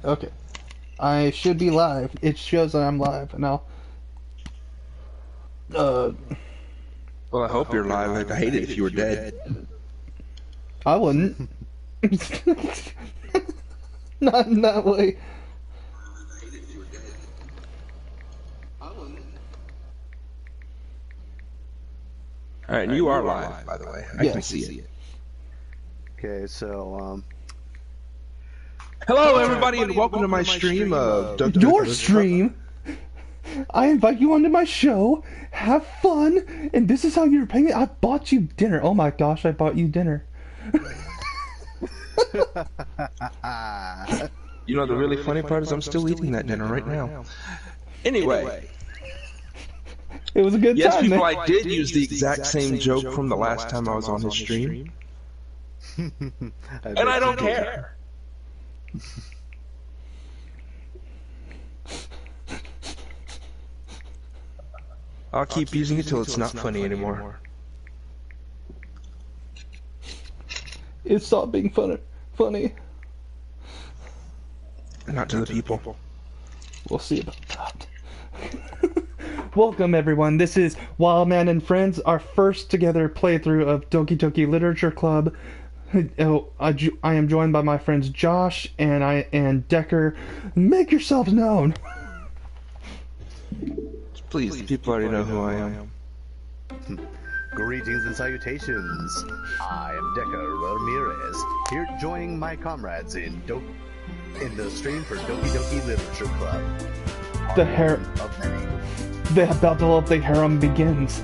Okay. I should be live. It shows that I'm live. Now, Well, I hope you're live. I'd hate it if you were dead. I wouldn't. Not in that way. Alright, and you are live, by the way. I can see it. Okay, so, Hello, everybody, and welcome to my stream of Your stream? I invite you onto my show, have fun, and this is how you're paying me. I bought you dinner. Oh my gosh, I bought you dinner. You know, the really funny part is I'm still eating that dinner right now. Anyway. It was a good yes, time. Yes, people, man. I did use the exact same joke from the last time I was on his stream. And I don't care. I'll keep using it till it's not funny anymore. It stopped being funny. Not to the people. We'll see about that. Welcome everyone, this is Wildman and Friends, our first together playthrough of Doki Literature Club. I am joined by my friends Josh and Decker. Make yourselves known. Please, the people already know who I am. Greetings and salutations. I am Decker Ramirez, here joining my comrades in the stream for Doki Literature Club. The harem of many. The battle of the harem begins.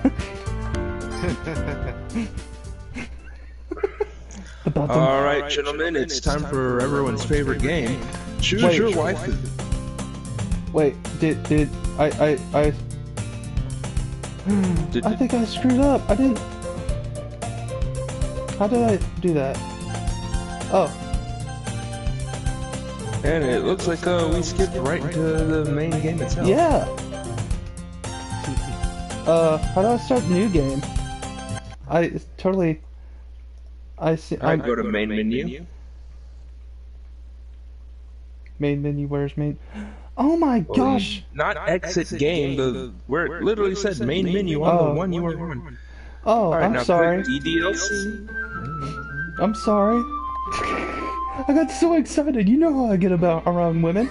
Alright, gentlemen, it's time for everyone's favorite game. Choose your waifu. Wait, I think I screwed up. I didn't. How did I do that? Oh. And it looks like we skipped right into the main game itself. Yeah. How do I start a new game? I see. I go to main menu. Main menu. Where's main? Oh my gosh! Not exit game. Where it literally said main menu on the one you were on. Oh, right, I'm sorry. DDLC. I'm sorry. I got so excited. You know how I get around women.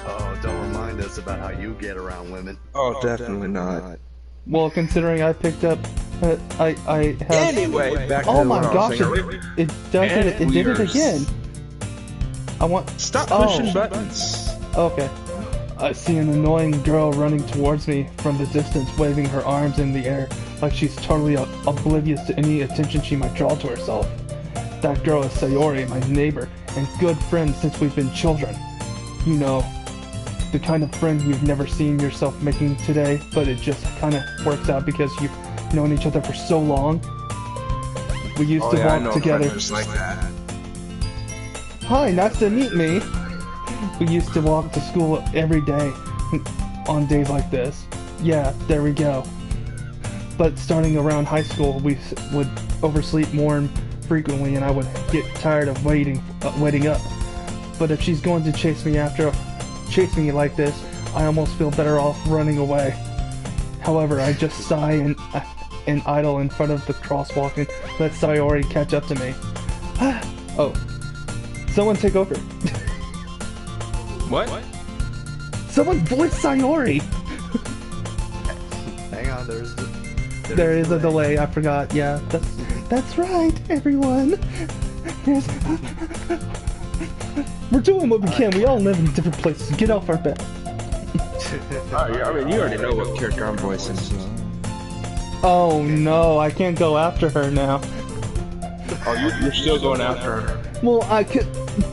Oh, don't remind us about how you get around women. Oh, definitely not. Well, considering I picked up, I have. Anyway, back to oh my what gosh! I was saying. It does it. It did it again. I want. Stop pushing buttons. Okay. I see an annoying girl running towards me from the distance, waving her arms in the air like she's totally oblivious to any attention she might draw to herself. That girl is Sayori, my neighbor, and good friend since we've been children. You know, the kind of friend you've never seen yourself making today, but it just kind of works out because you've known each other for so long. We used to walk together. Like that. Hi, nice to meet me. We used to walk to school every day on days like this. Yeah, there we go. But starting around high school, we would oversleep more frequently, and I would get tired of waiting up. But if she's going to chase me like this, I almost feel better off running away. However, I just sigh and idle in front of the crosswalk and let Sayori catch up to me. Oh. Someone take over. What? Someone voice Sayori! Hang on, there is a delay, I forgot. Yeah, that's right, everyone. We're doing what we can. We all live in different places. Get off our bed. I mean, you already know what character I'm voicing, so. Oh no, I can't go after her now. Oh, you're still going after her. Well,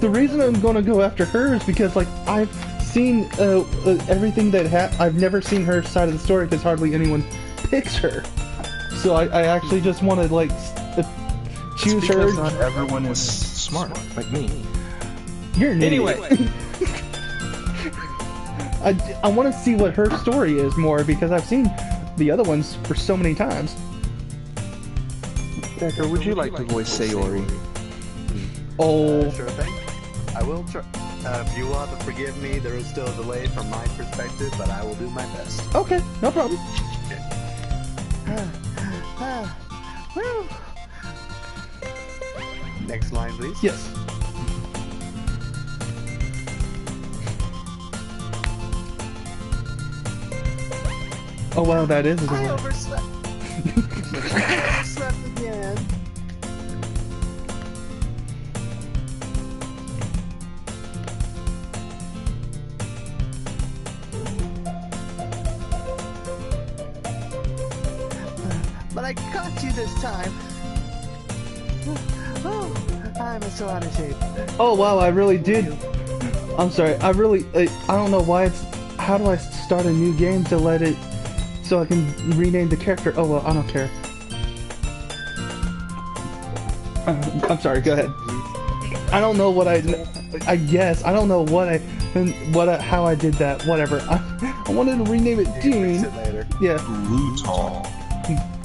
the reason I'm gonna go after her is because, like, I've seen everything that I've never seen her side of the story because hardly anyone picks her. So I actually just want to, like, choose her. Because not everyone is smart like me. You're an anyway. idiot. I want to see what her story is more because I've seen the other ones for so many times. Decker, would you like to voice Sayori? Oh, sure thing. I will try. You will have to forgive me. There is still a delay from my perspective, but I will do my best. Okay, no problem. Woo. Next line, please. Yes. Oh wow, that is a delay. I overslept. I overslept again. But I caught you this time. Oh, I'm so out of shape. Oh wow, I really did. I'm sorry, I don't know why it's... How do I start a new game to let it... So I can rename the character? Oh well, I don't care. I'm sorry, go ahead. I don't know what I guess. I don't know how I did that. Whatever. I wanted to rename it Dean. Yeah.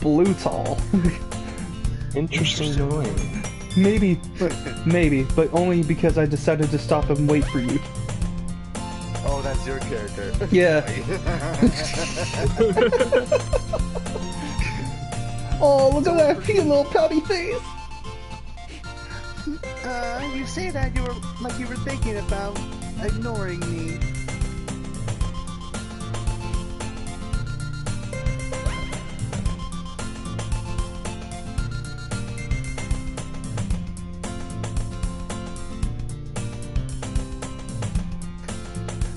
Blue-tall. Interesting name. Maybe, but only because I decided to stop and wait for you. Oh, that's your character. Yeah. Oh, look at that cute little pouty face. You say that you were thinking about ignoring me.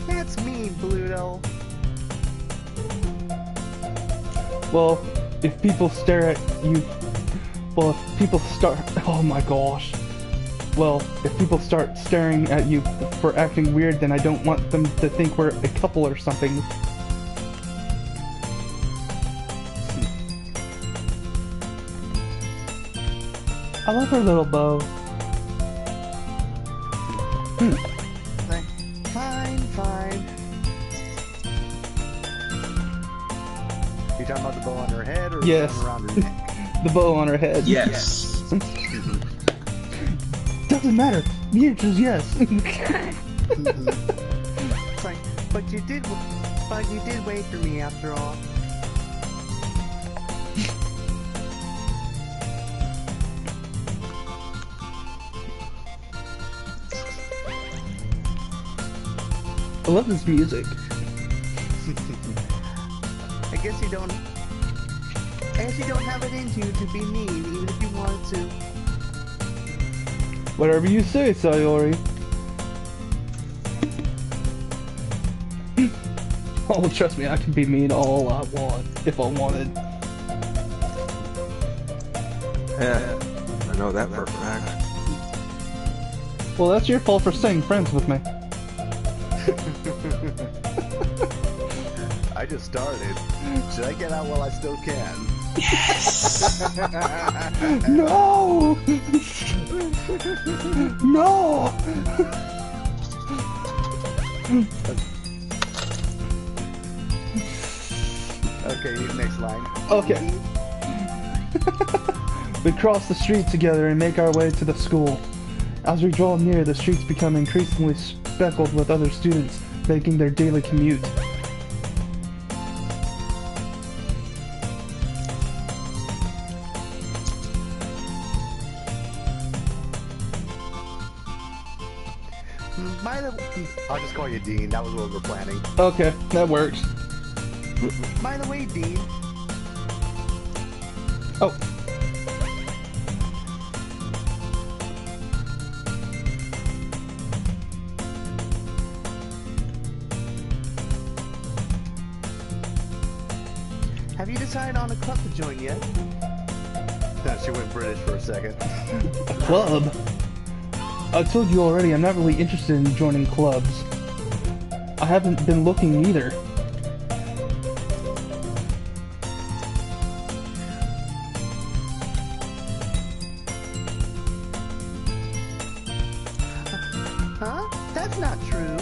That's mean, Bluto. Well, if people stare at you... Well, if people start... Oh my gosh. Well, if people start staring at you for acting weird, then I don't want them to think we're a couple or something. I love her little bow. Fine. You talking about the bow on her head or Yes. the bow around her neck? The bow on her head. Yes. Doesn't matter. The answer is yes. It's like, but you did wait for me after all. I love this music. I guess you don't have it in you to be mean, even if you wanted to. Whatever you say, Sayori. Oh, trust me, I can be mean all I want, if I wanted. Yeah, I know that for a fact. Well, that's your fault for staying friends with me. I just started. Should I get out while I still can? No! No! Okay, next line. Okay. We cross the street together and make our way to the school. As we draw near, the streets become increasingly speckled with other students making their daily commute. I'll just call you Dean. That was what we're planning. Okay, that works. By the way, Dean. Oh. Have you decided on a club to join yet? She went British for a second. A club? I told you already, I'm not really interested in joining clubs. I haven't been looking either. Huh? That's not true.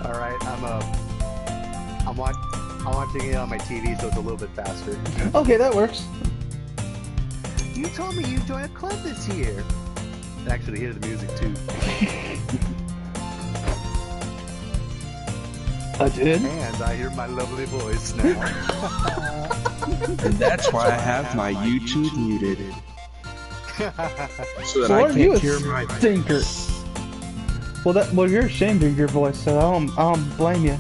Alright, I'm watching it on my TV, so it's a little bit faster. Okay, that works. You told me you joined a club this year. Actually, hear the music too. I did? And I hear my lovely voice now. And that's why I have my YouTube muted. So that Well, I you can't a hear my stinker. Well, you're ashamed of your voice, so I don't blame you.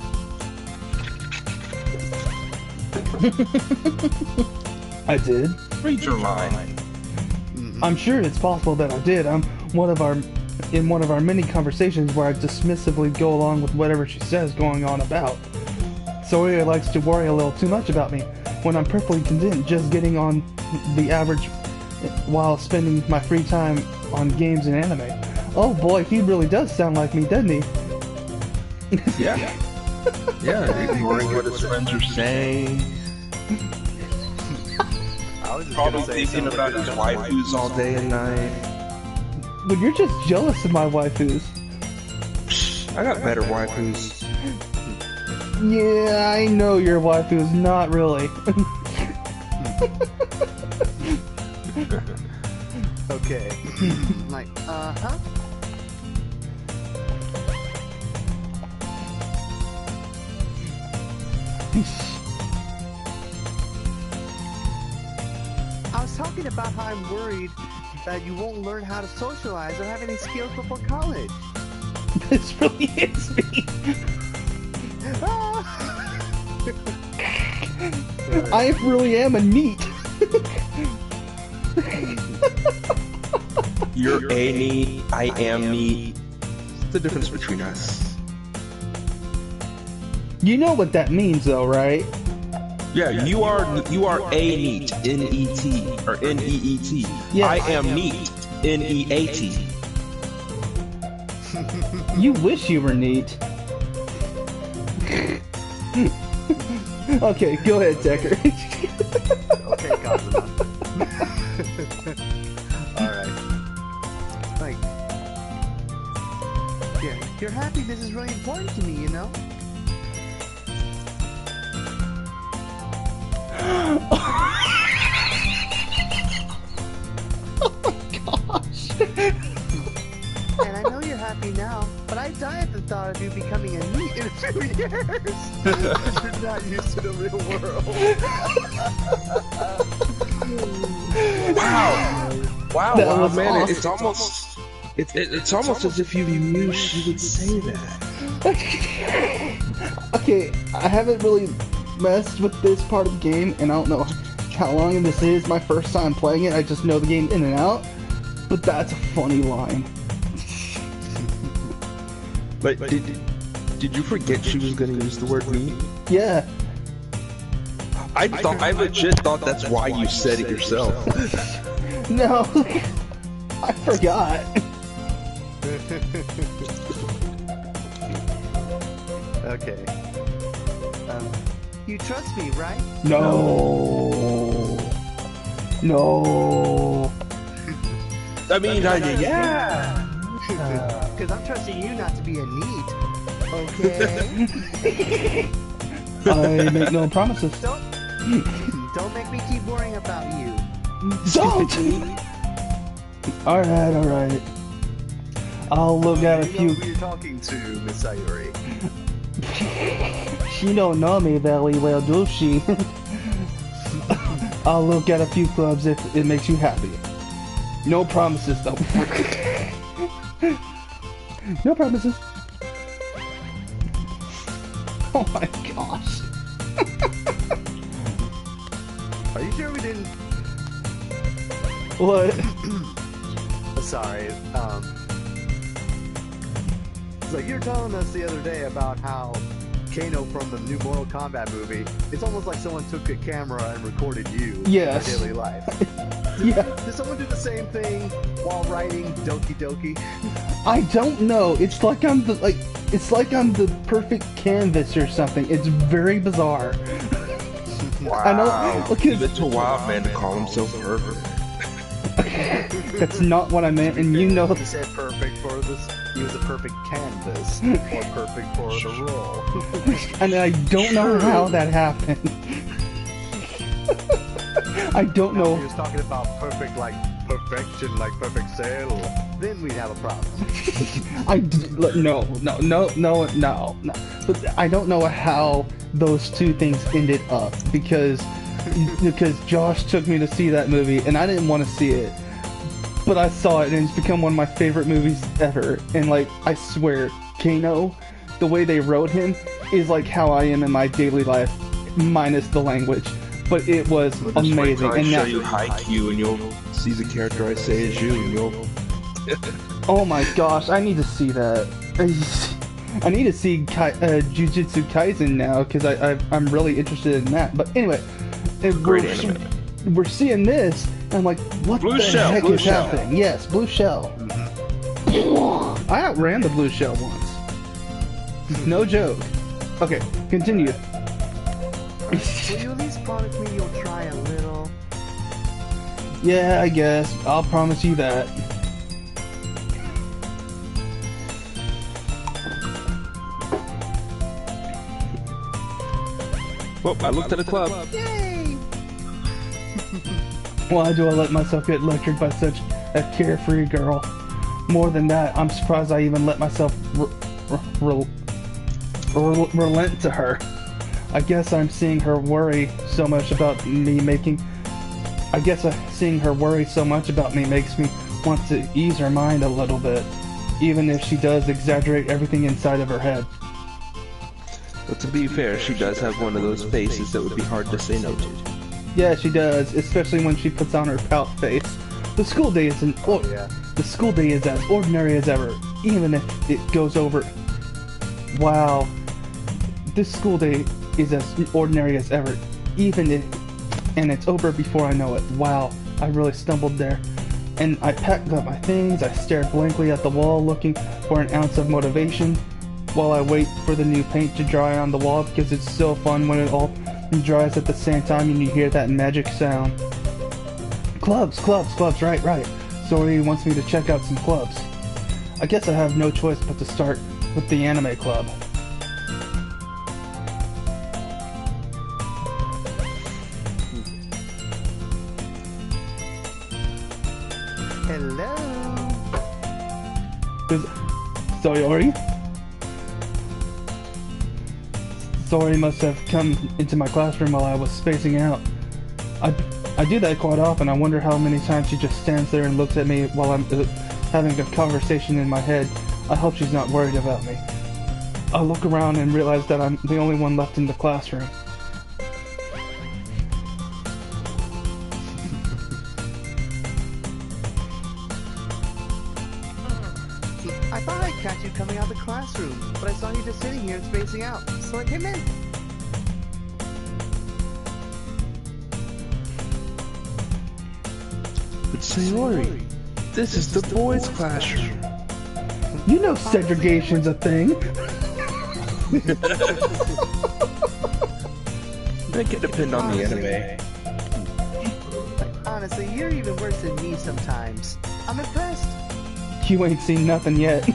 I did. Read your line. I'm sure it's possible that I did. I'm in one of our many conversations where I dismissively go along with whatever she says going on about. Sawyer likes to worry a little too much about me when I'm perfectly content just getting on the average while spending my free time on games and anime. Oh boy, he really does sound like me, doesn't he? Yeah. Yeah, ignoring what his friends are saying. I was just Probably gonna say thinking about his waifus all day and night. But you're just jealous of my waifus. I got better waifus. Yeah, I know your waifus, not really. Okay. Like, uh-huh. I was talking about how I'm worried that you won't learn how to socialize or have any skills before college. This really hits me. I really am a neat. You're a neat, I am neat. What's the difference between us? You know what that means, though, right? Yeah, you are a neat, N-E-T, or N-E-E-T. Yeah. I am neat, N-E-A-T. You wish you were neat. Okay, go ahead, Decker. Okay, Kazuma. Alright. Like, your happiness is really important to me, you know? Oh my gosh. And I know you're happy now, but I die at the thought of you becoming a neat in a few years. Because you're not used to the real world. Wow, That wow, was man, awesome. it's almost as if you knew she would say that. Okay, I haven't really messed with this part of the game, and I don't know how long this is. My first time playing it, I just know the game in and out. But that's a funny line. But did you forget she was gonna use the word neat? Yeah. I legit thought that's why you said it yourself. No, I forgot. Okay. You trust me, right? No. No. I mean, yeah. Because I'm trusting you not to be a neat. Okay? I make no promises. Don't make me keep worrying about you. Don't! Alright. I'll look at a You know few... who you're talking to, Miss Sayuri. She don't know me very well, does she? I'll look at a few clubs if it makes you happy. No promises, though. No promises. Oh my gosh. Are you sure we didn't... What? Sorry, it's like you were telling us the other day about how Kano from the new Mortal Kombat movie, it's almost like someone took a camera and recorded you Yes. in your daily life. Yeah. Did someone do the same thing while writing Doki Doki? I don't know. It's like I'm the the perfect canvas or something. It's very bizarre. Wow. I know. Look Leave at it to Wildman to call himself perfect. That's not what I meant, and you know. He said perfect for this. He was a perfect canvas, or perfect for the role. And I don't know how that happened. I don't Now, know. if he was talking about perfect, like perfection, like perfect sale, then we'd have a problem. No. But I don't know how those two things ended up because Josh took me to see that movie and I didn't want to see it, but I saw it and it's become one of my favorite movies ever. And like I swear, Kano, the way they wrote him is like how I am in my daily life, minus the language. But it was amazing. And now you Haikyuu and you'll see the character I say as you, and you'll. Oh my gosh, I need to see that. I need to see Jujutsu Kaisen now because I'm really interested in that. But anyway, we're seeing this, and I'm like, what the heck is happening? Yes, Blue Shell. I outran the Blue Shell once. No joke. Okay, continue. Will you at least promise me you'll try a little? Yeah, I guess. I'll promise you that. Well, I looked at a club. Yay! Why do I let myself get lectured by such a carefree girl? More than that, I'm surprised I even let myself relent to her. I guess I'm seeing her worry so much about me making... seeing her worry so much about me makes me want to ease her mind a little bit, even if she does exaggerate everything inside of her head. But to be fair, she does have one of those faces that would be hard to say no to. Yeah, she does, especially when she puts on her pout face. The school day is the school day is as ordinary as ever, even if it goes over. Wow, this school day is as ordinary as ever, and it's over before I know it. Wow, I really stumbled there. And I packed up my things, I stared blankly at the wall looking for an ounce of motivation while I wait for the new paint to dry on the wall because it's so fun when it all dries at the same time and you hear that magic sound. Clubs, right. Sori wants me to check out some clubs. I guess I have no choice but to start with the anime club. Hello. Sori must have come into my classroom while I was spacing out. I do that quite often. I wonder how many times she just stands there and looks at me while I'm having a conversation in my head. I hope she's not worried about me. I look around and realize that I'm the only one left in the classroom. I thought I'd catch you coming out of the classroom, but I saw you just sitting here and spacing out, so I came in. But Sayori, this is the boys' classroom. You know segregation's a thing. That could depend on the anime. Honestly, you're even worse than me sometimes. I'm impressed. You ain't seen nothing yet.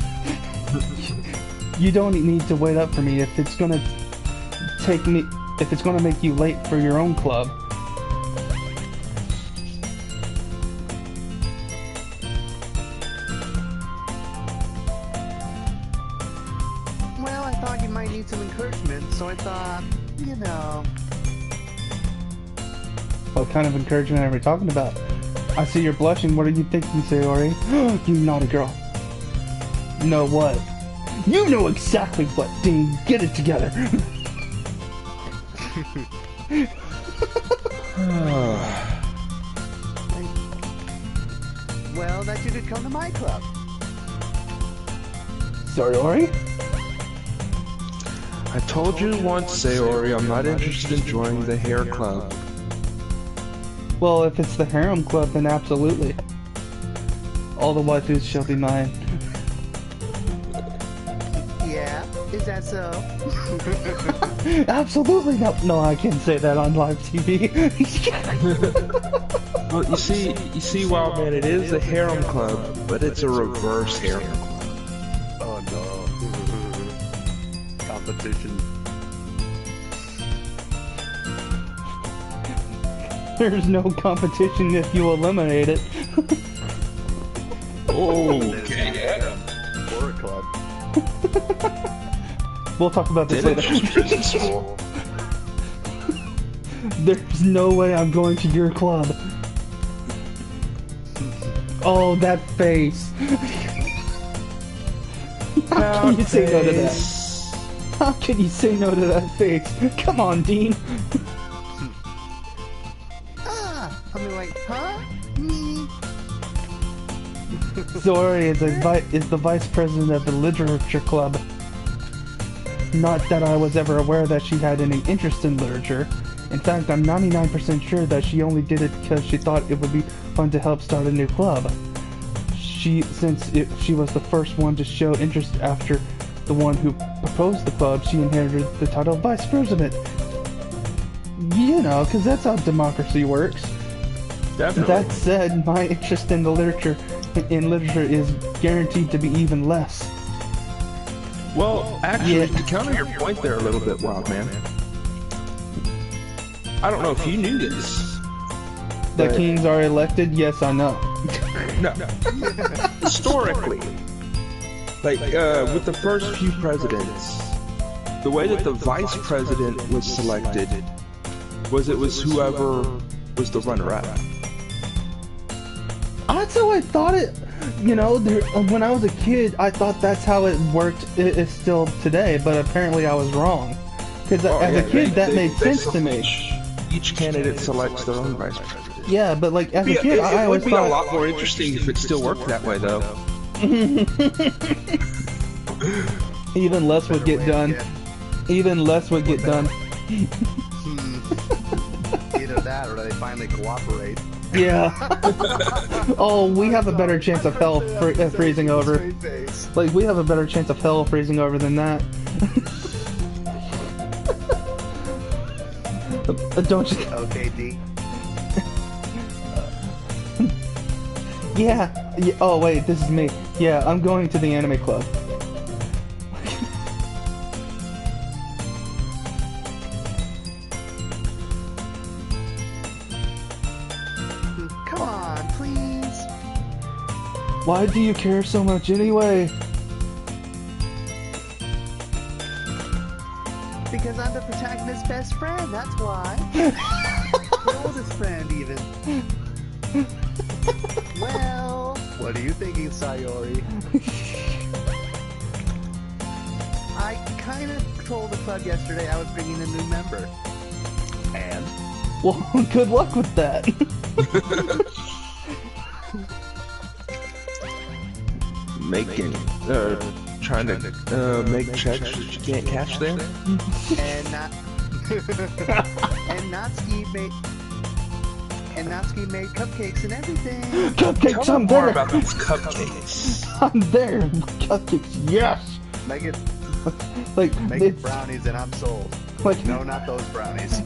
You don't need to wait up for me if it's gonna make you late for your own club. Well, I thought you might need some encouragement, so I thought, you know... What kind of encouragement are we talking about? I see you're blushing. What are you thinking, Sayori? You naughty girl. Know what? You know exactly what, Dean. Get it together. Well, that you could come to my club. Sayori? I told you once, Sayori, I'm not interested in joining the hair club. Well, if it's the harem club, then absolutely. All the waifus shall be mine. Yeah, is that so? Absolutely no, I can't say that on live TV. Well, you see, Wildman, it is a harem club, but it's a reverse harem club. Oh no. Competition. There's no competition if you eliminate it. Okay. Or a club. We'll talk about this later. Prison school. There's no way I'm going to your club. Oh, that face. How can you say no to that? How can you say no to that face? Come on, Dean. I'll be like, huh? Me? Zori is the vice president of the literature club. Not that I was ever aware that she had any interest in literature. In fact, I'm 99% sure that she only did it because she thought it would be fun to help start a new club. She was the first one to show interest after the one who proposed the club, she inherited the title of vice president. You know, because that's how democracy works. Definitely. That said, my interest in literature is guaranteed to be even less. Well, actually, to counter your point there a little bit, Wildman, I don't know if you knew this. That kings are elected? Yes, I know. No. Historically, like with the first few presidents, the way that the vice president was selected was whoever was the runner-up. That's how I thought it. You know, when I was a kid, I thought that's how it worked. It's still today, but apparently I was wrong. Because as a kid, that made sense to me. Each candidate selects their own vice president. Yeah, but like as a kid, I always thought it would be a lot more interesting if it still worked that way, though. Even less would get done. Even less would get done. Either that, or they finally cooperate. Yeah. Oh, we have a better chance of hell freezing over. Like, we have a better chance of hell freezing over than that. Don't you? Okay, D. Yeah. Oh, wait, this is me. Yeah, I'm going to the anime club. Come on, please. Why do you care so much anyway? Because I'm the protagonist's best friend, that's why. The oldest friend, even. Well, what are you thinking, Sayori? I kind of told the club yesterday I was bringing a new member. And? Well, good luck with that. Trying to make checks that you can't cash there. And Natsuki made cupcakes and everything. Cupcakes, Tell I'm me more there. about these cupcakes. I'm there. Cupcakes, yes. Make it Like brownies and I'm sold. Like No, not those brownies.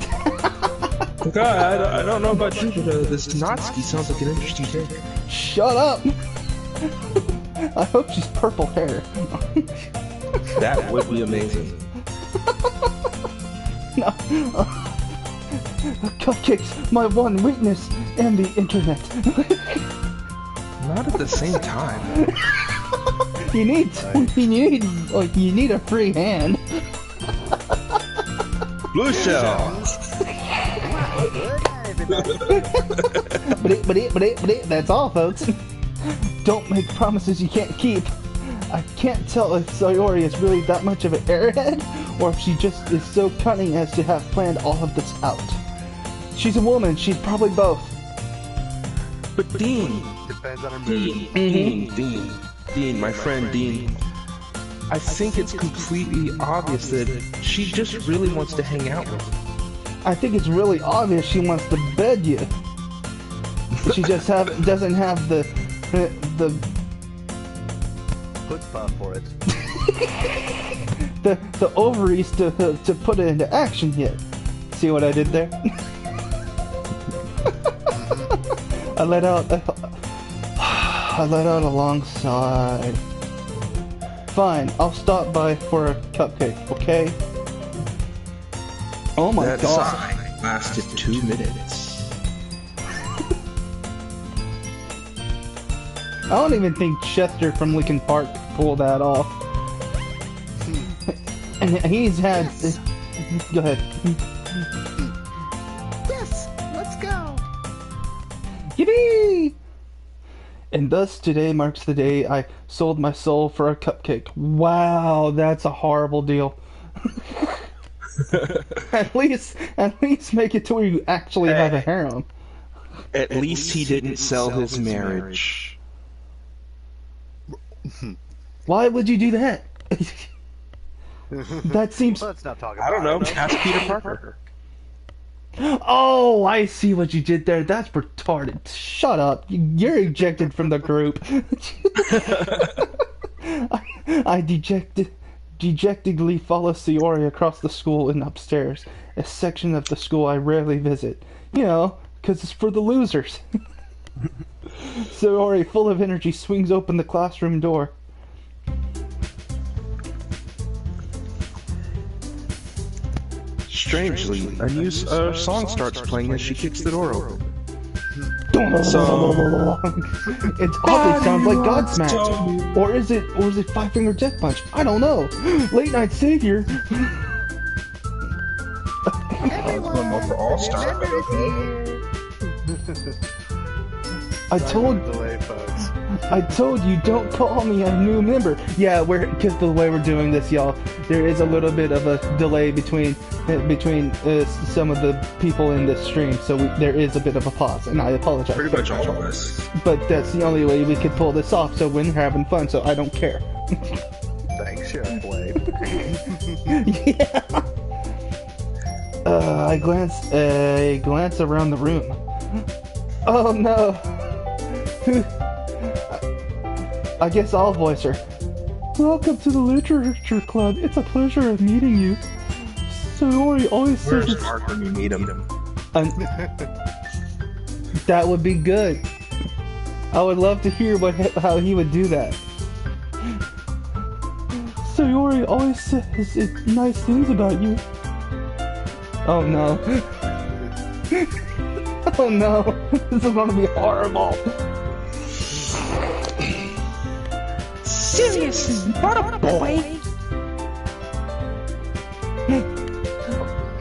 God, I don't know about you, but this Natsuki sounds like an interesting character. Shut up. I hope she's purple hair. That would be amazing. No. Cupcakes, my one weakness, and the internet. Not at the same time. You need a free hand. Blue shell. That's all, folks. Don't make promises you can't keep. I can't tell if Sayori is really that much of an airhead, or if she just is so cunning as to have planned all of this out. She's a woman, she's probably both. But Dean. Depends on her mood. Dean, my friend Dean. I think it's completely obvious that she just really wants to hang out with you. I think it's really obvious she wants to bed you. She just doesn't have the Chutzpah for it. the ovaries to put it into action yet. See what I did there? I let out a long sigh. Fine, I'll stop by for a cupcake, okay? Oh my That god. sigh lasted 2 minutes. I don't even think Chester from Linkin Park pulled that off. And he's had... Yes. Go ahead. Yes, let's go. Yippee! And thus today marks the day I sold my soul for a cupcake. Wow, that's a horrible deal. At least make it to where you actually have a harem. At least he didn't sell his marriage. Why would you do that? That seems... Let's not talk I about don't know. it. Ask Peter Parker. Oh, I see what you did there. That's retarded. Shut up. You're ejected from the group. I dejectedly follow Sayori across the school and upstairs, a section of the school I rarely visit. You know, because it's for the losers. Sayori, full of energy, swings open the classroom door. Strangely, a new song starts playing as she kicks the door open. It oddly sounds like Godsmack. Or is it Five Finger Death Punch? I don't know. Late Night Savior. Everyone, for All-Star. remember here. I told you, don't call me a new member. Yeah, because the way we're doing this, y'all, there is a little bit of a delay between some of the people in this stream, so there is a bit of a pause, and I apologize. Pretty much all of us. But that's the only way we could pull this off. So we're having fun, so I don't care. Thanks, Sheriff Blade. Yeah. I glance around the room. Oh no. I guess I'll voice her. Welcome to the Literature Club. It's a pleasure of meeting you. Sayori always says Where's Mark when you need him? That would be good. I would love to hear how he would do that. Sayori always says nice things about you. Oh no. Oh no. This is gonna be horrible. Seriously, what a boy!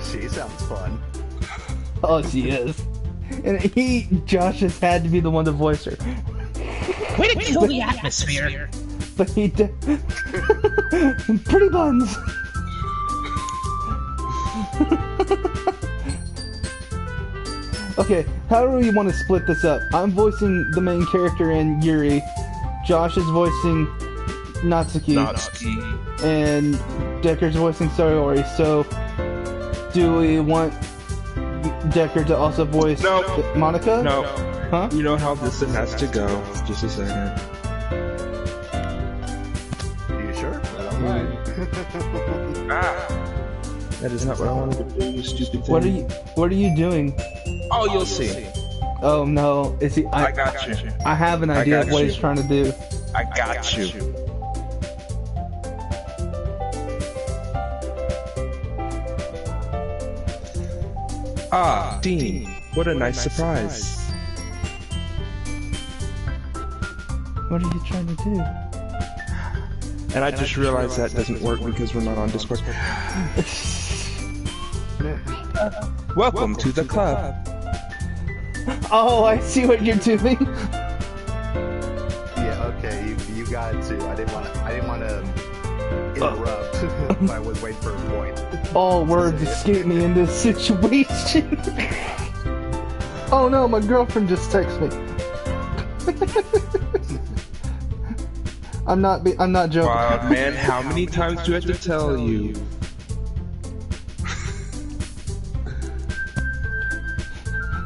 She sounds fun. Oh, she is. And Josh has had to be the one to voice her. Way to kill the atmosphere! But he did. Pretty buns! Okay, how do we want to split this up? I'm voicing the main character and Yuri. Josh is voicing Natsuki. And Decker's voicing Sayori. So, do we want Decker to also voice Monica? No. Huh? You know how this has to go. Just a second. You sure? I don't mind. That is not what I wanted to do, you stupid thing. What are you doing? Oh, you'll see. Oh no, is he? I got you. I have an idea of what he's trying to do. I got you. Ah, Dean, what a nice surprise. What are you trying to do? And I just realized that doesn't work because we're not on Discord. Welcome to the club. Oh, I see what you're doing. Yeah, okay, you got it too. I didn't want to interrupt if I was waiting for a point. All words escape me in this situation. Oh no, my girlfriend just texted me. I'm not joking. Wow, man, how many times do I have to tell you?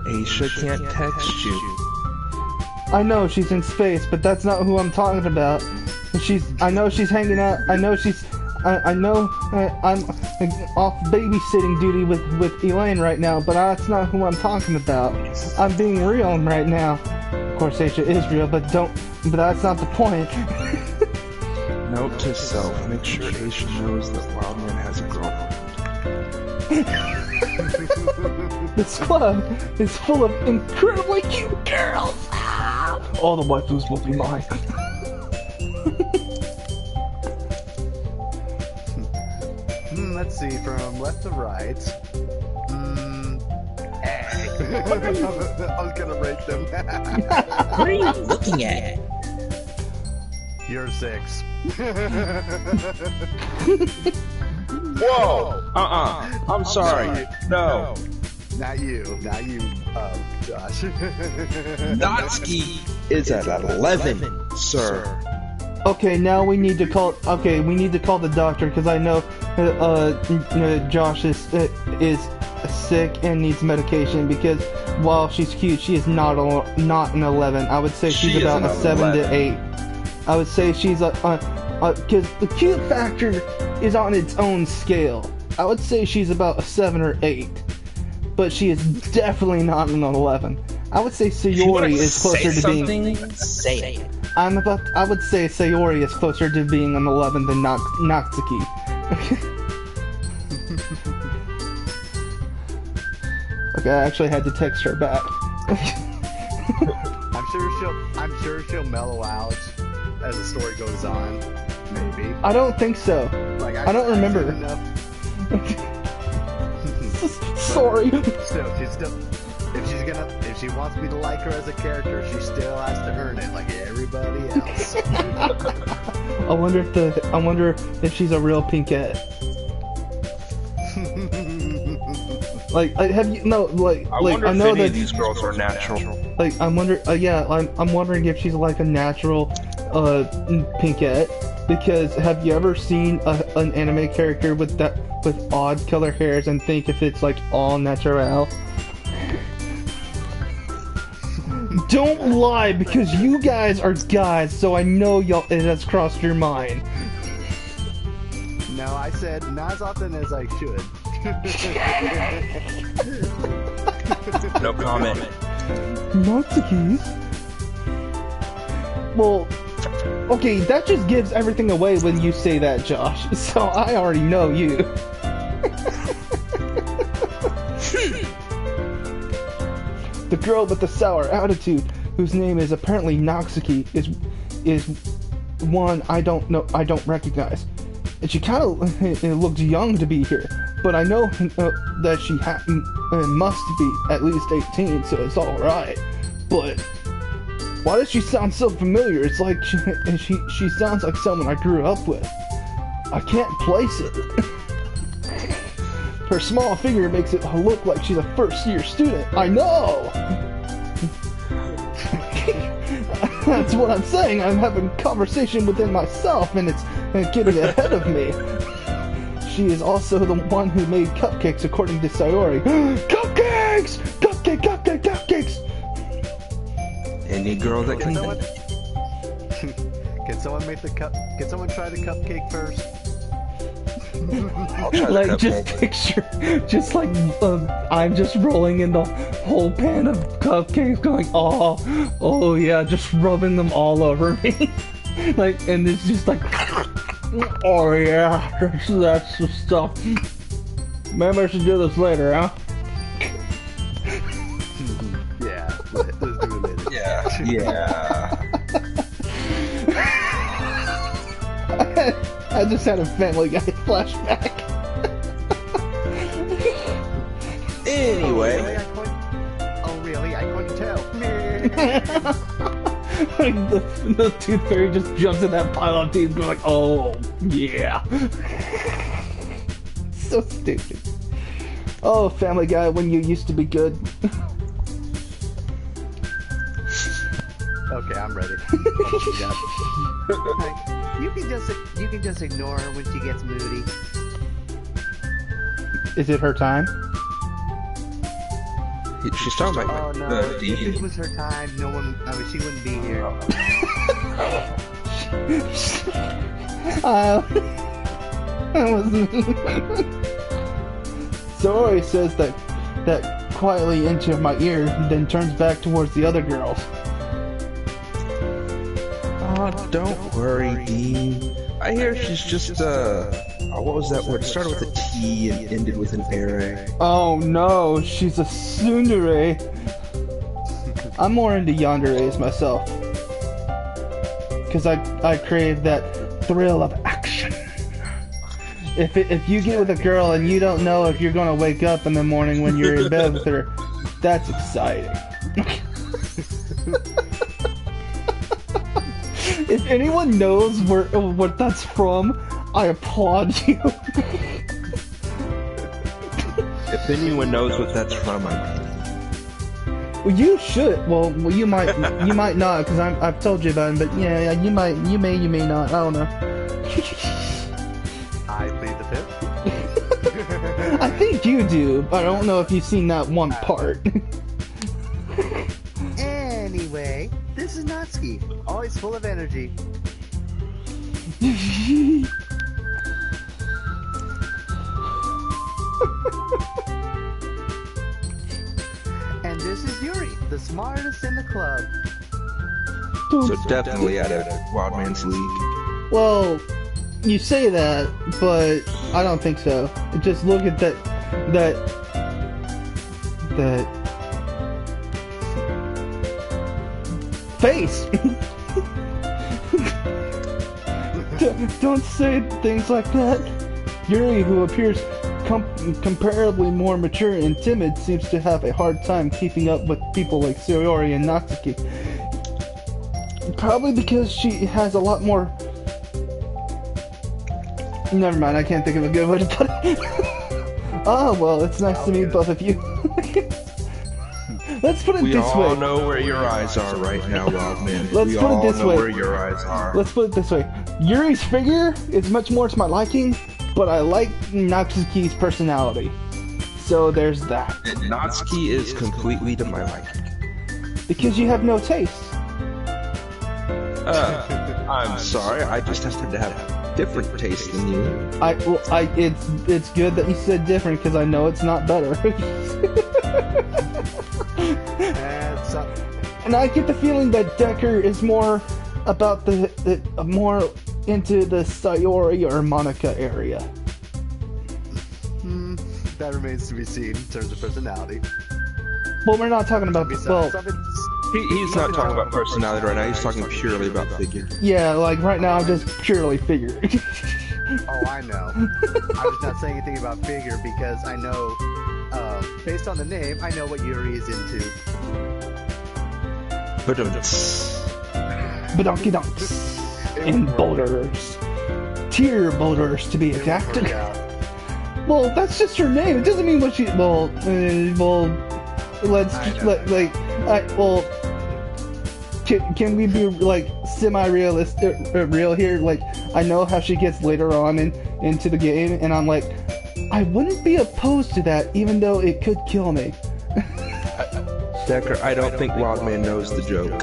Aisha can't text you. I know she's in space, but that's not who I'm talking about. I know she's hanging out. I know I'm off babysitting duty with Elaine right now, but that's not who I'm talking about. I'm being real right now. Of course, Aisha is real, but that's not the point. Note to self, make sure Aisha knows that Wildman has a girlfriend. This club is full of incredibly cute girls. All the waifus will be mine. Let's see, from left to right. I was gonna rate them. What are you looking at? You're 6. Whoa! I'm sorry. No. Not you, Josh. Natsuki is at 11, sir. Okay, now we need to call. Okay, we need to call the doctor because I know Josh is sick and needs medication. Because while she's cute, she is not an 11. I would say she's about a 7 to 8. I would say she's because the cute factor is on its own scale. I would say she's about a 7 or 8, but she is definitely not an 11. I would say Sayori is closer to being. Say it. I would say Sayori is closer to being an 11 than Natsuki. Okay, I actually had to text her back. I'm sure she'll mellow out as the story goes on. Maybe. I don't think so. Like I don't remember. Sorry. If she wants me to like her as a character, she still has to earn it like everybody else. I wonder if she's a real pinkette. Like, have you I know that these girls are natural. Like, I'm wondering if she's like a natural pinkette, because have you ever seen an anime character with odd color hairs and think if it's like all natural? Don't lie, because you guys are guys, so I know it has crossed your mind. No, I said not as often as I should. No comment. Natsuki? Well, okay, that just gives everything away when you say that, Josh. So I already know you. The girl with the sour attitude, whose name is apparently Natsuki, is one I don't recognize. And she kind of looks young to be here, but I know that she must be at least 18, so it's all right. But why does she sound so familiar? It's like she sounds like someone I grew up with. I can't place it. Her small figure makes it look like she's a first-year student. I know! That's what I'm saying. I'm having a conversation within myself, and it's getting ahead of me. She is also the one who made cupcakes, according to Sayori. Cupcakes! Cupcakes! Any girl that can... Can someone try the cupcake first? I'll try the Like, cupcake. just like, I'm just rolling in the whole pan of cupcakes going, oh yeah, just rubbing them all over me. Like, and it's just like, oh yeah, that's the stuff. Maybe I should do this later, huh? Yeah, let's do it later. Yeah. I just had a Family Guy flashback. Anyway. Oh really? I couldn't tell. Like the tooth fairy just jumps in that pile of teeth and like, oh yeah. So stupid. Oh, Family Guy, when you used to be good. Okay, I'm ready. You can just ignore her when she gets moody. Is it her time? She's talking about Oh no, if it was her time, she wouldn't be here. That was me. Sayori says that quietly into my ear, then turns back towards the other girls. Oh, don't worry, Dean. I hear she's just, what was that word? It started with a T and ended with an ere. Oh no, she's a tsundere. I'm more into yanderes myself. because I crave that thrill of action. If you get with a girl and you don't know if you're gonna wake up in the morning when you're in bed with her, that's exciting. If anyone knows what that's from, I applaud you. If anyone knows what that's from, Well, you should. Well, you might not, because I've told you about it. But yeah, you may not. I don't know. I plead the fifth. I think you do, but I don't know if you've seen that one part. Anyway, this is Natsuki, always full of energy. And this is Yuri, the smartest in the club. so definitely out of Wildman's league. Well, you say that, but I don't think so. Just look at that face. Don't say things like that. Yuri, who appears comparably more mature and timid, seems to have a hard time keeping up with people like Sayori and Natsuki. Probably because she has a lot more... Never mind, I can't think of a good way to put it. Oh, well, it's nice to meet both of you. Let's put it We this way. all know where your eyes are right now, Wildman. Let's we put it all this know way. where your eyes are. Let's put it this way. Yuri's figure is much more to my liking, but I like Natsuki's personality. So there's that. Natsuki is completely to my liking. Because you have no taste. I'm sorry, I just happen to have different taste than you. It's good that you said different because I know it's not better. And I get the feeling that Decker is more about more into the Sayori or Monica area. That remains to be seen in terms of personality. Well, we're not talking about He's not talking about personality right now, he's talking purely about figure. yeah, like right now I'm just purely figure. Oh, I know. I was not saying anything about figure because I know, based on the name, I know what Yuri is into. Badonky donks. And boulders. Tier boulders to be exact. Well, that's just her name. It doesn't mean what she. Well, can we be like semi-realistic, real here? Like, I know how she gets later on into the game, and I'm like, I wouldn't be opposed to that, even though it could kill me. Decker, I don't think Wildman knows the joke.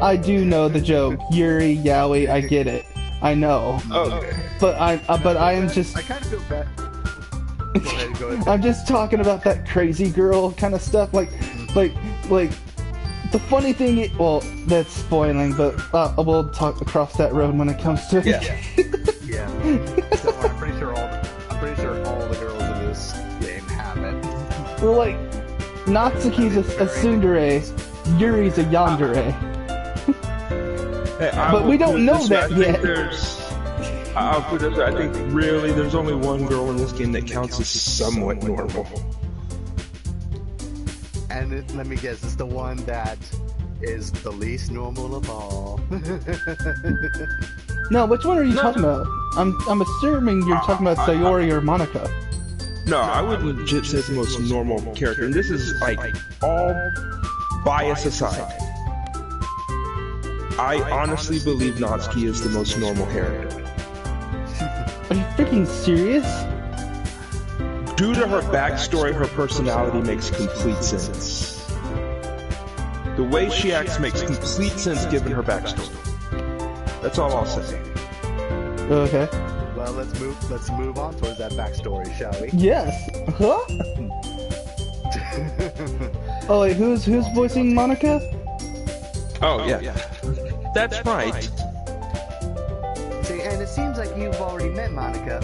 I do know the joke. Yuri, Yaoi, I get it. I know. Okay. But I am just. I kind of feel bad. Go ahead. I'm just talking about that crazy girl kind of stuff. Like, the funny thing. Well, that's spoiling, but we'll talk across that road when it comes to it. Yeah. Yeah. So I'm pretty sure all the girls in this game have it. Well, like, Natsuki's a tsundere, Yuri's a yandere. Hey, But we don't know that yet. I'll put it this way, I think really there's only one girl in this game that counts as somewhat normal. And let me guess, it's the one that is the least normal of all. No, which one are you talking about? I'm assuming you're talking about Sayori or Monica. No, I would legit say the most normal character, and this is like all bias aside. I honestly believe Natsuki is the most normal character. Are you freaking serious? Due to her backstory, her personality makes complete sense. The way she acts makes complete sense given her backstory. That's all I'll say. Okay. Well, let's move on towards that backstory, shall we? Yes. Huh? Oh wait, who's voicing Monica? Oh yeah, that's right. See, and it seems like you've already met Monica.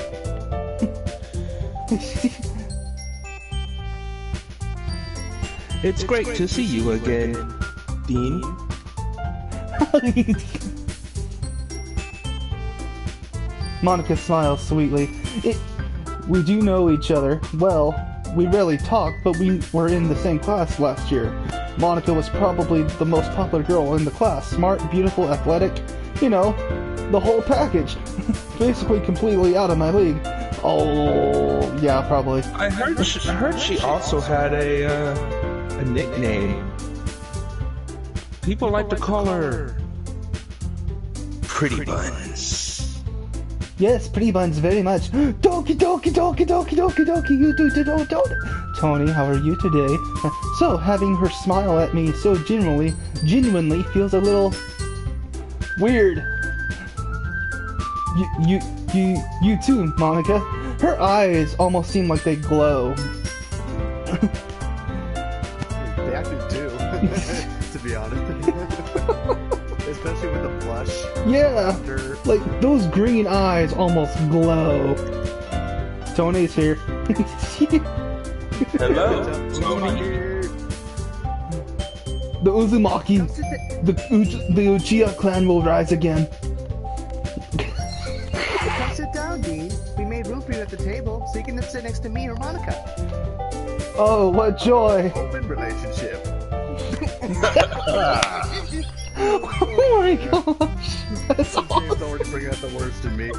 It's great to see you again, Dean. Monica smiles sweetly. We do know each other. Well, we rarely talk, but we were in the same class last year. Monica was probably the most popular girl in the class. Smart, beautiful, athletic. You know, the whole package. Basically completely out of my league. Oh, yeah, probably. I heard she also had a nickname. People like to call her Pretty Buns. Yes, Pretty Buns, very much. Doki, Doki, Doki, Doki, Doki, Doki, you do, Tony, how are you today? So, having her smile at me so genuinely feels a little weird. You too, Monica. Her eyes almost seem like they glow. They actually do, to be honest. Especially with the blush. Yeah, like those green eyes almost glow. Tony's here. Hello, Tony. The Uzumaki, the Uchiha clan will rise again. Come sit down, Dean. We made room for you at the table, so you can sit next to me or Monica. Oh, what joy! Open relationship. Oh my gosh, that's James awesome. already bringing out the worst in me.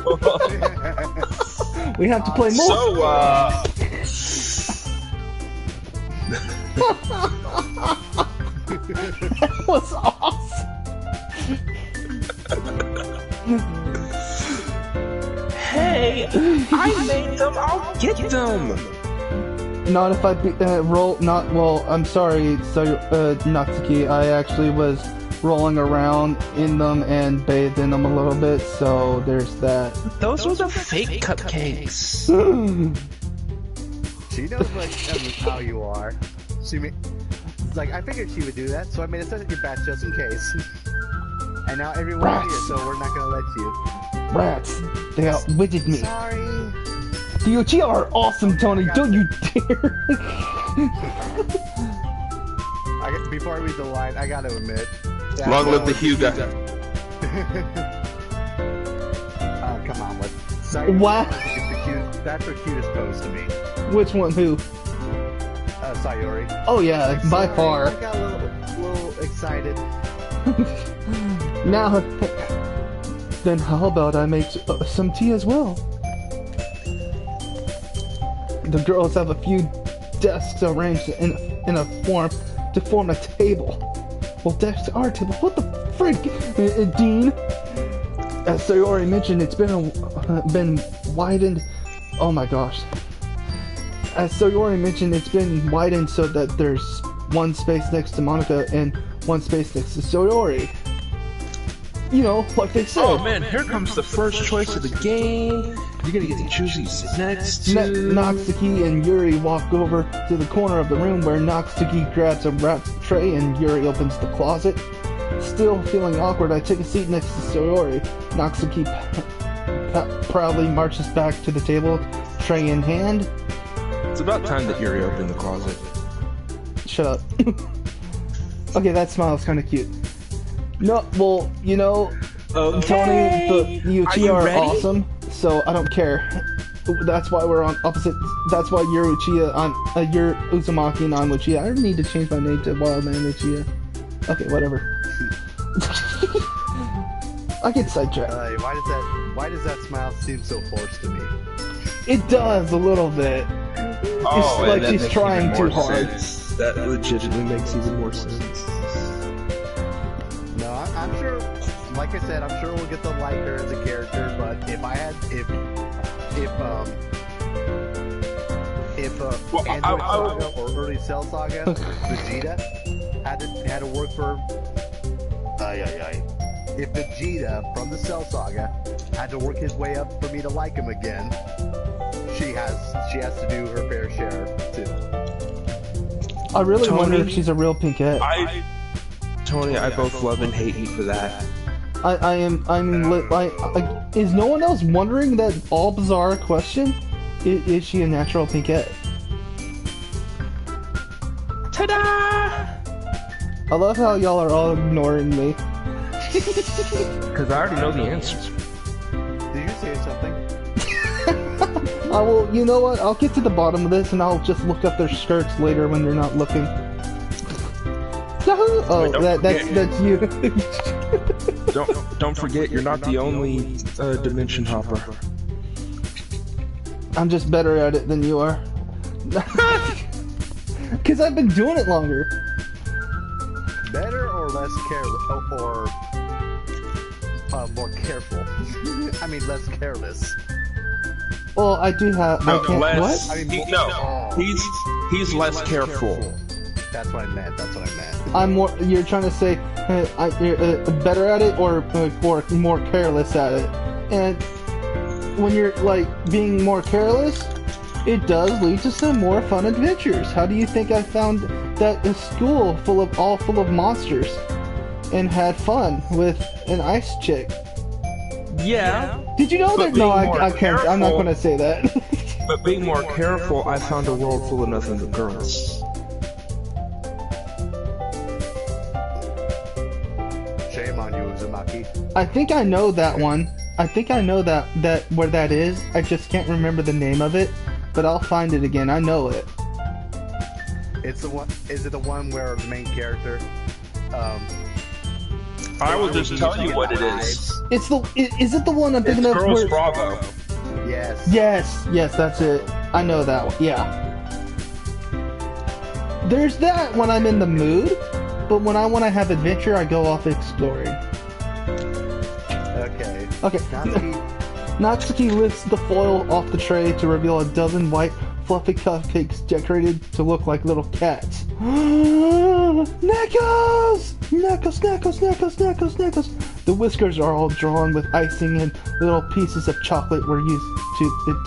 We have to play more. So, That was awesome. hey, I made them. I'll get them. Not if I roll. Not well. I'm sorry, so Natsuki. I actually was rolling around in them and bathed in them a little bit. So there's that. Those were the fake cupcakes. She knows like how you are. I figured she would do that, so I made a second batch just in case. And now everyone's Rats. here, so we're not gonna let you. Rats. They outwitted me. Sorry. The Uchiha are awesome, Tony. Don't you dare. Before I read the line, I gotta admit. Long live the Hyuga. Come on, what? Sorry. Wow. That's her cutest pose to me. Which one? Who? Sayori. Oh yeah, by Sorry, far. I got a little excited. Now, then how about I make some tea as well? The girls have a few desks arranged in a form to form a table. Well, desks are tables. What the frick, Dean? As Sayori mentioned, it's been widened. Oh my gosh. As Sayori mentioned, it's been widened so that there's one space next to Monica and one space next to Sayori. You know, like they said. Oh man, here comes the first choice of the game. You're gonna get to choose who you sit next to. Natsuki and Yuri walk over to the corner of the room where Natsuki grabs a wrapped tray and Yuri opens the closet. Still feeling awkward, I take a seat next to Sayori. Natsuki proudly marches back to the table, tray in hand. It's about time that Yuri opened the closet. Shut up. Okay, that smile is kind of cute. No, well, you know, Tony, the Uchiha are awesome, so I don't care. That's why we're on opposite. That's why you're Uchiha, you're Uzumaki and I'm Uchiha. I need to change my name to Wildman Uchiha. Okay, whatever. I get sidetracked. Why does that smile seem so forced to me? It does a little bit. It's like that she's makes trying even too more hard. sense. That legitimately makes even more sense. No, I'm sure. Like I said, I'm sure we'll get to like her as a character. But if Android Saga or early Cell Saga, Vegeta had to work for. If Vegeta from the Cell Saga had to work his way up for me to like him again, she has to do her fair share too. I really Tony, wonder if she's a real pinkette. Tony, I both love and hate you for that. Is no one else wondering that all bizarre question? Is she a natural pinkette? Ta-da! I love how y'all are all ignoring me. Because I already know the answer. Did you say something? I will, you know what, I'll get to the bottom of this and I'll just look up their skirts later when they're not looking. Yahoo! Oh, that's you. Don't forget, you're not the only dimension hopper. I'm just better at it than you are. Because I've been doing it longer. Better or less careless, or more careful? I mean, less careless. Well, I do have. No, I can't. less. What? I mean, He's less careful. That's what I meant. That's what I meant. I'm more. You're trying to say you're better at it or more careless at it. And when you're like being more careless, it does lead to some more fun adventures. How do you think I found that a school full of monsters and had fun with an ice chick? Yeah. Did you know that? No, I can't. I'm not going to say that. But being more careful, I found a world full of nothing but girls. Shame on you, Uzumaki. I think I know that one. I think I know that where that is. I just can't remember the name of it, but I'll find it again. I know it. It's the one. Is it the one where the main character? I will just tell you what it is. It's the. Is it the one I'm thinking of? Girls Where... Bravo. Yes. Yes, that's it. I know that one. Yeah. There's that when I'm in the mood, but when I want to have adventure, I go off exploring. Okay. Okay. Natsuki lifts the foil off the tray to reveal a dozen white, fluffy cupcakes decorated to look like little cats. Knuckles! Knuckles, Knuckles, Knuckles, Knuckles, Knuckles! The whiskers are all drawn with icing and little pieces of chocolate were used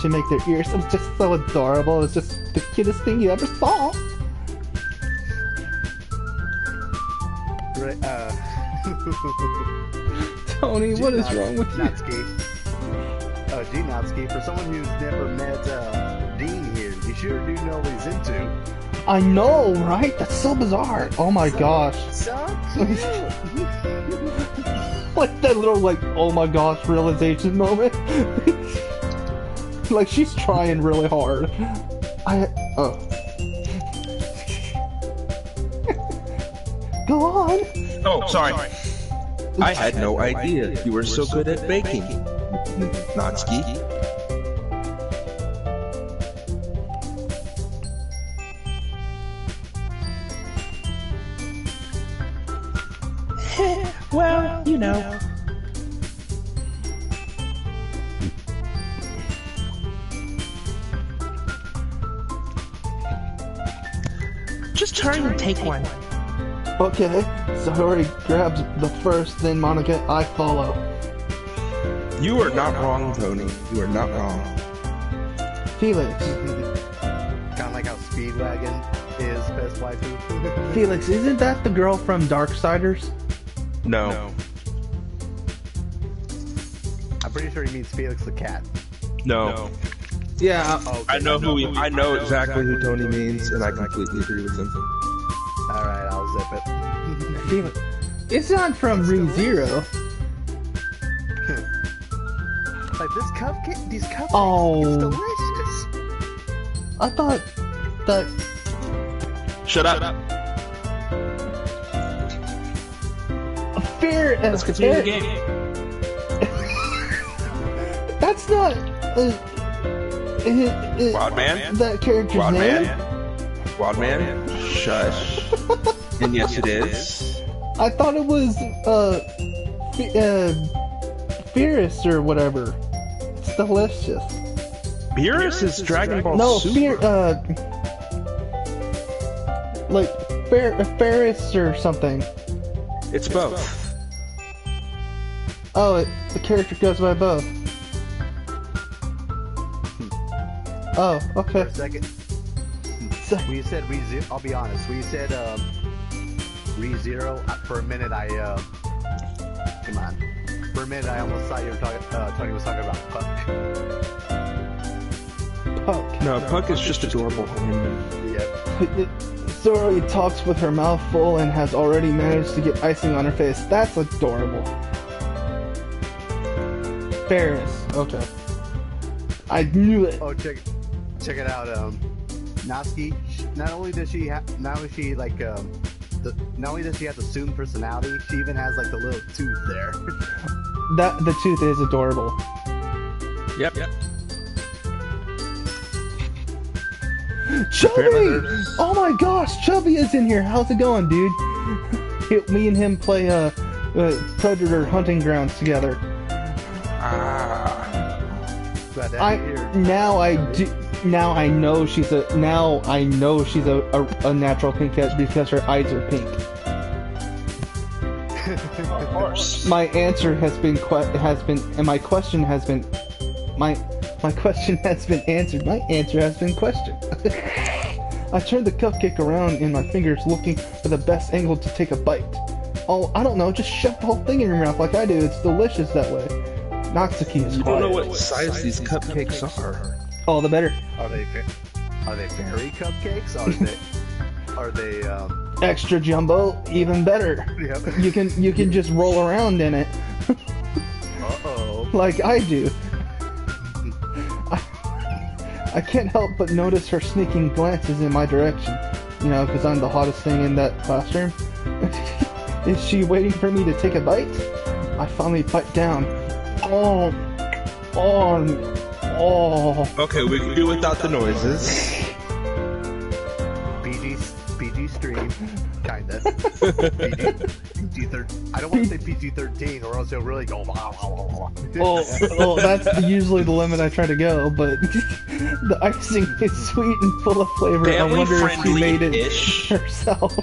to make their ears. It was just so adorable. It was just the cutest thing you ever saw. Right, Tony, what is wrong with you? Natsuki. Gee, Natsuki, for someone who's never met Dean here, you sure do know what he's into. I know, right? That's so bizarre. Oh my gosh. So cute. Like that little, like, oh my gosh realization moment. Like, she's trying really hard. Go on. Oh, sorry. I had no idea you were so good at baking, Natsuki. Well, you know. Just try and take one. Okay, Sahori grabs the first, then Monica, I follow. You are not wrong, Tony. You are not wrong. Felix. Kind of like how Speedwagon is best waifu. Felix, isn't that the girl from Darksiders? No. I'm pretty sure he means Felix the cat. No. Yeah. Okay, I know exactly who Tony means, and I completely agree with him. Alright, I'll zip it. Felix. It's not from ReZero. Like this cupcake, these cupcakes, Oh. it's delicious. I thought that... Shut up. Fear... Let's continue the game. That's not... Wildman? That character's name? Wildman? Shush. And yes, it is. I thought it was, Fierce or whatever. It's delicious. Beerus is Dragon Ball No, Super. like, Ferris or something. It's both. Oh, the character goes by both. Oh, okay. For a second. When you said ReZero, I'll be honest. When you said ReZero, for a minute come on. For a minute I almost thought you were talking. Tony was talking about Puck. Puck. No, Puck is just adorable. Yep. Zoro talks with her mouth full and has already managed to get icing on her face. That's adorable. Ferris. Okay. I knew it. Oh, check it out. Natsuki. Not only does she have not only does she have the student personality, she even has like the little tooth there. The tooth is adorable. Yep. Chubby! Oh my gosh, Chubby is in here. How's it going, dude? Me and him play Predator Hunting Grounds together. Now I know she's a natural pink cat because her eyes are pink. Of course. My answer my question has been answered. My answer has been questioned. I turned the cupcake around in my fingers looking for the best angle to take a bite. Oh, I don't know, just shove the whole thing in your mouth like I do. It's delicious that way. Natsuki is quiet. You don't know what size these cupcakes are. Oh, the better. Are they fairy cupcakes? Are they Extra jumbo, even better. Yep. You can just roll around in it. Uh-oh. Like I do. I can't help but notice her sneaking glances in my direction. You know, because I'm the hottest thing in that classroom. Is she waiting for me to take a bite? I finally bite down. Oh. Okay, we can do without the noises. PG stream, kinda. PG-13. I don't want to say PG-13, or else it'll really go. Oh, that's usually the limit I try to go, but the icing is sweet and full of flavor. Family I wonder if she made it friendly-ish. herself.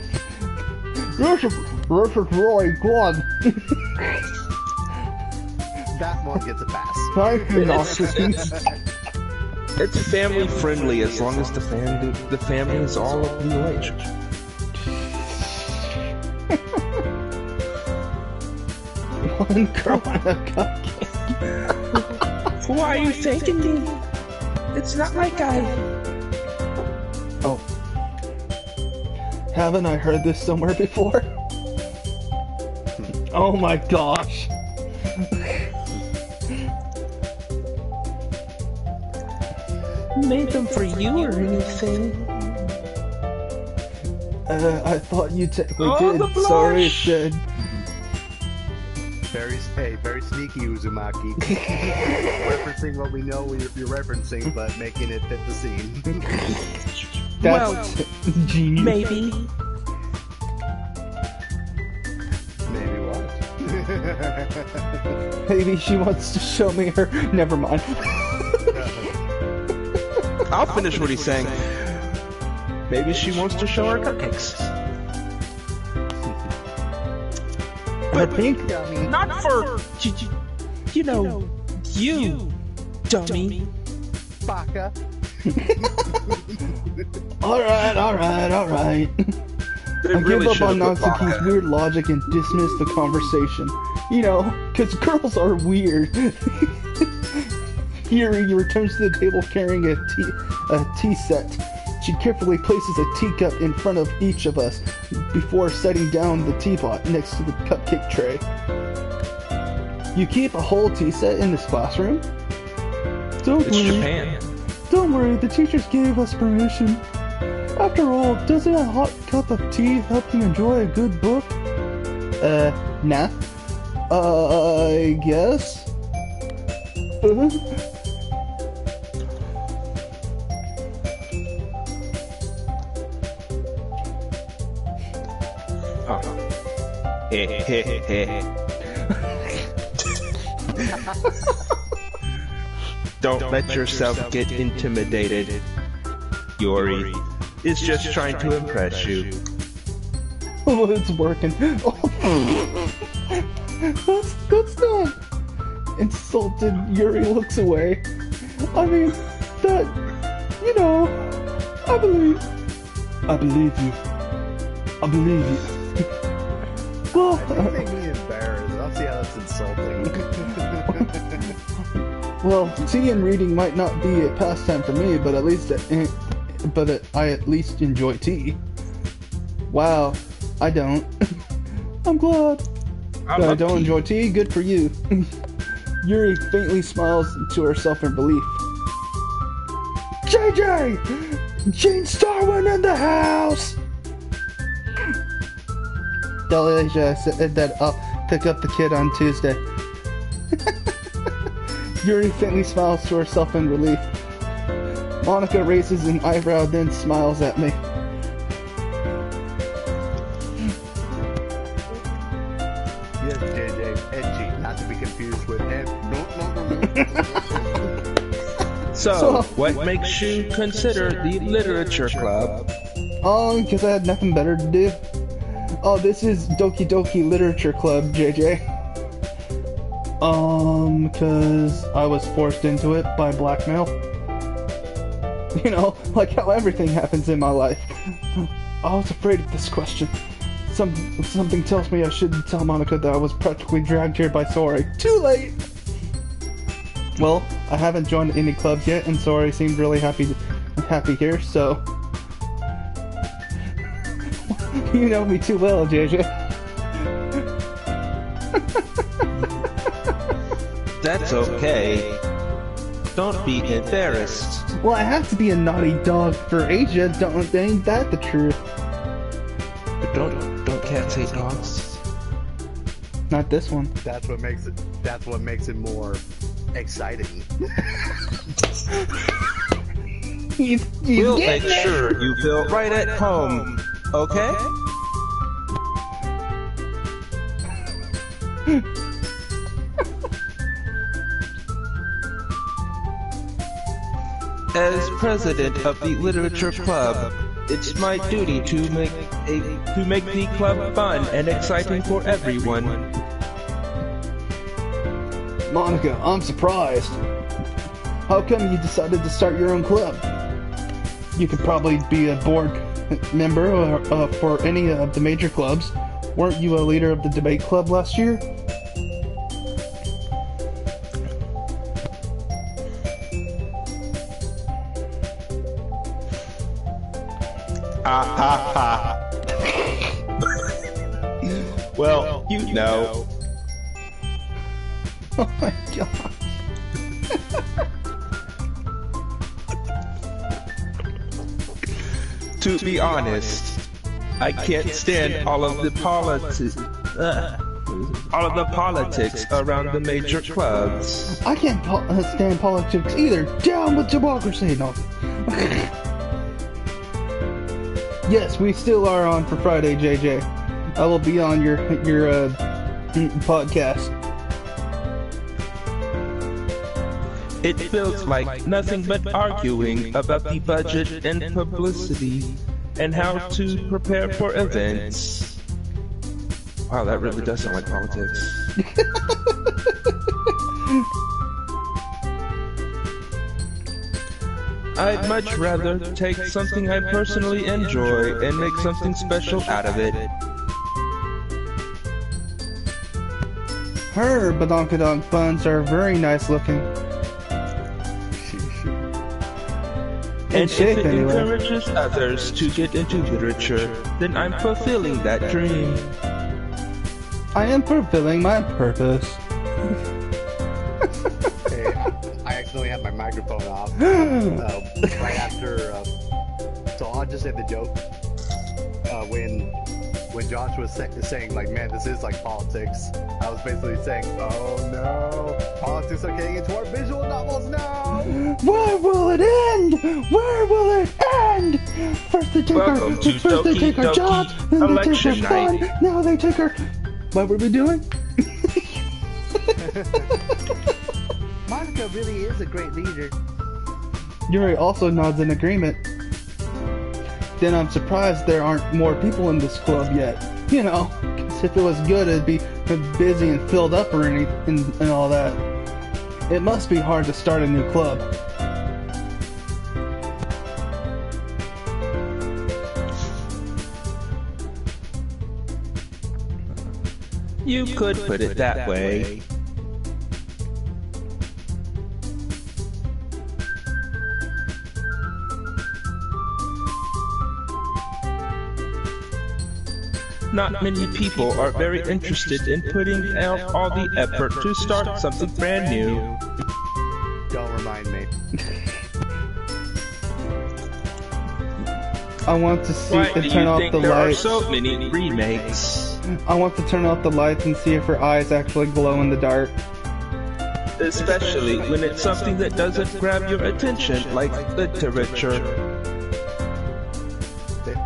This is really good. That one gets a pass. Thank you, Natsuki. It's family friendly as long as the family is all of new age. One girl and a cupcake. Who are you thinking? It's not like I... Oh. Haven't I heard this somewhere before? Oh my gosh. made them for you or anything. I thought you technically Oh, the did. blush! Sorry, it did. Very sneaky, Uzumaki. Referencing what we know you're referencing, but making it fit the scene. That's genius. Maybe. Maybe what? Maybe she wants to show me her. Never mind. I'll finish what he's saying. Maybe she wants to show her cupcakes. Her pink? Not for, you know, you, dummy. Baka. Alright. I give up on Natsuki's weird logic and dismiss the conversation. You know, because girls are weird. Yuri returns to the table carrying a tea set. She carefully places a teacup in front of each of us before setting down the teapot next to the cupcake tray. You keep a whole tea set in this classroom? Don't It's worry. Japan. Don't worry, the teachers gave us permission. After all, doesn't a hot cup of tea help you enjoy a good book? Nah. I guess? Don't let yourself get intimidated. Yuri is just trying to impress you. Oh, it's working. That's not. Insulted, Yuri looks away. I mean, that, you know, I believe you. Well, It make me embarrassed. I'll see how that's insulting. well, tea and reading might not be a pastime for me, but at least, I at least enjoy tea. Wow, I don't. I'm glad. I But I love don't tea. enjoy tea. Good for you. Yuri faintly smiles to herself in relief. JJ! Gene Starwin in the house! Tell Asia said that I'll pick up the kid on Tuesday. Yuri faintly smiles to herself in relief. Monica raises an eyebrow, then smiles at me. Yes, JJ, edgy, not to be confused with him. No. So, what makes you consider the literature club? Oh, because I had nothing better to do. Oh, this is Doki Doki Literature Club, JJ. Because I was forced into it by blackmail. You know, like how everything happens in my life. I was afraid of this question. Something tells me I shouldn't tell Monica that I was practically dragged here by Sori. Too late! Well, I haven't joined any clubs yet, and Sori seemed really happy here, so... You know me too well, JJ. That's okay. Don't be embarrassed. Well, I have to be a naughty dog for Asia, ain't that the truth? But don't cats hate dogs? Not this one. That's what makes it more exciting. He's We'll make getting it. sure you feel right at home, okay? As president of the literature club, it's my duty to make the club fun and exciting for everyone. Monica, I'm surprised. How come you decided to start your own club? You could probably be a board member for any of the major clubs. Weren't you a leader of the debate club last year? Well, you know. Oh my god. To be honest, I can't stand all of the politics around the major clubs. I can't stand politics either. Down with democracy. No. Yes, we still are on for Friday, JJ. I will be on your podcast. It feels like nothing but arguing about the budget and publicity and how to prepare for events. Wow, that really does sound like politics. I'd much rather take something I personally enjoy and make something special out of it. Her badonkadonk buns are very nice looking. And shape, if it anyway. encourages others to get into literature, then I'm fulfilling that dream. I am fulfilling my purpose. Hey, I accidentally had my microphone off right after. So I'll just say the joke. When Josh was saying like, man, this is like politics. I was basically saying, oh no, politics are getting into our visual novels now. Where will it end? Where will it end? First they take Welcome to first they Doki take our Doki jobs, then they take Election our fun. Night. Now they take our. What were we doing? Monica really is a great leader. Yuri also nods in agreement. Then I'm surprised there aren't more people in this club yet. You know, 'cause if it was good, it'd be busy and filled up or anything and all that. It must be hard to start a new club. You could put it that way. Not many people are very interested in putting out all the effort to start something brand new. Don't remind me. I want to see Why do you turn off think the there are lights. so many remakes? I want to turn off the lights and see if her eyes actually glow in the dark. Especially when it's something that doesn't grab your attention, like literature.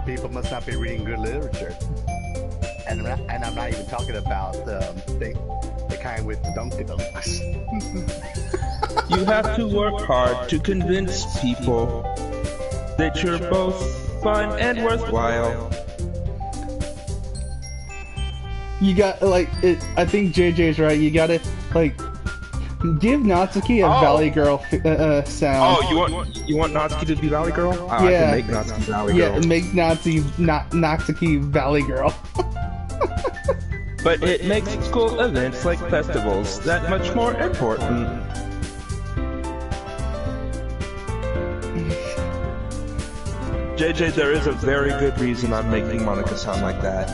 People must not be reading good literature. And I'm not even talking about the kind with the dunks. You have to work hard to convince people that you're both fun and worthwhile. You got like it. I think JJ's right. You gotta like give Natsuki a Valley Girl sound. Oh, you want Natsuki to be Valley Girl? Oh, Yeah. I can make Natsuki Valley Girl. Yeah, make Natsuki Valley Girl. But it makes school events like festivals that much more important. JJ, there is a very good reason I'm making Monica sound like that.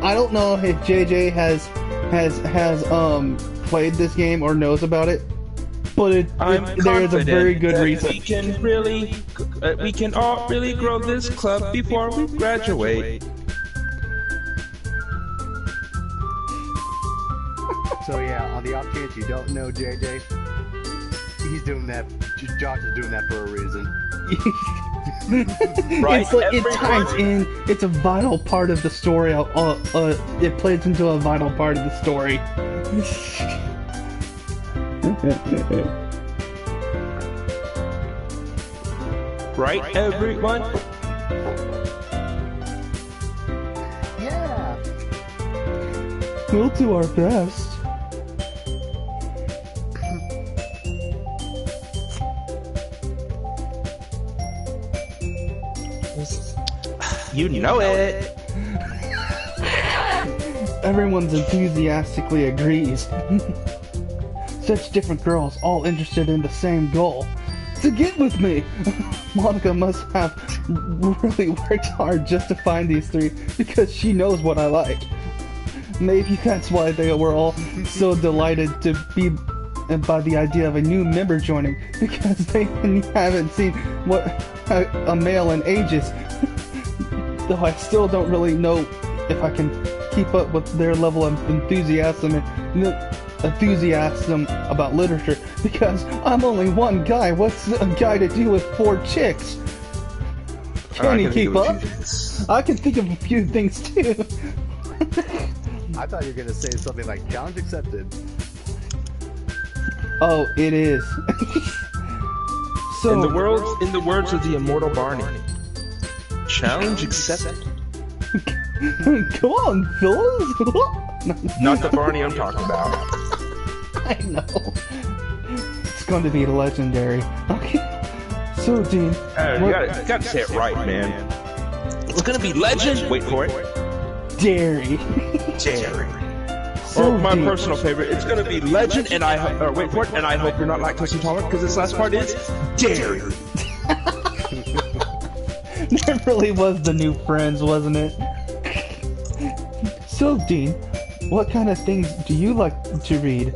I don't know if JJ has played this game or knows about it, but there is a very good reason. We can all really grow this club before we graduate. So yeah, on the off chance you don't know JJ, he's doing that. Josh is doing that for a reason. Right, It's like it ties in. It's a vital part of the story. It plays into a vital part of the story. Right, everyone? Yeah. We'll do our best. You know it. Everyone's enthusiastically agrees. Such different girls, all interested in the same goal. To get with me! Monica must have really worked hard just to find these three, because she knows what I like. Maybe that's why they were all so delighted to be by the idea of a new member joining, because they haven't seen what a male in ages. Though I still don't really know if I can keep up with their level of enthusiasm about literature, because I'm only one guy. What's a guy to do with 4 chicks? Can he keep up? I can think of a few things too. I thought you were gonna say something like challenge accepted. Oh, it is. So In the words of the immortal Barney, challenge accepted. Come on, fellas. Not the Barney I'm talking about. I know. It's going to be legendary. Okay. So, Dean. You gotta say it right, man. It's gonna be legend. Wait for it. Dairy. Jerry. So Or my Dean. personal favorite. It's gonna be legend, and wait for it. And I hope you're not lactose intolerant, because this last part is dairy. That really was the new Friends, wasn't it? So, Dean, what kind of things do you like to read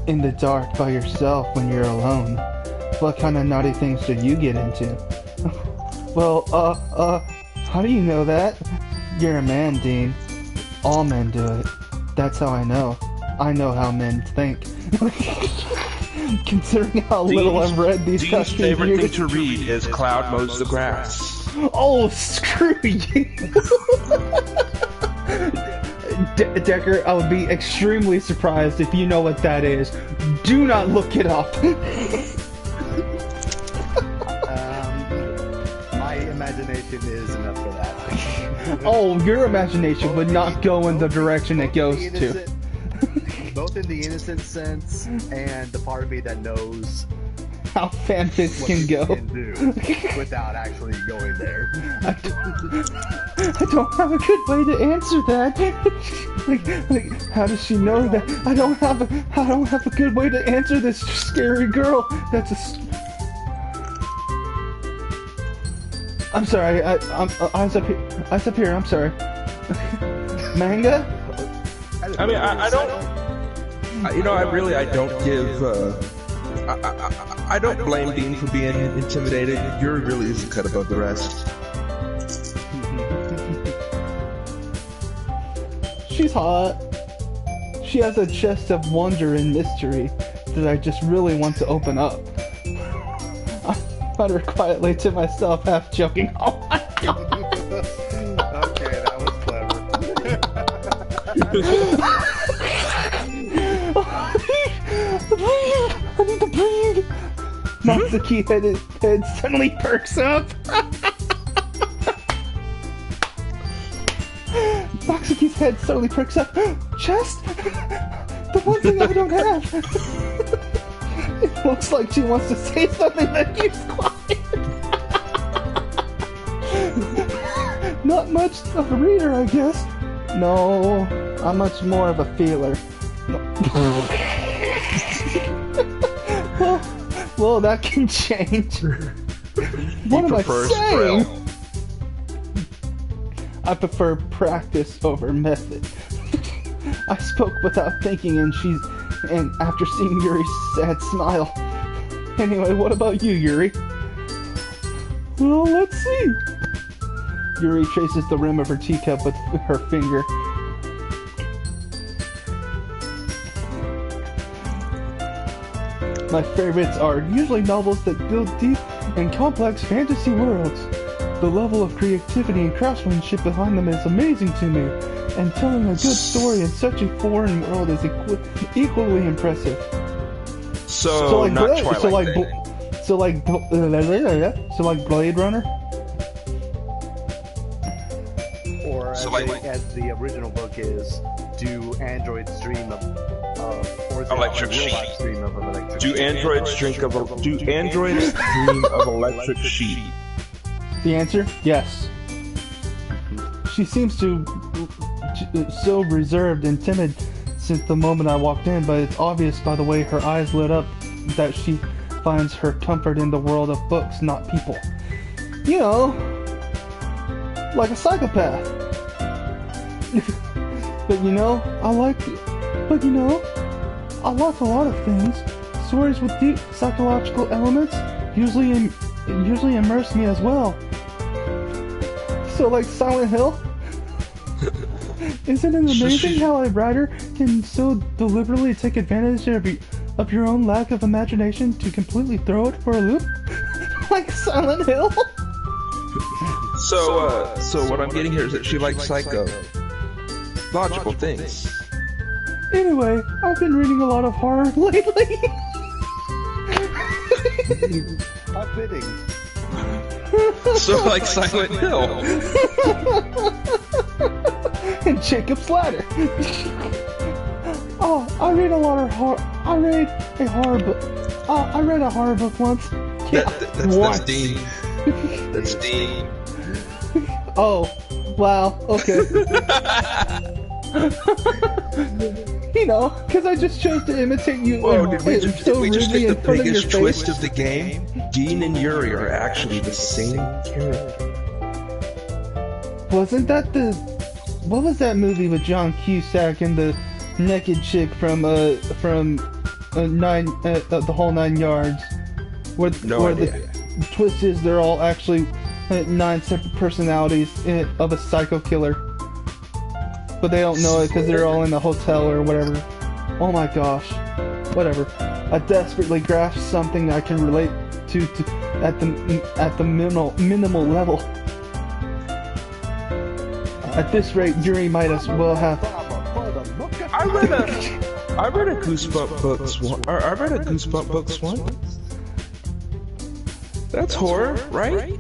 in the dark by yourself when you're alone? What kind of naughty things do you get into? Well, how do you know that? You're a man, Dean. All men do it. That's how I know. I know how men think. Considering how little I've read these Dean's past few favorite years. thing to read is Cloud Mows the Grass. Oh, screw you! Decker, I would be extremely surprised if you know what that is. Do not look it up. My imagination is enough for that. Oh, your imagination would not go in the direction it goes to. Innocent- both in the innocent sense and the part of me that knows How fanfics what can people go. can do without actually going there. I don't have a good way to answer that. like, how does she know that? I don't have a good way to answer this scary girl. That's I'm sorry. Eyes up here. I'm sorry. Manga? I mean, I don't. I don't give. I don't blame Dean for being intimidated. You're really is a cut above the rest. She's hot. She has a chest of wonder and mystery that I just really want to open up. I mutter quietly to myself, half joking. Oh my god! Okay, that was clever. I need to breathe! Natsuki head suddenly perks up. Natsuki's head suddenly perks up. Chest? The one thing I don't have. It looks like she wants to say something that keeps quiet. Not much of a reader, I guess. No, I'm much more of a feeler. Well, that can change. What am I saying? Thrill. I prefer practice over method. I spoke without thinking, and after seeing Yuri's sad smile. Anyway, what about you, Yuri? Well, let's see. Yuri traces the rim of her teacup with her finger. My favorites are usually novels that build deep and complex fantasy worlds. The level of creativity and craftsmanship behind them is amazing to me, and telling a good story in such a foreign world is equally impressive. So not Twilight then. So like Blade Runner? Or So like- as the original book is, do androids dream of or is it Electric robots sheep. dream of electric Do sheep? androids dream of electric sheep? The answer? Yes. She seems so reserved and timid since the moment I walked in, but it's obvious by the way her eyes lit up that she finds her comfort in the world of books, not people. You know, like a psychopath. But you know, I like a lot of things. Stories with deep psychological elements usually immerse me as well. So like Silent Hill? Isn't it amazing how a writer can so deliberately take advantage of your own lack of imagination to completely throw it for a loop? Like Silent Hill? So what I'm getting here is that she likes logical things. Anyway, I've been reading a lot of horror lately. How fitting. So like Silent Hill. And Jacob's Ladder. Oh, I read a lot of horror. I read a horror book. I read a horror book once. Yeah, That's Dean. That's Dean. Oh, wow. Okay. You know, because I just chose to imitate you. Whoa, and did we just rudely get in the front of your biggest face. twist of the game? Dean and Yuri are actually the same character. Wasn't that the? What was that movie with John Cusack and the naked chick from the whole 9 yards? Where No idea. the twist is they're all actually 9 separate personalities of a psycho killer, but they don't know it because they're all in the hotel or whatever. Oh my gosh, whatever. I desperately grasp something I can relate to at the minimal level. At this rate, Yuri might as well have. I read a Goosebump books once. That's horror, right?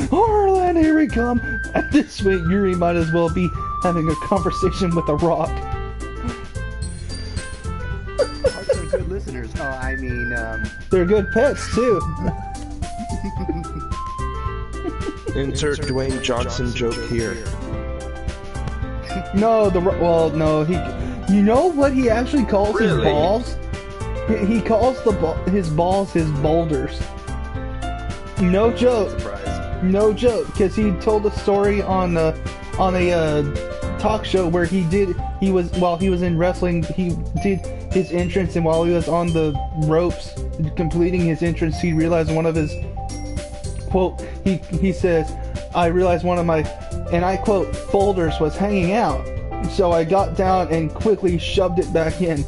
Horrorland, here we come! At this rate, Yuri might as well be having a conversation with a rock. Hearts are good listeners. Oh, I mean, They're good pets, too. Insert Dwayne Johnson joke here. No, no, you know what he actually calls his Really? balls? He calls his balls his boulders. No joke. surprise. No joke, because he told a story on a talk show where while he was in wrestling, he did his entrance, and while he was on the ropes completing his entrance, he realized one of his quote, he says, I realized one of my, and I quote, folders was hanging out. So I got down and quickly shoved it back in.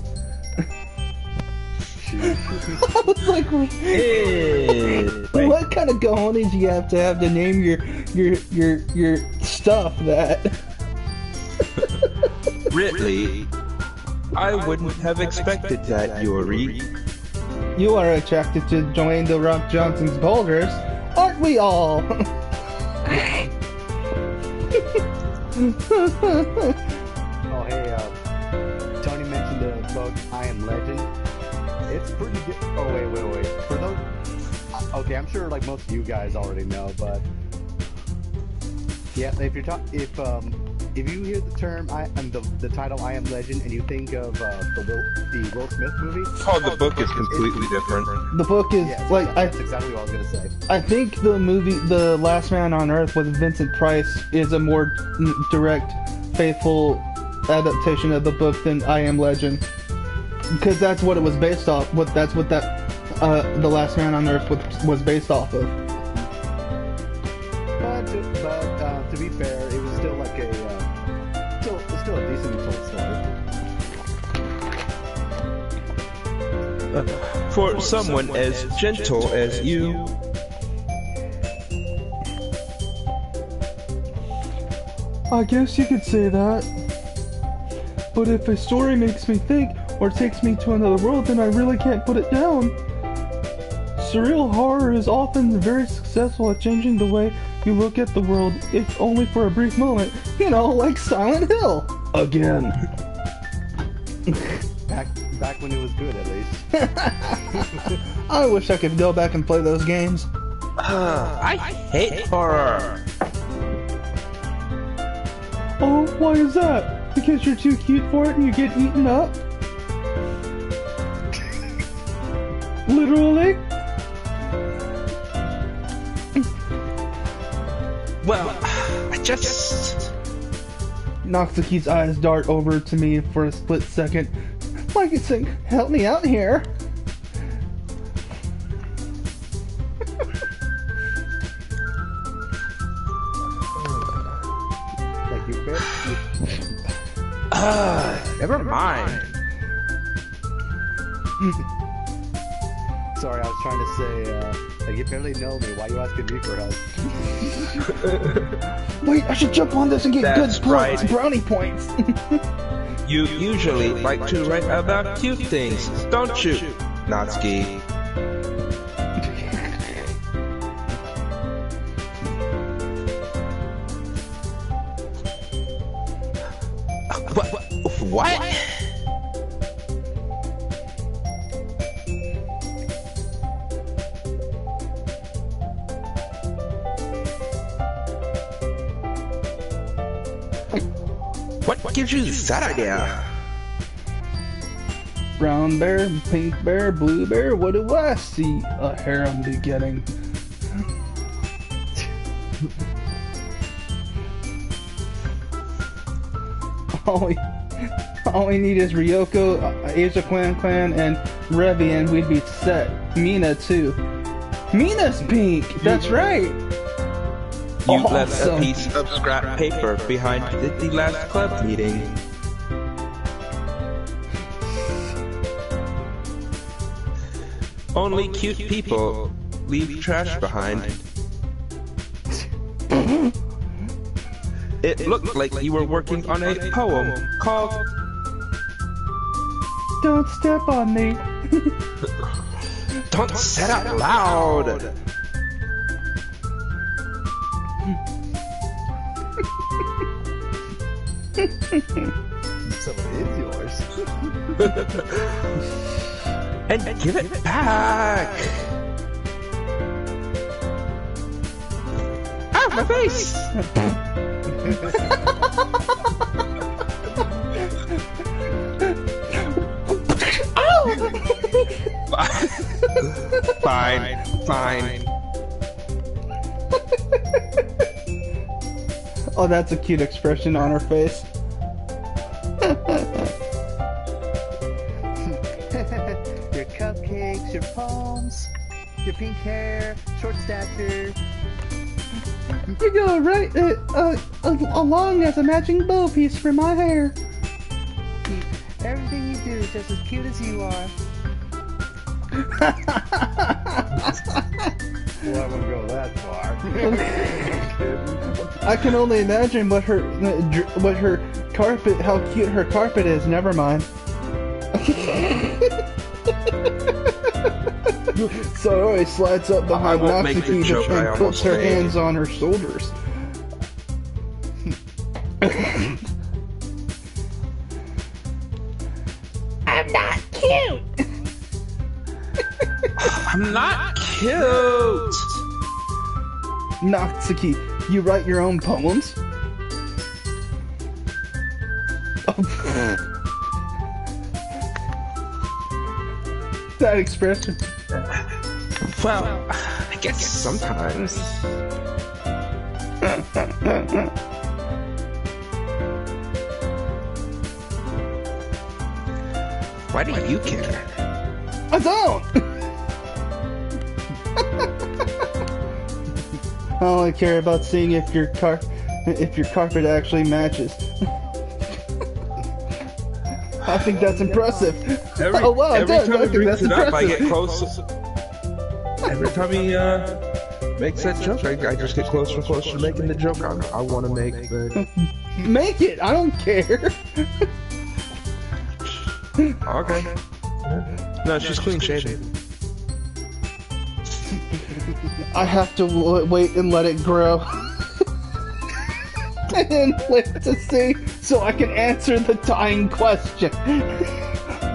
I was like, what kind of cojones you have to name your stuff that? Ridley, I wouldn't have expected that, Yuri. You are attracted to Dwayne The Rock Johnson's boulders, aren't we all? Oh, hey, Tony mentioned the book I Am Legend. It's pretty good. Oh, wait. For those, okay, I'm sure like most of you guys already know, but yeah, if you hear the term the title I Am Legend and you think of the Will Smith movie, Oh, the book is completely different. The book is that's exactly what I was gonna say. I think the movie The Last Man on Earth with Vincent Price is a more direct, faithful adaptation of the book than I Am Legend, because that's what it was based off. That's what The Last Man on Earth was based off of. But to be fair, it was still like still a decent told story. For someone as gentle as you, I guess you could say that. But if a story makes me think or takes me to another world, then I really can't put it down. Surreal horror is often very successful at changing the way you look at the world, if only for a brief moment. You know, like Silent Hill. Again. Back when it was good, at least. I wish I could go back and play those games. I hate horror. Oh, why is that? Because you're too cute for it and you get eaten up? Literally? Well, I just... Noxuki's eyes dart over to me for a split second. Like it's saying, help me out here. Like you bet. Never mind. Sorry, I was trying to say, like you barely know me. Why are you asking me for help? Wait, I should jump on this and get That's good right. brownie points. You usually like to write about cute things, don't you, Natsuki? What? What gives you that idea? Brown bear, pink bear, blue bear, what do I see? A harem beginning. all we need is Ryoko, Asia Clan, and Revi, and we'd be set. Mina, too. Mina's pink! That's right! You left a Awesome. piece of scrap paper behind at the last club meeting. Only cute people leave trash behind. It looked like you were working on a poem called Don't step on me! Don't Say It Out Loud! So it is yours. And give it back! Ah, my face! Fine. Oh, that's a cute expression on her face. Your cupcakes, your poems, your pink hair, short stature. You go right along as a matching bow piece for my hair. Everything you do is just as cute as you are. Well, I wouldn't go that far. I can only imagine what her carpet, how cute her carpet is. Never mind. Sorori slides up behind Natsuki and puts her hands on her shoulders. I'm not cute. I'm not cute. Natsuki, you write your own poems? That expression. Well, I guess sometimes. Why do you care? I don't! I only care about seeing if your carpet actually matches. I think that's impressive. Oh wow, it does. I think that's impressive. I get close. Every time he makes that joke, I just get closer and closer to making the joke I want to make. But make it. I don't care. Okay. No, she's clean shaven. I have to wait and let it grow. And wait to see so I can answer the dying question.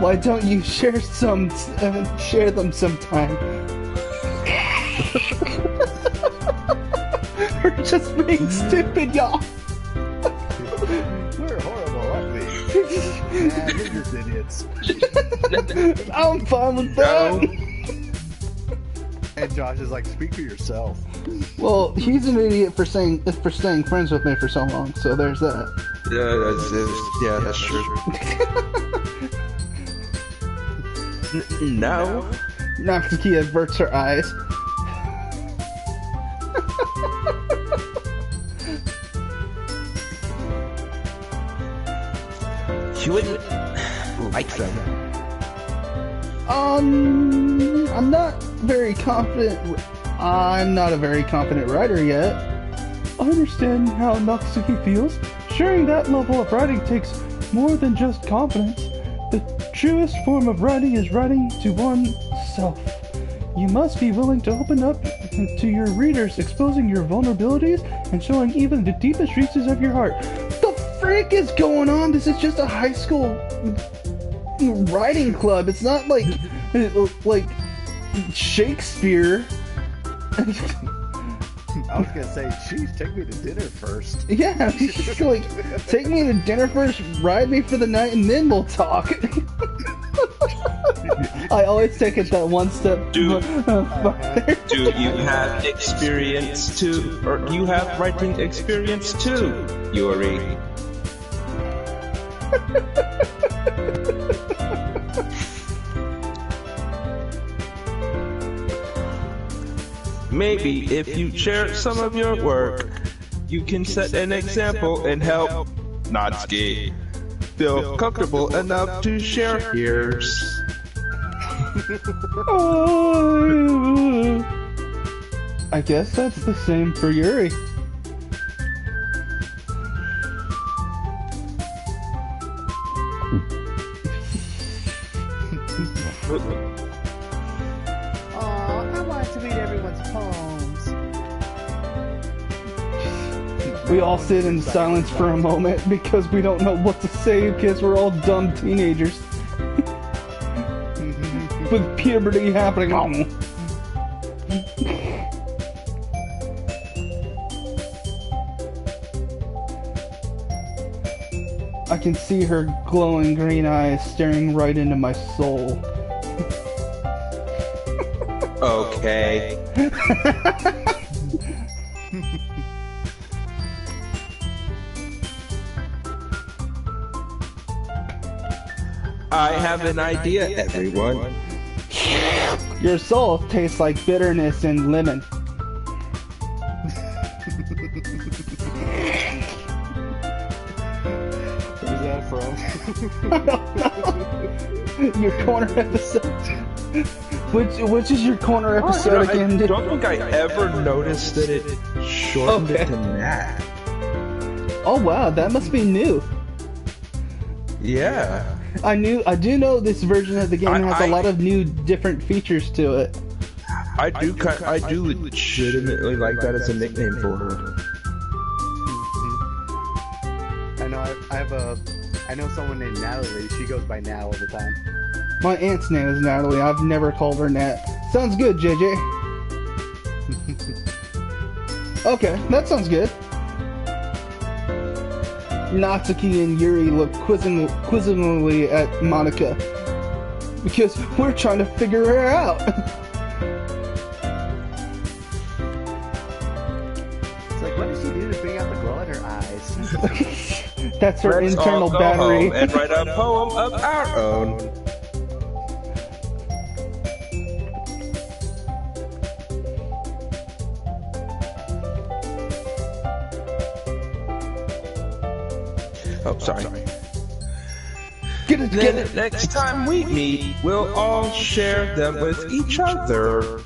Why don't you share them sometime? We're just being stupid, y'all. We're horrible, aren't we? Yeah, we're just idiots. I'm fine with that. No. And Josh is like, speak for yourself. Well, he's an idiot for staying friends with me for so long, so there's that. Yeah, that's true. No. Natsuki averts her eyes. You wouldn't like them. I'm not very confident. I'm not a very confident writer yet. I understand how Natsuki feels. Sharing that level of writing takes more than just confidence. The truest form of writing is writing to oneself. You must be willing to open up to your readers, exposing your vulnerabilities and showing even the deepest reaches of your heart. The frick is going on? This is just a high school writing club. It's not like Shakespeare. I was gonna say, geez, take me to dinner first. Yeah, like, take me to dinner first, ride me for the night, and then we'll talk. I always take it that one step farther. Do you have experience too? Or do you have writing experience too, Yuri? Maybe if you share some of your work, you can set an example and help Natsuki feel comfortable enough to share yours. I guess that's the same for Yuri. Aw, I wanted to read everyone's poems. We all sit in silence for a moment because we don't know what to say because we're all dumb teenagers. With puberty happening. I can see her glowing green eyes staring right into my soul. Okay. I have an idea, everyone. Your soul tastes like bitterness and lemon. Where's that from? I don't know. Your corner episode. Which is your corner episode again? I don't think I ever noticed that it shortened it to Nat. Oh wow, that must be new. Yeah. I do know this version of the game has a lot of new different features to it. I do legitimately like that as a nickname for her. I know someone named Natalie. She goes by Nat all the time. My aunt's name is Natalie. I've never called her Nat. Sounds good, JJ. Okay, that sounds good. Natsuki and Yuri look quizzingly at Monica because we're trying to figure her out. It's like, what does she do to bring out the glow in her eyes? That's her Let's internal all go battery. home and write a poem of our own. Oh, sorry. Get it. Next time we meet, we'll all share them with each other.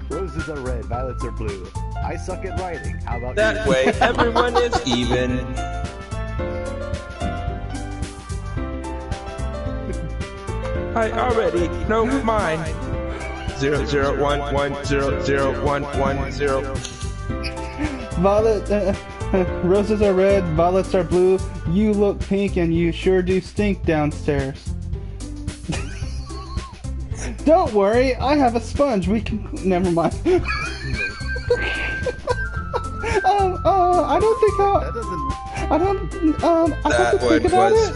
Roses are red, violets are blue. I suck at writing. How about That you? way, everyone is even. I already know mine. 001100110. Roses are red, violets are blue. You look pink, and you sure do stink downstairs. Don't worry, I have a sponge. We can. Never mind. I don't think That doesn't. I don't. I have to think about it.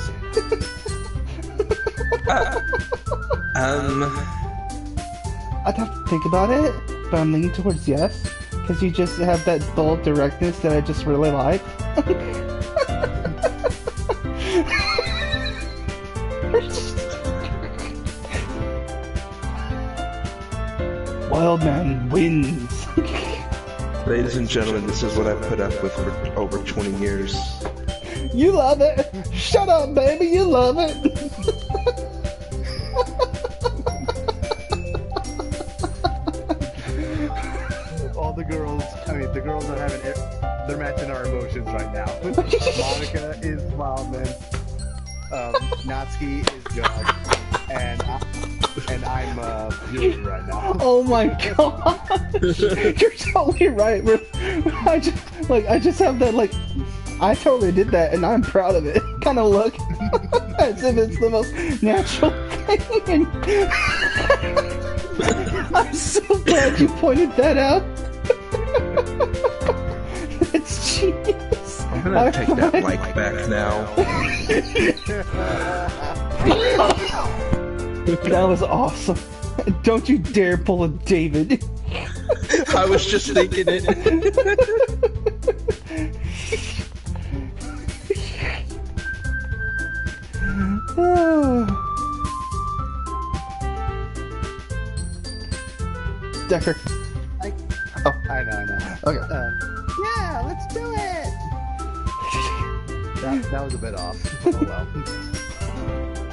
I'd have to think about it, but I'm leaning towards yes, because you just have that bold directness that I just really like. Wildman wins. Ladies and gentlemen, this is what I've put up with for over 20 years. You love it. Shut up, baby. You love it. All the girls, the girls are having it. They're matching our emotions right now. Monica is Wildman. Natsuki is Jug. And I'm Yuri right now. Oh my god. You're totally right. I just have that, like, I totally did that and I'm proud of it. Kind of look as if it's the most natural thing. I'm so glad you pointed that out. It's genius. I'm gonna take that like back now. That was awesome. Don't you dare pull a David. I was just thinking it. Decker. I know. Okay. Yeah, let's do it. That was a bit off. Oh well.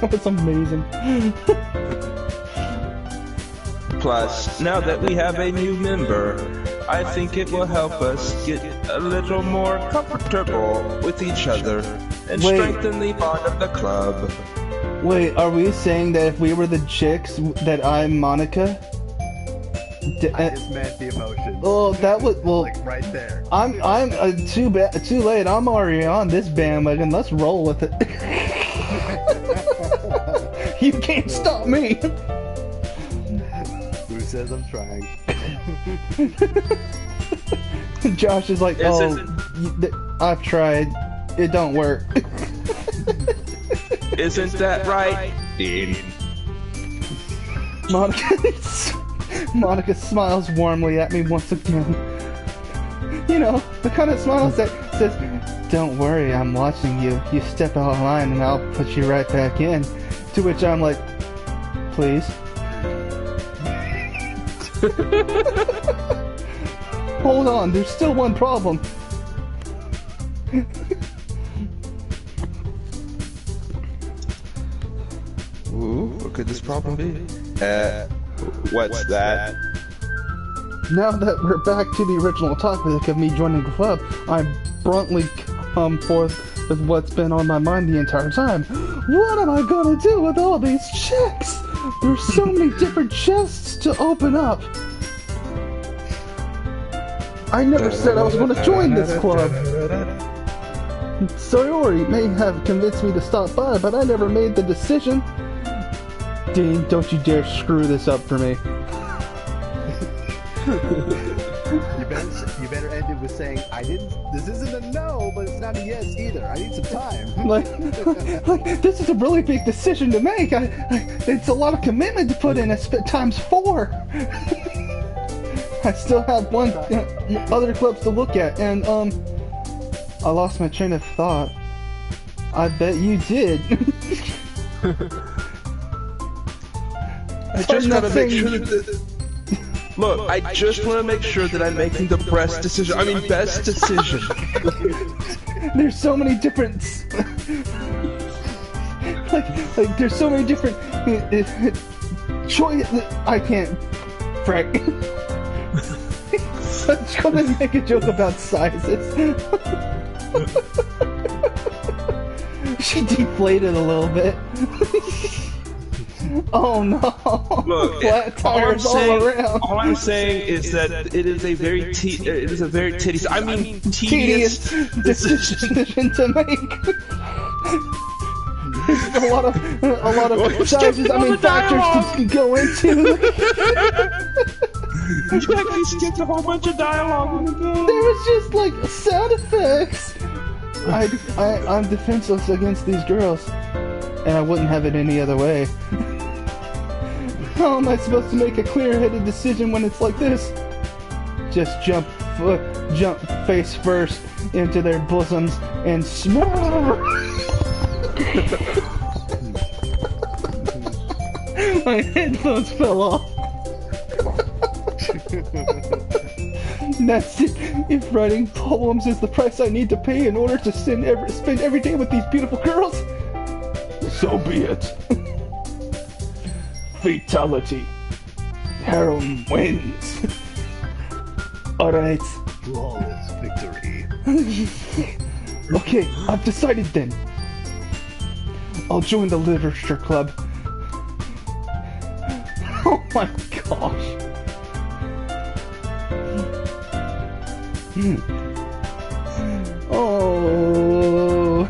That was amazing. Plus, now that we have a new member, I think it will help us get a little more comfortable with each other and strengthen the bond of the club. Wait, are we saying that if we were the chicks, that I'm Monica? I just meant the emotions. Oh, that was Like right there. I'm too late. I'm already on this bandwagon. Let's roll with it. You can't stop me. Who says I'm trying? Josh is like, I've tried. It don't work. Isn't that right, Dean? Monica smiles warmly at me once again. You know, the kind of smiles that says, "Don't worry, I'm watching you. You step out of line and I'll put you right back in." To which I'm like, please. Hold on, there's still one problem. Ooh, what could this problem be? What's that? Now that we're back to the original topic of me joining the club, I bluntly come forth with what's been on my mind the entire time. What am I gonna do with all these checks? There's so many different chests to open up. I never said I was gonna join this club. Sayori may have convinced me to stop by, but I never made the decision. Dean, don't you dare screw this up for me. You better end it with saying, this isn't a no, but it's not a yes either. I need some time. like, this is a really big decision to make. It's a lot of commitment to put in. It's times 4. I still have one other clubs to look at, and I lost my train of thought. I bet you did. I just gotta make sure that look, I just want to make sure that I'm making the best decision. I mean, best decision. There's so many different... like, there's so many different... choice... I can't... Frick. I was gonna make a joke about sizes. She deflated a little bit. Oh no! Look, flat tires all around. All I'm saying is that it is a very tedious, tedious decision to make. a lot of sizes. Factors to go into. You actually skipped a whole bunch of dialogue. There was just like sound effects. I'm defenseless against these girls, and I wouldn't have it any other way. How am I supposed to make a clear-headed decision when it's like this? Just jump face first into their bosoms and smell. My headphones fell off. That's it. If writing poems is the price I need to pay in order to spend every day with these beautiful girls, so be it. Fatality. Harem wins. Alright. Flawless victory. Okay, I've decided then. I'll join the Literature Club. Oh my gosh. Oh.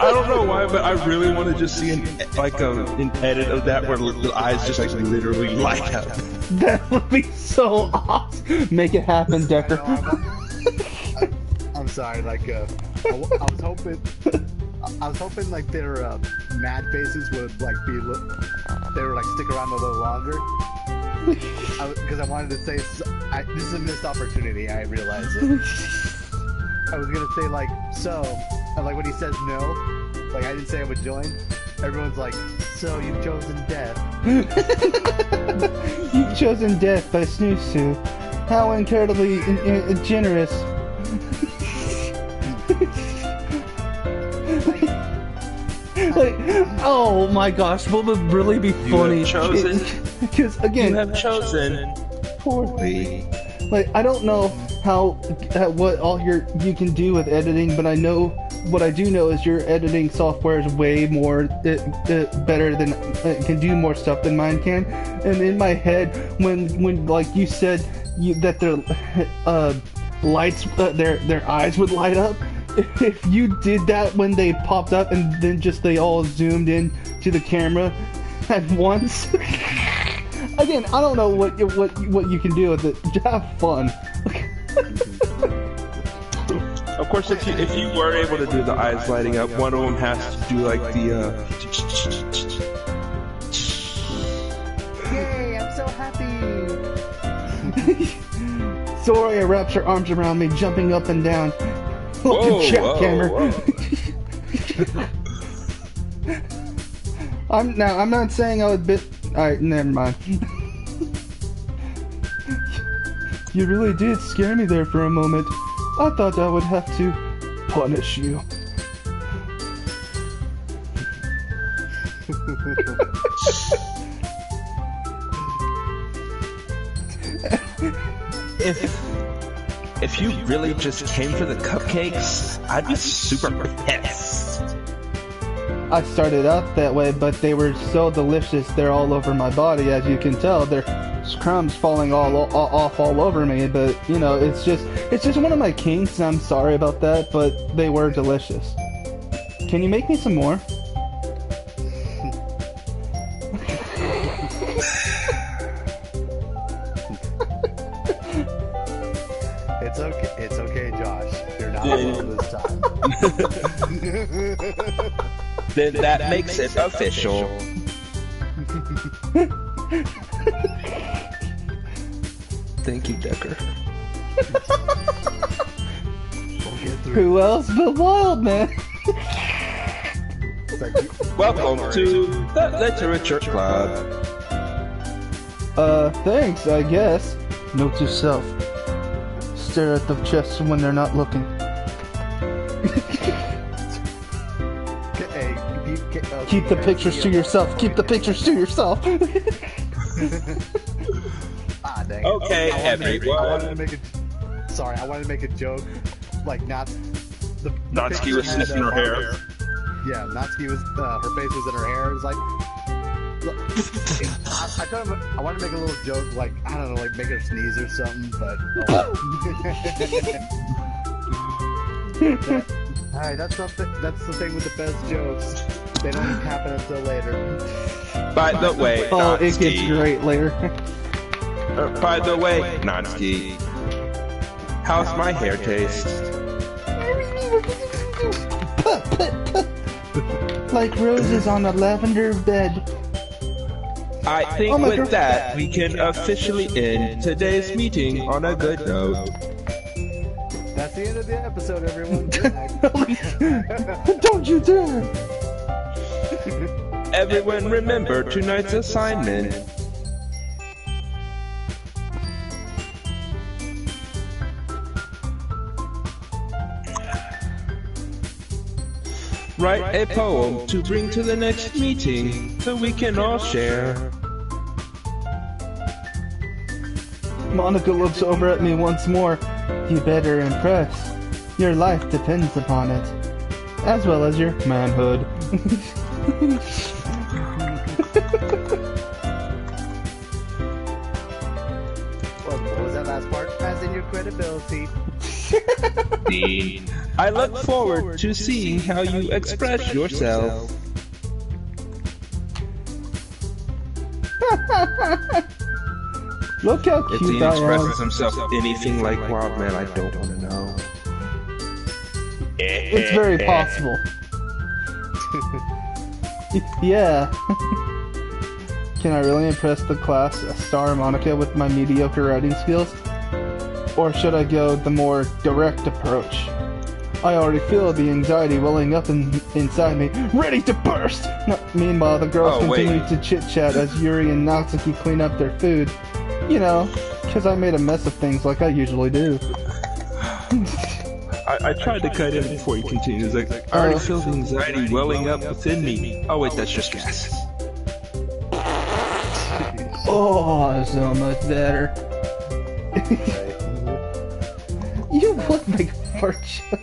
I don't know why, but I really want to just see an edit of that where the eyes just like literally light up. That would be so awesome. Make it happen, Decker. I'm sorry. I was hoping like their mad faces would like be they were like stick around a little longer. Because I wanted to say this is a missed opportunity. I realize it. I was gonna say like and like when he says no, like I didn't say I would join. Everyone's like, so you've chosen death. You've chosen death by Snoosu. How incredibly generous. Like, oh my gosh, what would really be funny? You have chosen. Because again, you have chosen poorly. Like, I don't know what all you can do with editing, but I know what I do know is your editing software is way more better than can do more stuff than mine can. And in my head, when like you said that their lights, their eyes would light up. If you did that when they popped up and then just they all zoomed in to the camera at once. Again, I don't know what you can do with it. Just have fun. Of course, if you were able to do the eyes lighting up, one of them has to do like the Yay! I'm so happy. Soria wraps her arms around me, jumping up and down. Like a jackhammer. I'm not saying I would bit. Alright, never mind. You really did scare me there for a moment. I thought I would have to punish you. If you really just came for the cupcakes, I'd be super pissed. I started out that way, but they were so delicious, they're all over my body, as you can tell. There's crumbs falling all over me, but, you know, it's just one of my kinks, and I'm sorry about that, but they were delicious. Can you make me some more? It's okay, Josh. You're not alone this time. Then that makes it official. Thank you, Decker. Who else but Wildman? Welcome to the Literature Club. Thanks, I guess. Note to self. Stare at the chest when they're not looking. Keep the pictures to yourself. Keep the pictures to yourself. Ah, dang it. Okay, everyone. I wanted to make a joke. Like, Natsuki was sniffing her hair. Yeah, Natsuki was, her face was in her hair. It was like, I wanted to make a little joke, like, I don't know, like make her sneeze or something, but alright, that's the thing with the best jokes. They don't happen until later. By the way, oh, Natsuki. it gets great later. By the way, Natsuki, how's my hair taste? Like roses on a lavender bed. I think with that, we can officially end today's meeting on a good note. That's the end of the episode, everyone. Don't you dare! Everyone remember tonight's assignment. Write a poem to bring to the next meeting so we can all share. Monica looks over at me once more. You better impress. Your life depends upon it. As well as your manhood. What was that last part? As in your credibility. Dean, I look forward to seeing how you express yourself. Look how If cute Dean I expresses am. himself anything like Wildman, I don't want to know. It's very possible. Yeah. Can I really impress the class star Monica with my mediocre writing skills? Or should I go the more direct approach? I already feel the anxiety welling up inside me, ready to burst! Meanwhile, the girls continue to chit-chat as Yuri and Natsuki clean up their food. You know, because I made a mess of things like I usually do. I tried to cut in before you continue. It's like, I already feel the anxiety welling up within me. Oh wait, that's just gas. Oh, so much better. You look like fart joke.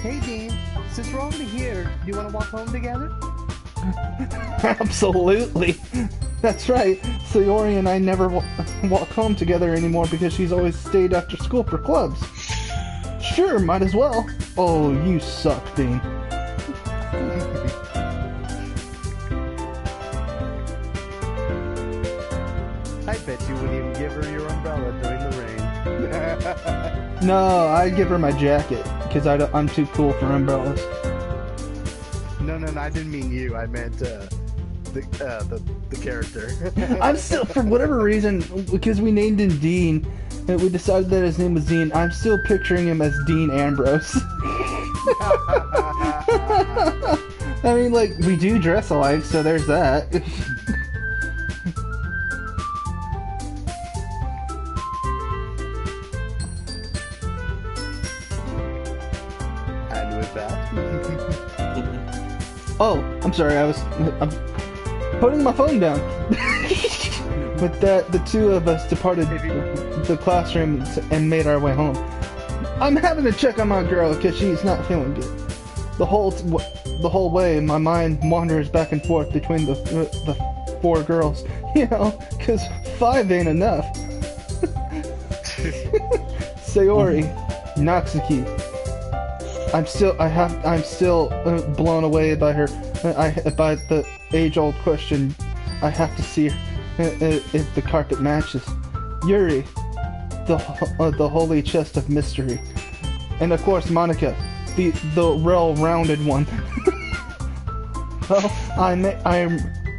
Hey, Dean. Since we're already here, do you want to walk home together? Absolutely. That's right. Sayori and I never walk home together anymore because she's always stayed after school for clubs. Sure, might as well. Oh, you suck, Dean. I bet you wouldn't even give her your umbrella during the rain. No, I'd give her my jacket because I'm too cool for umbrellas. No, I didn't mean you. I meant the character. I'm still, for whatever reason, because we named him Dean, and we decided that his name was Dean, I'm still picturing him as Dean Ambrose. I mean, like, we do dress alike, so there's that. And with that, Oh, I'm sorry, I'm putting my phone down. With that, the two of us departed the classroom and made our way home. I'm having to check on my girl because she's not feeling good. The whole way, my mind wanders back and forth between the 4 girls, you know, because 5 ain't enough. Sayori, Natsuki. I'm still blown away by her, by the age-old question. I have to see her, if the carpet matches. Yuri, the holy chest of mystery, and of course Monica, the well-rounded one.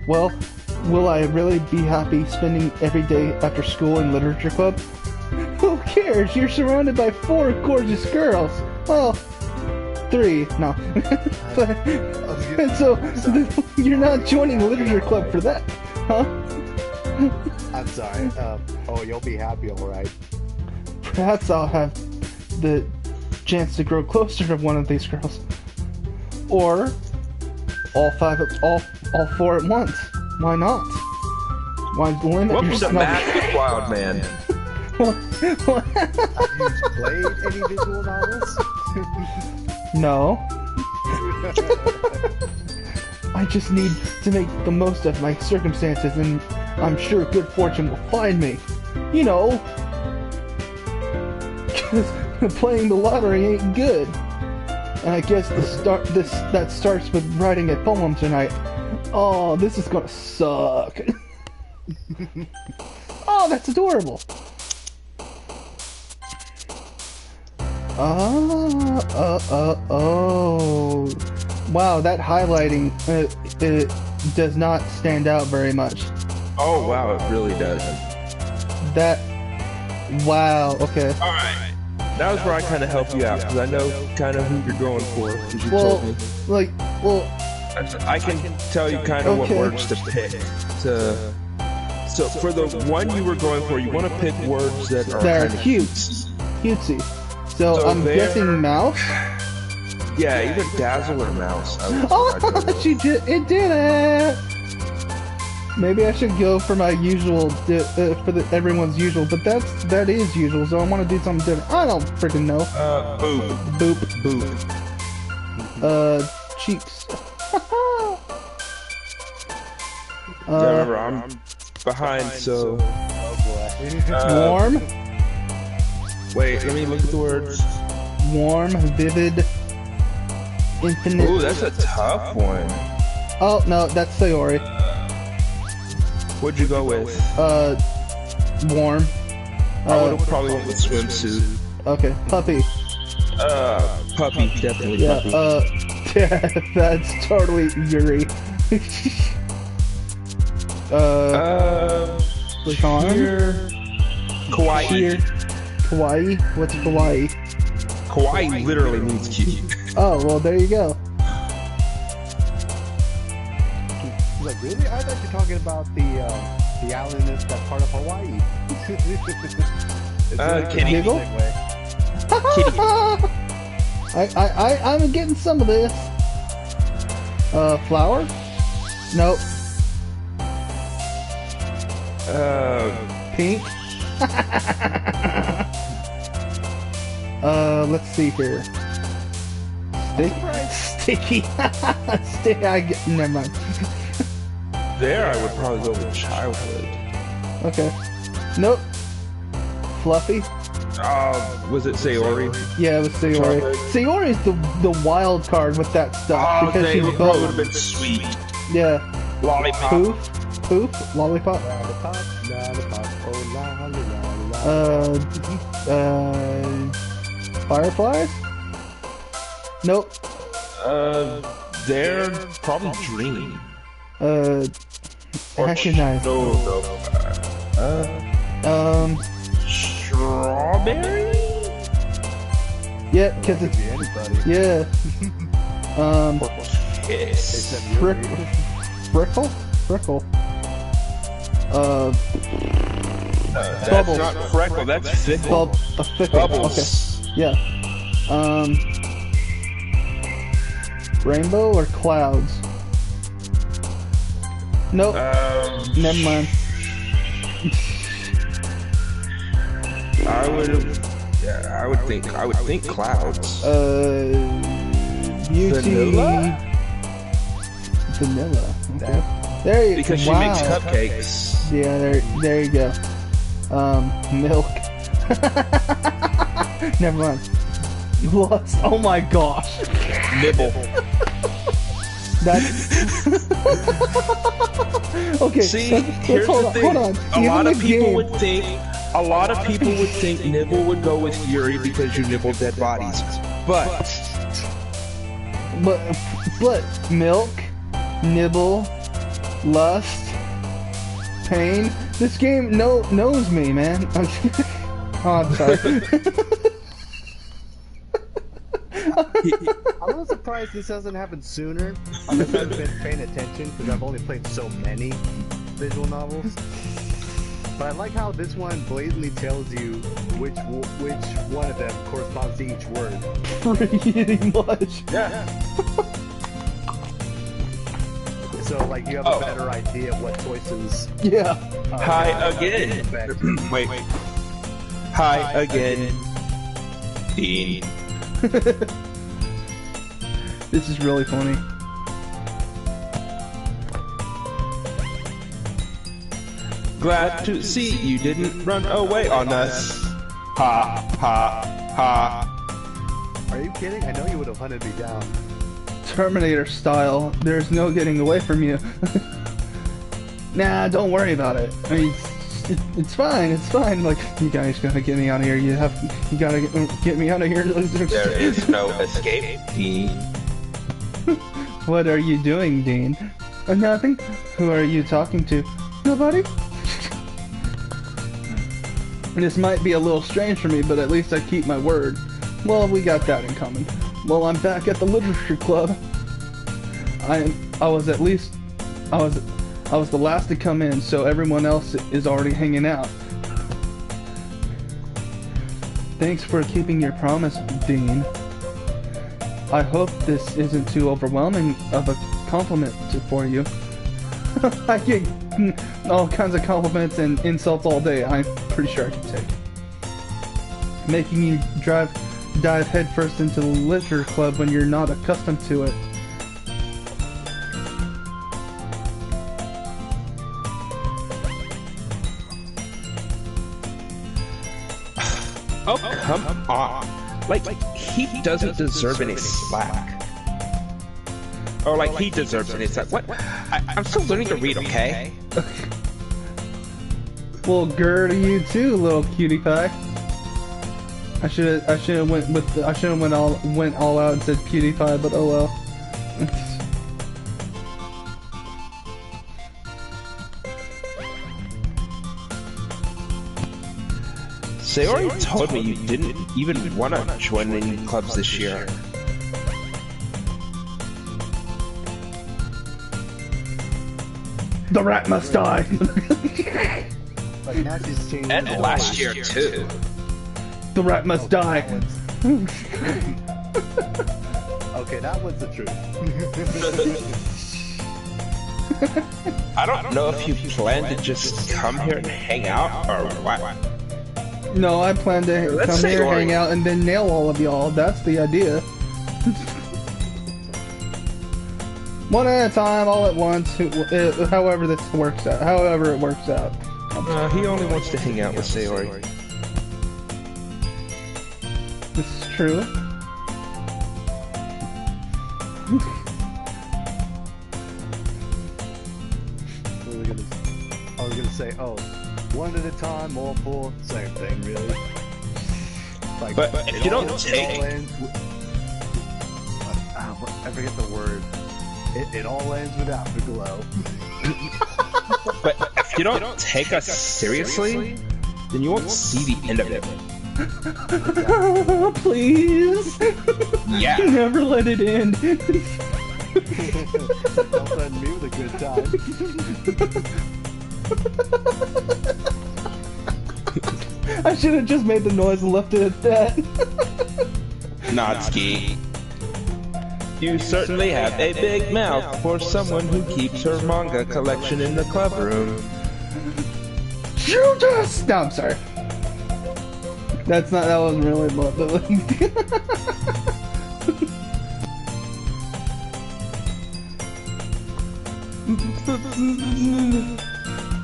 Well, will I really be happy spending every day after school in literature club? Who cares? You're surrounded by 4 gorgeous girls. Well, 3, no. And so, you're not joining literature club for that, huh? I'm sorry. Oh, you'll be happy, alright. Perhaps I'll have the chance to grow closer to one of these girls. Or, all 4 at once. Why not? Why limit What was the yourself? match with Wildman? Have you played any visual novels? No. I just need to make the most of my circumstances, and I'm sure good fortune will find me. You know, because playing the lottery ain't good. And I guess that starts with writing a poem tonight. Oh, this is gonna suck. Oh, that's adorable. Oh. Wow, that highlighting it does not stand out very much. Oh wow, it really does. Wow, okay. Alright. That was where I kind of help you out, because I know kind of who you're going for, because you Well, told me. I can tell you kind of what words to pick. So for the one you were going for, you want to pick words that are they're kind of cute. Cutesy. So I'm guessing mouse? Yeah, either Dazzle or Mouse. Oh, it did it! Maybe I should go for my usual, everyone's usual, but that is usual, so I want to do something different. I don't freaking know. Boop. Boop. Cheeks. Yeah, remember, I'm behind, so... Warm? Wait, let me look at the words. Warm, vivid, infinite... Ooh, that's a tough one. Oh, no, that's Sayori. What'd you go with? Warm. I would've probably went with swimsuit. Okay, puppy. Puppy, definitely Yeah, puppy. yeah, that's totally Yuri. Sean? Kawaii. Here. Kawaii? What's kawaii? Kawaii literally means cute. Oh, well, there you go. Like, really? I thought you were talking about the island that's part of Hawaii. Kitty. Giggle? Kitty. I'm getting some of this. Flower? Nope. Pink? Let's see here. Sticky. Never mind. There, I would probably go with childhood. Okay. Nope. Fluffy? Was it Sayori? Yeah, it was Sayori. Chocolate. Sayori's the wild card with that stuff because she's would have both. been sweet. Yeah. Lollipop. Poof? Lollipop? Lollipop, oh la la la. Fireflies? Nope. They're probably Dream. Recognize. No. Strawberry? Yeah, cause it's, Anybody. yeah. Kiss. Except Yuri. Frickle? Frickle. That's Bubbles. not Freckle, that's Fickle. A fickle. Bubbles. Okay. Yeah. Rainbow or clouds? Nope. Never mind. I would think clouds. Beauty. Vanilla? Vanilla. Okay. There you go. Because she makes cupcakes. Yeah, there you go. Milk. Never mind. Lust. Oh my gosh. Nibble. That's okay. See, let's here's hold the on. thing. Hold on. A lot of Given the people game- would think Nibble would go with Yuri because you nibble dead bodies. But milk, nibble, lust, pain. This game knows me, man. Oh, I'm sorry. I'm a little surprised this hasn't happened sooner. Unless I've been paying attention because I've only played so many visual novels. But I like how this one blatantly tells you which one of them corresponds to each word. Pretty much. yeah. So like you have a better idea of what choices. Yeah. Hi again. affect. Wait. Hi again. Dean. This is really funny. Glad to see you didn't run away on us. Ha ha ha. Are you kidding? I know you would have hunted me down. Terminator style. There's no getting away from you. Nah, don't worry about it. I mean, it's fine. It's fine. Like, you guys gotta get me out of here. You gotta get me out of here. There is no escape, Dean. What are you doing, Dean? Nothing. Who are you talking to? Nobody. This might be a little strange for me, but at least I keep my word. Well, we got that in common. Well, I'm back at the literature club. I was the last to come in, so everyone else is already hanging out. Thanks for keeping your promise, Dean. I hope this isn't too overwhelming of a compliment for you. I get all kinds of compliments and insults all day. I'm pretty sure I can take it. Making you dive headfirst into the literature club when you're not accustomed to it. Oh, come on. Like, he doesn't deserve any slack. Or like, he deserves any slack. What? I'm still learning to read, okay? Well, grr to you too, little cutie pie. I should have went all out and said PewDiePie, but oh well. Sayori told me you didn't even want to join any clubs this year. The rat must die. But now she's changed. And last year too. The rat must die. Okay, that was the truth. I don't know if you plan to just come here and hang out or what. No, I plan to Let's come say here, Ori. hang out, and then nail all of y'all. That's the idea. One at a time, all at once. However this works out. However it works out. He only wants to hang out with Sayori. This is true. I was gonna say, oh, one at a time, all four, same thing, really. Like, But if it you don't all take- ends with, I forget the word. It all ends with Afterglow. But if you don't take us seriously, then you won't see the end of it. Please. Yeah. Never let it end. Don't threaten me with a good time. I should have just made the noise and left it at that. Natsuki. You certainly have a big mouth for someone who keeps her manga collection in the club room. Judas! No, I'm sorry. That wasn't really what the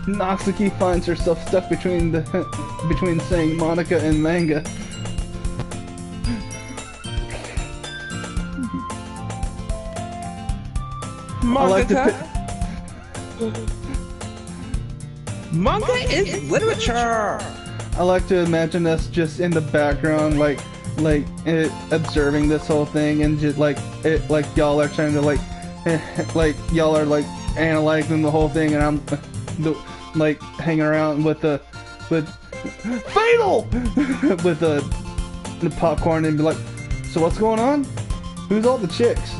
Natsuki finds herself stuck between saying Monica and manga. Manga? Manga is literature! I like to imagine us just in the background, observing this whole thing, and just y'all are trying to y'all are analyzing the whole thing, and I'm hanging around with fatal with the popcorn and be like, so what's going on? Who's all the chicks?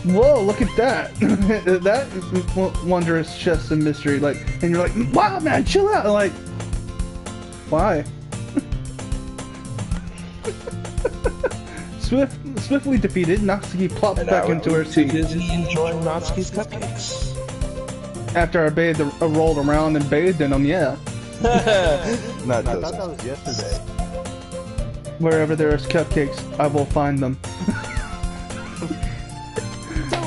Whoa, look at that! That wondrous chest of mystery, and you're like, wow, man, chill out! Why? Swiftly defeated, Natsuki plops back into her seat. Busy enjoying Natsuki's cupcakes. After I rolled around and bathed in them, yeah. Not I thought that was yesterday. Wherever there is cupcakes, I will find them.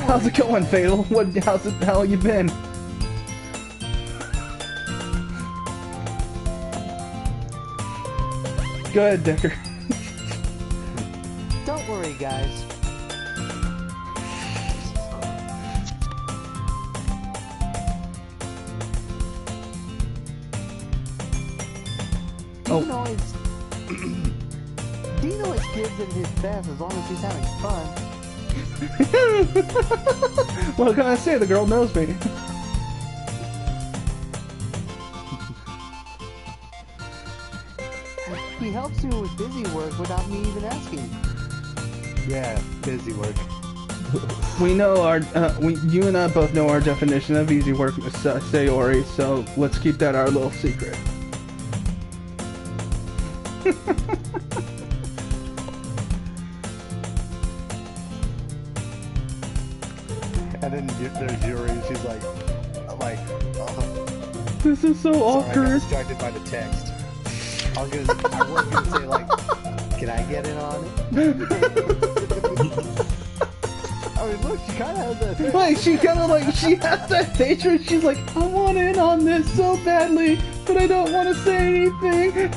How's it going, Fatal? How you been? Go ahead, Decker. Don't worry, guys. Oh. Dean always gives it his best as long as he's having fun. What can I say? The girl knows me. He helps me with busy work without me even asking. Yeah, busy work. We know you and I both know our definition of easy work, Sayori, so let's keep that our little secret. And then there's Yuri, and she's like, This is so sorry, I got awkward. distracted by the text. I was gonna say can I get in on it? I mean, look, she kind of has that face. She has that face where she's like, I want in on this so badly, but I don't want to say anything.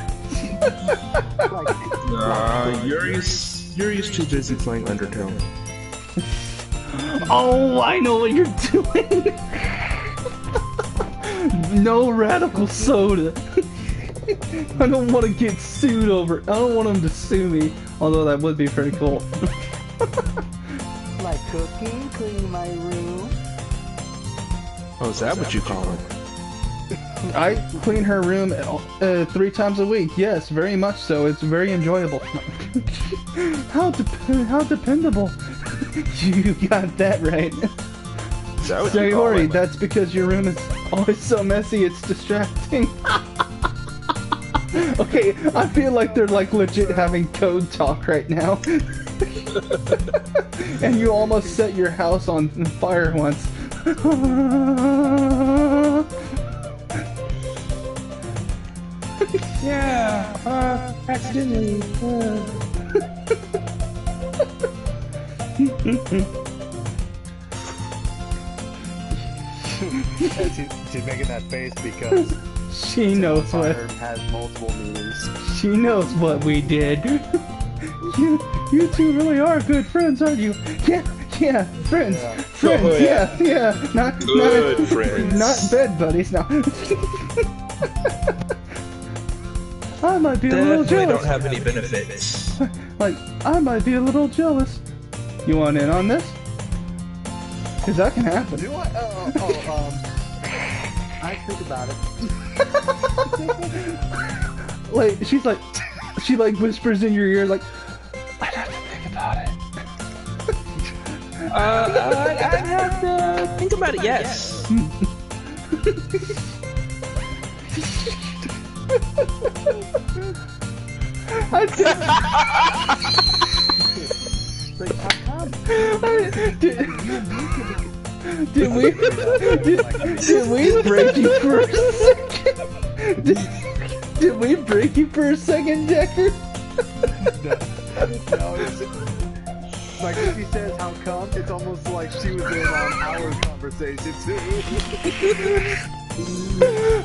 Yuri's too busy playing Undertale. Oh, I know what you're doing. No radical soda. I don't want to get sued over. I don't want him to sue me, although that would be pretty cool. Like cooking, cleaning my room. Oh, is that what you call it? I clean her room 3 times a week. Yes, very much so. It's very enjoyable. How dependable. You got that right. Is that what you call Sayori, it? that's because your room is always so messy, it's distracting. Okay, I feel like they're legit having code talk right now. And you almost set your house on fire once. Yeah, accidentally. She's making that face because She knows what. fire has multiple meanings. She knows what we did. You two really are good friends, aren't you? Yeah, friends. Yeah. Friends, Oh, yeah. Not Good friends. Not bed buddies now. I might be a little Definitely jealous. don't have any benefits. I might be a little jealous. You want in on this? Cause that can happen. Do I? I think about it. She whispers in your ear I'd have to think about it. I'd have to think about it, yes. Like, how come? Did we break you for a second? Did we break you for a second, Decker? No, it's like if she says how come, it's almost like she was in on our conversation too.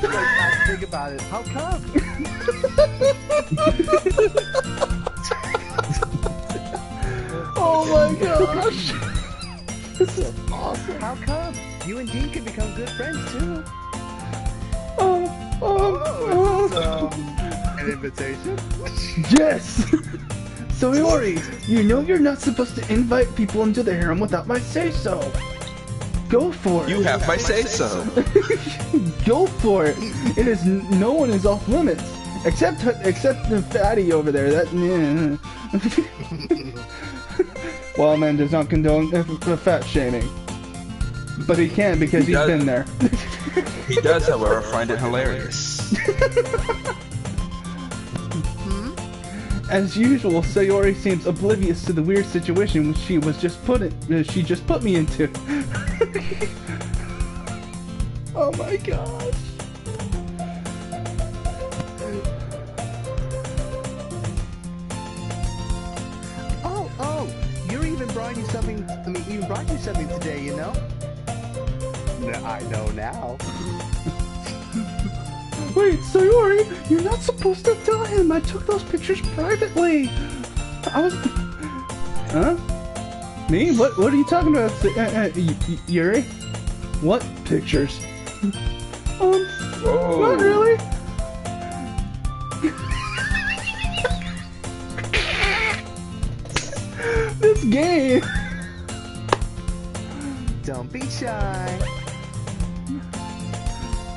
Like, think about it. How come? Oh my gosh! This is awesome. How come? You and Dean can become good friends too. An invitation? Yes! So Iori, you know you're not supposed to invite people into the harem without my say-so. Go for it. You have my say-so. Go for it. It is no one is off limits except the fatty over there. That Wildman does not condone fat shaming, but he can because he's been there. He does, however, find it hilarious. As usual, Sayori seems oblivious to the weird situation she just put me into. Oh my gosh. Oh, Yuri even brought you something. Even brought you something today, you know? I know now. Wait, Sayori, you're not supposed to tell him. I took those pictures privately. I was... Huh? Me? What are you talking about, Yuri? What pictures? Whoa. Not really. This game. Don't be shy.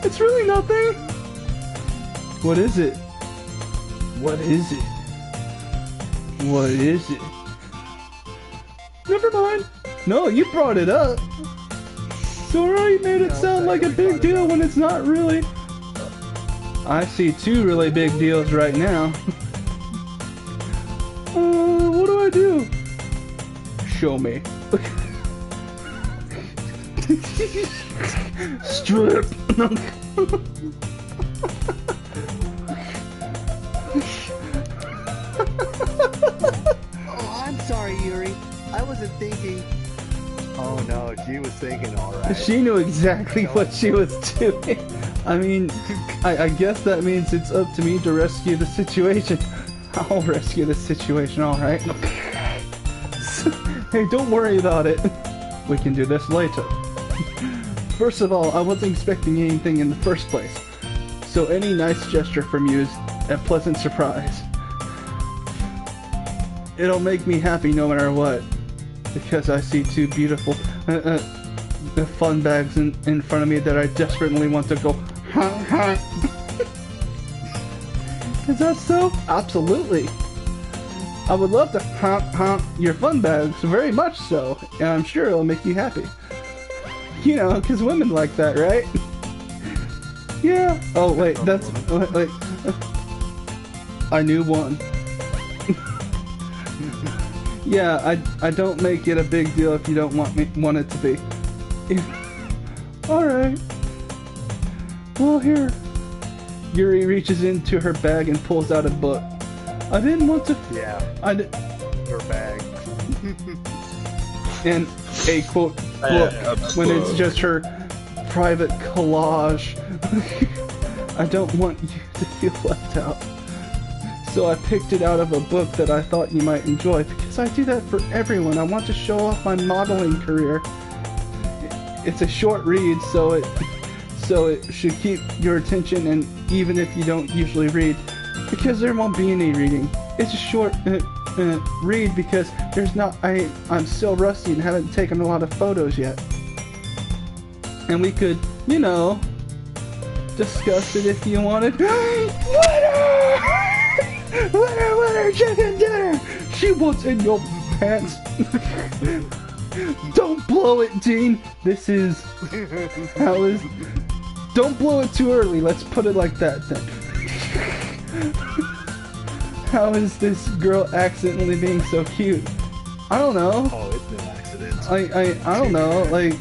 It's really nothing. What is it? What is it? What is it? Never mind. No, you brought it up. Sora, you made it sound like a big deal when it's not really. I see two really big deals right now. What do I do? Show me. Strip. Oh, I'm sorry, Yuri. I wasn't thinking. Oh no, she was thinking alright. She knew exactly what she was doing. I mean, I guess that means it's up to me to rescue the situation. I'll rescue the situation, alright? Hey, don't worry about it. We can do this later. First of all, I wasn't expecting anything in the first place. So any nice gesture from you is a pleasant surprise. It'll make me happy no matter what. Because I see two beautiful fun bags in front of me that I desperately want to go. Is that so? Absolutely. I would love to your fun bags, very much so, and I'm sure it'll make you happy. You know, because women like that, right? Yeah. Oh wait, that's wait. I knew one. Yeah, I don't make it a big deal if you don't want it to be. Alright. Well, here. Yuri reaches into her bag and pulls out a book. I didn't want to... Yeah. Her bag. And a quote book when it's just her private collage. I don't want you to feel left out. So I picked it out of a book that I thought you might enjoy, because I do that for everyone. I want to show off my modeling career. It's a short read, so it should keep your attention, and even if you don't usually read, because there won't be any reading. It's a short read because there's not. I'm still rusty and haven't taken a lot of photos yet, and we could, you know, discuss it if you wanted. Winner, chicken dinner! She was in your pants. Don't blow it, Dean. This is how is. Don't blow it too early. Let's put it like that then. How is this girl accidentally being so cute? I don't know. Oh, it's an accident. I don't know. Like,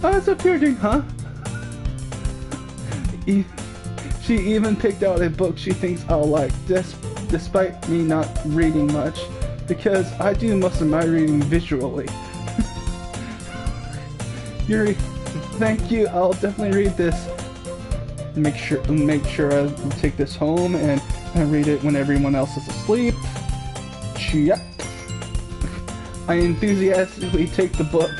oh, it's so cute, Dean, huh? She even picked out a book she thinks I'll like, despite me not reading much, because I do most of my reading visually. Yuri, thank you. I'll definitely read this. Make sure I take this home and read it when everyone else is asleep. Yep. I enthusiastically take the book.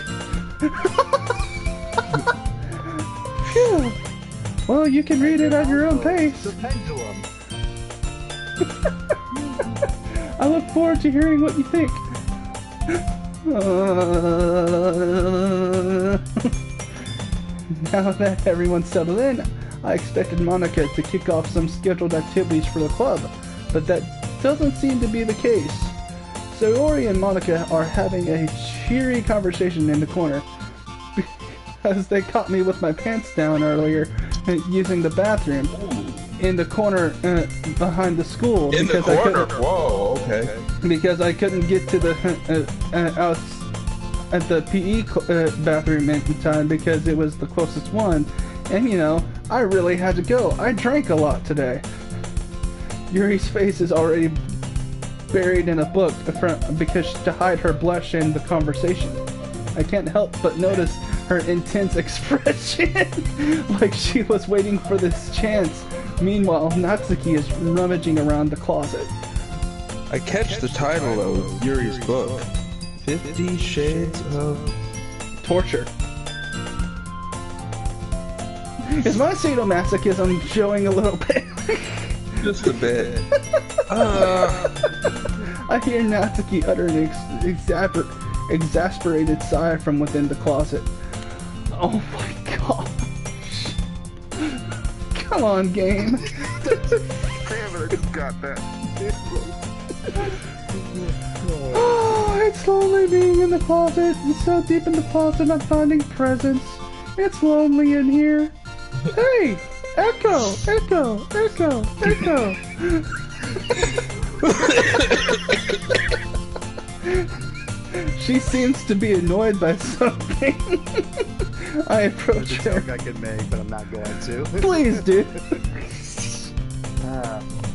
Phew. Well, you can read it at your own pace. The pendulum. I look forward to hearing what you think. Now that everyone's settled in, I expected Monica to kick off some scheduled activities for the club, but that doesn't seem to be the case. Sayori and Monica are having a cheery conversation in the corner, because they caught me with my pants down earlier using the bathroom in the corner behind the school. In the corner? Whoa, okay. Because I couldn't get to the out at the PE bathroom in time because it was the closest one. And you know, I really had to go. I drank a lot today. Yuri's face is already buried in a book because to hide her blush in the conversation. I can't help but notice her intense expression, like she was waiting for this chance. Meanwhile, Natsuki is rummaging around the closet. I catch the title of Yuri's book, 50 Shades of Torture. Is my sadomasochism showing a little bit? Just a bit. I hear Natsuki utter an exasperated sigh from within the closet. Oh my gosh. Come on, game. Damn it, I just got that. Oh, it's lonely being in the closet. It's so deep in the closet I'm finding presents. It's lonely in here. Hey! Echo! Echo! Echo! Echo! She seems to be annoyed by something. I approach her. There's a joke I could make, but I'm not going to. Please, dude.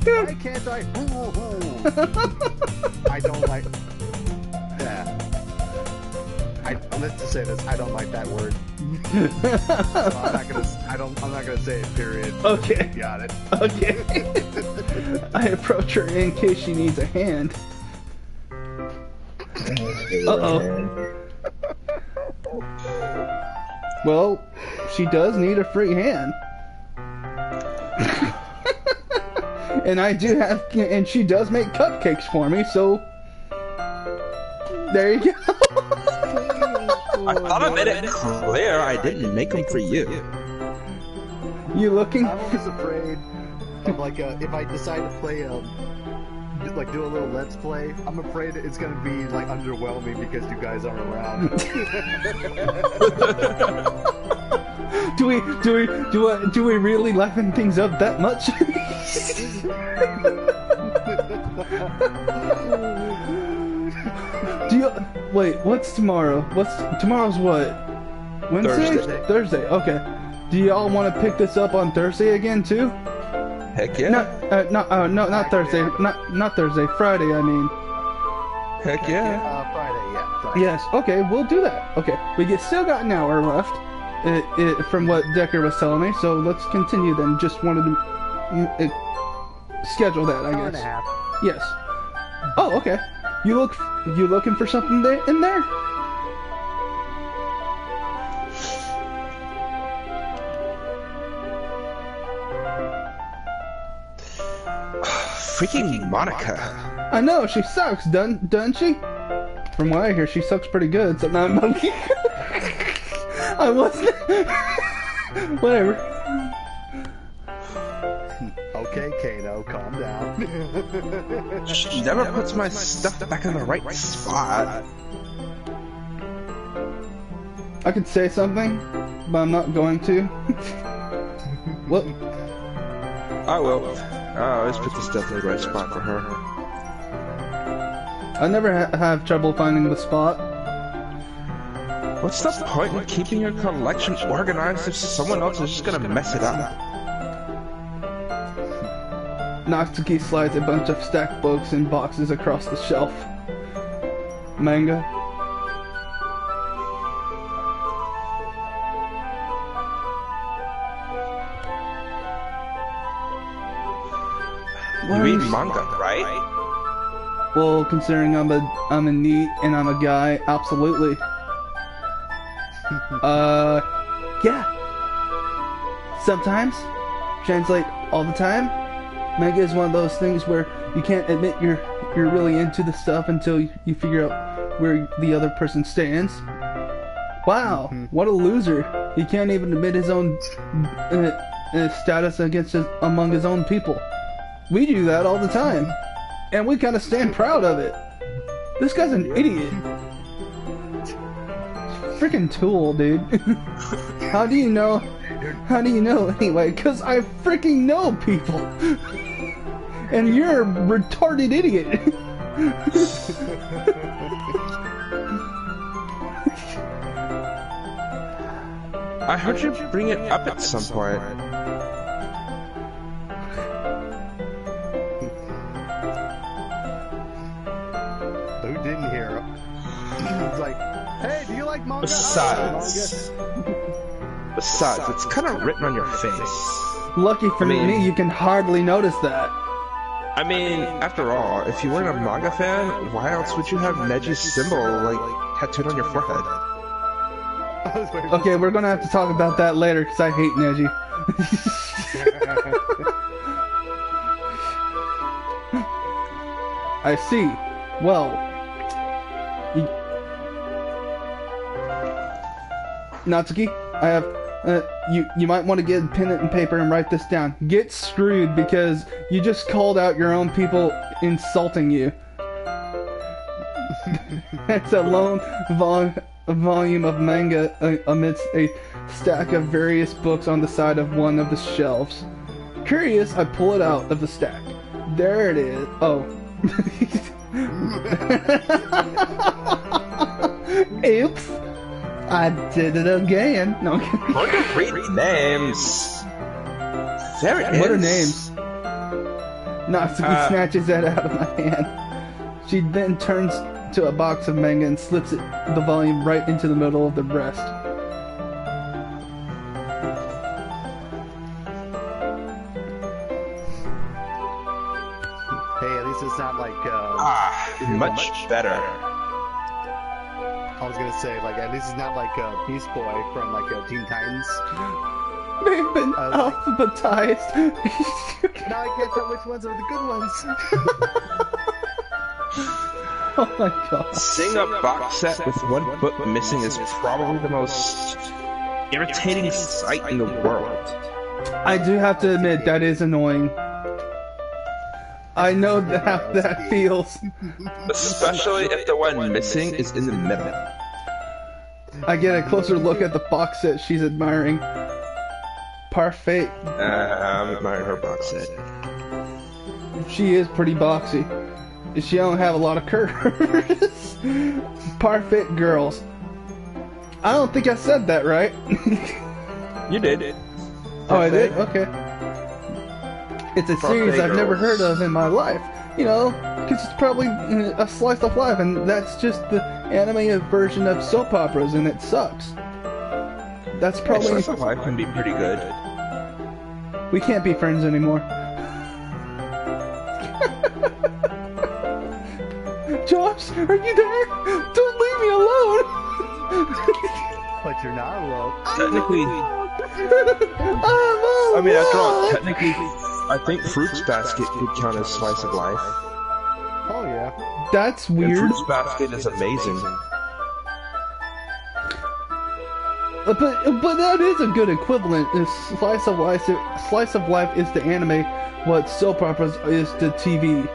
Why can't I? I don't like. Yeah. Let's just say this. I don't like that word. So I'm not gonna say it. Period. Okay. You got it. Okay. I approach her in case she needs a hand. Uh-oh. Well, she does need a free hand. And I do have, and she does make cupcakes for me, so there you go. I thought I made it clear I didn't make them for you. You looking? I'm always afraid of like if I decide to play do a little let's play. I'm afraid it's gonna be like underwhelming because you guys aren't around. Do we really liven things up that much? Wait, what's tomorrow? Tomorrow's what? Wednesday? Thursday. Okay. Do y'all want to pick this up on Thursday again too? Heck yeah. Not Thursday. Not Thursday. Friday, I mean. Heck yeah. Friday, yeah. Friday. Yes. Okay, we'll do that. Okay, still got an hour left. From what Decker was telling me, so let's continue then. Just wanted to schedule that, I guess. Hour and a half. Yes. Oh, okay. You looking for something in there? Freaking Monica. I know, she sucks, doesn't she? From what I hear, she sucks pretty good, so now I'm I wasn't. Whatever. Okay, Kano, calm down. She never puts my stuff back in the right spot. I could say something, but I'm not going to. What? I will. I always put this definitely the right spot for her. I never have trouble finding the spot. What's the point in keeping your collection organized if someone else is just gonna mess it up? Natsuki slides a bunch of stacked books in boxes across the shelf. Manga. You read manga, right? Well, considering I'm a NEET and I'm a guy, absolutely. Yeah. Sometimes. Translate all the time. Manga is one of those things where you can't admit you're really into the stuff until you figure out where the other person stands. Wow, what a loser. He can't even admit his own status among his own people. We do that all the time, and we kind of stand proud of it. This guy's an idiot. Freaking tool, dude. How do you know? How do you know anyway? Because I freaking know people. And you're a retarded idiot. I heard you bring it up at some point. Who didn't hear him? It's like, hey, do you like manga? Besides, it's kind of written on your face. Lucky for me, you can hardly notice that. I mean, after all, if you weren't a manga fan, why else would you have Neji's symbol, like, tattooed on your forehead? Okay, we're gonna have to talk about that later, because I hate Neji. I see. Well... Natsuki, I have... you might want to get a pen and paper and write this down. Get screwed because you just called out your own people insulting you. It's a lone volume of manga amidst a stack of various books on the side of one of the shelves. Curious, I pull it out of the stack. There it is. Oh. Oops. I did it again. No. Great names. There it is. What are names? Natsuki snatches that out of my hand. She then turns to a box of manga and slips the volume right into the middle of the breast. Hey, at least it's not like, much better. I was gonna say, like, at least it's not like Beast Boy from, like, Teen Titans. They've been alphabetized. Now I can't tell which ones are the good ones. Oh my god. Seeing a box set with one book missing is probably the most irritating sight in the world. I do have to admit, that is annoying. I know how that feels. Especially if the one missing is in the middle. I get a closer look at the box set she's admiring. Parfait. I'm admiring her box set. She is pretty boxy. She don't have a lot of curves. Parfait girls. I don't think I said that right. You did. Oh, I did? Okay. It's a series I've never heard of in my life. You know, because it's probably a slice of life, and that's just the anime version of soap operas, and it sucks. That's probably... Slice of life can be pretty good. We can't be friends anymore. Josh, are you there? Don't leave me alone! But you're not alone. Technically... I mean, after all, technically... I think Fruits Basket would count as slice of life. Oh yeah. That's weird. And Fruits Basket is amazing. But that is a good equivalent. Slice of life is to anime what soap operas is to TV.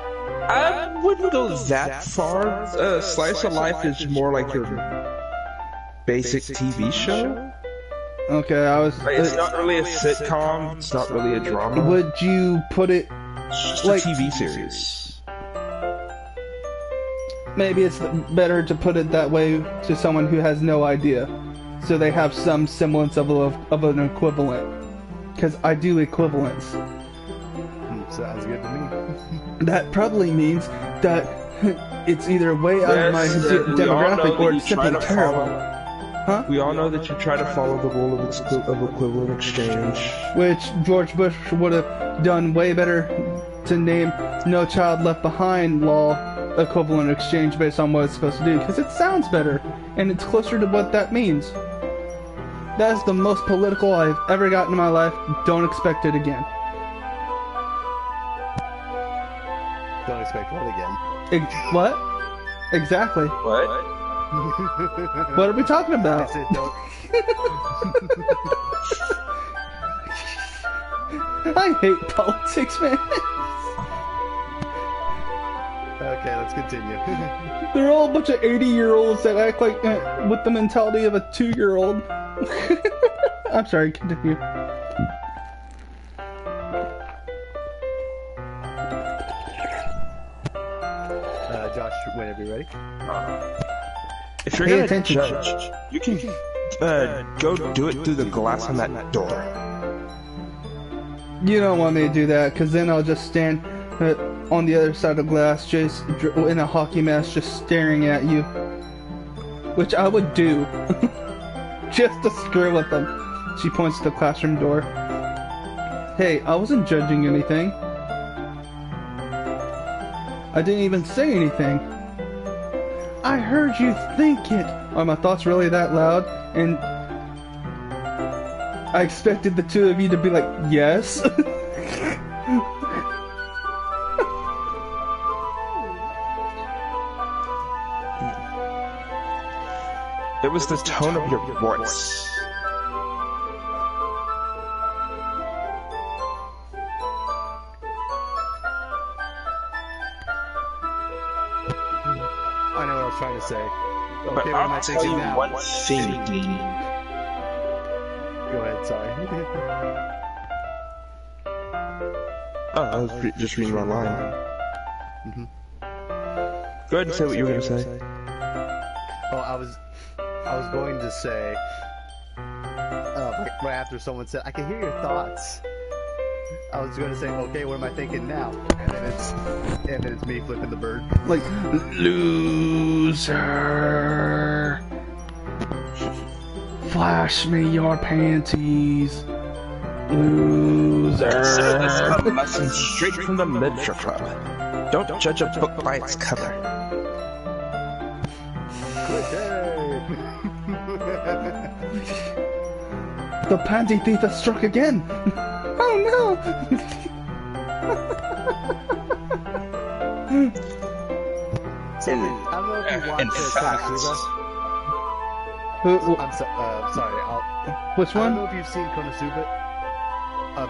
I wouldn't go that far. Slice of life is more like your basic TV show. Okay, I was. Like, it's not really a sitcom. It's not really a drama. Would you put it It's just like- a TV series. Maybe it's better to put it that way to someone who has no idea, so they have some semblance of an equivalent. Because I do equivalence. Sounds good to me. That probably means that it's either way out of my Yes, we all know demographic or that it's you try simply to terrible. follow- We all know that you try to follow the rule of equivalent exchange. Which George Bush would have done way better to name No Child Left Behind law equivalent exchange based on what it's supposed to do, because it sounds better and it's closer to what that means. That is the most political I've ever gotten in my life. Don't expect it again. Don't expect what again? What? Exactly. What? What are we talking I about? said don't. I hate politics, man. Okay, let's continue. They're all a bunch of 80-year-olds that act like with the mentality of a 2-year-old. I'm sorry, continue. Josh, whenever you're ready. If you're Pay gonna attention. judge, you can go do it through the glass on that door. You don't want me to do that, because then I'll just stand on the other side of the glass, just in a hockey mask, just staring at you. Which I would do. Just to screw with them. She points to the classroom door. Hey, I wasn't judging anything. I didn't even say anything. I heard you think it. Are my thoughts really that loud? And I expected the two of you to be like, yes. It was the tone of your voice. I know what I was trying to say. But Okay, what am I I'll tell thinking you now? one thing. Go ahead, sorry. Oh, I was just reading my line. Go ahead and say what you were gonna say. Oh, I was going to say, right after someone said, I can hear your thoughts. I was going to say, okay, what am I thinking now? And then it's me flipping the bird. Like, loser. Flash me your panties. Loser. This is a lesson straight from the Literature Club. Don't judge a book by its cover. The panty thief has struck again. Oh no. I don't know if you In watched fact, Konosuba. I'm sorry. Which I don't one? know if you've seen Konosuba.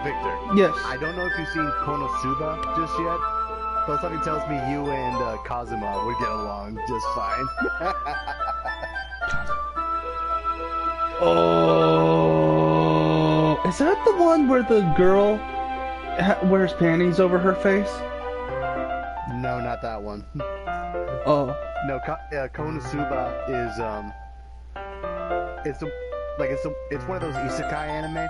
Victor. Yes. I don't know if you've seen Konosuba just yet, but something tells me you and Kazuma would get along just fine. Oh, is that the one where the girl wears panties over her face? No, not that one. Oh, No, Konosuba is it's one of those isekai anime.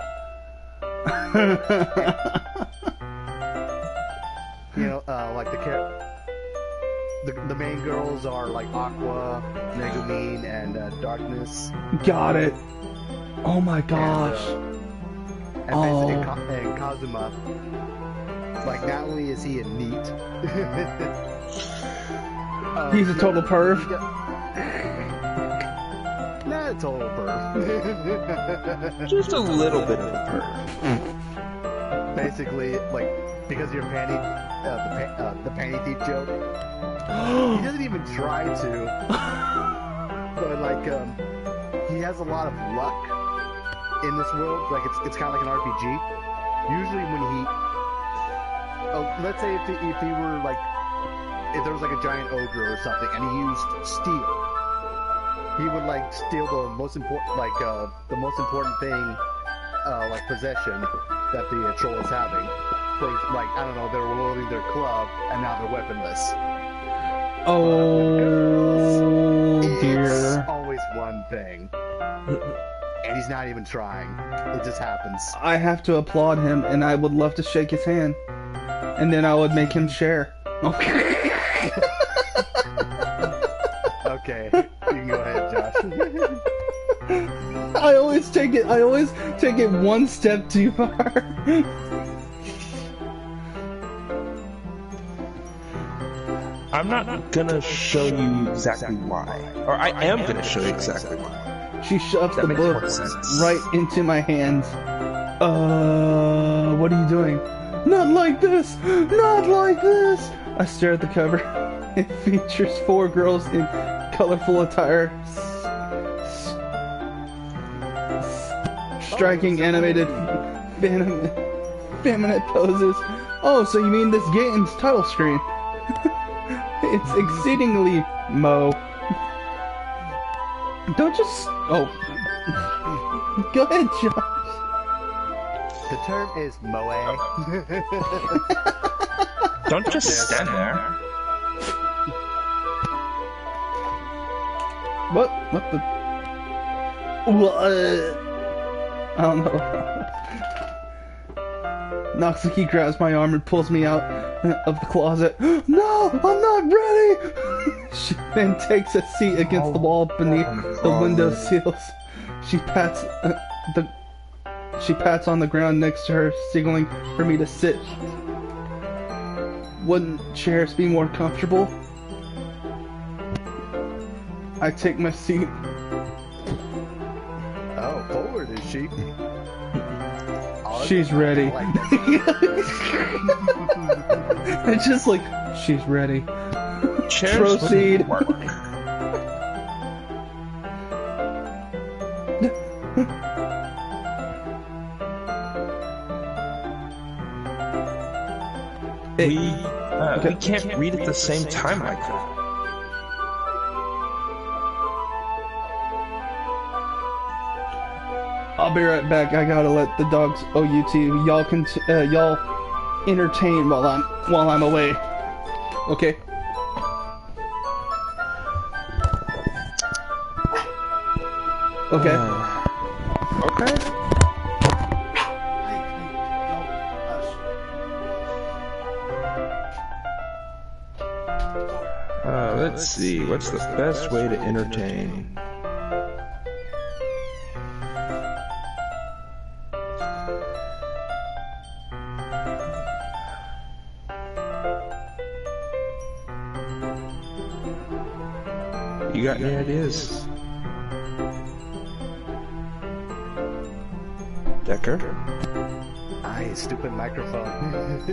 You know, like the main girls are like Aqua, Megumin, and Darkness. got it. Oh my gosh. And basically, and Kazuma, like, not only is he a neat, He's a total perv. Not a total perv. Just a little bit of a perv. Basically, like, because your panty, the panty thief joke, he doesn't even try to. But like, he has a lot of luck in this world. Like, it's kind of like an RPG. Usually, when he, let's say if he were like, if there was like a giant ogre or something, and he used steel, he would like steal the most important, the most important thing, like possession that the troll is having. For like, I don't know, they were loading their club and now they're weaponless. Oh dear. It's always one thing. And he's not even trying. It just happens. I have to applaud him, and I would love to shake his hand. And then I would make him share. Okay. Okay, you can go ahead, Josh. I always take it one step too far. I'm not gonna show you exactly why. Or I am gonna show you exactly why. She shoves That the makes book more sense. right into my hands. What are you doing? Not like this! Not like this! I stare at the cover. It features 4 girls in colorful attire. Striking animated feminine poses. Oh, so you mean this game's title screen? It's exceedingly Mo. Don't just... Oh. Go ahead, Josh. The term is moe. Don't just stand there. What? What the... Well, I don't know. Natsuki grabs my arm and pulls me out of the closet. No! I'm not ready! She then takes a seat against the wall beneath the window sills. She pats on the ground next to her, signaling for me to sit. Wouldn't chairs be more comfortable? I take my seat. Oh, forward is she? She's ready. I like that. It's just like, she's ready. Chairs Proceed. wouldn't work. We can't read at the same time like that. I'll be right back. I gotta let the dogs OUT. Y'all y'all entertain while I'm away. Okay. Okay. Okay. Let's see. What's the best way to entertain? You got any ideas? Decker? Aye, stupid microphone.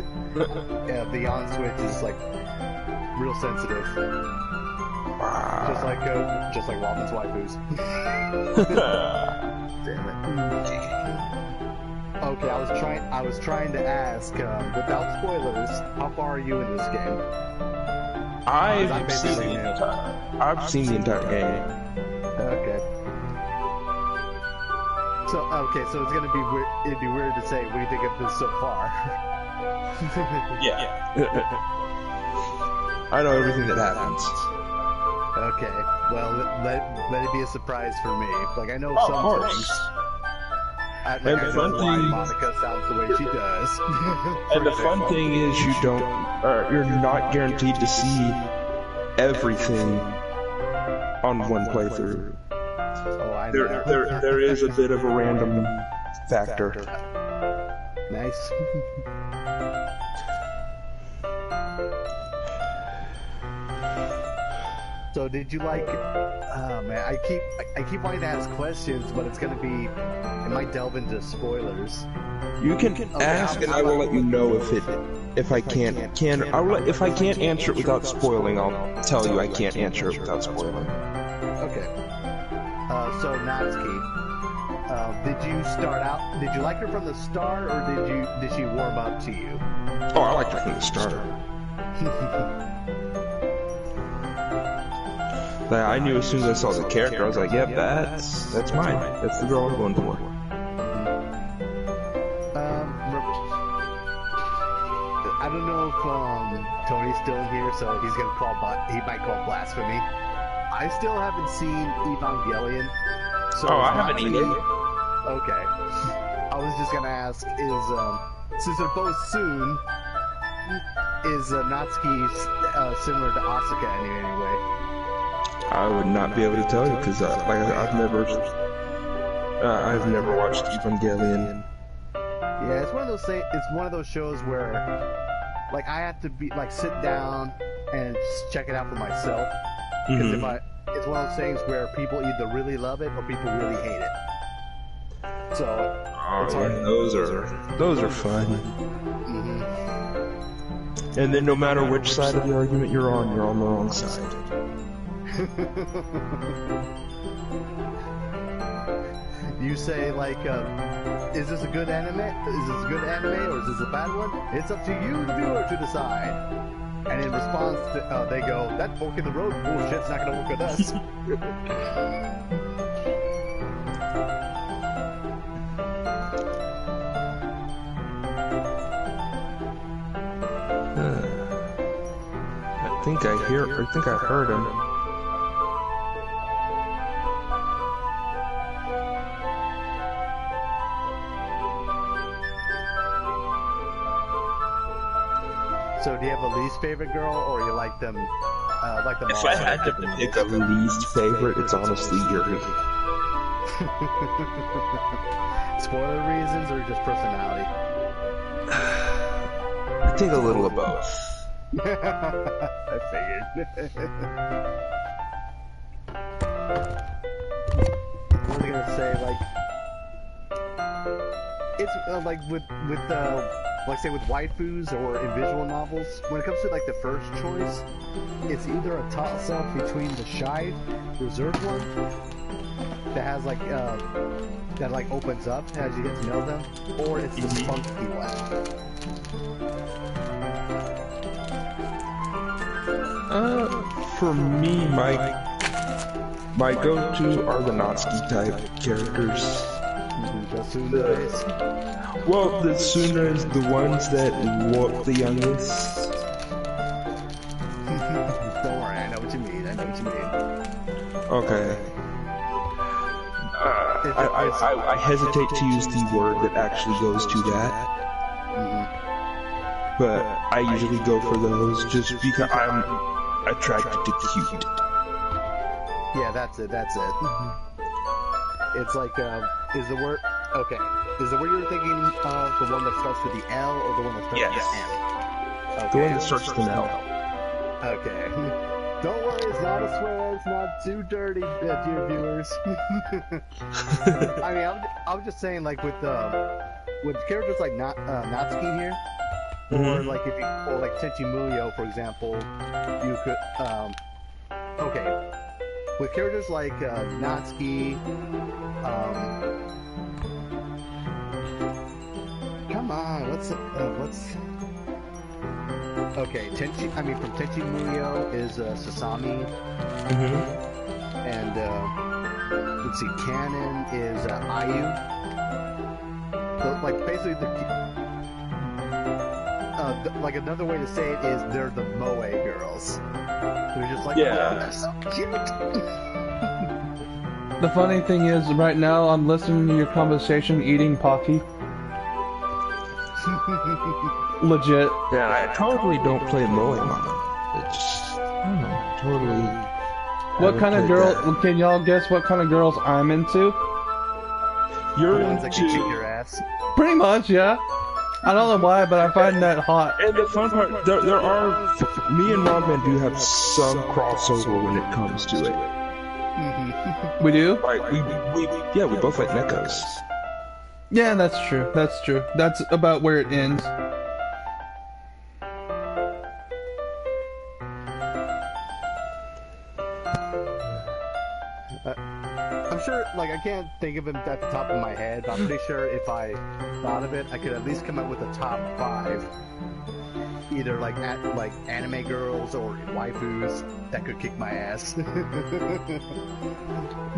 Yeah, the on switch is like real sensitive. Just like Wildman's waifus. Damn it. Okay, I was trying to ask, without spoilers, how far are you in this game? I've seen the entire game. Okay. So it's gonna be weird. It'd be weird to say, what do you think of this so far? Yeah. I know everything that happens. Okay. Well, let it be a surprise for me. Like, I know Of some course. things. I And the know fun why thing- Monica sounds the way she does. And the fun thing is, you're not guaranteed to see everything on one playthrough. Oh, I know. There is a bit of a random factor. Nice. So did you like? Oh man, I keep wanting to ask questions, but it's gonna be. It might delve into spoilers. You can ask, and I will let you know if I can't if I can't answer it without spoiling. I'll tell you I can't answer it without spoiling. Okay. So Natsuki, did you start out? Did you like her from the start, or did she warm up to you? Oh, I liked her from the start. Like, I knew as soon as I saw the character, I was like, yep, that's mine. That's the girl I'm going for. I don't know if Tony's still in here, so he's gonna call. He might call blasphemy. I still haven't seen Evangelion. So Oh, I haven't either. Okay. I was just gonna ask: is since they're both soon, is Natsuki similar to Asuka in any way? I would not be able to tell you because, I've never watched Evangelion. Yeah, it's one of those things. It's one of those shows where, like, I have to be like sit down and just check it out for myself. Because it's one of those things where people either really love it or people really hate it. So it's hard. Those are fun. And then no matter which side of the argument you're on the wrong side. You say like, is this a good anime? Is this a good anime or is this a bad one? It's up to you, the viewer, to decide. And in response, they go, "That fork in the road bullshit's not gonna work with us." I think I heard him. So, do you have a least favorite girl, or you like them? Like them If all? I had to pick a least favorite, it's honestly Yuri. Spoiler reasons or just personality? I think a little of both. I figured. What was I gonna say? Like, it's like with like say with waifus or in visual novels. When it comes to like the first choice, it's either a toss-up between the shy, reserved one that has like that like opens up as you get to know them, or it's the spunky one. For me, my go-to are the Natsuki type characters. Well, the Sunas, the ones that walk the youngest. Don't worry, I know what you mean. Okay. I hesitate to use the word that actually goes to that. But I usually go for those just because I'm attracted to cute. Yeah, that's it. It's like, is the word you're thinking of the one that starts with the L or the one that starts with the M? Okay. The one that starts with an L. Okay. Don't worry, it's not a swear, it's not too dirty, dear viewers. I mean, I was just saying, like, with characters like Natsuki here, or like or like Tenchi Muyo, for example, you could, okay, with characters like Natsuki, come on, okay, from Tenchi Muyo is Sasami, and let's see, Canon is Ayu. So, like, basically like another way to say it is they're the moe girls. They're just like, oh, they're so cute. The funny thing is, right now I'm listening to your conversation eating Pocky. Legit. Yeah, I totally don't play Moe Mama. It's totally. What kind of girl? Can y'all guess what kind of girls I'm into? You're The ones that can into. kick your ass. Pretty much, yeah. I don't know why, but I find that hot. And the fun part, there are. Me and Wildman do have some crossover when it comes to it. We do? Like we both like Nekos. Yeah, that's true. That's true. That's about where it ends. I'm sure, like, I can't think of them at the top of my head, but I'm pretty sure if I thought of it, I could at least come up with a top 5. Either like anime girls or waifus that could kick my ass.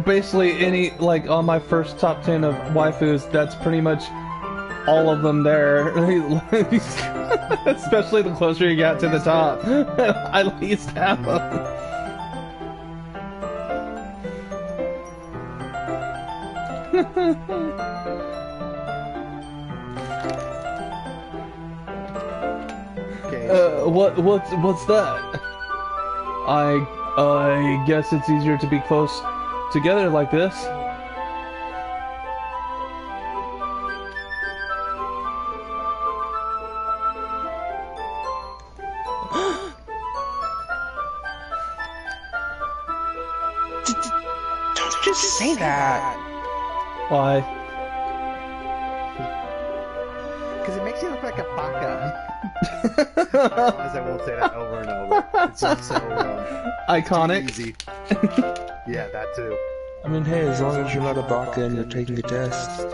Basically, any like on my first top 10 of waifus, that's pretty much all of them there. Especially the closer you got to the top, at least half of them. Okay, so What's that? I guess it's easier to be close together like this. Don't just say that. Why? because it makes you look like a baka. I promise I won't say that over and over. It's just so iconic. easy. Yeah, that too. I mean, hey, as long as you're not a baka and you're taking a test.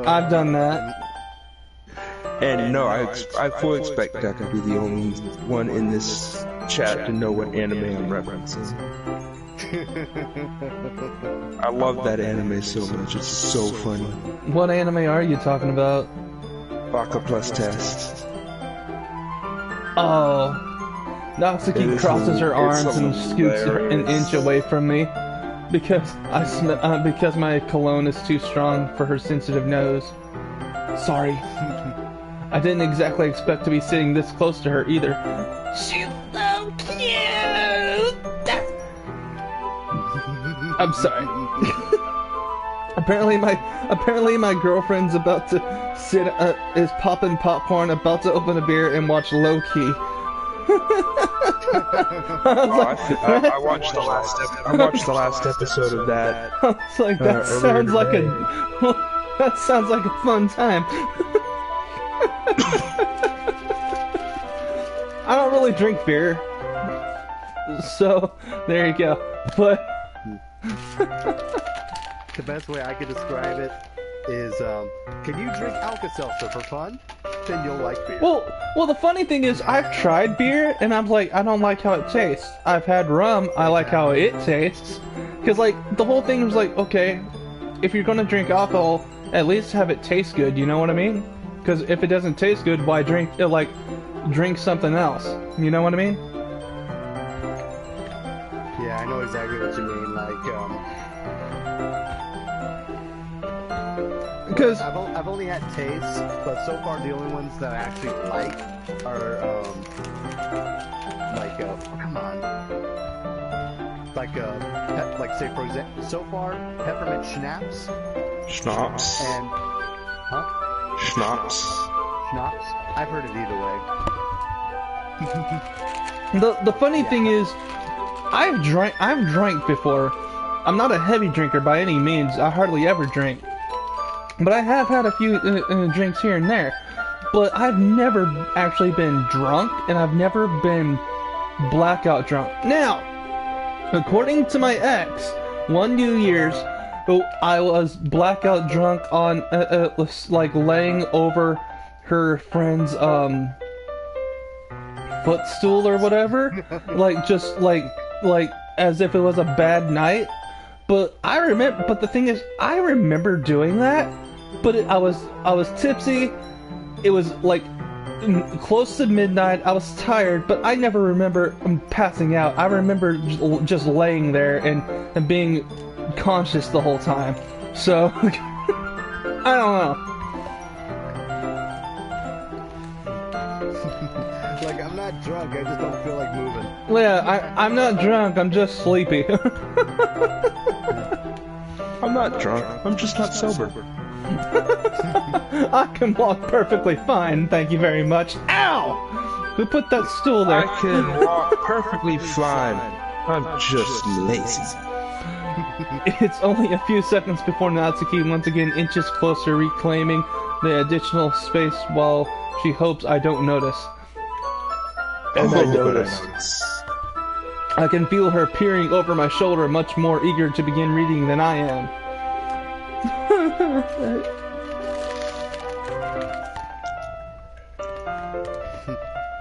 I've done that. And no, I fully expect that to be the only one in this chat to know what anime I'm referencing. I love that anime so much, it's so funny. What anime are you talking about? Baka plus test. Oh. Natsuki crosses her arms and scoots an inch away from me because because my cologne is too strong for her sensitive nose. Sorry. I didn't exactly expect to be sitting this close to her either. She's so cute! I'm sorry. apparently my girlfriend's about to sit is popping popcorn, about to open a beer and watch Loki. I watched the last episode of that. I was like, that sounds like that sounds like a fun time. I don't really drink beer, so there you go. But the best way I could describe it is, can you drink Alka-Seltzer for fun? Then you'll like beer. Well, the funny thing is, I've tried beer, and I'm like, I don't like how it tastes. I've had rum, I like how it tastes. Because, like, the whole thing was like, okay, if you're gonna drink alcohol, at least have it taste good, you know what I mean? Because if it doesn't taste good, why drink something else? You know what I mean? Yeah, I know exactly what you mean. Like, because I've only had tastes, but so far the only ones that I actually like are come on, like say for example, so far peppermint schnapps. Schnapps. And Schnapps. Schnapps. I've heard it either way. the funny thing is, I've drank before. I'm not a heavy drinker by any means. I hardly ever drink. But I have had a few drinks here and there. But I've never actually been drunk, and I've never been blackout drunk. Now, according to my ex, one New Year's, I was blackout drunk on, like laying over her friend's, footstool or whatever. Like, just like as if it was a bad night. But the thing is, I remember doing that, but I was tipsy. It was like close to midnight. I was tired, but I never remember passing out. I remember just laying there and being conscious the whole time. So I don't know. Like, I'm not drunk. I just don't feel like moving. Yeah, I'm not drunk. I'm just sleepy. I'm not drunk. I'm just not sober. I can walk perfectly fine, thank you very much. Ow! Who put that stool there? I can walk perfectly fine. I'm just lazy. It's only a few seconds before Natsuki once again inches closer, reclaiming the additional space while she hopes I don't notice. And I notice. I can feel her peering over my shoulder, much more eager to begin reading than I am.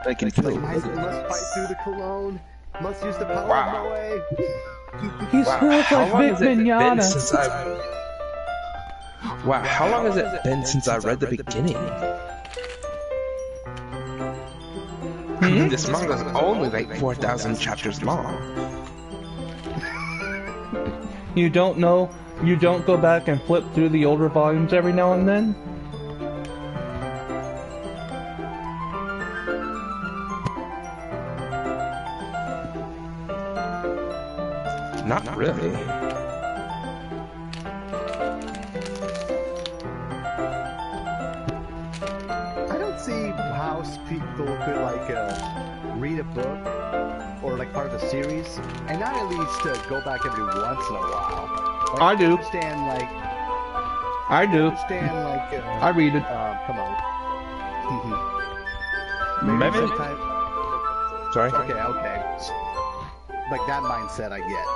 I can feel Must fight through the cologne. Must use the power of my way. He smells like Vic Mignogna. Wow, how long has it been since I read the beginning? This manga's only like 4,000 chapters long. You don't know? You don't go back and flip through the older volumes every now and then? Not really. I don't see how people could like read a book or like part of the series and not at least go back every once in a while. Like, I do. Understand like. I do. Understand like. I read it. Come on. Maybe. Sometime... Sorry? Okay. Like that mindset I get.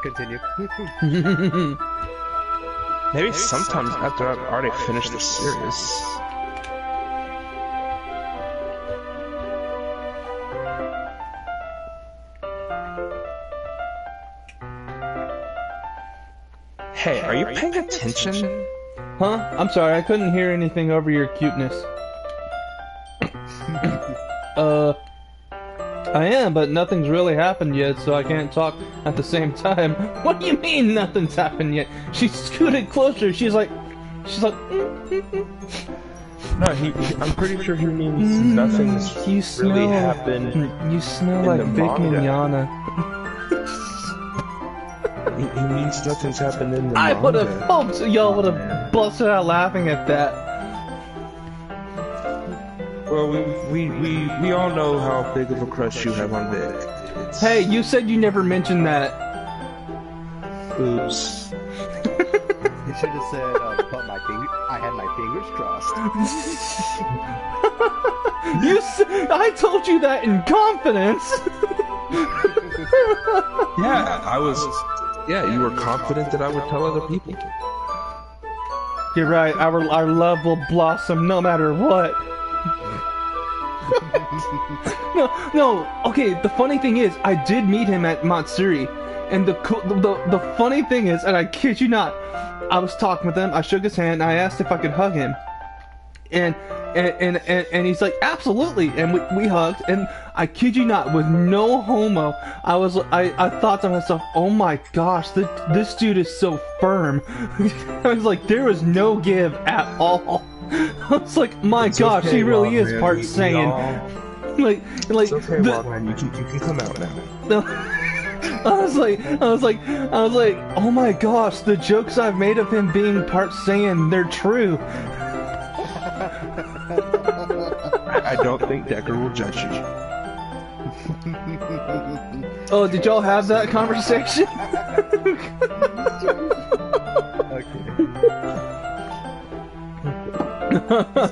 Continue. Maybe sometimes after I've already finished the series. Hey, are you paying attention? Huh? I'm sorry, I couldn't hear anything over your cuteness. I am, but nothing's really happened yet, so I can't talk at the same time. What do you mean nothing's happened yet? She scooted closer, she's like... No, I'm pretty sure he means nothing's you smell, really happened. You smell in like the Vic manga. Mignogna. He means nothing's happened in the I manga. would have hoped y'all would have busted out laughing at that. Well, we all know how big of a crush you have on Vic. It's... Hey, you said you never mentioned that. Oops. You should have said, but I had my fingers crossed. I told you that in confidence. Yeah, you were confident that I would tell other people. You're right. Our love will blossom no matter what. No. Okay. The funny thing is, I did meet him at Matsuri, and the funny thing is, and I kid you not, I was talking with him. I shook his hand. And I asked if I could hug him, and he's like, absolutely, and we hugged, and I kid you not, with no homo, I thought to myself, oh my gosh, this dude is so firm. I was like, there was no give at all. I was like, my gosh, he really is part Saiyan. Like It's okay, Wildman, you can come out now. I was like, oh my gosh, the jokes I've made of him being part Saiyan, they're true. I don't think Decker will judge you. Oh, did y'all have that conversation? See,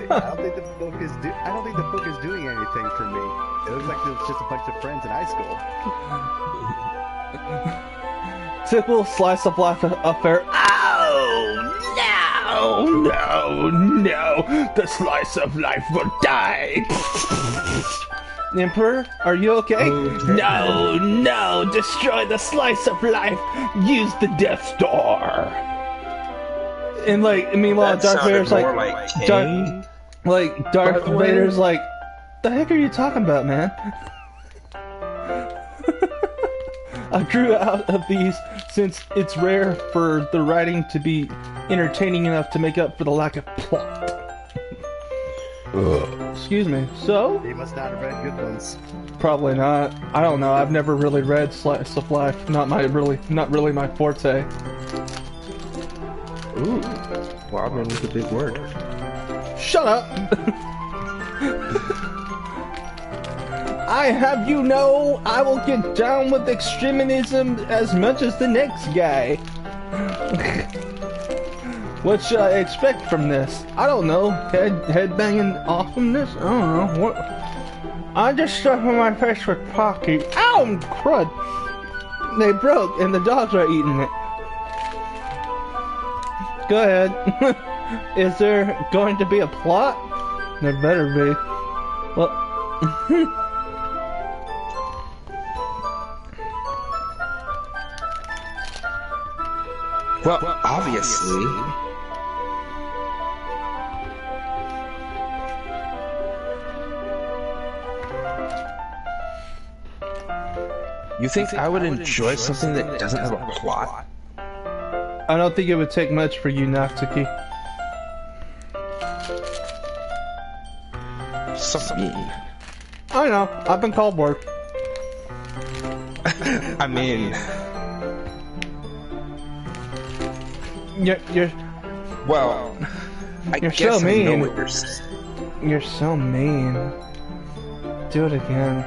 I don't think the book is doing anything for me. It looks like it's just a bunch of friends in high school. Typical slice of life affair. Oh, no, the slice of life will die. Emperor, are you okay? No, destroy the slice of life. Use the Death Star. And meanwhile, That Darth Vader's sounded like, more like Kane. Darth Vader's like, the heck are you talking about, man? I grew out of these since it's rare for the writing to be entertaining enough to make up for the lack of plot. Excuse me. So? He must not have read good ones. Probably not. I don't know. I've never really read Slice of Life. Not really my forte. Ooh, Wildman was a big word. Shut up! I have you know, I will get down with extremism as much as the next guy. What should I expect from this? I don't know. Head banging awesomeness? I don't know. I just stuffed my face with Pocky. Ow, crud! They broke, and the dogs are eating it. Go ahead. Is there going to be a plot? There better be. Well... Well, obviously. You think I would enjoy something that doesn't have a plot? I don't think it would take much for you, Natsuki. So mean. I know. I've been called work. I mean... You're Well... I You're guess so mean. I know what you're saying. You're so mean. Do it again.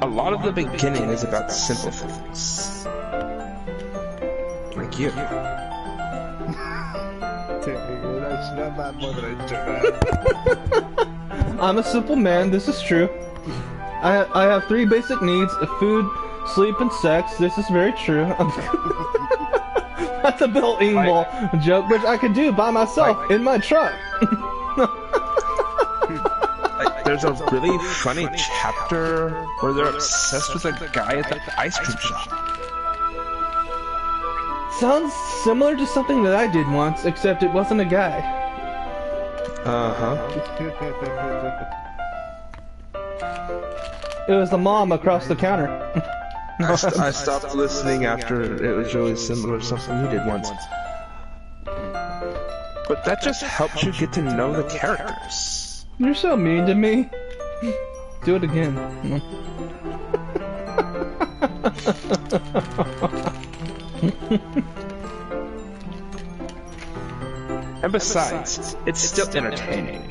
A lot of the beginning is about simple things. Like you. I'm a simple man, this is true. I have 3 basic needs, food, sleep, and sex. This is very true. That's a Bill Engvall joke, which I could do by myself in my truck. There's a really funny chapter where they're obsessed with a guy at the ice cream shop. Sounds similar to something that I did once, except it wasn't a guy. Uh-huh. It was the mom across the counter. I stopped listening after it was really similar to something you did once. But that just helps you get to know the characters. You're so mean to me. Do it again. And besides, it's still entertaining.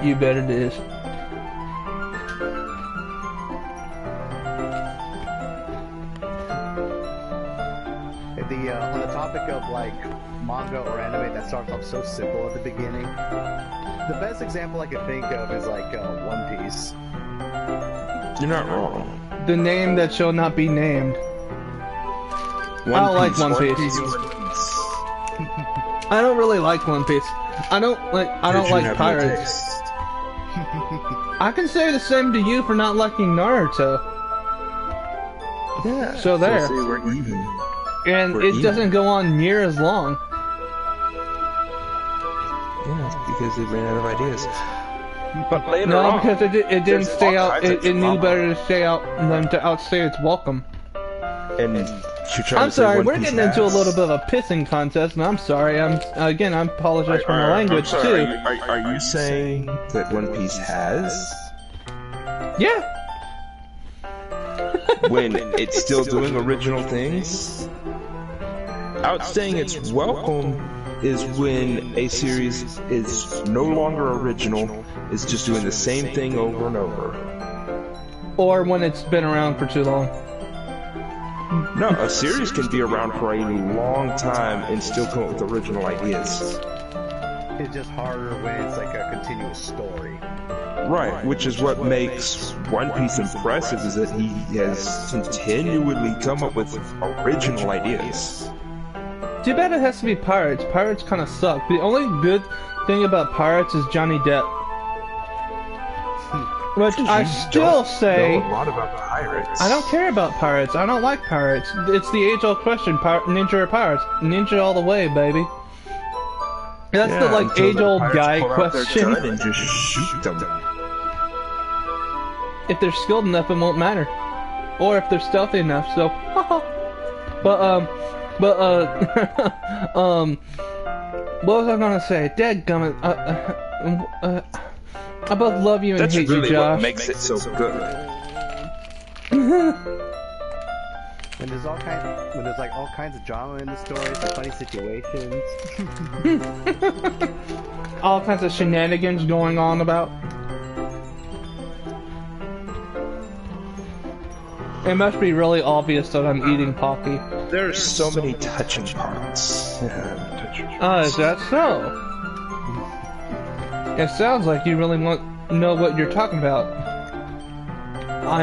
You bet it is. On the topic of like manga or anime that starts off so simple at the beginning, the best example I could think of is like One Piece. You're not wrong. The name that shall not be named. I don't like One Piece. I don't really like One Piece. I don't like pirates. I can say the same to you for not liking Naruto. Yeah. So there. We're even. And We're it even. doesn't go on near as long. Yeah, because they ran out of ideas. But later No, on, because it didn't there's stay all out. kinds It of knew drama. better to stay out than to outstay its welcome. And you try I'm to say sorry, One we're Piece getting into a has- little bit of a pissing contest, and I'm sorry. I apologize for my language I'm too. sorry, Are you saying that One Piece has Yeah. when it's still doing original things? Outstaying its welcome is when a series is no longer original, is just doing the same thing over and over. Or when it's been around for too long. No, a series can be around for a long time and still come up with original ideas. It's just harder when it's like a continuous story. Right, which is what makes One Piece impressive, is that he has continually come up with original ideas. Too bad it has to be pirates. Pirates kind of suck. The only good thing about pirates is Johnny Depp. Which I still say, know a lot about pirates. I don't care about pirates. I don't like pirates. It's the age-old question: ninja or pirates? Ninja all the way, baby. That's the like until the age-old pirates guy pull out their question. gun and just shoot them. If they're skilled enough, it won't matter. Or if they're stealthy enough. So, but what was I gonna say? Dadgummit. I both love you and That's hate really you, what Josh. makes it so good. When there's like all kinds of drama in the stories, and funny situations. All kinds of shenanigans going on about. It must be really obvious that I'm eating Poppy. There's so many touching parts. Oh, is that so? It sounds like you really know what you're talking about.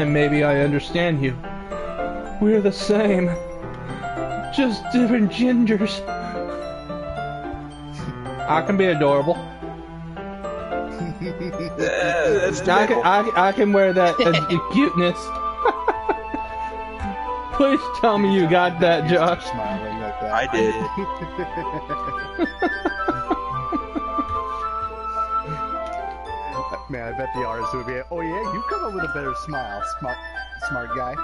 Maybe I understand you. We're the same. Just different gingers. I can be adorable. I can wear that cuteness. Please tell me you got that, Josh. Smiling like that. I did. Man, I bet the artist would be, oh yeah, you got a little better smile, smart guy.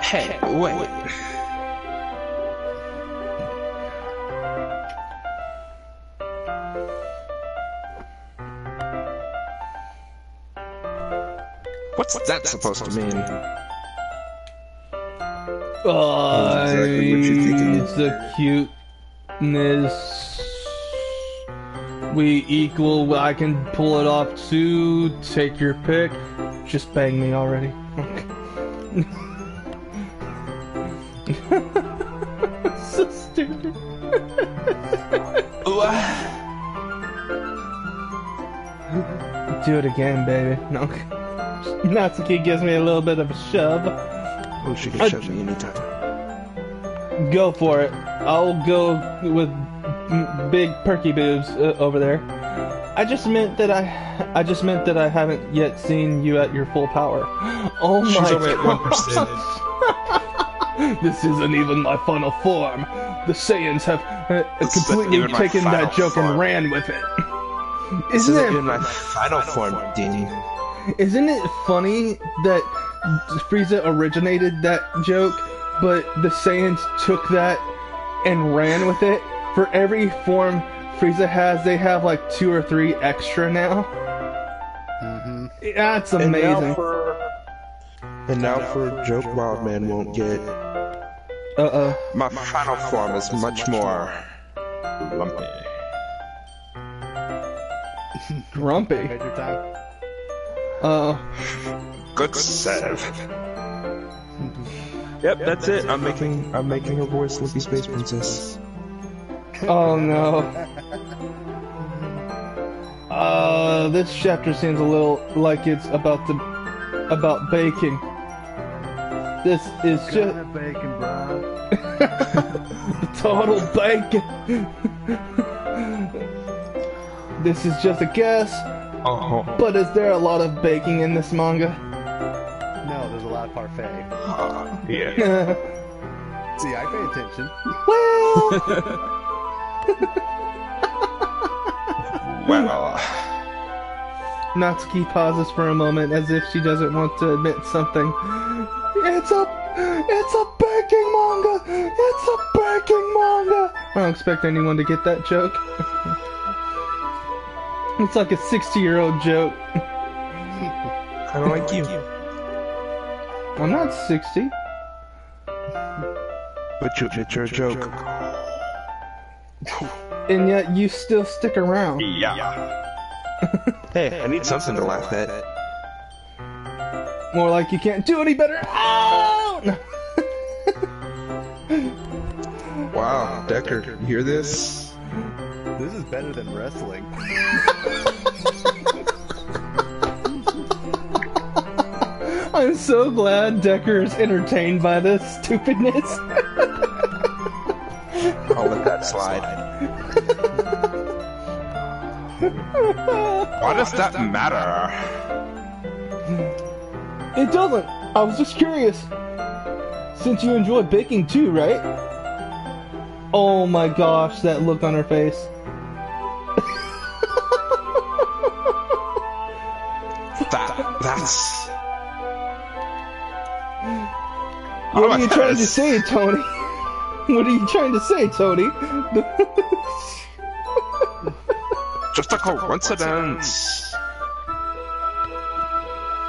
Hey, wait. What's that supposed to mean? Exactly what you're thinking. It's the cuteness. We equal. I can pull it off too. Take your pick. Just bang me already. So stupid. Do it again, baby. No. Natsuki gives me a little bit of a shove. Oh, she can shove me anytime. Go for it. I'll go with big perky boobs over there. I just meant that I haven't yet seen you at your full power. Oh my She's only at god. This isn't even my final form. The Saiyans have completely taken that joke form. and ran with it. This isn't even my final form, Dean. Isn't it funny that Frieza originated that joke, but the Saiyans took that and ran with it? For every form Frieza has, they have like 2 or 3 extra now. Mm-hmm. That's amazing. And now for a joke Wildman won't get. Uh-oh. My final form is much more lumpy. Grumpy. Major time. Good save. Yep, that's it. I'm making her voice Lippy Space Princess. Oh no. This chapter seems a little like it's about baking. This is just bacon, bro. total bacon. This is just a guess. But is there a lot of baking in this manga? No, there's a lot of parfait. Yeah. See, I pay attention. Well. Natsuki pauses for a moment as if she doesn't want to admit something. It's a baking manga! It's a baking manga! I don't expect anyone to get that joke. It's like a 60-year-old joke. Kind of like you. I'm not 60. But you're a joke. And yet you still stick around. Yeah. Hey, I need something to laugh at. More like you can't do any better. Oh! No. Wow, Decker, you hear this? This is better than wrestling. I'm so glad Decker is entertained by this stupidness. I'll let that slide. Why does that matter? It doesn't. I was just curious. Since you enjoy baking too, right? Oh my gosh, that look on her face. That's... What are you trying to say, Tony? What are you trying to say, Tony? Just a coincidence.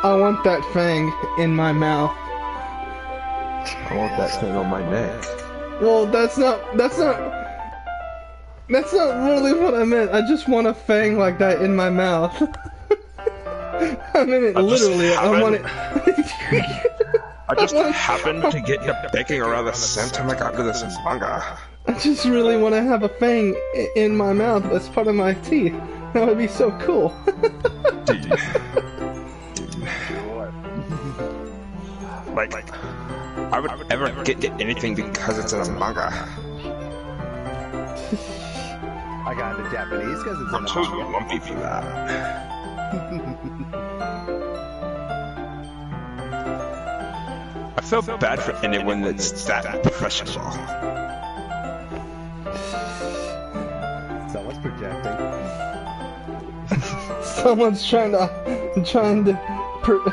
I want that fang in my mouth. I want that thing on my neck. Well, that's not really what I meant. I just want a fang like that in my mouth. I mean it literally. I want it. I just happened to get you picking around the same time I got into this manga. I just really want to have a fang in my mouth as part of my teeth. That would be so cool. Dude. Like, I would never get anything because it's in a manga. I got into Japanese because it's in I'm the too manga. lumpy for that. I feel bad for anyone that's that professional. Someone's projecting. Someone's trying to put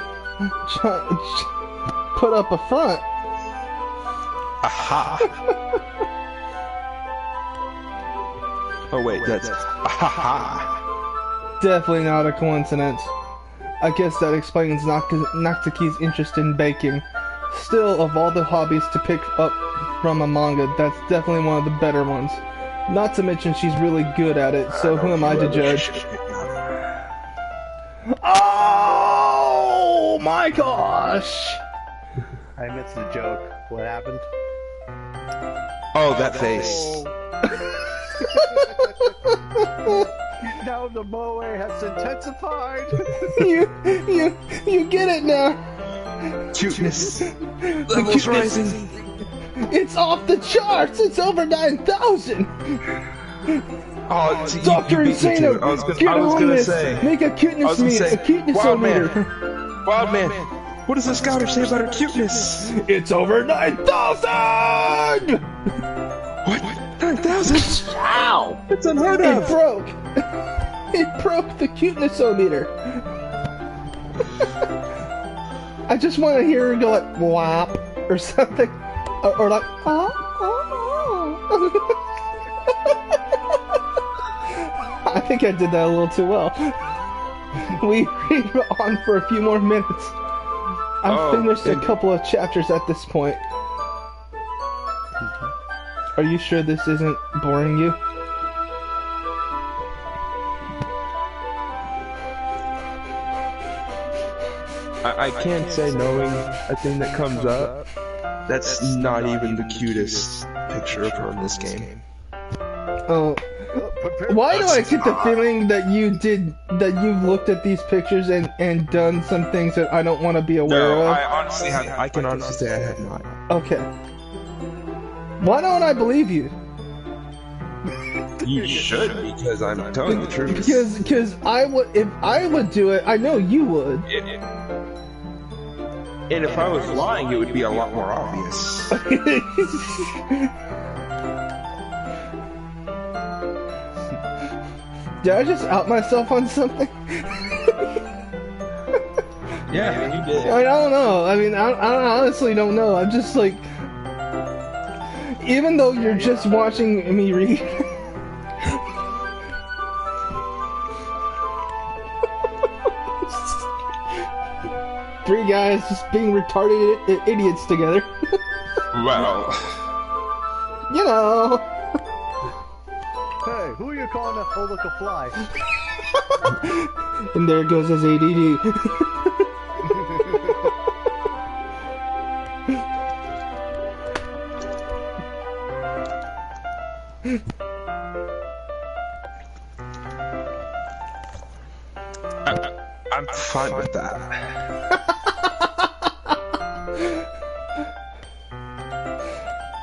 up a front. Aha! Oh wait, that's aha! Definitely not a coincidence. I guess that explains Naktaki's interest in baking. Still, of all the hobbies to pick up from a manga, that's definitely one of the better ones. Not to mention she's really good at it, so who am I to judge? Oh my gosh! I missed the joke. What happened? Oh, that face. Now the moe has intensified. You get it now. Cuteness. Levels rising. It's off the charts. It's over 9,000. Oh, Dr. Insano, get on this. Say. Make a cuteness meter. A cuteness meter. Wildman, what does the scouter say about her cuteness? It's over 9,000. What? 9,000? Ow! It's unheard It of. broke. It broke the cuteness-o-meter. I just want to hear her go like whop or something, or like oh. I think I did that a little too well. We read on for a few more minutes. I've finished a couple of chapters at this point. Are you sure this isn't boring you? I can't say knowing a thing that comes up. That's not even the cutest picture of her in this game. Oh. Why do I get the feeling that you've looked at these pictures and done some things that I don't want to be aware No, of? I can honestly say I have not. Okay. Why don't I believe you? You should, because I'm telling the truth. Because I would, if I would do it, I know you would. And if I was lying, it would be a lot more obvious. Did I just out myself on something? Yeah, you did. I don't know. I mean, I honestly don't know. I'm just like, even though you're just watching me read. Three guys just being retarded idiots together. Well, you know. Hey, who are you calling a oh look a fly? And there goes his ADD. I'm fine with that.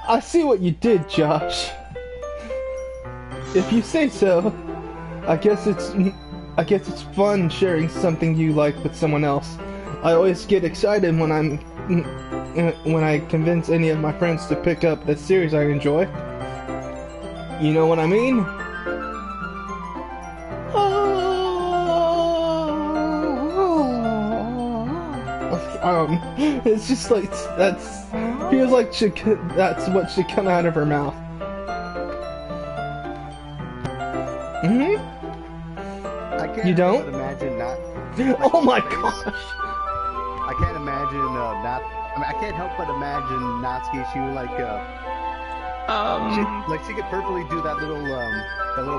I see what you did, Josh. If you say so, I guess it's fun sharing something you like with someone else. I always get excited when I convince any of my friends to pick up a series I enjoy. You know what I mean? It's just like feels like that's what should come out of her mouth. I can't You don't? But imagine not. Oh my gosh! I can't imagine not. I mean, I can't help but imagine Natsuki. She would she could perfectly do that little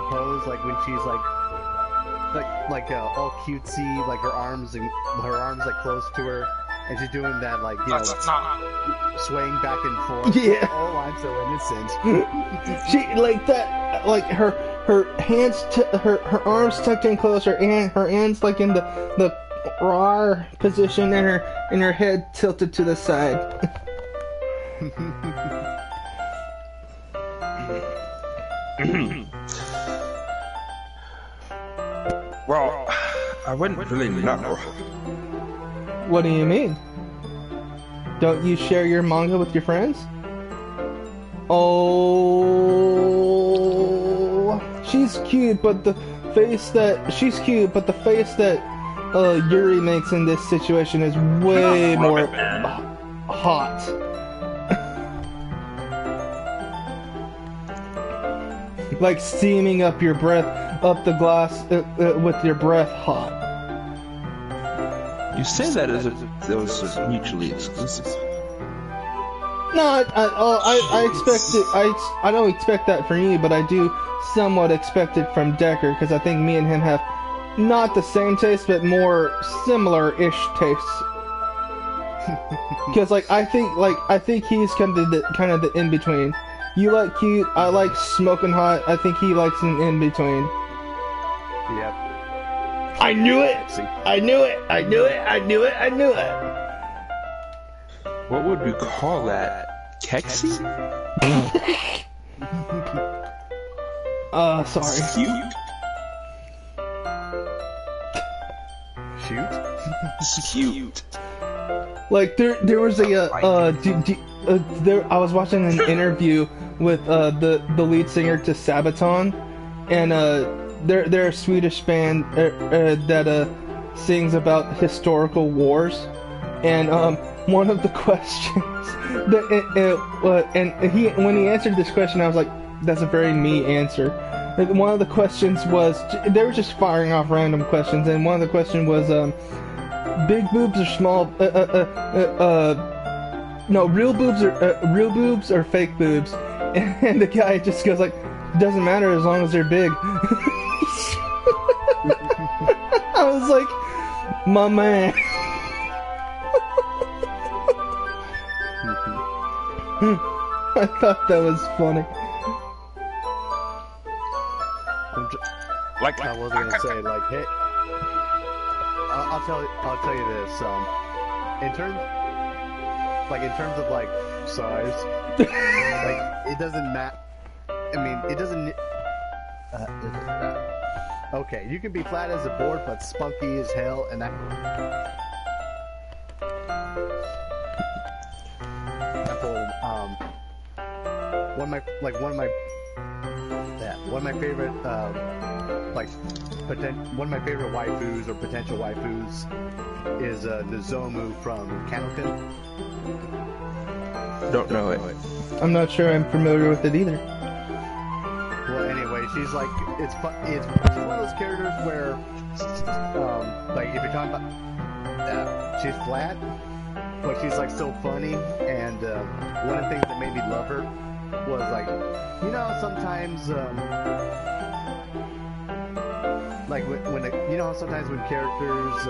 pose like when she's like all cutesy, like her arms like close to her, and she's doing that like swaying back and forth. Yeah. Oh, I'm so innocent. She like that, like her hands, her arms tucked in closer, and her hands like in the raw position, and her head tilted to the side. Well, I wouldn't really know. What do you mean? Don't you share your manga with your friends? Oh, she's cute, but the face that Yuri makes in this situation is way more hot. Like steaming up your breath, up the glass with your breath hot. You say that as if those are mutually exclusive. No, I expect it. I don't expect that from you, but I do somewhat expect it from Decker, because I think me and him have not the same taste, but more similar-ish tastes. Because I think he's kind of the in between. You like cute, I like smoking hot. I think he likes an in between. Yep. I knew it! I knew it! I knew it! I knew it! I knew it! What would we call that? Kexy? Sorry. Cute? Shoot. Cute. Like there was a I was watching an interview with the lead singer to Sabaton, and they're a Swedish band that sings about historical wars, and one of the questions that when he answered this question, I was like, that's a very me answer. One of the questions was, they were just firing off random questions, and one of the questions was big boobs or small no, real boobs or fake boobs, and the guy just goes like, doesn't matter as long as they're big. I was like, my man. I thought that was funny. I was gonna say, like, hey, I'll tell you this. In terms of like size, like it doesn't matter. I mean, it doesn't. Okay, you can be flat as a board, but spunky as hell, and that. One of my favorite one of my favorite waifus or potential waifus is Nozomu from Kanoken. Don't know it. I'm not sure I'm familiar with it either. Well, anyway, she's like, she's one of those characters where, like, if you're talking about, she's flat, but she's like so funny, and one of the things that made me love her was like, sometimes, like sometimes when characters,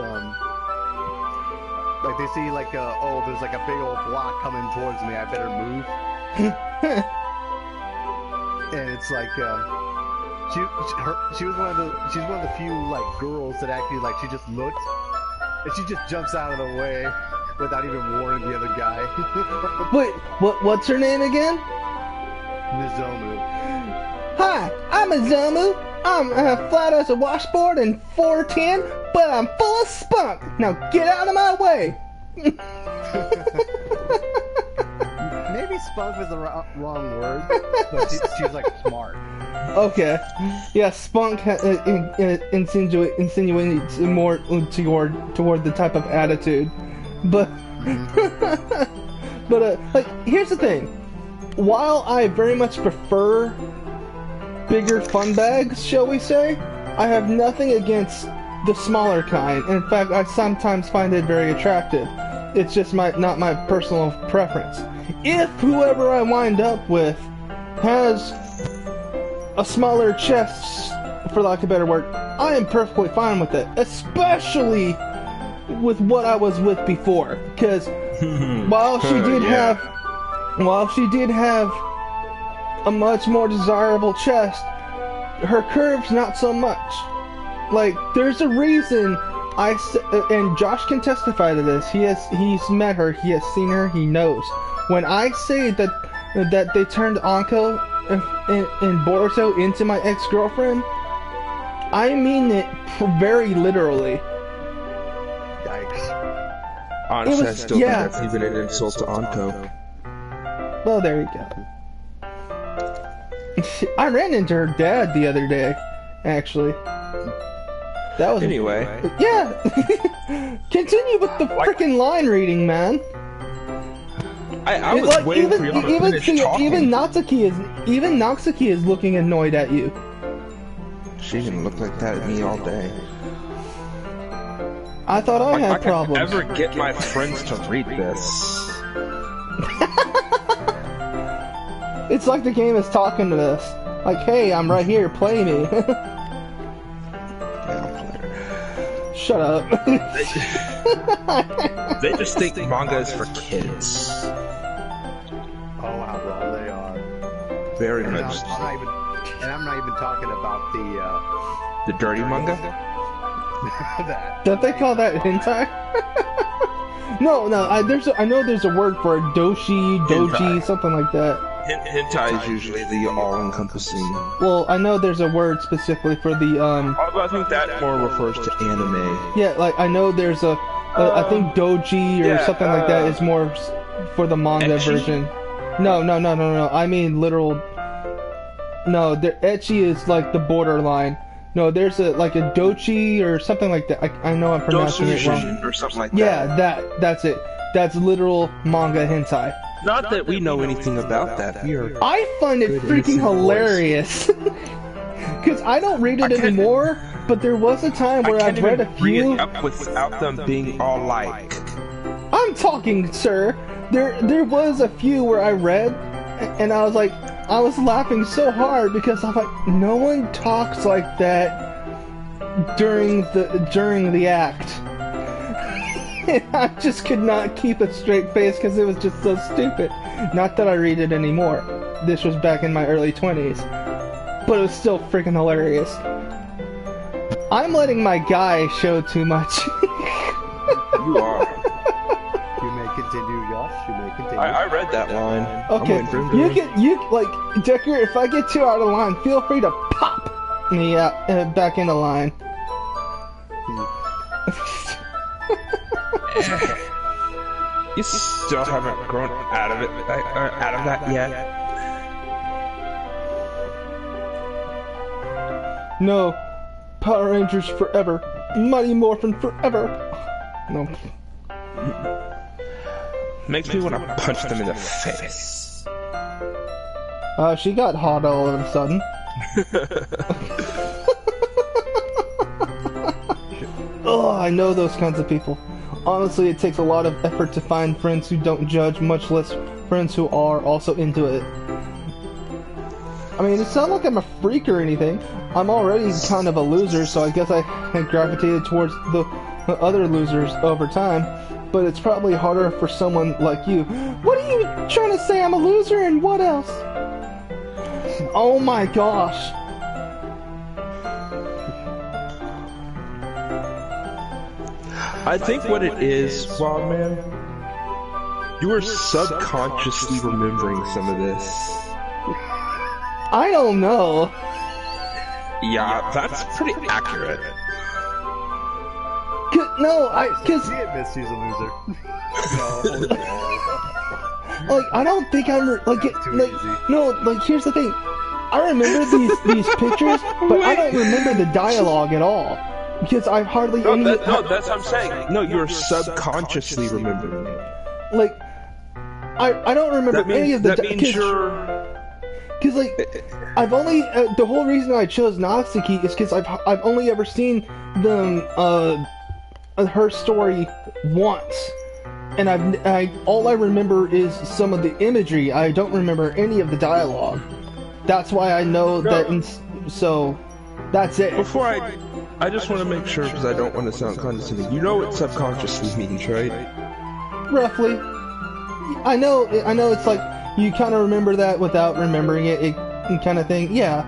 like they see like, oh, there's like a big old block coming towards me, I better move. And it's like, she's one of the few like girls that actually like she just looks and she just jumps out of the way without even warning the other guy. Wait, what's her name again? Nozomu. Hi, I'm Nozomu. I'm flat as a washboard and 4'10", but I'm full of spunk. Now get out of my way. Maybe spunk was the wrong word, but she's like smart. Okay, yeah, spunk insinuates more toward the type of attitude, but like, here's the thing. While I very much prefer bigger fun bags, shall we say, I have nothing against the smaller kind. In fact, I sometimes find it very attractive. It's just not my personal preference. If whoever I wind up with has a smaller chest, for lack of a better word, I am perfectly fine with it, especially with what I was with before. Because while she did have a much more desirable chest, her curves not so much. Like, there's a reason and Josh can testify to this. He's met her, he has seen her, he knows. When I say that they turned Anko and Boruto into my ex-girlfriend, I mean it very literally. Yikes. Honestly, I still think that's even an insult to Anko. Well, there you go. I ran into her dad the other day, actually. That was Anyway. Yeah. Continue with the freaking line reading, man. I was like, waiting for you to finish talking. Even Natsuki is looking annoyed at you. She didn't look like that at me all day. I thought I had problems. I can never get my friends to read this. It's like the game is talking to us. Like, hey, I'm right here, play me. Shut up. They just think manga is for kids. Oh, how wrong they are. Very And much. I'm not even talking about The dirty manga? that. Don't they call that hentai? No, I know there's a word for it. Doji, Hentai. something like that. Hentai is usually the all-encompassing. Well, I know there's a word specifically for the Although I think that more refers to anime. Yeah, like I know there's I think doji or something like that is more for the manga ecchi? version. No. I mean literal. No, the ecchi is like the borderline. No, there's a dochi or something like that. I know I'm pronouncing it wrong. Or something like Yeah, that. that's it. That's literal manga hentai. Not that we know anything about that. I find it freaking hilarious. Because I don't read it anymore, but there was a time where I've read a few. Read it up without them being all like. I'm talking, sir. There was a few where I read, and I was like, I was laughing so hard because I'm like, no one talks like that during the act. And I just could not keep a straight face because it was just so stupid. Not that I read it anymore. This was back in my early 20s. But it was still freaking hilarious. I'm letting my guy show too much. You are. You may continue, Josh. You may continue. I read that line. Okay, Decker, if I get too out of line, feel free to pop me out back into line. You still haven't grown out of that yet. No, Power Rangers forever, Mighty Morphin forever. No. Makes me want to punch them in the face. She got hot all of a sudden. Oh, I know those kinds of people. Honestly, it takes a lot of effort to find friends who don't judge, much less friends who are also into it. I mean, it's not like I'm a freak or anything. I'm already kind of a loser, so I guess I gravitated towards the other losers over time. But it's probably harder for someone like you. What are you trying to say? I'm a loser and what else? Oh my gosh. I think what it is, Wildman, you are subconsciously remembering some of this. I don't know. Yeah, that's pretty accurate. Cause See it, Miss, she's a loser. like I don't think I'm here's the thing. I remember these pictures, but I don't remember the dialogue at all because I hardly that's what I'm saying. No, you're subconsciously remembering it. Like I don't remember any of the. That means you're. Because I've only the whole reason I chose Natsuki is because I've only ever seen them her story once, and all I remember is some of the imagery. I don't remember any of the dialogue. That's why I know that. So that's it. Before I I just want to make sure because I don't want to sound condescending. You know what subconsciously means, right? Roughly. I know it's like you kind of remember that without remembering it kind of thing. Yeah.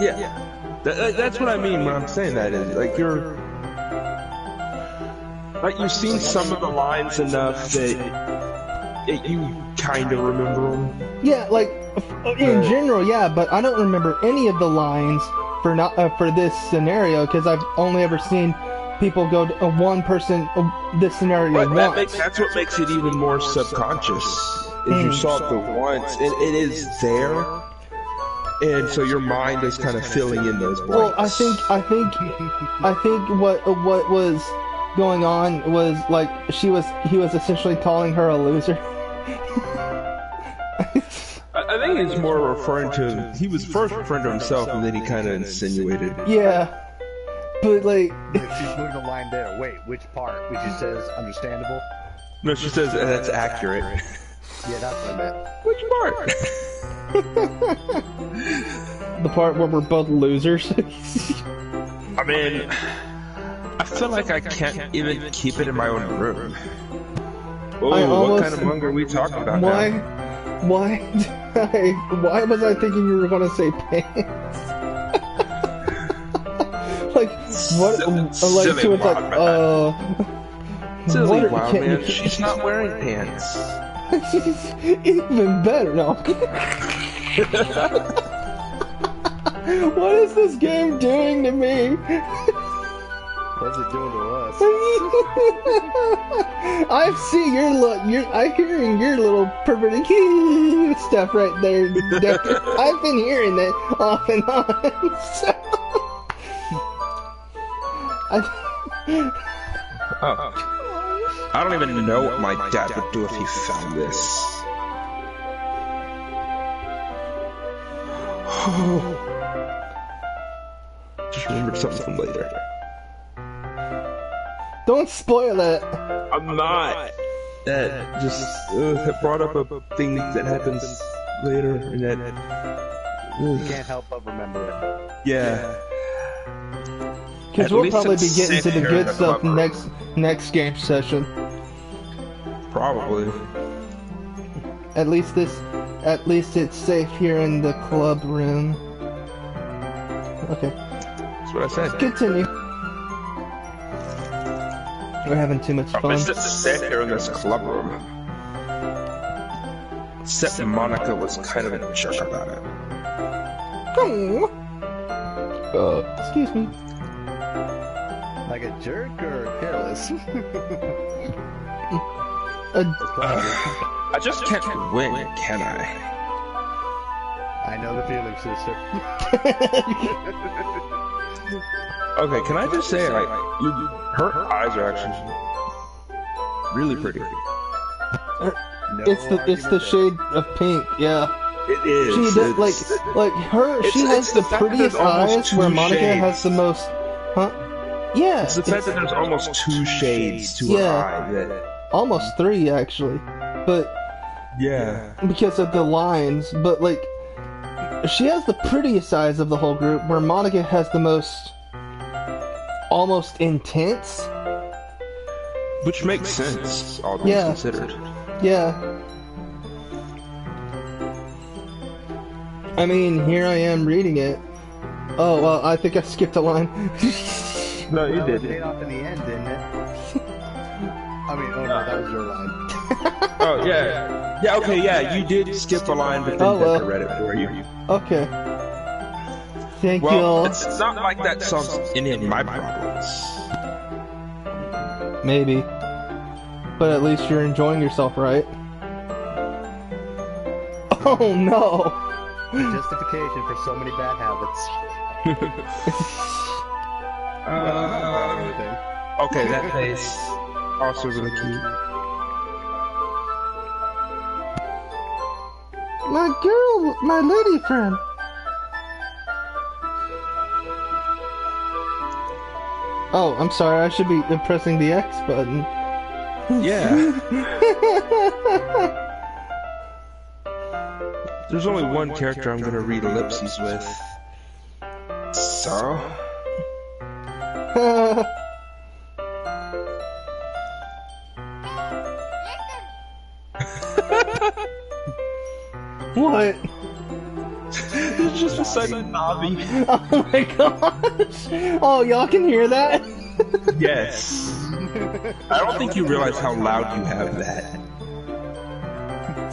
Yeah. That's what I mean when I'm saying that. Is like you've seen some of the lines enough that you kind of remember them. Yeah, like in general, yeah, but I don't remember any of the lines for this scenario because I've only ever seen people go to one person this scenario once. That's what makes it even more subconscious. Is you saw it the once, and it is there, and so your mind is kind of filling in those blanks. Well, I think what was going on was like he was essentially calling her a loser. I think he's more referring to, he was first referring to himself and then he kind of insinuated. Yeah, but like... She's moving the line there. Wait, which part? Which she says understandable? No, she says that's accurate. Yeah, that's what I meant. Which part? The part where we're both losers. I mean, I feel like I can't even keep it in my own room. Oh, what kind of manga are we talking about now? Why was I thinking you were gonna say pants? Like what? Silly so it's like silly Wildman. She's not wearing pants. She's even better. No. What is this game doing to me? What's it doing to us? I see your look. I'm hearing your little perverted stuff right there. I've been hearing that off and on. So. I don't even know what my dad would do if he found this. Just remembered something from later. Don't spoil it. I'm not. That just that brought up a thing that happens later, and that you can't help but remember it. Yeah. Because we'll probably be getting to the good stuff next game session. Probably. At least it's safe here in the club room. Okay. That's what I said. Continue. We're having too much fun. Let's just sit here in this club room. Except Monica was kind of a jerk about it. Excuse me. Like a jerk or careless? I just can't win, can I? I know the feeling, sister. Okay, can I just say, like, her eyes are actually really pretty. It's the shade of pink, yeah. It is. She does, like her. She has the prettiest eyes, where Monica has the most. Huh? Yeah. It's the fact that there's almost 2 shades to her eye. That... Almost 3 actually, but yeah, because of the lines. But like, she has the prettiest eyes of the whole group, where Monica has the most. Almost intense. Which makes sense, all things considered. Yeah. I mean, here I am reading it. Oh, well, I think I skipped a line. No, you did. It paid off in the end, didn't it? I mean, oh no, that was your line. Oh, yeah. Yeah, okay, yeah, you did skip a line, but then Becca read it for you. Okay. Thank you. Well, it's not like that solves any of my problems. Maybe. But at least you're enjoying yourself, right? Oh no! Justification for so many bad habits. Okay, that face also really cute. My lady friend. Oh, I'm sorry, I should be pressing the X button. Yeah. There's only one character I'm gonna read ellipses with. So... What? It's just a sudden Navi. Oh my gosh! Oh, y'all can hear that? Yes. I don't think you realize how loud you have that.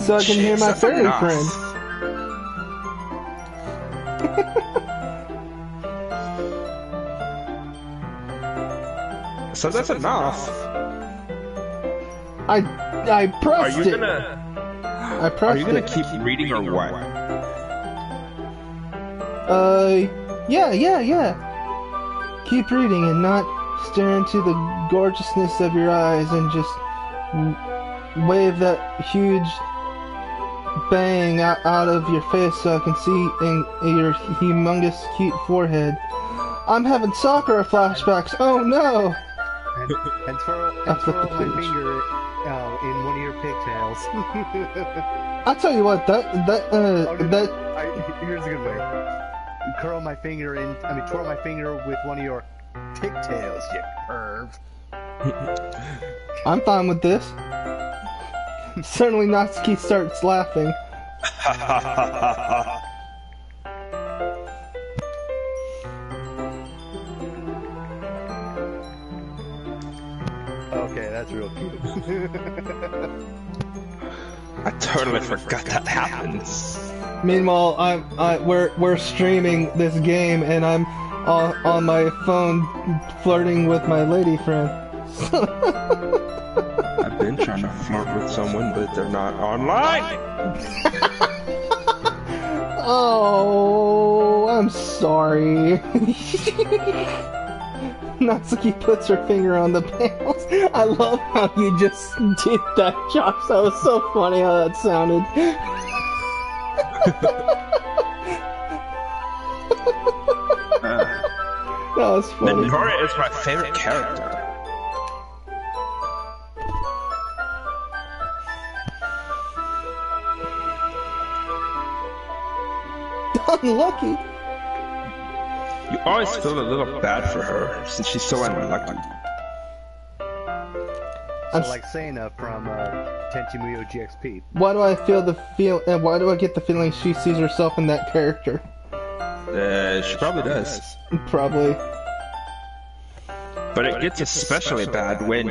So I can hear my That's fairy enough. friend. So that's enough. I Are pressed you it. gonna? I Are pressed you gonna it. keep reading or what? Yeah. Keep reading and not stare into the gorgeousness of your eyes and just wave that huge bang out of your face so I can see in your humongous cute forehead. I'm having soccer flashbacks. Oh no! And twirl I flipped my the page. finger in one of your pigtails. I'll tell you what. That Here's a good way. Twirl my finger with one of your pigtails, you perv. I'm fine with this. Suddenly Natsuki starts laughing. Okay, that's real cute. I totally forgot that happens. Meanwhile, we're streaming this game, and I'm on my phone flirting with my lady friend. I've been trying to flirt with someone, but they're not online. Oh, I'm sorry. Natsuki puts her finger on the panels. I love how you just did that, Josh. That was so funny how that sounded. That was funny. Nora is my favorite character. Unlucky. You always feel a little bad for her since she's so unlucky. So like Sana from Tenchi Muyo GXP. Why do I why do I get the feeling she sees herself in that character? She probably does. Probably. But it gets especially bad when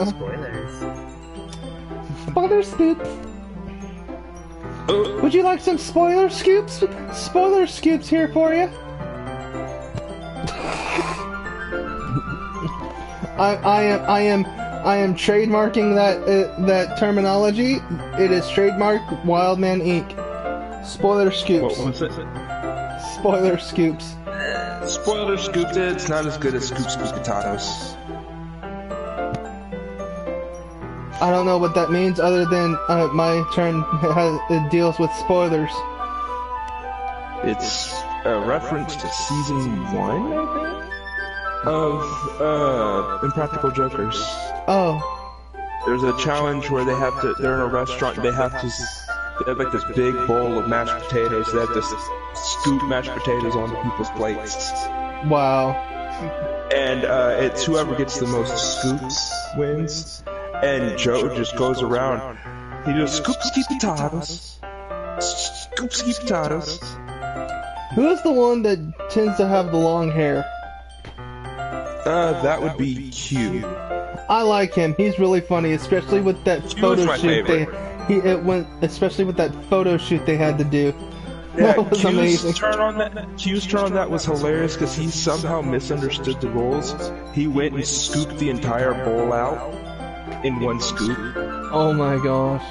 Spoilers. Spoiler scoops. Would you like some spoiler scoops? Spoiler scoops here for you. I am trademarking that terminology. It is trademark Wildman Inc. Spoiler scoops. what was it? Spoiler scoops. Spoiler scooped it. It's not as good as scoop potatoes. I don't know what that means other than my turn it deals with spoilers. It's a reference to season 1, I think, of Impractical Jokers. Oh. There's a challenge where they're in a restaurant, they have like this big bowl of mashed potatoes, they have to scoop mashed potatoes onto people's plates. Wow. And it's whoever gets the most scoops wins. And Joe just goes around. He goes, scoop potatoes. Scoop potatoes. Who is the one that tends to have the long hair? That would be Q. I like him. He's really funny, especially with that Q is photo my shoot favorite. especially with that photo shoot they had to do. Yeah, That was amazing. Q's turn on that was hilarious because he somehow misunderstood the rules. He went and scooped the entire bowl out in one scoop. Oh my gosh.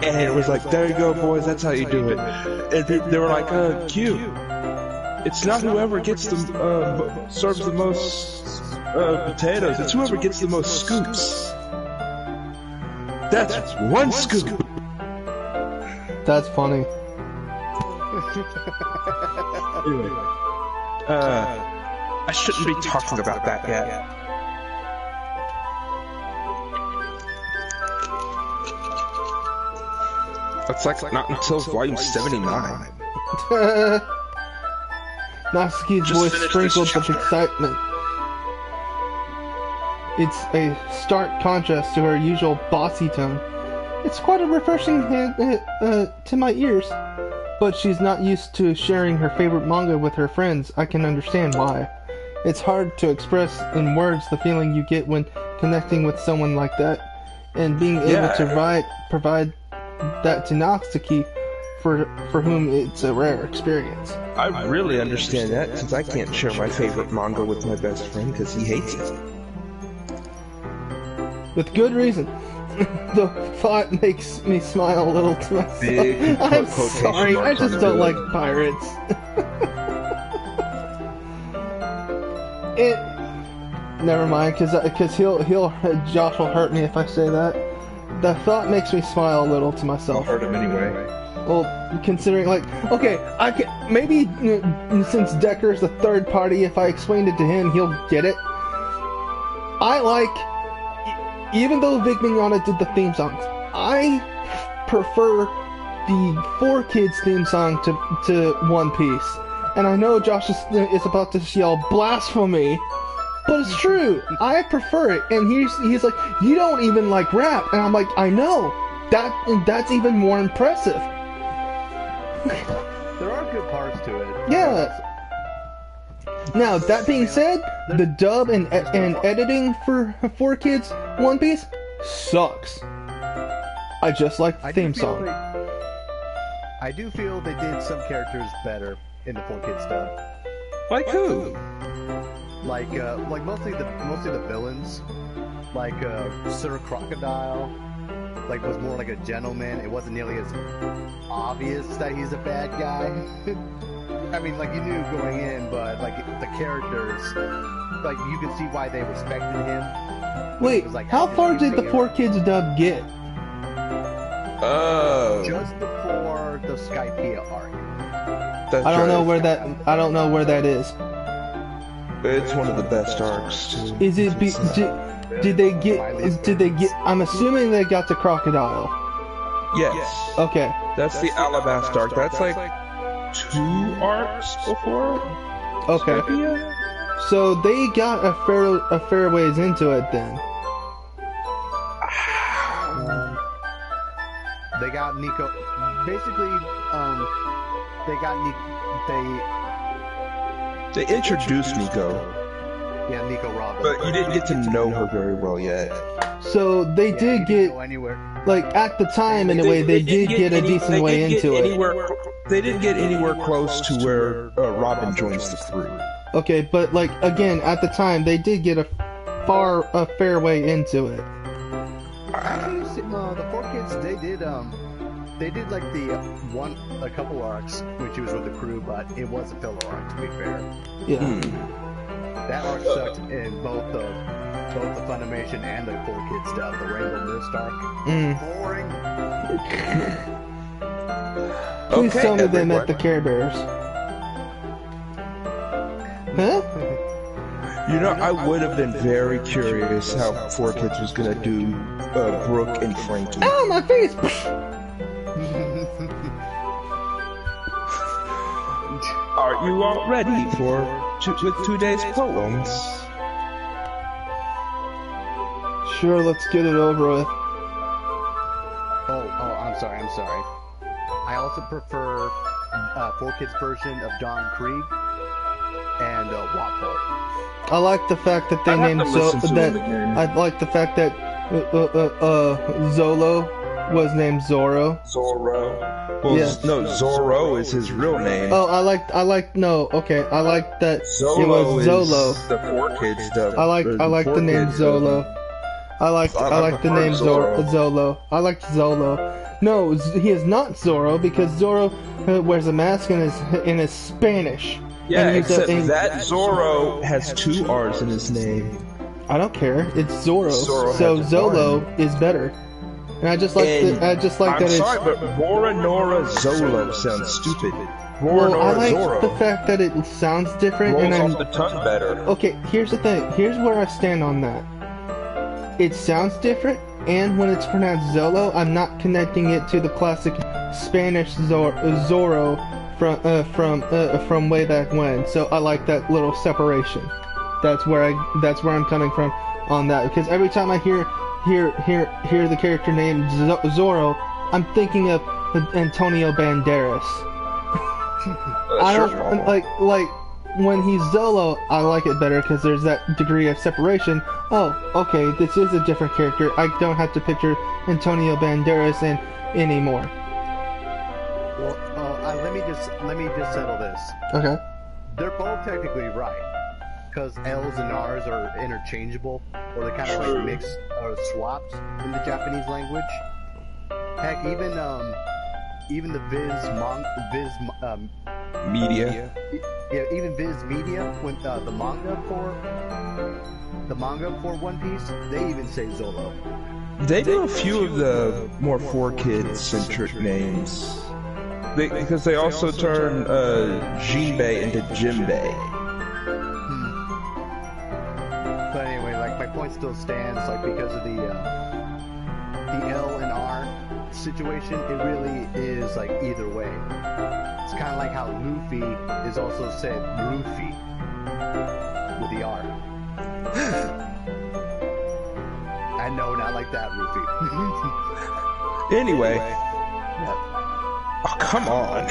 And it was like, there you go, boys, that's how you do it. And they were like, Q, it's not whoever gets the, serves the most potatoes, it's whoever gets the most scoops. That's one scoop. That's funny. Anyway, I shouldn't be talking about that yet. That's like not until volume 79. Natsuki's Just voice finish sprinkled this with chapter. excitement. It's a stark contrast to her usual bossy tone. It's quite a refreshing to my ears. But she's not used to sharing her favorite manga with her friends. I can understand why. It's hard to express in words the feeling you get when connecting with someone like that, and being able to provide that to Natsuki, for whom it's a rare experience. I really understand that, since I can't share my favorite manga with my best friend because he hates it. With good reason. The thought makes me smile a little to myself. Big I'm quotation sorry, I marks on just the don't good. like pirates. Never mind, cause Josh will hurt me if I say that. The thought makes me smile a little to I'll myself. hurt him anyway. Well, considering, like, okay, I can maybe since Decker's a third party, if I explained it to him, he'll get it. I like, even though Vic Mignogna did the theme songs, I prefer the 4Kids theme song to One Piece. And I know Josh is about to yell blasphemy, but it's true. I prefer it. And he's like, you don't even like rap, and I'm like, I know. That's even more impressive. There are good parts to it. Yeah. Now, that being said, the dub and editing for 4Kids One Piece sucks. I just like the theme song. I do feel they did some characters better in the 4Kids stuff. Like who? Like mostly the villains. Like Sir Crocodile, like was more like a gentleman. It wasn't nearly as obvious that he's a bad guy. I mean, like you knew going in, but like the characters, like you could see why they respected him. Wait, It was like, how did far he did the figure- 4Kids dub get? Just before the Skypiea arc. That's I don't know right. where that is. It's one of the best arcs. Too. Is it did they get I'm assuming they got the Crocodile. Yes. Okay. That's the Alabasta arc. That's like 2 arcs before. Okay. Skypiea? So they got a fair ways into it then. They got Nico. Basically, they got Nico. They introduced Nico, Yeah, Nico Robin. but you didn't get to know her very well yet. So they Yeah, did you didn't get, go anywhere. like, at the time in a way, they did get a decent way into it. They didn't get anywhere close to where Robin joins the crew. Okay, but like again, at the time they did get a fair way into it. Actually, the 4Kids, they did like a couple arcs when she was with the crew, but it was a filler arc to be fair. Yeah. That arc sucked in both the Funimation and the 4Kids stuff. The Rainbow Mist arc, boring. Please Okay, tell me they met everyone. the Care Bears. Huh? You know, I would have been very curious how 4Kids was gonna do Brooke and Frankie. Ow, my face! Are you all ready for today's poems? Sure, let's get it over with. Oh, I'm sorry. I also prefer 4Kids version of Don Krieg and Wapo. I like the fact that they I'd have named to listen to them again. I like the fact that Zolo was named Zoro. Zorro. Well, Yeah. no, Zorro is his real name. Oh, I like that Zolo it was Zolo. is the 4Kids dub. I like the name Zolo. I like the name Zolo. I like Zolo. No, he is not Zoro because Zoro wears a mask and is Spanish. Yeah, And he's except a- that Zorro has 2 R's in his name. I don't care. It's Zoro. Zoro So has Zolo is better. And I just like And that I'm it's. sorry, but Bora Nora Zolo sounds stupid. Bora Well, I Nora like Zorro the fact that it sounds different, rolls and off I'm the tongue better. okay. Here's the thing. Here's where I stand on that. It sounds different, and when it's pronounced Zolo, I'm not connecting it to the classic Spanish Zorro from way back when. So I like that little separation. That's where I'm coming from on that, because every time I hear the character named Zoro, I'm thinking of Antonio Banderas. I don't like when he's Zolo. I like it better because there's that degree of separation. Oh, okay, this is a different character. I don't have to picture Antonio Banderas anymore. Well, let me just settle this. Okay. They're both technically right, because L's and R's are interchangeable, or they're kind of like mixed or swaps in the Japanese language. Heck, even the Media. Yeah, even Viz Media, when the manga for One Piece, they even say Zolo. They do a few of the more 4-kid-centric names. Because they also turn Jinbei into Jinbei. But anyway, like, my point still stands, like, because of the L and R situation, it really is, like, either way. It's kind of like how Luffy is also said Luffy with the R. I know, not like that, Luffy. Anyway. Oh, come on.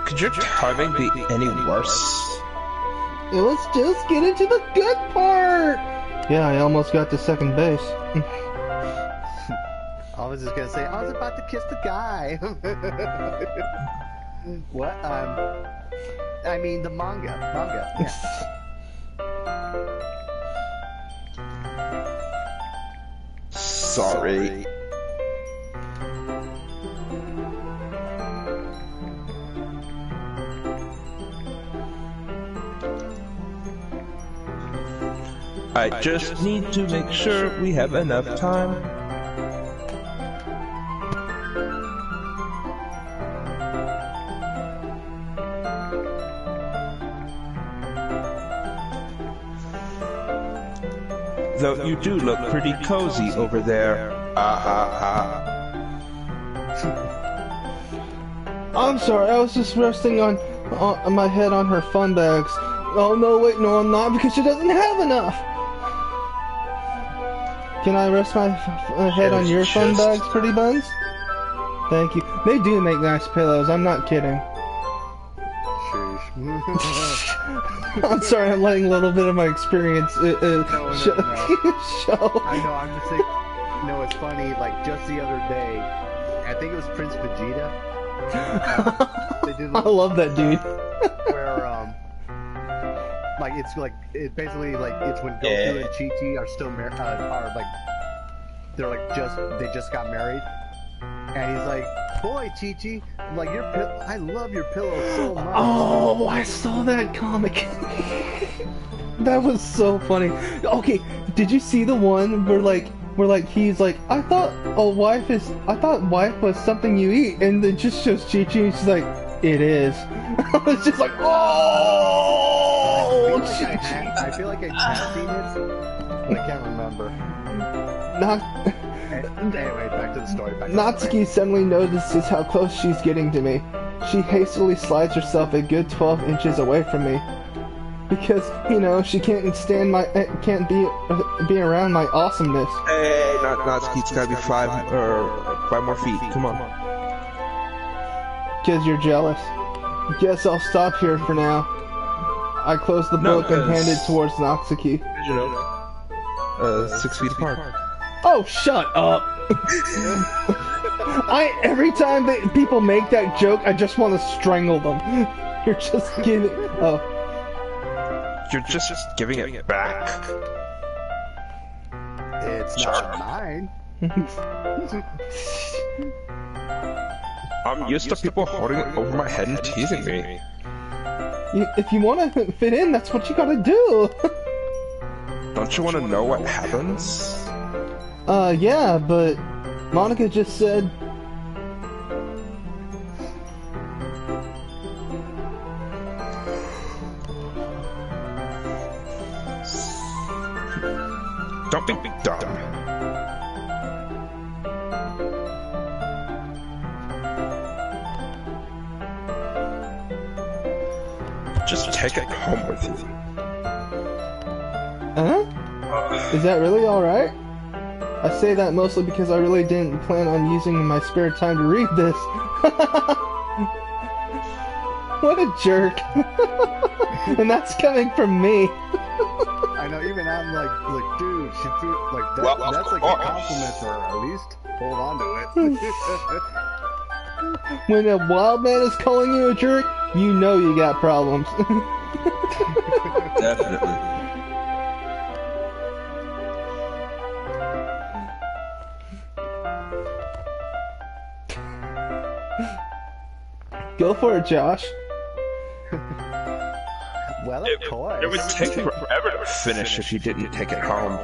Could your timing be any worse? Let's just get into the good part! Yeah, I almost got to second base. I was just gonna say, I was about to kiss the guy. What? I mean the manga, yeah. Sorry. I just need to make sure we have enough time. Though you do look pretty cozy over there. I'm sorry, I was just resting on my head on her fun bags. Oh no, wait, no I'm not, because she doesn't have enough! Can I rest my head on your fun bags, pretty buns? Thank you. They do make nice pillows, I'm not kidding. I'm sorry, I'm letting a little bit of my experience show. I know, I'm just saying, no, it's funny, like, just the other day, I think it was Prince Vegeta. They did I love that dude. Where, like, it's like, it basically, like, it's when Goku and Chi-Chi are still married, are, like, they're, like, they just got married. And he's like, boy, Chi-Chi, I'm like, I love your pillow so much. Oh, I saw that comic. That was so funny. Okay, did you see the one where he's like, I thought wife was something you eat, and then just shows Chi-Chi and she's like, it is. I was just like, oh! I feel like I have seen it, but I can't remember. Anyway, back to the story. Natsuki suddenly notices how close she's getting to me. She hastily slides herself a good 12 inches away from me. Because, she can't be around my awesomeness. Hey, Natsuki, it's gotta be 5 more feet. Come on. Because you're jealous. Guess I'll stop here for now. I close the book and hand it towards Natsuki. 6 feet apart. Oh, shut up! Every time people make that joke, I just want to strangle them. You're just kidding. Oh. You're just giving it back? It's not mine. I'm used to people holding it over my head and teasing me. If you want to fit in, that's what you gotta do. Don't you want to know what happens? Yeah, but Monica just said... dumb. Just take it home with you. Huh? Is that really alright? I say that mostly because I really didn't plan on using my spare time to read this. What a jerk. And that's coming from me. I know, even I'm like, dude, she threw, like, that, Well, that's like a compliment, or at least hold on to it. When a Wildman is calling you a jerk, you know you got problems. Definitely. Go for it, Josh. Well, of course. It would take forever to finish if you didn't take it home.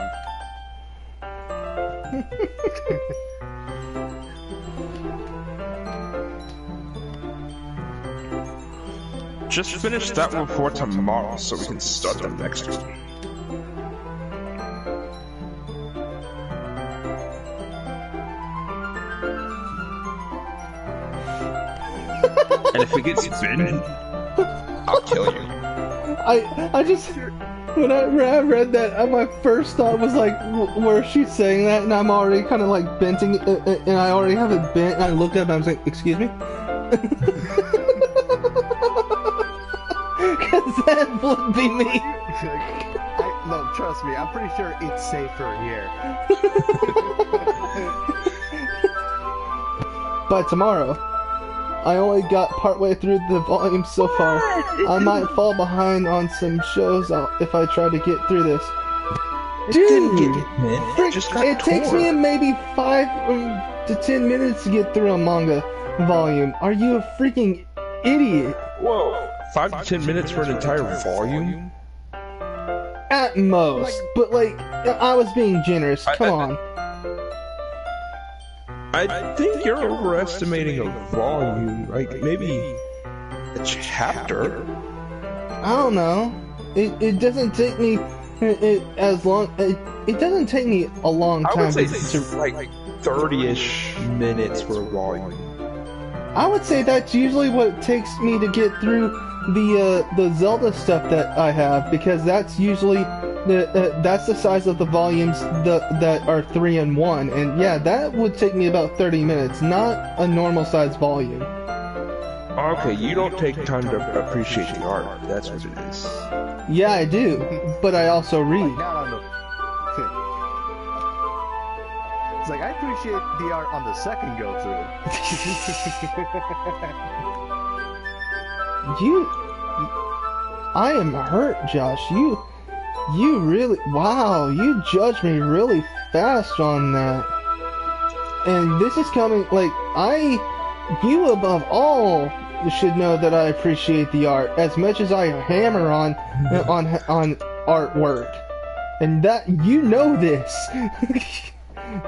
Just finish that one before tomorrow so we can start the next one. And if it gets bitten, I'll kill you. I just, when I read that, my first thought was like, where she's saying that, and I'm already kind of like benting, and I already have it bent, and I looked up and I was like, excuse me? Because that would be me. No, trust me, I'm pretty sure it's safer here. By tomorrow. I only got partway through the volume so far. I might fall behind on some shows if I try to get through this. Dude! It takes me maybe 5 to 10 minutes to get through a manga volume. Are you a freaking idiot? Whoa, 5 to 10 minutes for an entire volume? At most. But like, I was being generous. Come on. I think you're overestimating a volume, like maybe a chapter. I don't know. It doesn't take me as long. It doesn't take me a long time. I would say like 30-ish minutes for a volume. I would say that's usually what it takes me to get through the Zelda stuff that I have, because that's usually that's the size of the volumes that are 3 in 1, and yeah, that would take me about 30 minutes, not a normal size volume. Okay, you don't take time to appreciate the art. That's what it is. Yeah, I do, but I also read. It's like, I appreciate the art on the second go through. I am hurt, Josh. You really, wow, you judged me really fast on that. And this is coming, like, you above all should know that I appreciate the art as much as I hammer on artwork. And that, you know this.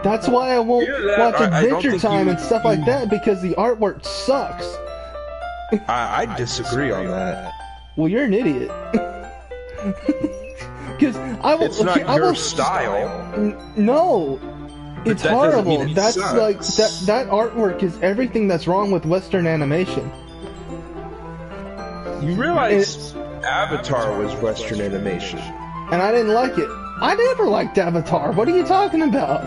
That's why I won't watch Adventure Time and stuff like that, because the artwork sucks. I disagree on that. Well, you're an idiot. Because it's not your style. No, it's horrible. That's sucks. like that artwork is everything that's wrong with Western animation. You realize Avatar was Western animation, and I didn't like it. I never liked Avatar. What are you talking about?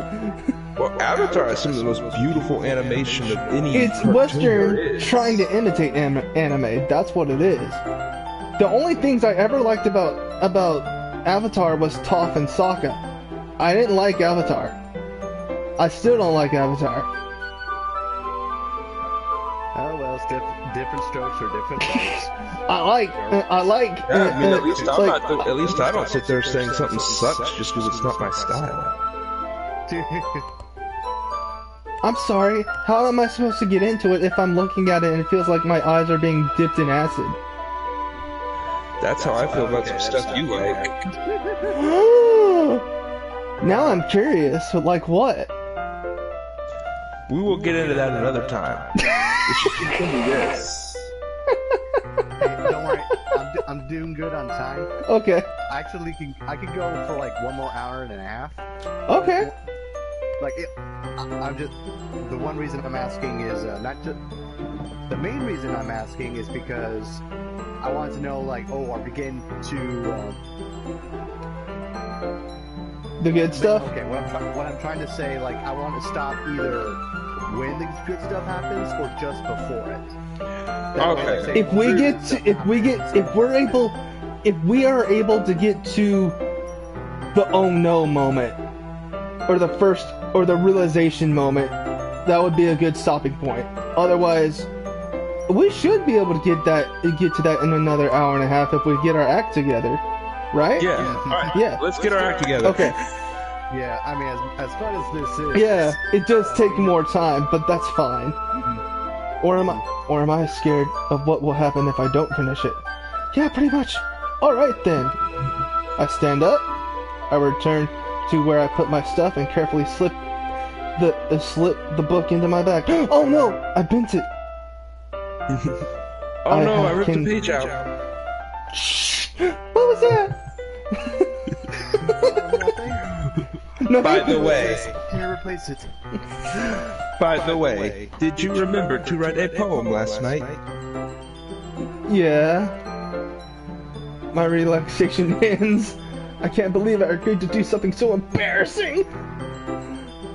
Well, Avatar is some of the most beautiful animation of any. It's Western trying to imitate anime. That's what it is. The only things I ever liked about Avatar was Toph and Sokka. I didn't like Avatar. I still don't like Avatar. Oh well, it's different strokes for different folks. I like. Yeah, I mean, at least I don't sit there saying something sucks just because it's not my style. I'm sorry. How am I supposed to get into it if I'm looking at it and it feels like my eyes are being dipped in acid? That's how I feel about some stuff you like. Now I'm curious. Like what? We will get into that another time. We should continue this. Hey, don't worry. I'm doing good on time. Okay. I could go for like 1 more hour and a half. Okay. Like, I'm just, the one reason I'm asking is not just, the main reason I'm asking is because I want to know, like, oh, are we getting to The good stuff? Okay, what I'm trying to say, like, I want to stop either when the good stuff happens or just before it. Okay. If we are able to get to the oh no moment, or the realization moment, that would be a good stopping point. Otherwise, we should be able to get to that in another hour and a half if we get our act together, right? Yeah. All right. Yeah. Let's get our act together. Okay. Yeah, I mean, as far as this is... Yeah, it does take more time, but that's fine. Or am I scared of what will happen if I don't finish it? Yeah, pretty much. Alright then. I stand up, I return to where I put my stuff and carefully slip the book into my bag. Oh no! I bent it! Oh no, I ripped the page out. Shh! What was that? No, By the way, Can you replace it? did you remember to write a poem last night? Yeah. My relaxation ends. I can't believe I agreed to do something so embarrassing.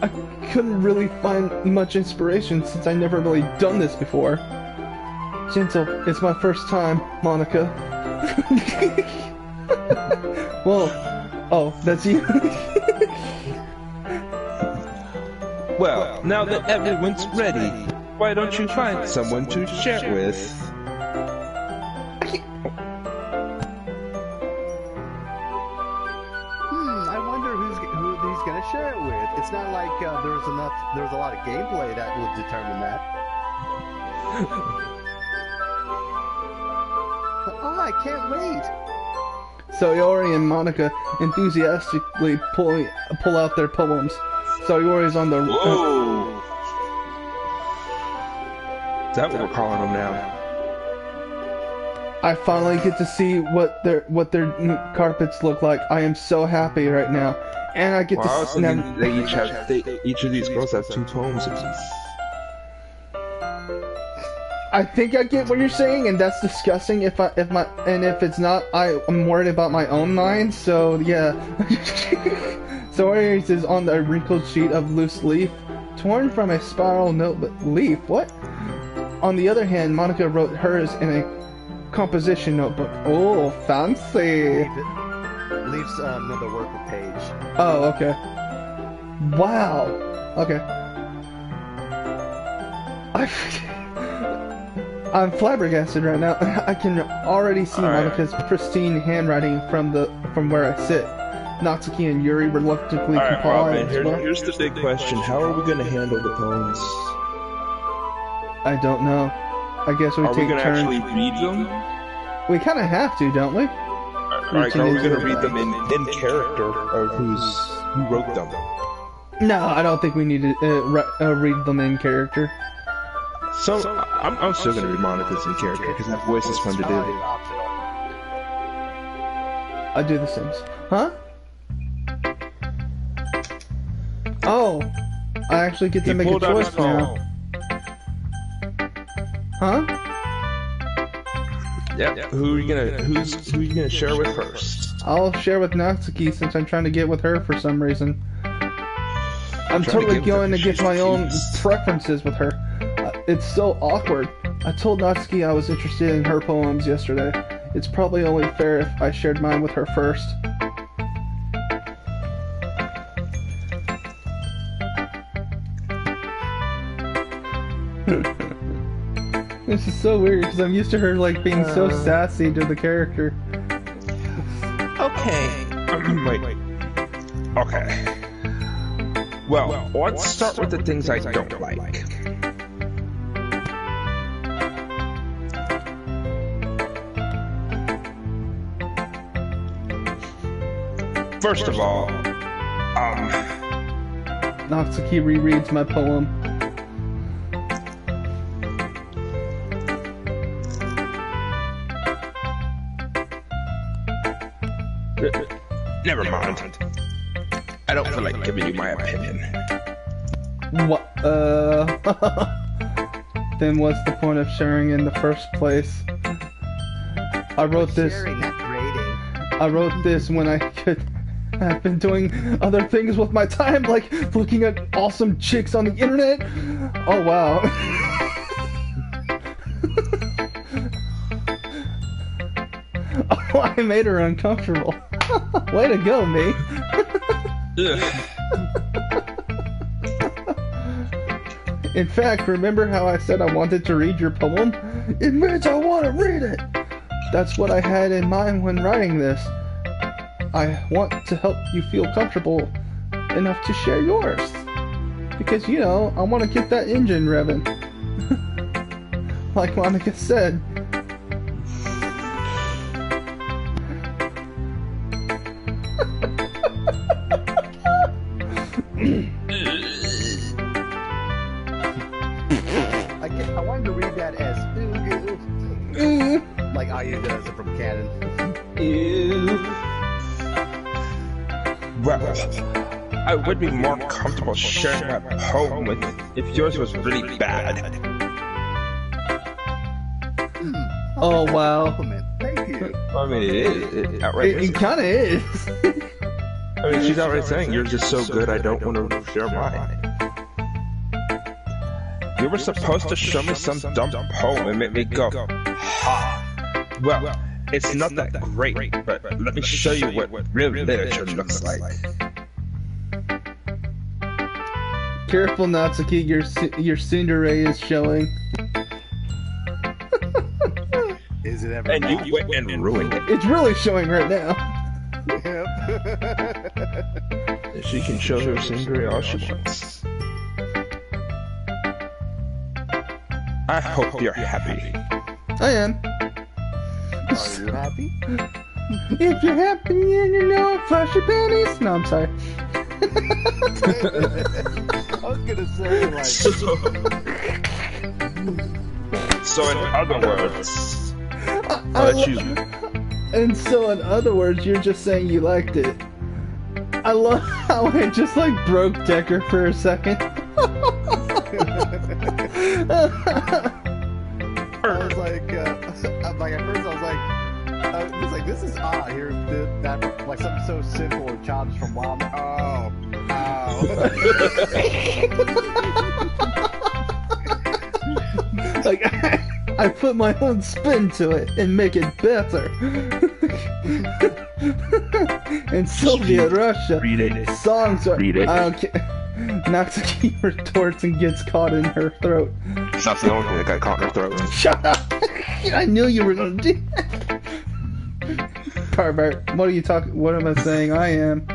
I couldn't really find much inspiration since I never really done this before. Gentle, it's my first time, Monica. Well, oh, that's you. Well, now that everyone's ready, why don't you find someone to share with? I wonder who he's gonna share it with. It's not like there's a lot of gameplay that would determine that. Oh, I can't wait. Sayori and Monica enthusiastically pull out their poems. Sayori's on the... Whoa! Is that what we're calling them now? I finally get to see what their carpets look like. I am so happy right now, and I get Wow, to. so each of these girls have 2 poems apiece. I think I get what you're saying, and that's disgusting. If it's not, I'm worried about my own mind. So yeah. Sayori's is on the wrinkled sheet of loose leaf, torn from a spiral notebook. Leaf? What? On the other hand, Monica wrote hers in a composition notebook. Oh, fancy! Leaves another worker page. Oh, okay. Wow. Okay. I'm flabbergasted right now. I can already see Monica's pristine handwriting from where I sit. Natsuki and Yuri reluctantly comply. Here's the big question. How are we going to handle the poems? I don't know. I guess we Are we take going to turns. actually read them? We kind of have to, don't we? Alright, are we going to read them in character of who wrote them? No, I don't think we need to read them in character. So, I'm still going to read Monica's in character because that voice is fun to do. I do the Sims. Huh? Oh, I actually get to make a choice now. Huh? Yeah. Who are you gonna share with first? I'll share with Natsuki since I'm trying to get with her for some reason. I'm totally going against my own preferences with her. It's so awkward. I told Natsuki I was interested in her poems yesterday. It's probably only fair if I shared mine with her first. This is so weird because I'm used to her like being so sassy to the character. Okay. Wait. Okay. Well, let's start with the things I don't like. First of all, Natsuki rereads my poem. Never mind. I don't feel like giving you my opinion. What? Then what's the point of sharing in the first place? I wrote this. Sharing, not grading. I wrote this when I could have been doing other things with my time, like looking at awesome chicks on the internet. Oh wow. Oh, I made her uncomfortable. Way to go, me. In fact, remember how I said I wanted to read your poem? It means I want to read it! That's what I had in mind when writing this. I want to help you feel comfortable enough to share yours. Because, you know, I want to get that engine revving. Like Monica said. I wanted to read that as Ooh. like Ayu does it from Canon. Ew. Well, I would be more comfortable sharing my poem with if yours was really bad. Oh wow. Compliment. Thank you. I mean, it is. Outright. It kinda is. I mean, she's outright saying yours is so good, I don't want to share mine. You were supposed to show me some dumb poem and make me go, ha. Well, it's not that great, but let me show you what real literature looks like. Careful, Natsuki, your Cinderay is showing. Is it ever? And you went and ruined it. It's really showing right now. Yep. She can show her Cinderella all she wants. I hope you're happy. I am. Are you happy? If you're happy and you know, flash your panties. No, I'm sorry. I was gonna say like. So in other words, And so, in other words, you're just saying you liked it. I love how I just like broke Decker for a second. I was like, at first I was like, this is odd. Here, that like something so simple and childish from Wildman. Oh, Like, I put my own spin to it and make it better. In Soviet Russia, Read it. songs are. Read it. I don't care. Natsuki retorts and gets caught in her throat. that's the only thing that got caught in her throat. Shut up! I knew you were gonna do that. Pervert. What are you talking? What am I saying? I am.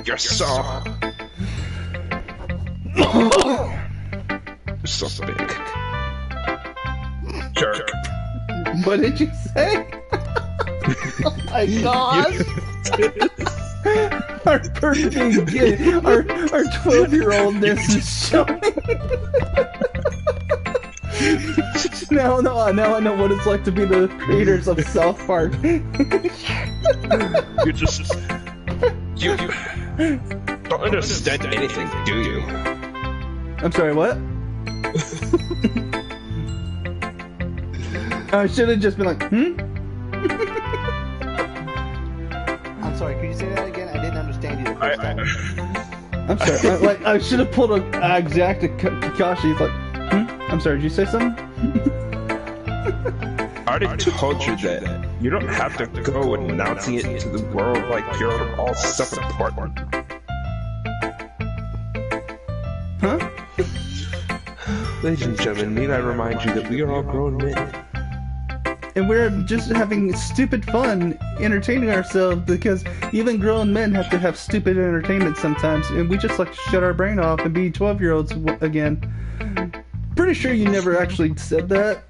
You're so big. Jerk. What did you say? Oh my gosh! Our perfect gift, our 12-year-oldness is showing. Now I know what it's like to be the creators of South Park. You just you don't understand anything, do you? I'm sorry, what? I should have just been like, I'm sorry. Could you say that again? I didn't understand you the first time. I'm sorry. I should have pulled an exact Kakashi. It's like, I'm sorry, did you say something? I already told you that you don't have to go announcing it to the world like you're all self-important. Huh? Ladies and gentlemen, need I remind you that we are all grown men. And we're just having stupid fun entertaining ourselves because even grown men have to have stupid entertainment sometimes, and we just like to shut our brain off and be 12-year-olds again. Pretty sure you never actually said that.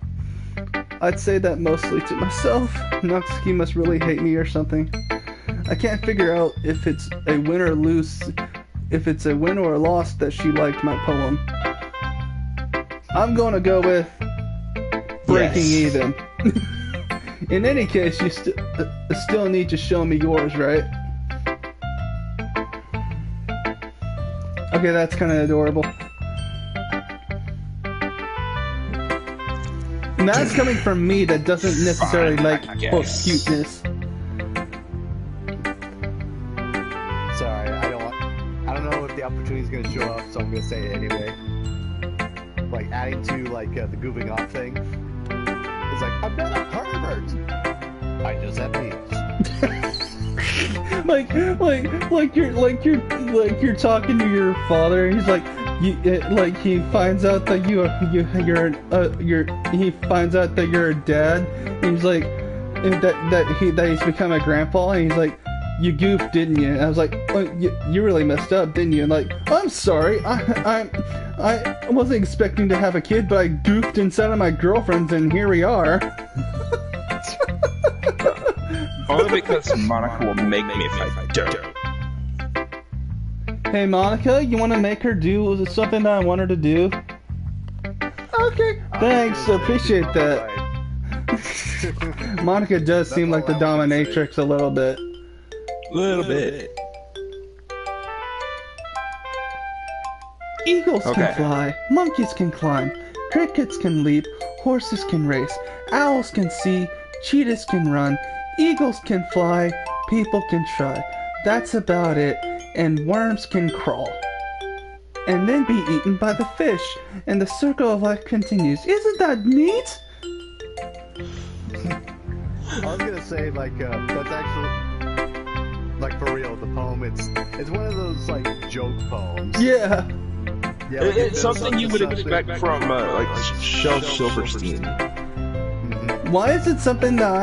I'd say that mostly to myself. Natsuki must really hate me or something. I can't figure out if it's a win or lose, if it's a win or a loss that she liked my poem. I'm gonna go with breaking even. In any case, you still need to show me yours, right? Okay, that's kind of adorable. And that's coming from me that doesn't necessarily like quote cuteness. Sorry, I don't know if the opportunity is gonna show up, so I'm gonna say it anyway. Like adding to like the goofing off thing. It's like I'm not a pervert. I just have needs. like you're talking to your father, and he's like, he finds out that he finds out that you're a dad, and he's like, that he's become a grandpa, and he's like, you goofed, didn't you? And I was like, oh, you really messed up, didn't you? And like, I'm sorry, I wasn't expecting to have a kid, but I goofed inside of my girlfriend's, and here we are. Only because Monica will make me if I don't. Hey Monica, you want to make her do something that I want her to do? Okay, thanks, appreciate that. Monica does seem like the dominatrix a little bit. Eagles can fly, monkeys can climb, crickets can leap, horses can race, owls can see, cheetahs can run, eagles can fly, people can try. That's about it. And worms can crawl. And then be eaten by the fish. And the circle of life continues. Isn't that neat? I was gonna say, like, that's actually, like, for real, the poem, it's one of those, like, joke poems. Yeah. Yeah, like, It's something you would expect from, like, Shel Silverstein. Why is it something that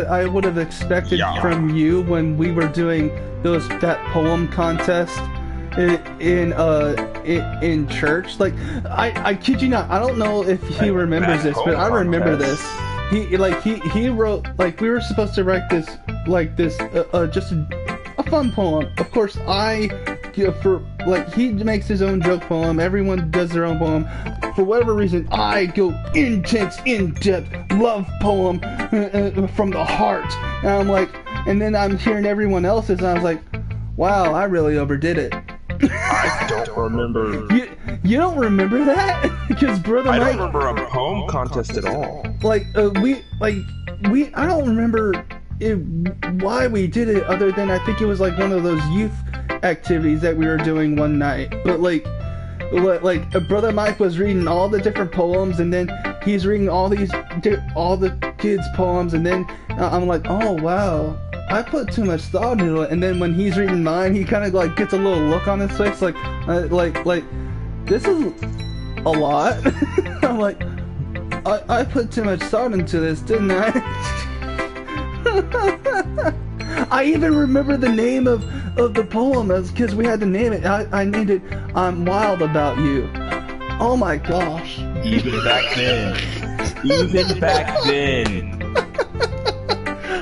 I would have expected from you when we were doing that poem contest in church? Like, I kid you not, I don't know if he remembers this, but I remember this. He wrote, like, we were supposed to write this just a fun poem. Of course, he makes his own joke poem. Everyone does their own poem. For whatever reason, I go intense, in-depth love poem from the heart. And I'm like, and then I'm hearing everyone else's, and I was like, wow, I really overdid it. I don't remember. You don't remember that? Because Brother Mike... I don't remember a poem contest at all. I don't remember why we did it, other than I think it was like one of those youth activities that we were doing one night. But like Brother Mike was reading all the different poems, and then he's reading all the kids' poems, and then I'm like, oh wow, I put too much thought into it. And then when he's reading mine, he kind of like gets a little look on his face, like this is a lot. I'm like, I put too much thought into this, didn't I? I even remember the name of the poem, because we had to name it. I named it "I'm Wild About You." Oh my gosh! Even back then.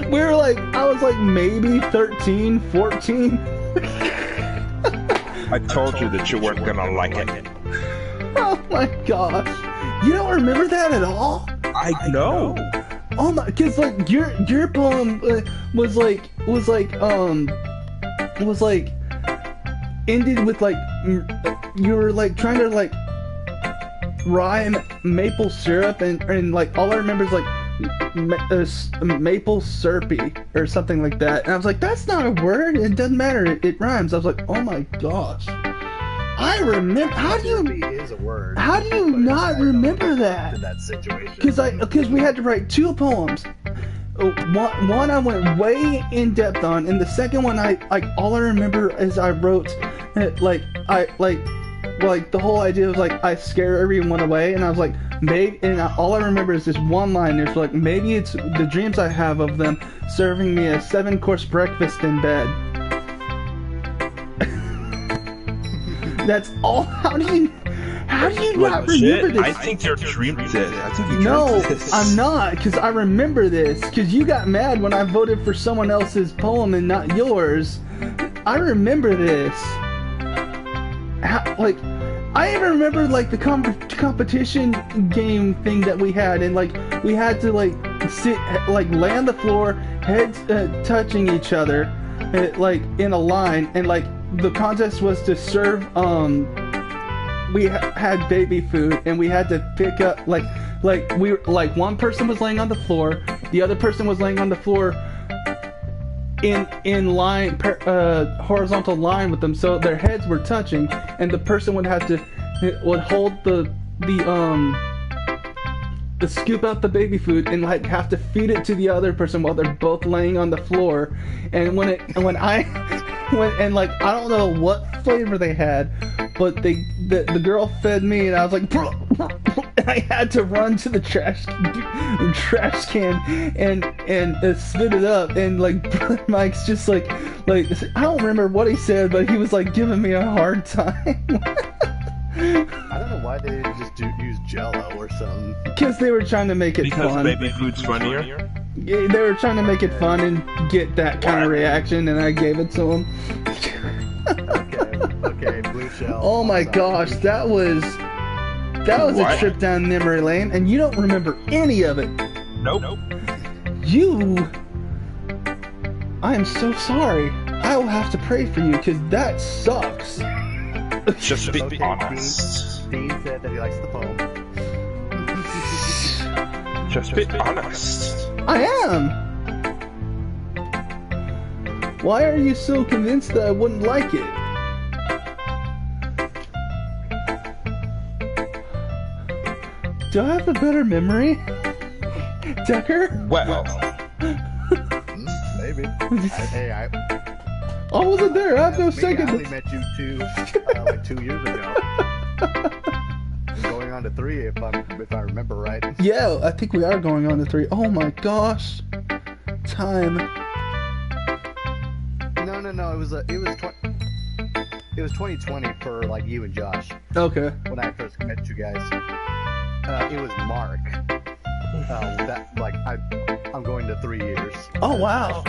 We were like, I was like maybe 13, 14. I told you that you weren't gonna like it. Oh my gosh! You don't remember that at all? I know. Oh my, because like your poem was like ended with like you were like trying to like rhyme maple syrup, and like all I remember is like maple syrupy or something like that, and I was like, that's not a word, it doesn't matter, it rhymes. I was like, oh my gosh, I remember. How do you not remember that? Because we had to write two poems. One I went way in depth on, and the second one all I remember is I wrote the whole idea was like I scare everyone away, and I was like maybe, and all I remember is this one line. It's like, maybe it's the dreams I have of them serving me a 7-course breakfast in bed. That's all. How do you not remember this? I think you're dreaming this. No, I'm not, because I remember this. Because you got mad when I voted for someone else's poem and not yours. I remember this. I even remember like the competition game thing that we had, and like we had to like like lay on the floor, heads touching each other, like in a line, and like the contest was to serve. We had baby food, and we had to pick up like one person was laying on the floor, the other person was laying on the floor in line, horizontal line with them, so their heads were touching, and the person would hold the scoop out the baby food and like have to feed it to the other person while they're both laying on the floor. And I don't know what flavor they had, but the girl fed me, and I was like, I had to run to the trash can and spit it up. And like Brother Mike's just like I don't remember what he said, but he was like giving me a hard time. I don't know why they didn't just use Jello or something. Because they were trying to make it fun. Because baby food's funnier? Yeah, they were trying to make it fun and get that kind of reaction, and I gave it to them. Okay, Blue Shell. Oh my gosh, that was a trip down memory lane, and you don't remember any of it. Nope. I am so sorry. I will have to pray for you, because that sucks. Just be honest. Dean said that he likes the poem. Just be honest. I am. Why are you so convinced that I wouldn't like it? Do I have a better memory, Decker? Well, maybe. I wasn't there. I have no second. I only met you like 2 years ago. Going on to 3, if I remember right. Yeah, I think we are going on to 3. Oh my gosh, time. No. It was 2020 for like you and Josh. Okay. When I first met you guys, it was Mark. I'm going to 3 years. Oh wow.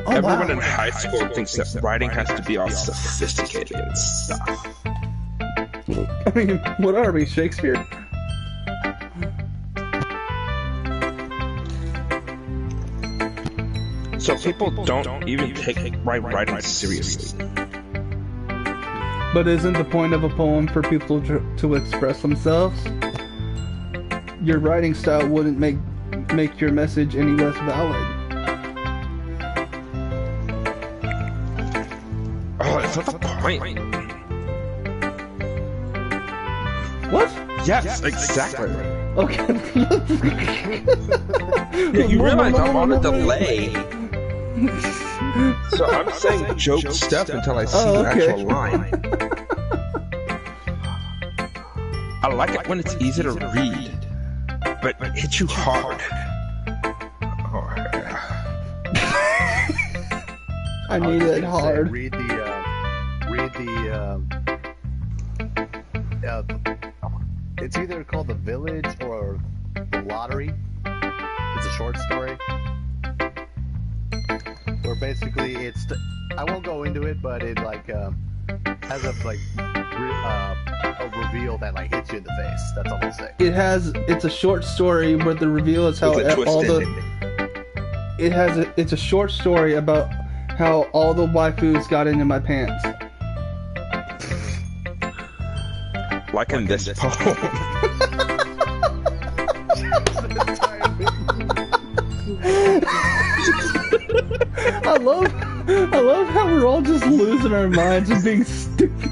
Oh, everyone in high school thinks that writing has to be all sophisticated and stuff. I mean, what are we, Shakespeare? So people don't even take writing seriously. But isn't the point of a poem for people to express themselves? Your writing style wouldn't make your message any less valid. That's not the point. What? Yes, exactly. Okay. Yeah, you realize I'm on a delay. So I'm saying joke stuff until I see the actual line. I like it when it's easy to read, but it hits you hard. I need it hard. Read the it's either called The Village or The Lottery. It's a short story where basically I won't go into it, but it like has a reveal that like hits you in the face. That's all I'll say. It's a short story, but the reveal is how it's a short story about how all the waifus got into my pants. Like in this poem. I love how we're all just losing our minds and being stupid.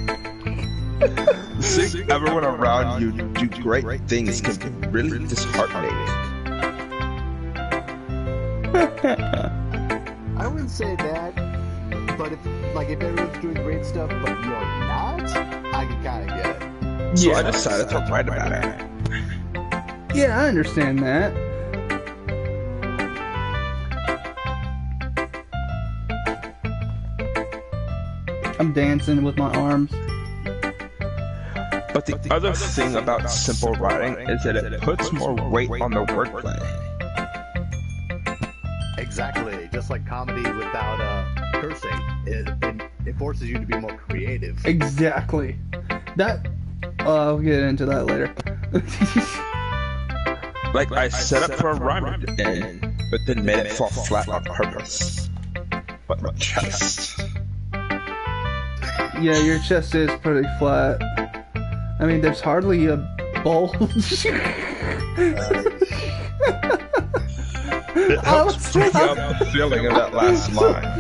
Seeing everyone around you do great things can be really disheartening. I wouldn't say that, but if everyone's doing great stuff but you're not, I can kind of get it. So I decided to write about it. Yeah, I understand that. I'm dancing with my arms. But the other thing about simple writing is that it puts more weight on the wordplay. Exactly, just like comedy without cursing, it forces you to be more creative. Exactly. I'll get into that later. Like I set up for a rhyme at the end, but then made it fall flat on purpose. But my chest. Yeah, your chest is pretty flat. I mean, there's hardly a bulge. It helps bring up the feeling of that last line.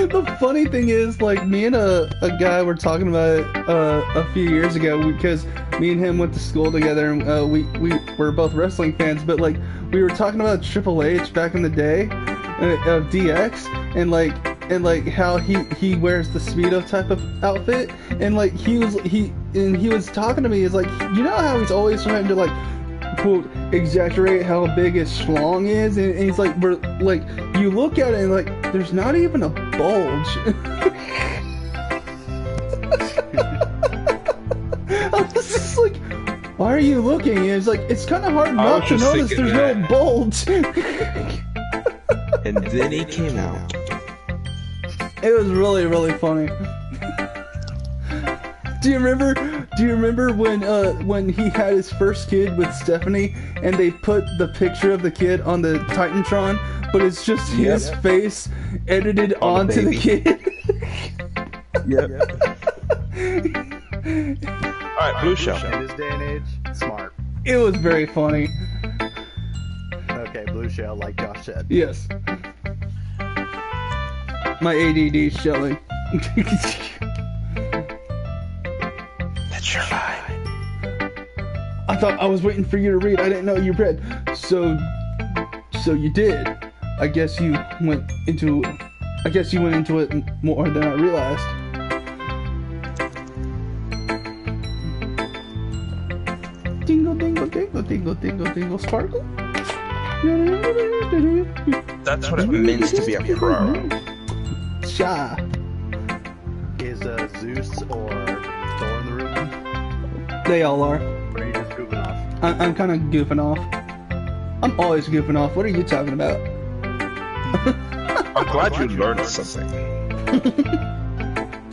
The funny thing is, like, me and a guy were talking about it a few years ago, because me and him went to school together, and we were both wrestling fans, but like we were talking about Triple H back in the day of DX, and like how he wears the Speedo type of outfit, and like he was talking to me, is like, you know how he's always trying to like quote exaggerate how big his schlong is, and he's like, we're like, you look at it and like there's not even a bulge. I was just like, why are you looking? And it's like, it's kind of hard not to notice there's no bulge. And then he came out. It was really, really funny. Do you remember when he had his first kid with Stephanie, and they put the picture of the kid on the Titantron, but it's just his face edited onto the kid? Yep. Alright, Blue Shell. In this day and age, smart. It was very funny. Okay, Blue Shell, like Josh said. Yes. My ADD shelling. That's your line. I thought I was waiting for you to read. I didn't know you read. So you did. I guess you went into it more than I realized. Dingle, dingle, dingle, dingle, dingle, dingle, sparkle. That's what it means to be a pro. Shy. Is Zeus or Thor in the room? They all are. Or are you just goofing off? I'm kind of goofing off. I'm always goofing off. What are you talking about? I'm glad you learned something.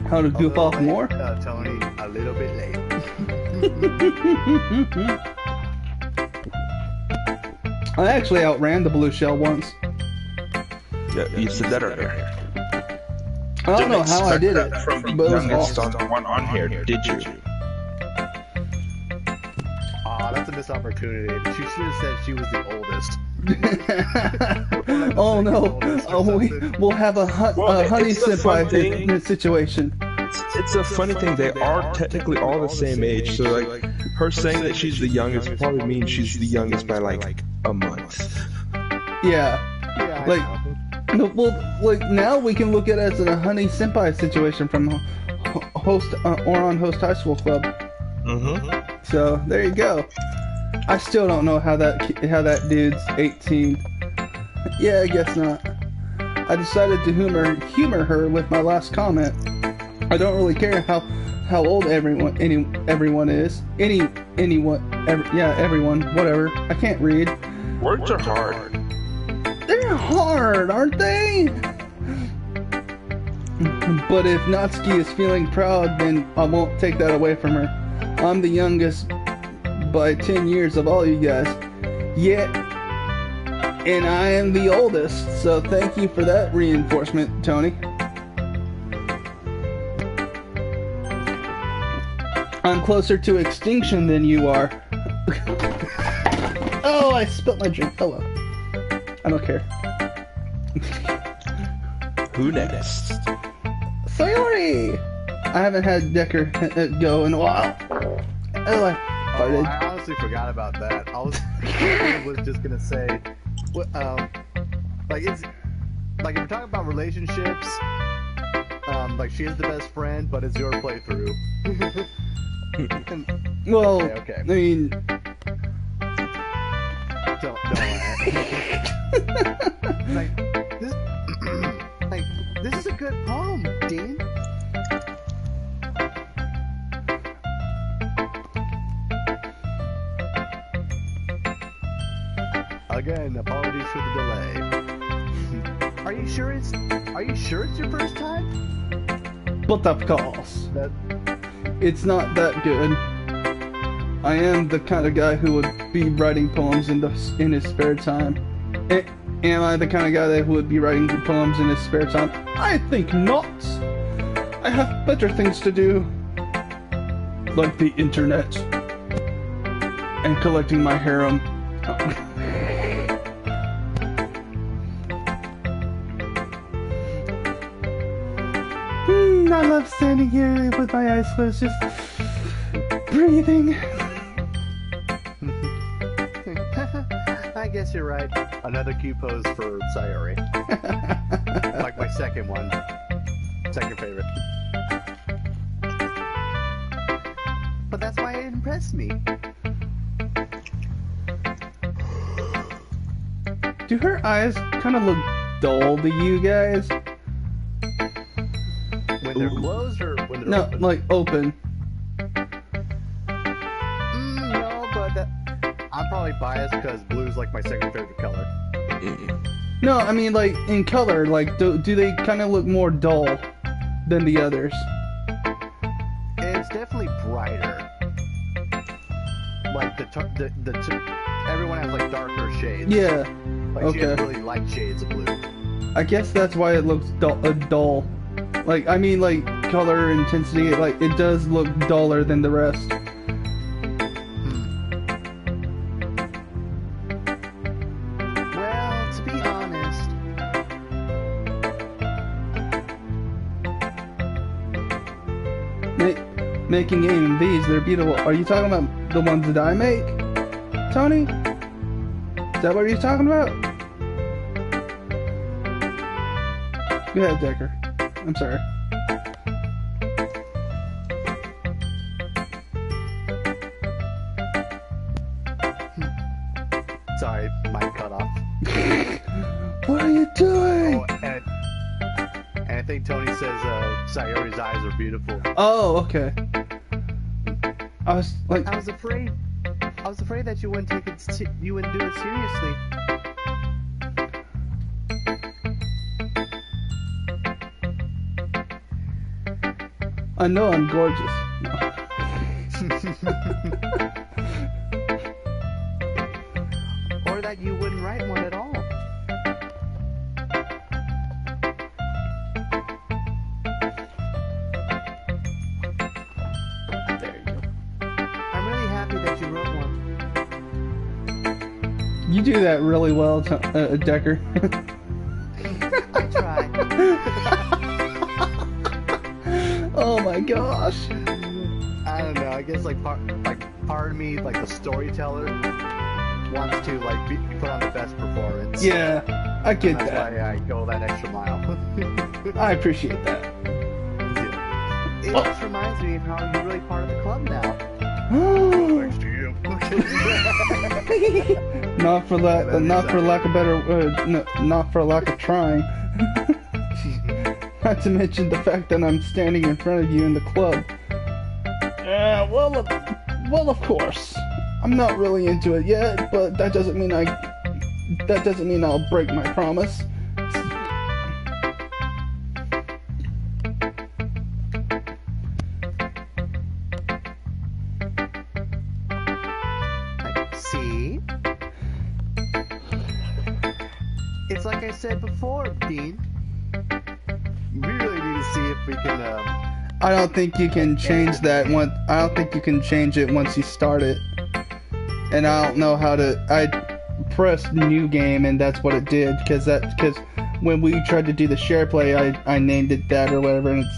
How to goof off more? Tony, a little bit late. I actually outran the Blue Shell once. Yeah, you said that earlier. I don't know how I did it, From the but it was youngest awesome. on one on here, did you? Aw, that's a missed opportunity. She should have said she was the oldest. Oh no! We'll have a honey it's a fun thing. senpai situation. It's a funny thing. They are technically all the same age, so like her saying that she's the youngest probably means she's the youngest by like a month. Yeah. Yeah, Like, no, well, like now we can look at it as a honey senpai situation from host High School Club. Mm-hmm. So there you go. I still don't know how that dude's 18. Yeah, I guess not. I decided to humor her with my last comment. I don't really care how old everyone is. Everyone, whatever. I can't read. Words are hard. They're hard, aren't they? But if Natsuki is feeling proud, then I won't take that away from her. I'm the youngest by 10 years of all you guys. Yeah, and I am the oldest, so thank you for that reinforcement, Tony. I'm closer to extinction than you are. Oh, I spilled my drink. Oh well. I don't care. Who next? Sayori! I haven't had Decker go in a while. Oh, I farted. I honestly forgot about that. I was just gonna say, like if we're talking about relationships, like she is the best friend, but it's your playthrough. Well, okay. I mean, Don't like this. Like this is a good poem, Dean. Again, apologies for the delay. Are you sure it's your first time? but of course, That it's not that good. I am the kind of guy who would be writing poems in his spare time. Am I the kind of guy that would be writing poems in his spare time? I think not. I have better things to do, like the internet and collecting my harem. I love standing here with my eyes closed, just breathing. I guess you're right. Another Q pose for Sayori. Like my second one. Second favorite. But that's why it impressed me. Do her eyes kind of look dull to you guys? When they're closed or when they're No, open? like open. No, but I'm probably biased because blue's like my second favorite color. No, I mean like in color, like do they kind of look more dull than the others? It's definitely brighter. Like everyone has like darker shades. Yeah. Like she has Okay. really light shades of blue. I guess that's why it looks dull. Like, I mean, like, color intensity, like, it does look duller than the rest. Well, to be honest, Making AMVs, they're beautiful. Are you talking about the ones that I make, Tony? Is that what you're talking about? Go ahead, Decker. I'm sorry. sorry, mic cut off. What are you doing? Oh, and I think Tony says Sayori's eyes are beautiful. Oh, okay. I was like, I was afraid that you wouldn't take it. You wouldn't do it seriously. I know I'm gorgeous. Or that you wouldn't write one at all. There you go. I'm really happy that you wrote one. You do that really well, Decker. I tried. Oh my gosh. I don't know. I guess like part of me, like the storyteller, wants to like be put on the best performance. Yeah, I get That's that. why I go that extra mile. I appreciate that. Yeah. It just reminds me of how you're really part of the club now. Thanks to you. Not for lack of trying. Not to mention the fact that I'm standing in front of you in the club. Well, of course. I'm not really into it yet, but that doesn't mean I'll break my promise. See? It's like I said before, Dean. We really need to see if we can. I don't think you can change that one. I don't think you can change it once you start it. And I don't know how to. I pressed new game and that's what it did because when we tried to do the share play, I named it that or whatever, and it's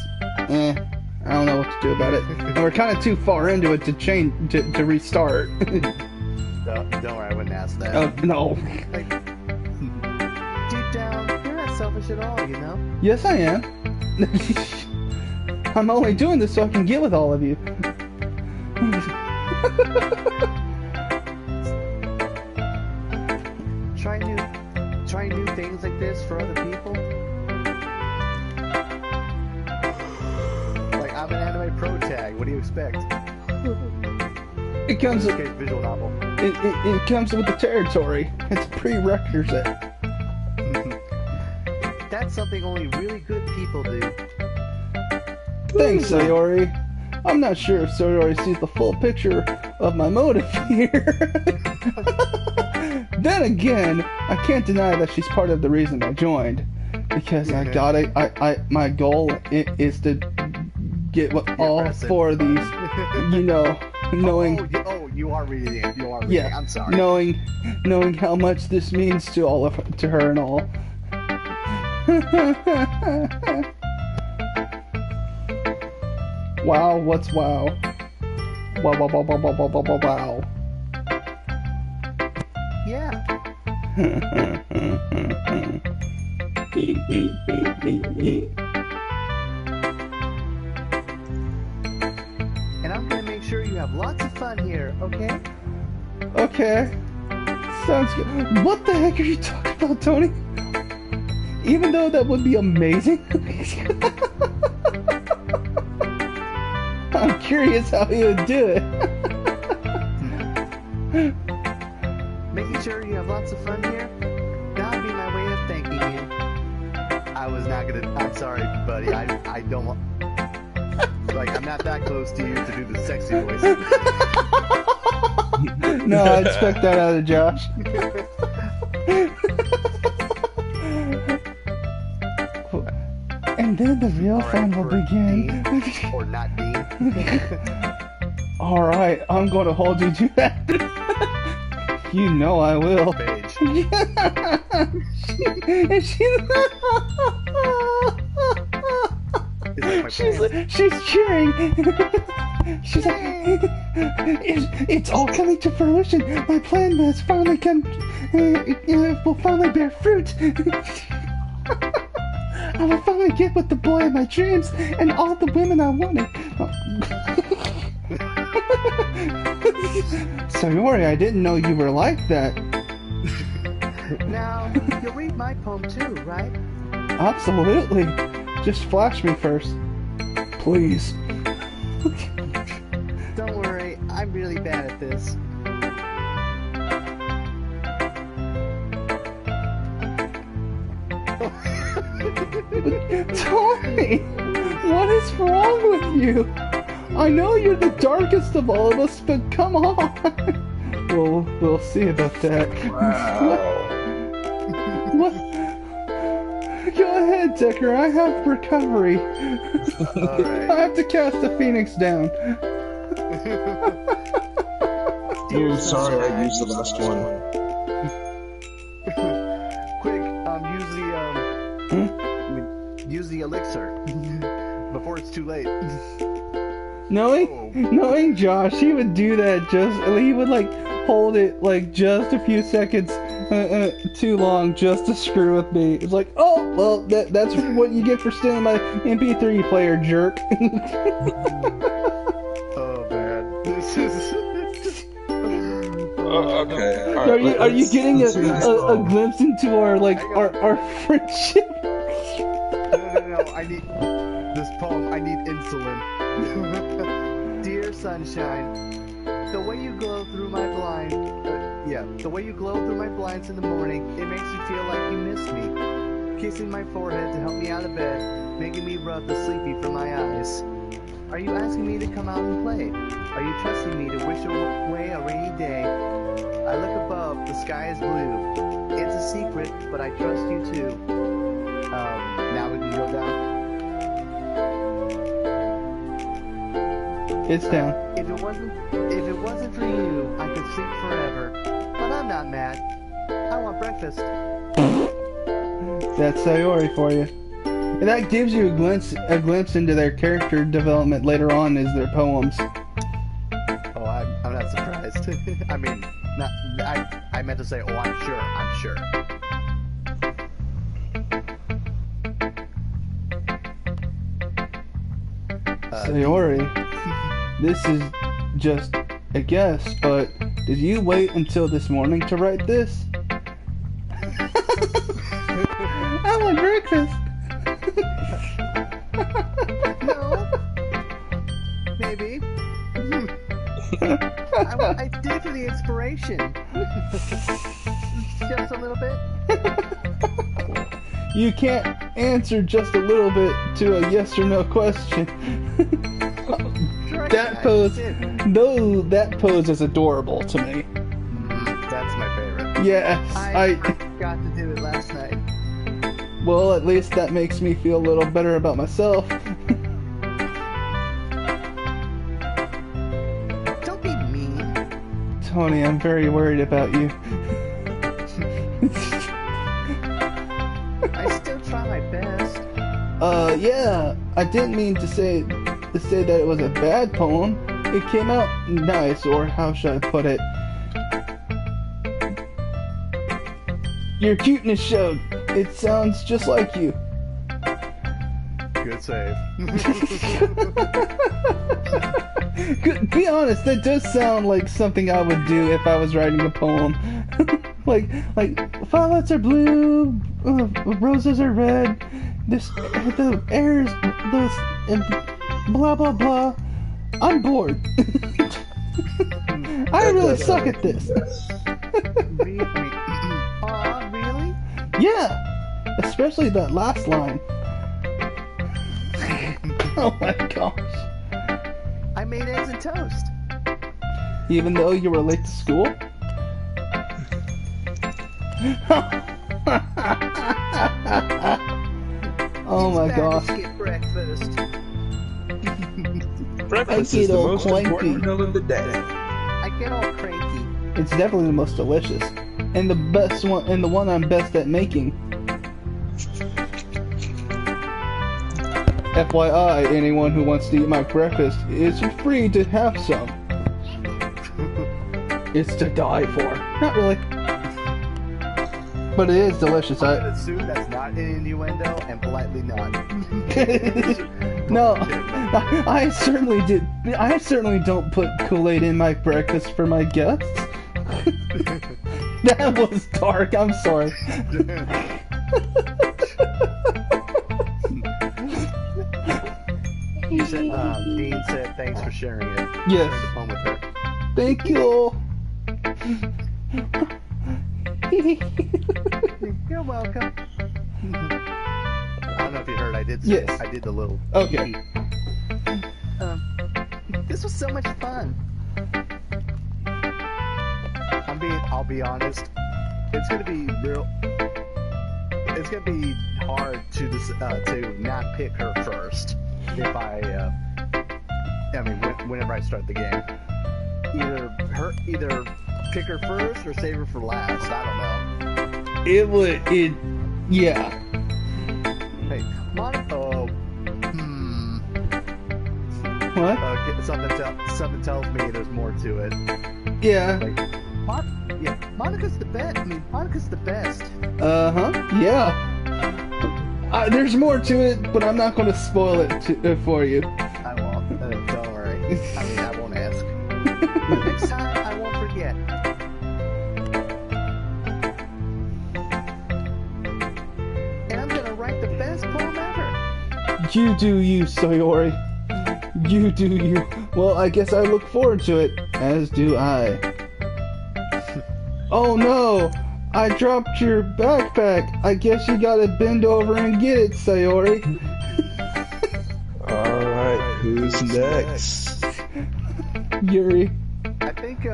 I don't know what to do about it. And we're kind of too far into it to change to restart. Don't worry, I wouldn't ask that. Oh no. Like, deep down, you're not selfish at all, you know? Yes, I am. I'm only doing this so I can get with all of you. Try new things like this for other people. Like I'm an anime pro tag. What do you expect? It comes. In this case, visual novel. It comes with the territory. It's a prerequisite. That's something only really good people do. Thanks, Sayori. I'm not sure if Sayori sees the full picture of my motive here. Then again, I can't deny that she's part of the reason I joined. Because my goal is to get all 4 of these, you know, knowing... you are reading it. You are reading yeah, it. I'm sorry. Knowing how much this means to to her and all. Wow, what's wow? Wow, wow, wow, wow, wow, wow, wow, wow. Yeah. And I'm gonna make sure you have lots of fun here, okay? Okay. Sounds good. What the heck are you talking about, Tony? Even though that would be amazing. I'm curious how he would do it. Making sure you have lots of fun here, that would be my way of thanking you. I was not gonna... I'm sorry, buddy. I don't want... Like, I'm not that close to you to do the sexy voice. No, I expect that out of Josh. And then the real fun will begin. Dean, or not Dean. Alright, I'm going to hold you to that. You know I will. Page. She's cheering. She's like, it's all coming to fruition. My plan has finally come. Will finally bear fruit. I will finally get with the boy of my dreams and all the women I wanted. Sayori, I didn't know you were like that. Now, you'll read my poem too, right? Absolutely. Just flash me first. Please. Don't worry, I'm really bad at this. Tony! What is wrong with you? I know you're the darkest of all of us, but come on! We'll see about that. Wow. What? Go ahead, Decker. I have recovery. Alright. I have to cast the Phoenix down. Oh, sorry, I used the last one. Quick, use the elixir before it's too late. Knowing Josh, he would do that he would like hold it like just a few seconds too long just to screw with me. It's like, oh, well, that's what you get for stealing my MP3 player, jerk. Oh man, this is... Okay. Are you getting a glimpse into our friendship? No, I need this poem. I need insulin. Dear sunshine, the way you glow through my the way you glow through my blinds in the morning, it makes me feel like you miss me. Kissing my forehead to help me out of bed, making me rub the sleepy from my eyes. Are you asking me to come out and play? Are you trusting me to wish away a rainy day? I look above, the sky is blue. It's a secret, but I trust you too. Now we can go down. It's down. If it wasn't for you, I could sleep forever. But I'm not mad. I want breakfast. That's Sayori for you. And that gives you a glimpse into their character development later on as their poems. Oh, I'm not surprised. I mean, I meant to say, oh, I'm sure. Sayori, this is just a guess, but did you wait until this morning to write this? I want breakfast. No. Maybe. I did it for the inspiration. Just a little bit. You can't answer just a little bit to a yes or no question. Sure That pose, no, that pose is adorable to me. That's my favorite. Yes, I got to do it last night. well, at least that makes me feel a little better about myself. Don't be mean. Tony, I'm very worried about you. I still try my best. Yeah, I didn't mean to say that it was a bad poem. It came out nice, or how should I put it? Your cuteness showed. It sounds just like you. Good save. Be honest, that does sound like something I would do if I was writing a poem. like violets are blue, roses are red. The air is this, and blah blah blah. I'm bored. I really suck at this. Really? Aw, really? Yeah, especially that last line. Oh my gosh. I made eggs and toast. Even though you were late to school? Oh my It's bad gosh. to skip breakfast. Breakfast I is get the all most cranky. important meal of the day. I get all cranky. It's definitely the most delicious. And the best one, and the one I'm best at making. FYI, anyone who wants to eat my breakfast is free to have some. It's to die for. Not really. But it is delicious. I'm gonna assume that's not an innuendo and politely nod. No, I certainly did. I certainly don't put Kool-Aid in my breakfast for my guests. That was dark. I'm sorry. Dean said thanks for sharing it. Yes. Share the poem with her. Thank you. You're welcome. I don't know if you heard, I did. Yes. I did the little. Okay. This was so much fun. I'll be honest. It's gonna be real. It's gonna be hard to not pick her first. If I mean, whenever I start the game, either pick her first or save her for last. I don't know. Yeah. Hey, Monica. What? Something tells me there's more to it. Yeah. Monica's the best. I mean, Monica's the best. Yeah. There's more to it, but I'm not going to spoil it for you. I won't. Don't worry. I mean, I won't ask. Next time, I won't forget. And I'm gonna write the best poem ever. You do you, Sayori. You do you. Well, I guess I look forward to it, as do I. Oh no! I dropped your backpack. I guess you gotta bend over and get it, Sayori. Alright, who's next? Yuri. I think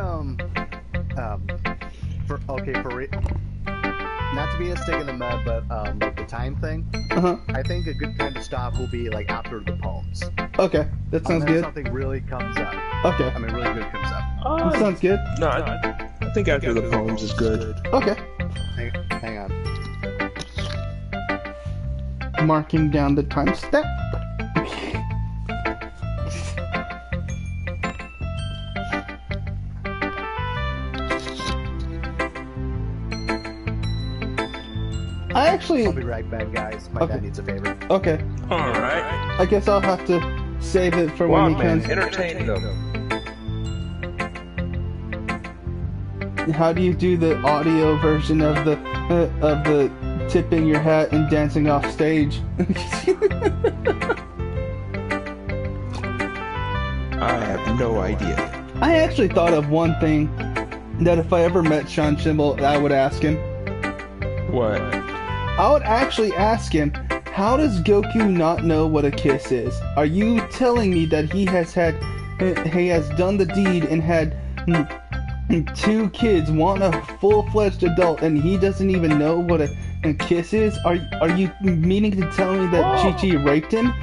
not to be a stick in the mud, but like the time thing. Uh-huh. I think a good time to stop will be like after the poems. Okay, that sounds Unless good. something really comes up. Okay, I mean, really good comes up. that sounds good. No, I think after the poems is good. Okay. Hang on. Marking down the time step. I'll be right back, guys. My dad needs a favor. Okay. Alright. I guess I'll have to save it for when he Wildman, comes. entertain them. How do you do the audio version of the tipping your hat and dancing off stage? I have no idea. I actually thought of one thing that if I ever met Sean Schimble, I would ask him. What? I would actually ask him, how does Goku not know what a kiss is? Are you telling me that he has had he has done the deed and had 2 kids, want a full-fledged adult, and he doesn't even know what a kiss is? Are you meaning to tell me that Chi-Chi raped him?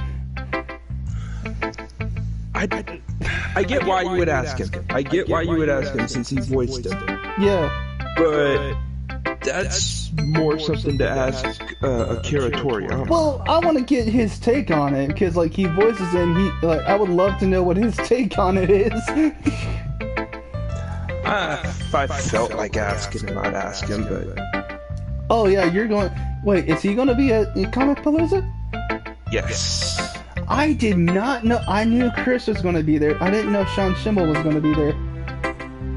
I get why you would ask him. I get why you would ask him since he voiced it. Yeah. But that's more something to ask Akira Toriyama. Well, I want to get his take on it because, like, he voices it, and I would love to know what his take on it is. If I felt like asking him, I'd ask him, but... Oh, yeah, you're going... Wait, is he going to be at Comic Palooza? Yes. I did not know... I knew Chris was going to be there. I didn't know Sean Schemmel was going to be there.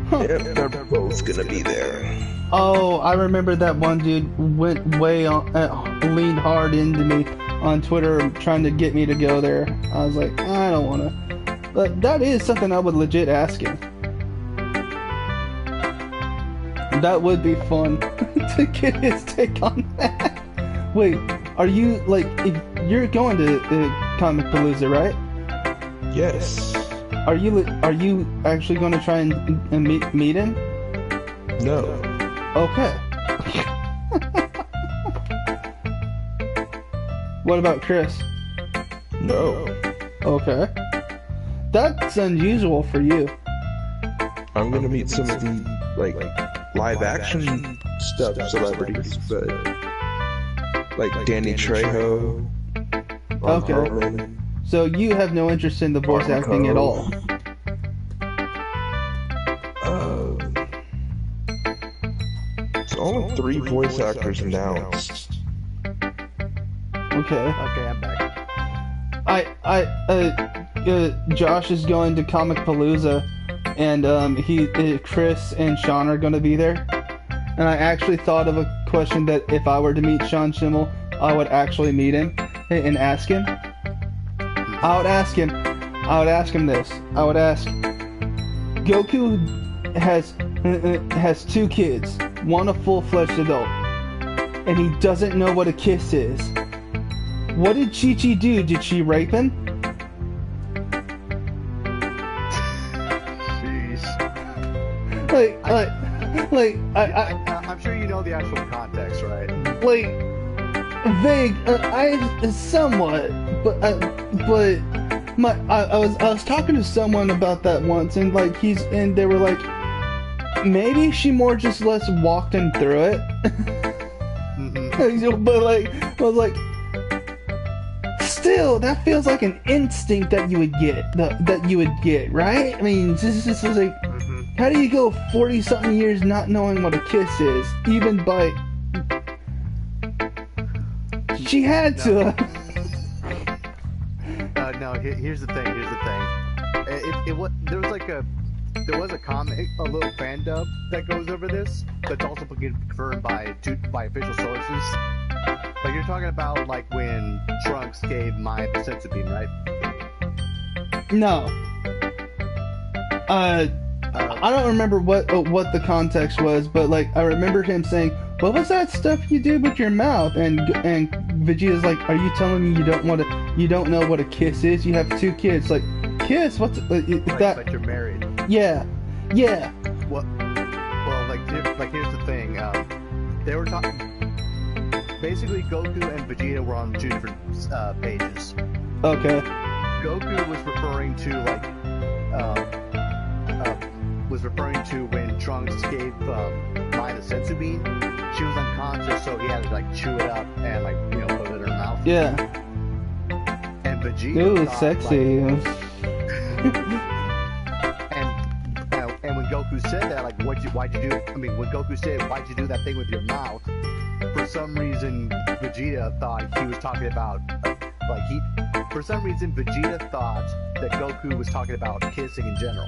Huh. Yep, they're both going to be there. Oh, I remember that one dude went way on... leaned hard into me on Twitter trying to get me to go there. I was like, I don't want to. But that is something I would legit ask him. That would be fun to get his take on that. Wait, are you, like, if you're going to Comic Palooza, right? Yes. Are you actually going to try and meet him? No. Okay. What about Chris? No. Okay. That's unusual for you. I'm gonna meet some of the, like live action stuff celebrities, but like Danny Trejo. Okay. Wildman. So you have no interest in the voice acting at all? It's only 3 voice actors announced. Okay. Okay, I'm back. Josh is going to Comic Palooza, and Chris and Sean are going to be there. And I actually thought of a question that if I were to meet Sean Schemmel, I would actually meet him and ask him. I would ask him this. I would ask, Goku has 2 kids, one a full-fledged adult, and he doesn't know what a kiss is. What did Chi-Chi do? Did she rape him? Jeez. I'm sure you know the actual context, right? Like, vague. Somewhat, but I was talking to someone about that once, and they were like, maybe she more just less walked him through it. Mm-hmm. But I was like, still, that feels like an instinct that you would get, right? I mean, this is like, how do you go 40-something years not knowing what a kiss is? Even by... She had to. No, here's the thing. There was a comic, a little fan dub that goes over this. That's also been confirmed by official sources. Like, you're talking about like when Trunks gave Maya the senzu bean, right? No. I don't remember what the context was, but like I remember him saying, "What was that stuff you did with your mouth?" And Vegeta's like, "Are you telling me you don't know what a kiss is? You have 2 kids. Like, kiss? What's that? But you're married. Yeah. Well, here's the thing. They were talking. Basically, Goku and Vegeta were on 2 different pages. Okay. Goku was referring to when Trunks gave Mai the senzu bean. She was unconscious, so he had to like chew it up and put it in her mouth. Yeah. And Vegeta. It was sexy. And when Goku said that, like, when Goku said, "Why'd you do that thing with your mouth?" For some reason, Vegeta thought he was talking about, for some reason, Vegeta thought that Goku was talking about kissing in general.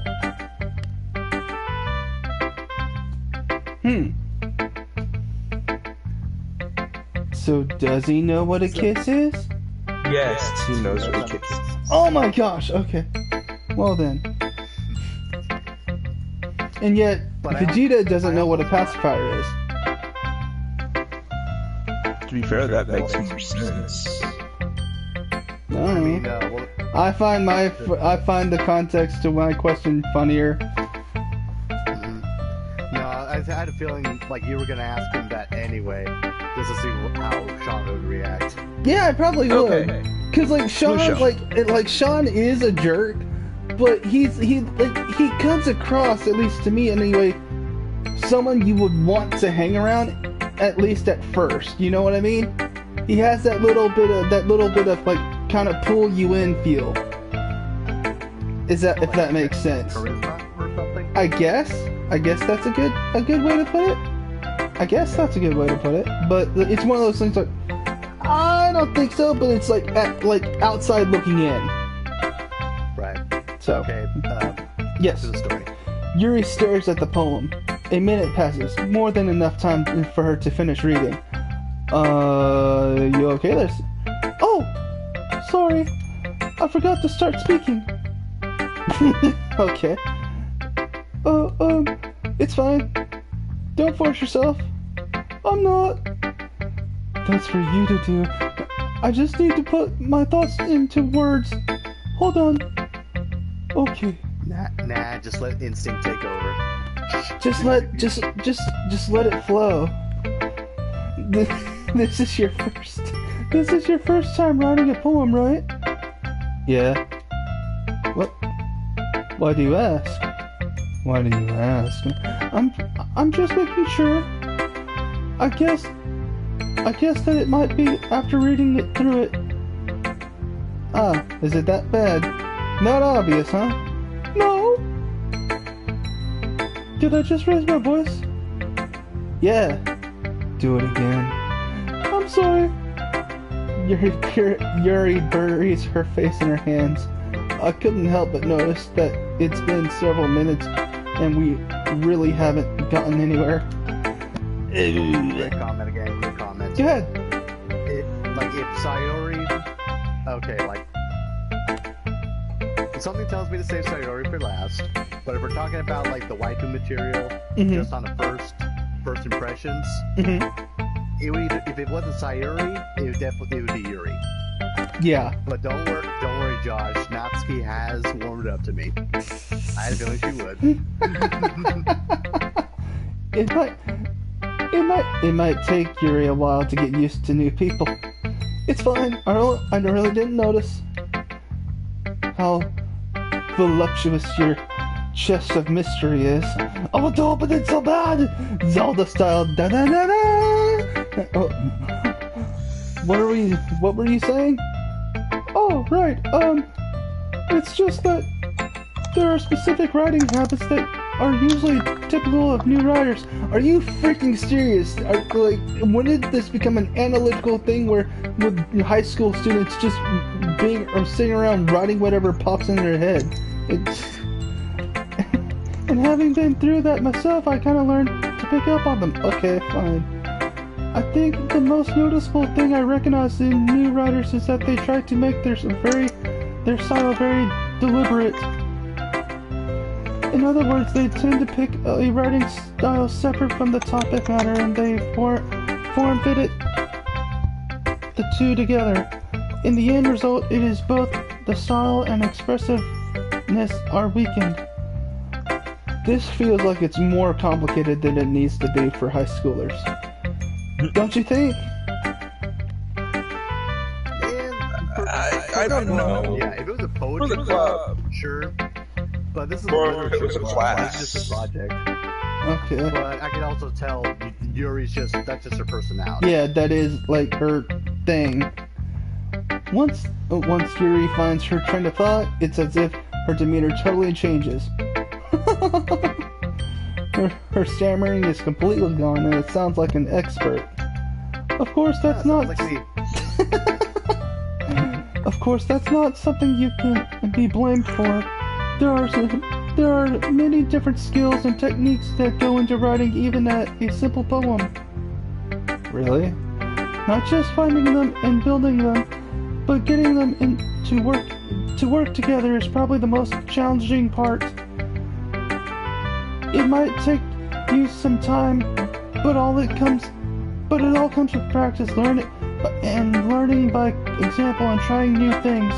So does he know what a kiss is? Yes, he knows what a kiss is. Oh my gosh, okay. Well then. And yet, Vegeta doesn't know what a pacifier is. To be fair, that makes more sense. No. I mean, I find the context to my question funnier. No, I had a feeling like you were gonna ask him that anyway, just to see how Sean would react. Yeah, I probably would. Okay. Cause like Sean, like Sean is a jerk, but he comes across, at least to me anyway, someone you would want to hang around, at least at first. You know what I mean? He has that little bit of like kind of pull you in feel. If that makes sense? Charisma or something? I guess that's a good way to put it. I guess that's a good way to put it. But it's one of those things like, I don't think so, but it's like outside looking in. Right. So Okay. yes. To the story. Yuri stares at the poem. A minute passes, more than enough time for her to finish reading. You okay there? Oh, sorry. I forgot to start speaking. Okay. It's fine. Don't force yourself. I'm not. That's for you to do. I just need to put my thoughts into words. Hold on. Okay. Nah, just let instinct take over. Just let it flow. This is your first time writing a poem, right? Yeah. What? Why do you ask? Why do you ask? I'm just making sure. I guess that it might be after reading it through it. Ah, is it that bad? Not obvious, huh? No. Did I just raise my voice? Yeah. Do it again. I'm sorry. Yuri buries her face in her hands. I couldn't help but notice that it's been several minutes and we really haven't gotten anywhere. Quick comment again, quick comment. Go ahead. If Sayori... Okay, something tells me to save Sayori for last, but if we're talking about like the waifu material, just on the first impressions, it would if it wasn't Sayori, it would be Yuri. Yeah. But don't worry, Josh. Natsuki has warmed up to me. I had a feeling she would. It might take Yuri a while to get used to new people. It's fine. I really didn't notice how voluptuous your chest of mystery is. Oh, don't open it so bad! Zelda style. Da da da da. Oh. What were you saying? Oh, right. It's just that there are specific writing habits that are usually typical of new writers. Are you freaking serious? When did this become an analytical thing where with high school students just being or sitting around writing whatever pops in their head? And having been through that myself, I kind of learned to pick up on them. Okay, fine. I think the most noticeable thing I recognize in new writers is that they try to make their style very deliberate. In other words, they tend to pick a writing style separate from the topic matter, and they form-fit the two together. In the end result, it is both the style and expressiveness are weakened. This feels like it's more complicated than it needs to be for high schoolers. Don't you think? I don't know. Yeah, if it was a poetry club, sure. But this is a literature club. It's just a project. Okay. But I can also tell Yuri's that's just her personality. Yeah, that is like her thing. Once Yuri finds her train of thought, it's as if her demeanor totally changes. Her stammering is completely gone, and it sounds like an expert. Of course, that's not. Of course, that's not something you can be blamed for. There are many different skills and techniques that go into writing even a simple poem. Really? Not just finding them and building them, but getting them to work together is probably the most challenging part. It might take you some time, but it all comes with practice, learning by example and trying new things.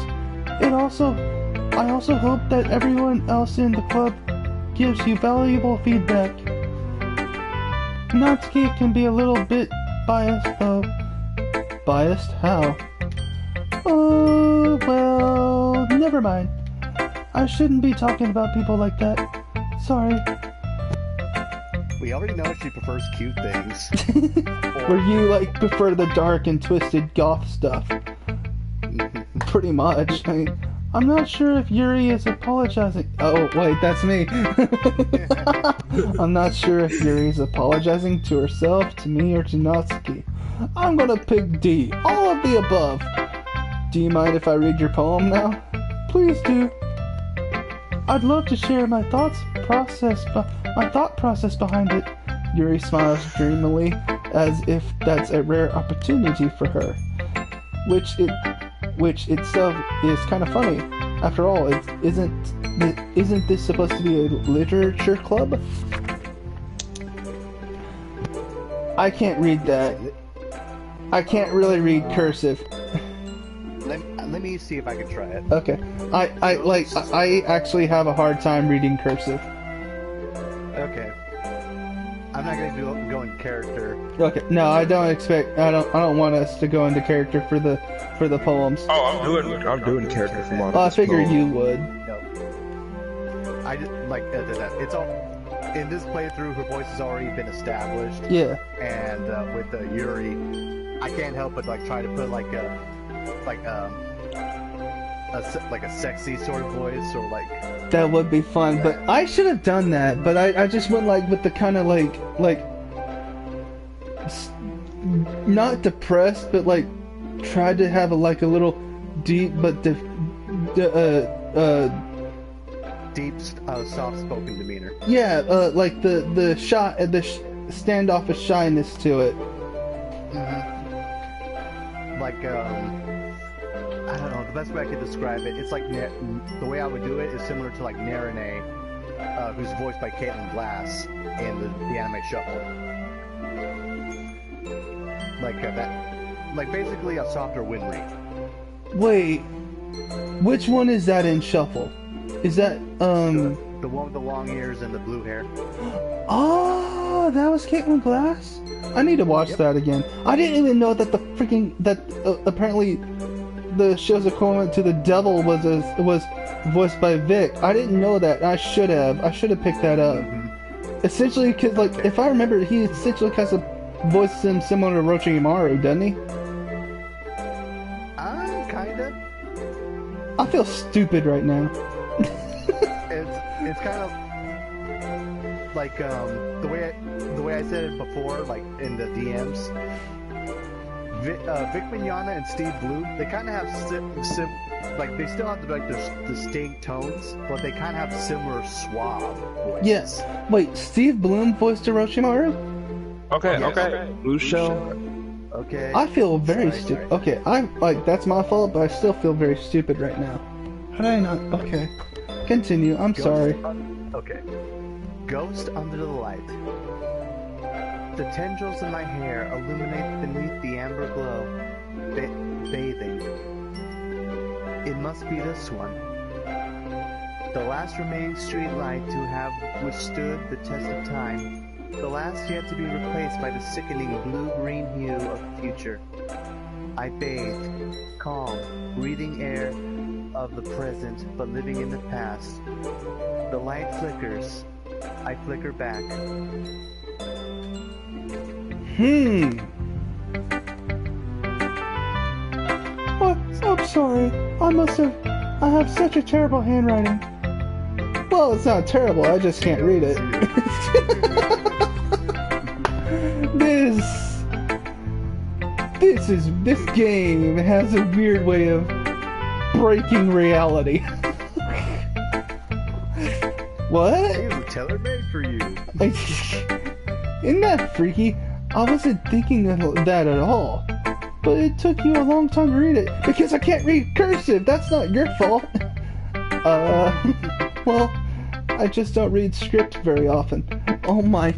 I also hope that everyone else in the club gives you valuable feedback. Natsuki can be a little bit biased though. Biased? How? Oh, well, never mind. I shouldn't be talking about people like that. Sorry. We already know she prefers cute things. Where you, like, prefer the dark and twisted goth stuff. Pretty much. I mean, I'm not sure if Yuri is apologizing. Oh, wait, that's me. I'm not sure if Yuri's apologizing to herself, to me, or to Natsuki. I'm gonna pick D. All of the above. Do you mind if I read your poem now? Please do. I'd love to share my thought process behind it. Yuri smiles dreamily, as if that's a rare opportunity for her. Which itself is kind of funny. After all, isn't this supposed to be a literature club? I can't read that. I can't really read cursive. Let me see if I can try it. Okay. I actually have a hard time reading cursive. Okay. I'm not gonna go in character. Okay. No, I don't want us to go into character for the poems. Oh, I'm doing character for one. I figured you would. No. I just it's all in this playthrough. Her voice has already been established. Yeah. And with Yuri, I can't help but try to put a sexy sort of voice, or that would be fun, but I should have done that, but I just went with the kind of not depressed, but tried to have a little deep but deep soft-spoken demeanor. Yeah, the standoffish shyness to it. I don't know, the best way I could describe it, it's the way I would do it is similar to Narine, who's voiced by Caitlin Glass in the anime Shuffle. Basically a softer wind rate. Wait, which one is that in Shuffle? Is that, The one with the long ears and the blue hair. Oh, that was Caitlin Glass? I need to watch that again. I didn't even know that apparently the show's equivalent to the devil was voiced by Vic. I didn't know that. I should have picked that up. Essentially, because if I remember, he essentially kind of voices him similar to Orochimaru, doesn't he? Kinda. I feel stupid right now. It's kind of the way I said it before, in the DMs. Vic Mignogna and Steve Blue, they kind of have they still have their distinct tones, but they kind of have similar suave voices. Yes. Wait, Steve Bloom voiced Orochimaru? Okay. Blue Shell. Okay. I feel very stupid. Okay, that's my fault, but I still feel very stupid right now. How did I not? Okay. Continue. I'm sorry. Okay. Ghost under the light. The tendrils in my hair illuminate beneath the amber glow, bathing. It must be this one. The last remaining street light to have withstood the test of time. The last yet to be replaced by the sickening blue-green hue of the future. I bathed, calm, breathing air of the present, but living in the past. The light flickers. I flicker back. What? I'm sorry. I have such a terrible handwriting. Well, it's not terrible, I just can't read it. This game has a weird way of breaking reality. What? It was tailor-made for you. Isn't that freaky? I wasn't thinking of that at all. But it took you a long time to read it. Because I can't read cursive! That's not your fault! Well, I just don't read script very often. Oh my...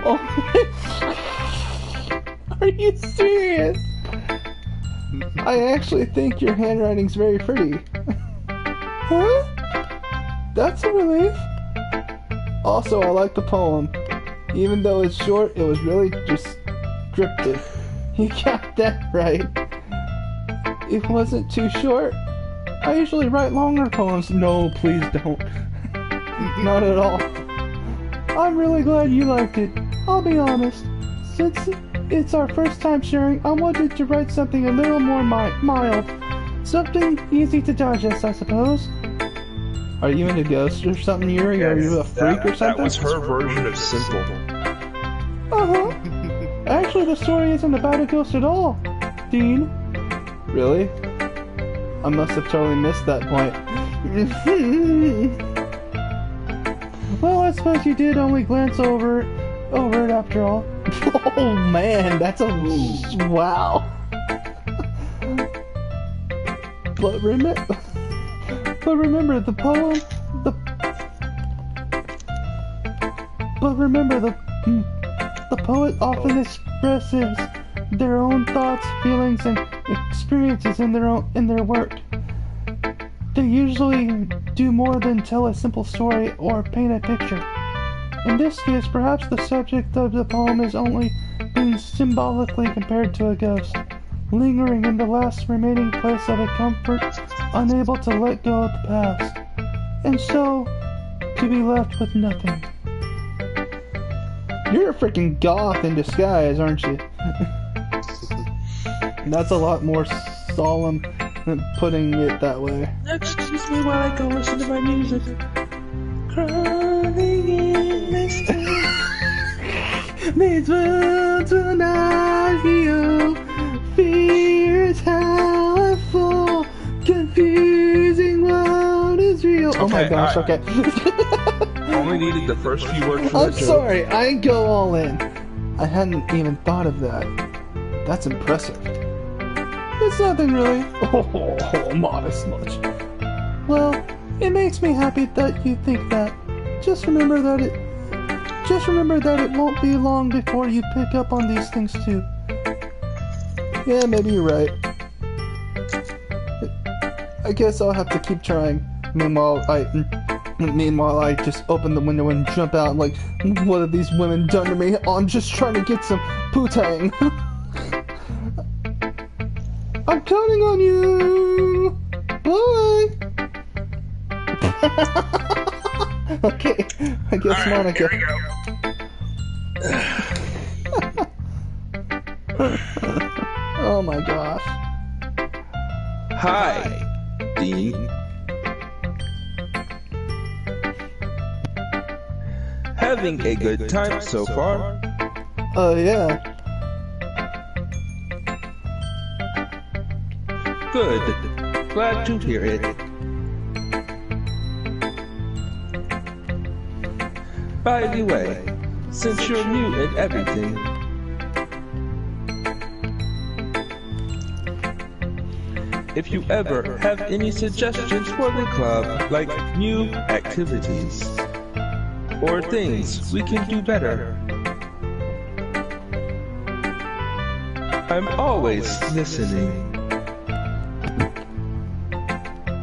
Oh my... Are you serious? I actually think your handwriting's very pretty. Huh? That's a relief. Also, I like the poem. Even though it's short, it was really just scripted. You got that right. It wasn't too short. I usually write longer poems. No, please don't. Not at all. I'm really glad you liked it. I'll be honest. Since it's our first time sharing, I wanted to write something a little more mild. Something easy to digest, I suppose. Are you into ghosts or something, Yuri? Are you a freak or something? That was her version of simple. Uh-huh. Actually, the story isn't about a ghost at all, Dean. Really? I must have totally missed that point. Well, I suppose you did only glance over it after all. Oh man, that's a wow. But remember the poem. The poet often expresses their own thoughts, feelings, and experiences in their work. They usually do more than tell a simple story or paint a picture. In this case, perhaps the subject of the poem is only being symbolically compared to a ghost, lingering in the last remaining place of a comfort, unable to let go of the past, and so to be left with nothing. You're a freaking goth in disguise, aren't you? That's a lot more solemn than putting it that way. Excuse me while I go listen to my music. Crying in this These words will not heal. Fear is how I fall. Confusing what is real. Oh my gosh, okay. Only needed the first few words from I'm the joke. sorry, I go all in. I hadn't even thought of that. That's impressive. It's nothing really. Oh, modest much. Well, it makes me happy that you think that. Just remember that it won't be long before you pick up on these things too. Yeah, maybe you're right. I guess I'll have to keep trying. Meanwhile, I just open the window and jump out like, what have these women done to me? I'm just trying to get some poo-tang. I'm counting on you! Bye! Okay, I guess Monica. Oh my gosh. Hi, Dean. Having a good time so far? Yeah. Good. Glad to hear it. By the way, since you're new and everything, if you ever have any suggestions for the club, like new activities or things we can do better, I'm always listening.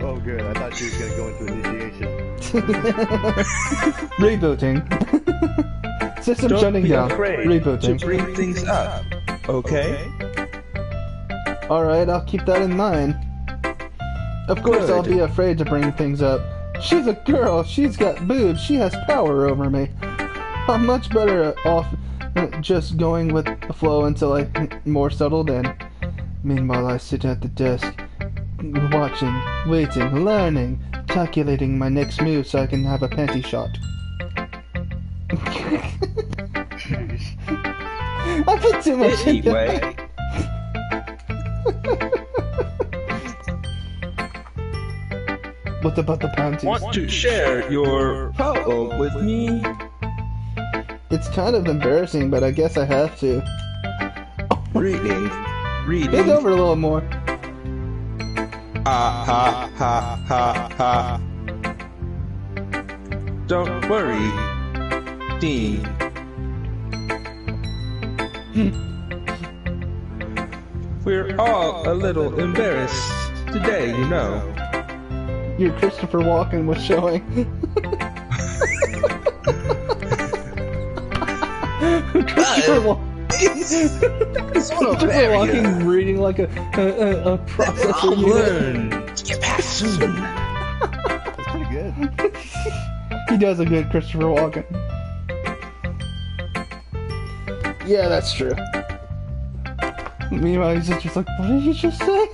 Oh, good. I thought she was going to go into initiation. Rebooting. System Don't shutting be down. afraid Rebooting. to bring things up, okay? Alright, I'll keep that in mind. Of course, I'll Good. be afraid to bring things up. She's a girl, she's got boobs, she has power over me. I'm much better off just going with the flow until I'm more settled in. Meanwhile, I sit at the desk, watching, waiting, learning, calculating my next move so I can have a panty shot. I put too much into Anyway, What about the panties? want to share your poem with me? It's kind of embarrassing, but I guess I have to. Reading. Bend over a little more. Ah ha ha ha ha. Don't worry, Dean. We're all a little embarrassed today, you know. Your Christopher Walken was showing. Christopher Walken reading like a processor unit. Get back soon. That's pretty good. He does a good Christopher Walken. Yeah, that's true. Meanwhile, he's just like, what did you just say?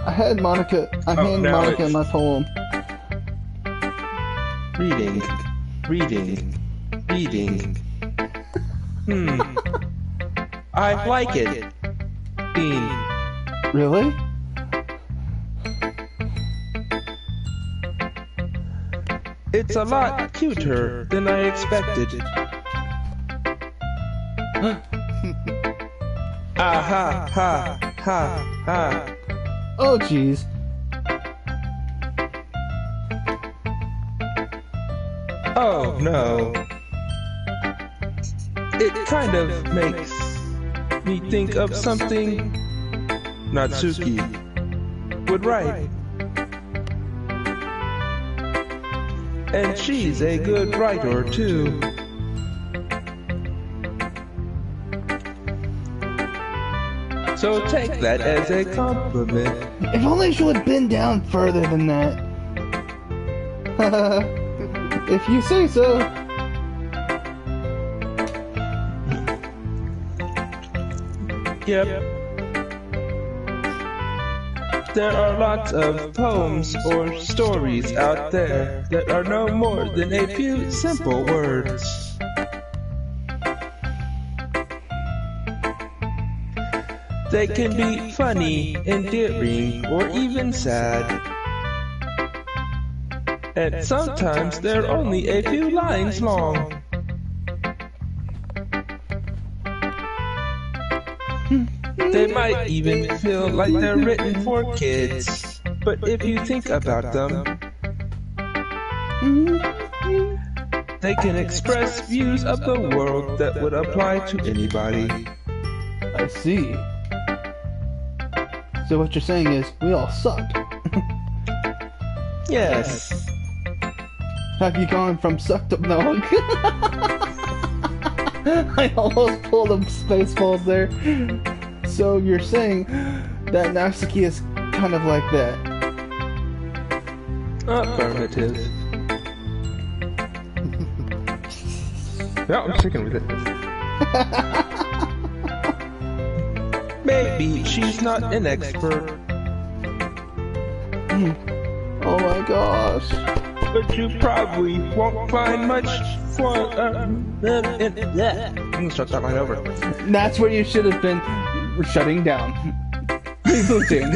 I had Monica. I hand Monica my poem. Reading. I like it. Dean. Really? It's a lot cuter than I expected. Ha ha ha. Oh, jeez. Oh no. It kind of makes me think of something Natsuki would write. And she's a good writer too. So take that as a compliment. If only she had been down further than that. If you say so. Yep. There are lots of poems or stories out there that are no more than a few simple words. They can be funny, endearing, or even sad. And sometimes they're only a few lines long. They might even feel like they're written for kids. But if you think about them, they can express views of the world that would apply to anybody. I see. So what you're saying is, we all suck. Yes. Have you gone from suck to no? I almost pulled up Spaceballs there. So you're saying that Natsuki is kind of like that? Affirmative. Yeah, I'm sticking with it. Maybe she's not an expert. Oh my gosh. But you probably won't find much fun. I'm gonna start that line over. That's where you should have been shutting down. Rebooting.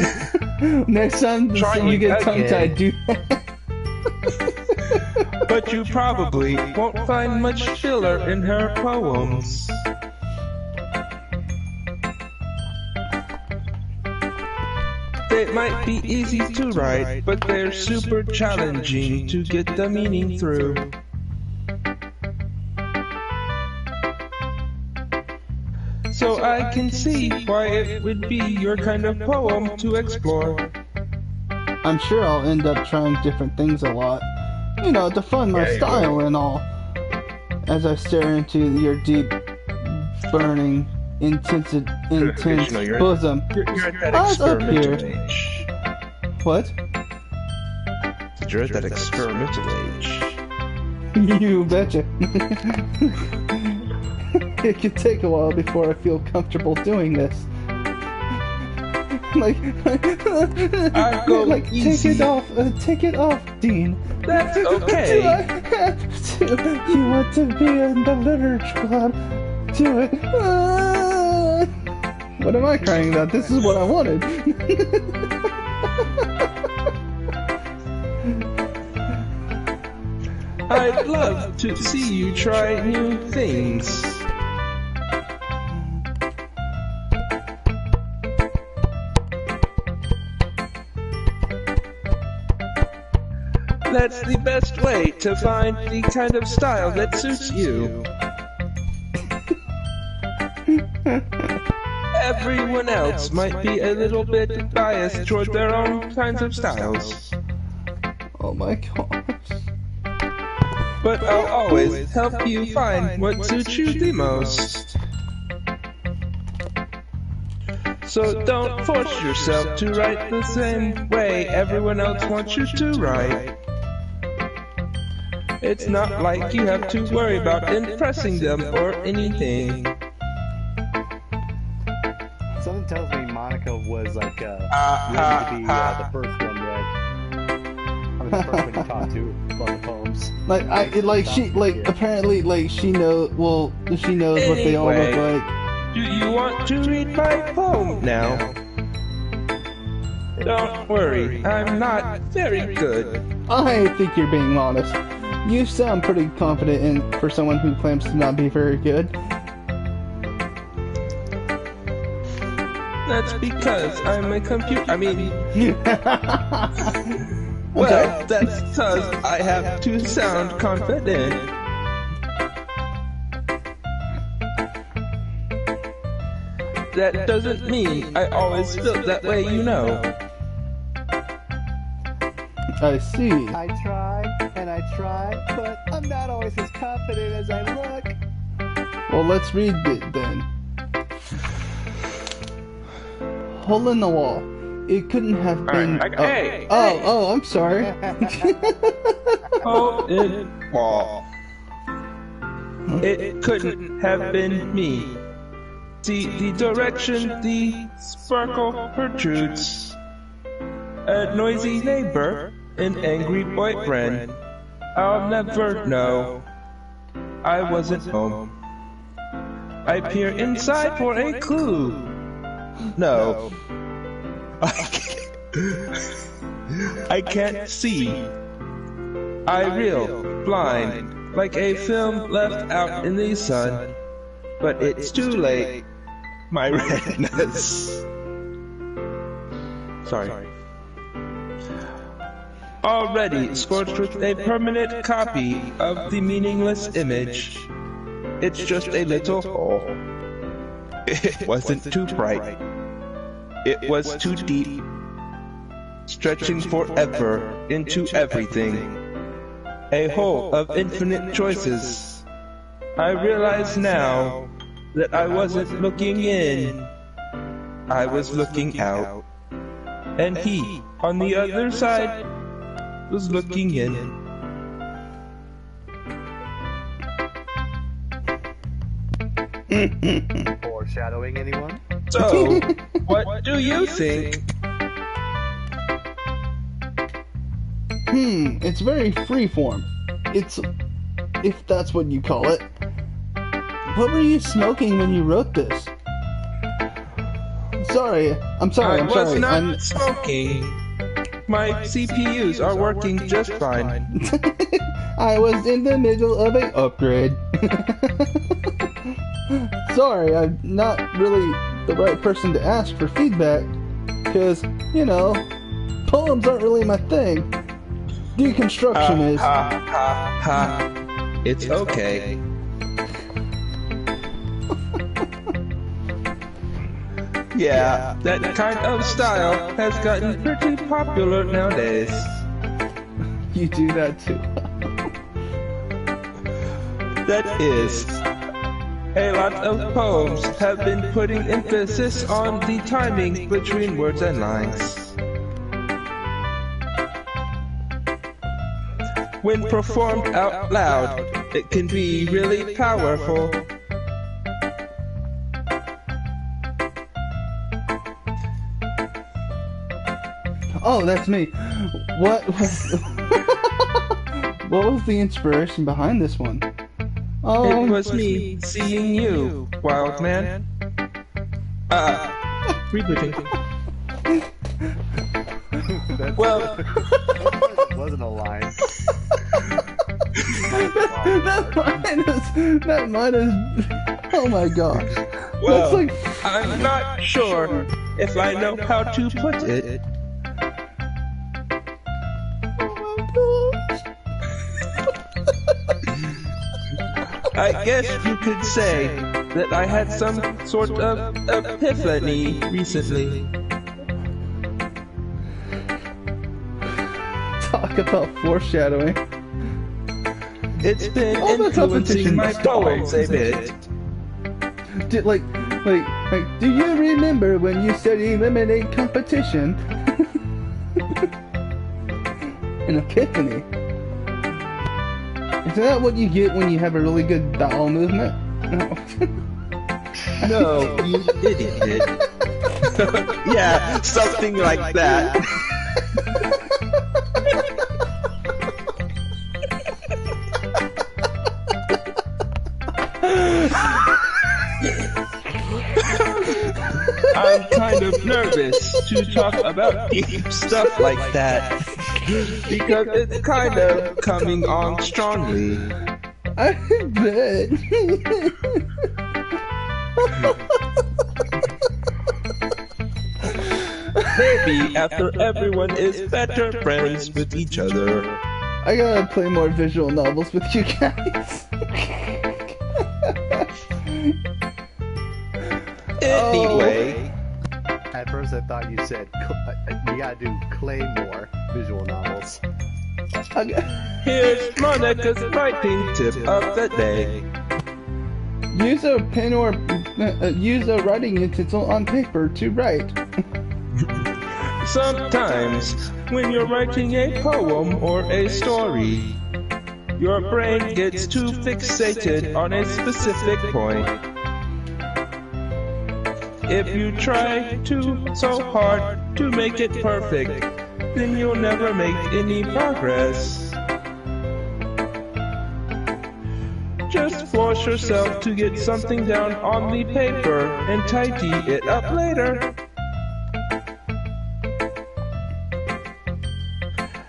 Next time you get tongue-tied, do that. But you probably won't find much filler in her poems. They might be easy to write, but they're super challenging to get the meaning through. So I can see why it would be your kind of poem to explore. I'm sure I'll end up trying different things a lot. You know, to fund my style and all. As I stare into your deep, burning, intense bosom. You're at that Eyes up here. experimental age. What? You're at that experimental age. You betcha. It could take a while before I feel comfortable doing this. Like, easy. Take it off, Dean. That's Do okay. I have to? You want to be in the literature club? Do it. What am I crying about? This is what I wanted. I'd love to see you try new things. That's the best way to find the kind of style that suits you. everyone else might be a little bit biased toward their own kinds of styles. Oh my gosh. But I'll always help you find what suits you the most. So don't force yourself to write the same way everyone else wants you to write. It's not like you have to worry about impressing them or anything. Something tells me Monica was like ready to be the first one read. I mean, the first one you talked to about the poems. Apparently, like, she knows what they all look like. Do you want to read my poem now? Don't worry, I'm not very good. I think you're being honest. You sound pretty confident for someone who claims to not be very good. That's because I'm a computer. Well, that's because I have to sound confident. That doesn't mean I always feel that way, you know. I see. I try, and I try, but I'm not always as confident as I look. Well, let's read it then. Hole in the wall. It couldn't have been... Hey! I'm sorry. Hole in wall. It couldn't have been me. See the direction the sparkle protrudes. A noisy neighbor, an angry boyfriend. I'll never know. I wasn't home. I peer inside for a clue. No. I can't see. I reel, blind, like a film left out in the sun. But it's too late. My retinas. Sorry. Already scorched with a permanent copy of the meaningless image. It's just a little hole. It wasn't too bright. It was too deep, stretching forever into everything. A hole of infinite choices. I realize now that I wasn't looking in. I was looking out. And he, on the other side, was looking in. Foreshadowing anyone? So, what do you think? It's very freeform. If that's what you call it. What were you smoking when you wrote this? I'm sorry. I was not smoking. My CPUs are working just fine. I was in the middle of an upgrade. Sorry, I'm not really the right person to ask for feedback, because, poems aren't really my thing. Deconstruction is. It's okay. Yeah, that kind of style has gotten pretty popular nowadays. You do that too. That is, a lot of poems have been putting emphasis on the timing between words and lines. When performed out loud, it can be really powerful. Oh, that's me. What was the inspiration behind this one? It was me seeing you, Wildman. Rebooting. Well, That wasn't a line. that mine is. Oh my gosh. well, That's like. I'm not sure if I know how to put it. I guess you could say that I had some sort of epiphany recently. Talk about foreshadowing. It's been All the influencing my competition poems a bit. Like, do you remember when you said eliminate competition? An epiphany. Is that what you get when you have a really good bowel movement? No. No, you idiot. Yeah, something like that. I'm kind of nervous to talk about deep stuff like that because it's kind of coming on strongly. I bet. Maybe after everyone is better friends with each other. I gotta play more visual novels with you guys. Anyway, At first, I thought you said you gotta do Claymore visual novels. here's Monica's writing tip of the day. Use a pen or use a writing utensil on paper to write. Sometimes, when you're writing a poem or a story, your brain gets too fixated on a specific point. If you try so hard to make it perfect, then you'll never make any progress. Just force yourself to get something down on the paper and tidy it up later.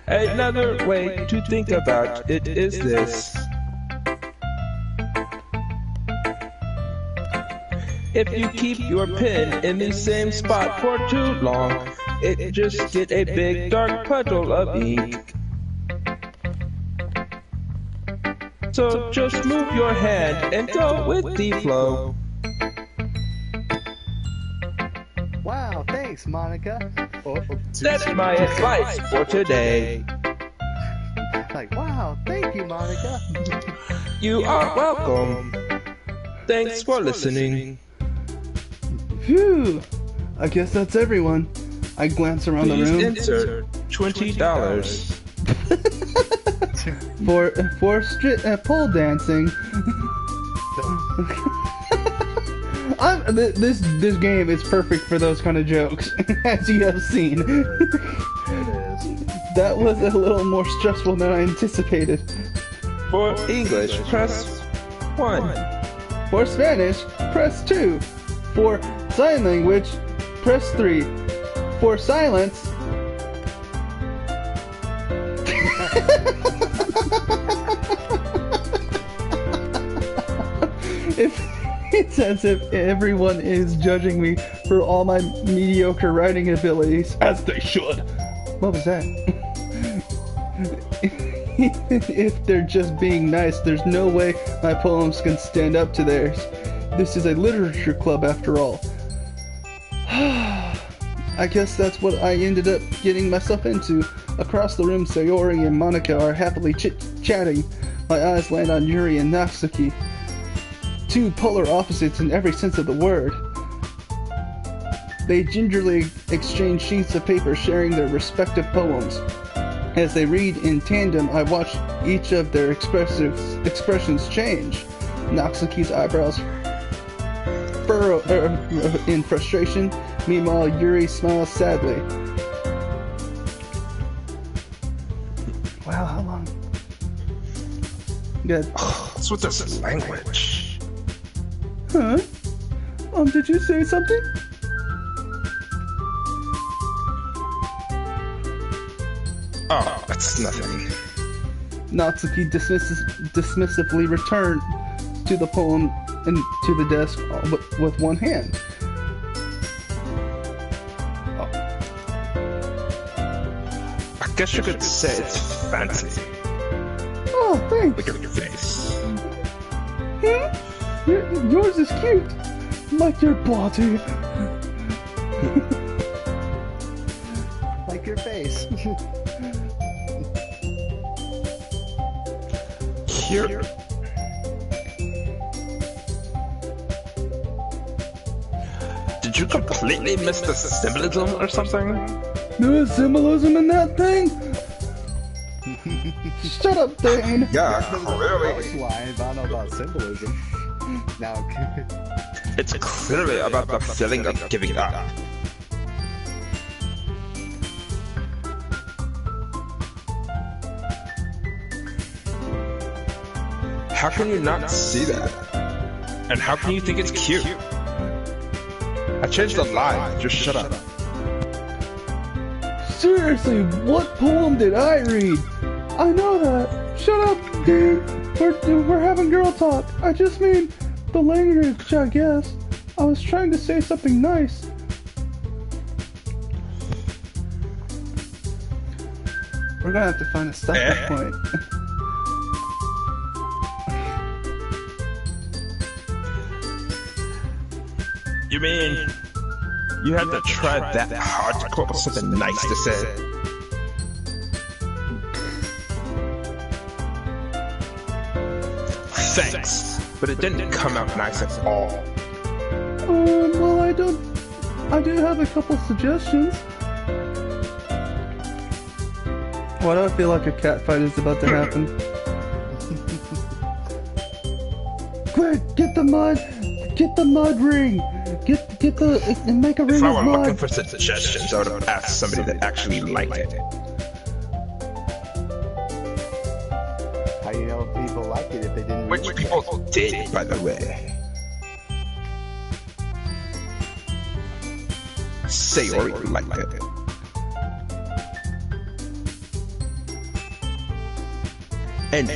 Another way to think about it is this. If you keep your pen in the same spot for too long, it just get a big dark puddle of ink. So just move your hand and go with the flow. Wow, thanks, Monica. That's my advice for today. Like, wow, thank you, Monica. You are welcome. Thanks for listening. Phew. I guess that's everyone. I glance around the Please room. insert $20. For pole dancing. This game is perfect for those kind of jokes, as you have seen. It is. That was a little more stressful than I anticipated. For English, press 1. For Spanish, press 2. For sign language, press 3. For silence, it's as if everyone is judging me for all my mediocre writing abilities, as they should. What was that? If they're just being nice, there's no way my poems can stand up to theirs. This is a literature club after all. I guess that's what I ended up getting myself into. Across the room, Sayori and Monica are happily chit-chatting. My eyes land on Yuri and Natsuki. Two polar opposites in every sense of the word. They gingerly exchange sheets of paper, sharing their respective poems. As they read in tandem, I watch each of their expressions change. Natsuki's eyebrows furrow in frustration. Meanwhile, Yuri smiles sadly. Wow, how long? Good. What's with this language? Huh? Did you say something? Oh, that's nothing. Natsuki dismissively returned to the poem and to the desk with one hand. I guess you could say it's fancy. Oh, thanks. Look at your face. Yours is cute, like your body. Like your face. Here. Did you completely miss the symbolism or something? There is symbolism in that thing? Shut up, Dane! Yeah, There's a clearly. punchline, but I don't know about symbolism. Now, It's clearly about the feeling of giving up. How can you not see that? And how can you think it's cute? I changed the line, just shut up. Seriously, what poem did I read? I know that. Shut up, Dane. We're having girl talk. I just mean the language, I guess. I was trying to say something nice. We're gonna have to find a stopping point. You mean you had to try that hard to come up with something nice to say? Thanks, but it didn't come out nice at all. Well, I do have a couple suggestions. Why do I feel like a cat fight is about to happen? Quick, get the mud ring! Get the, and make a ring If I of were mud! looking for suggestions, I would have asked somebody that actually liked it. how do you know if people like it if they didn't Which read it? people did, by the way. Sayori liked it. And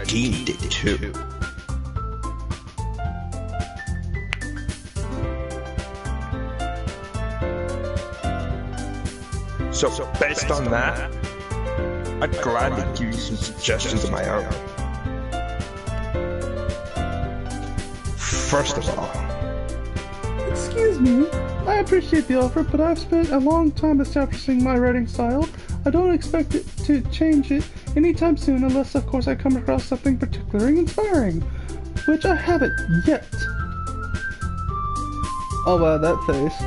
Dean did too. So based on that, I'd gladly give you some suggestions of my own. First of all, Excuse me, I appreciate the offer, but I've spent a long time establishing my writing style. I don't expect it to change it anytime soon unless, of course, I come across something particularly inspiring, which I haven't yet. Oh wow, that face.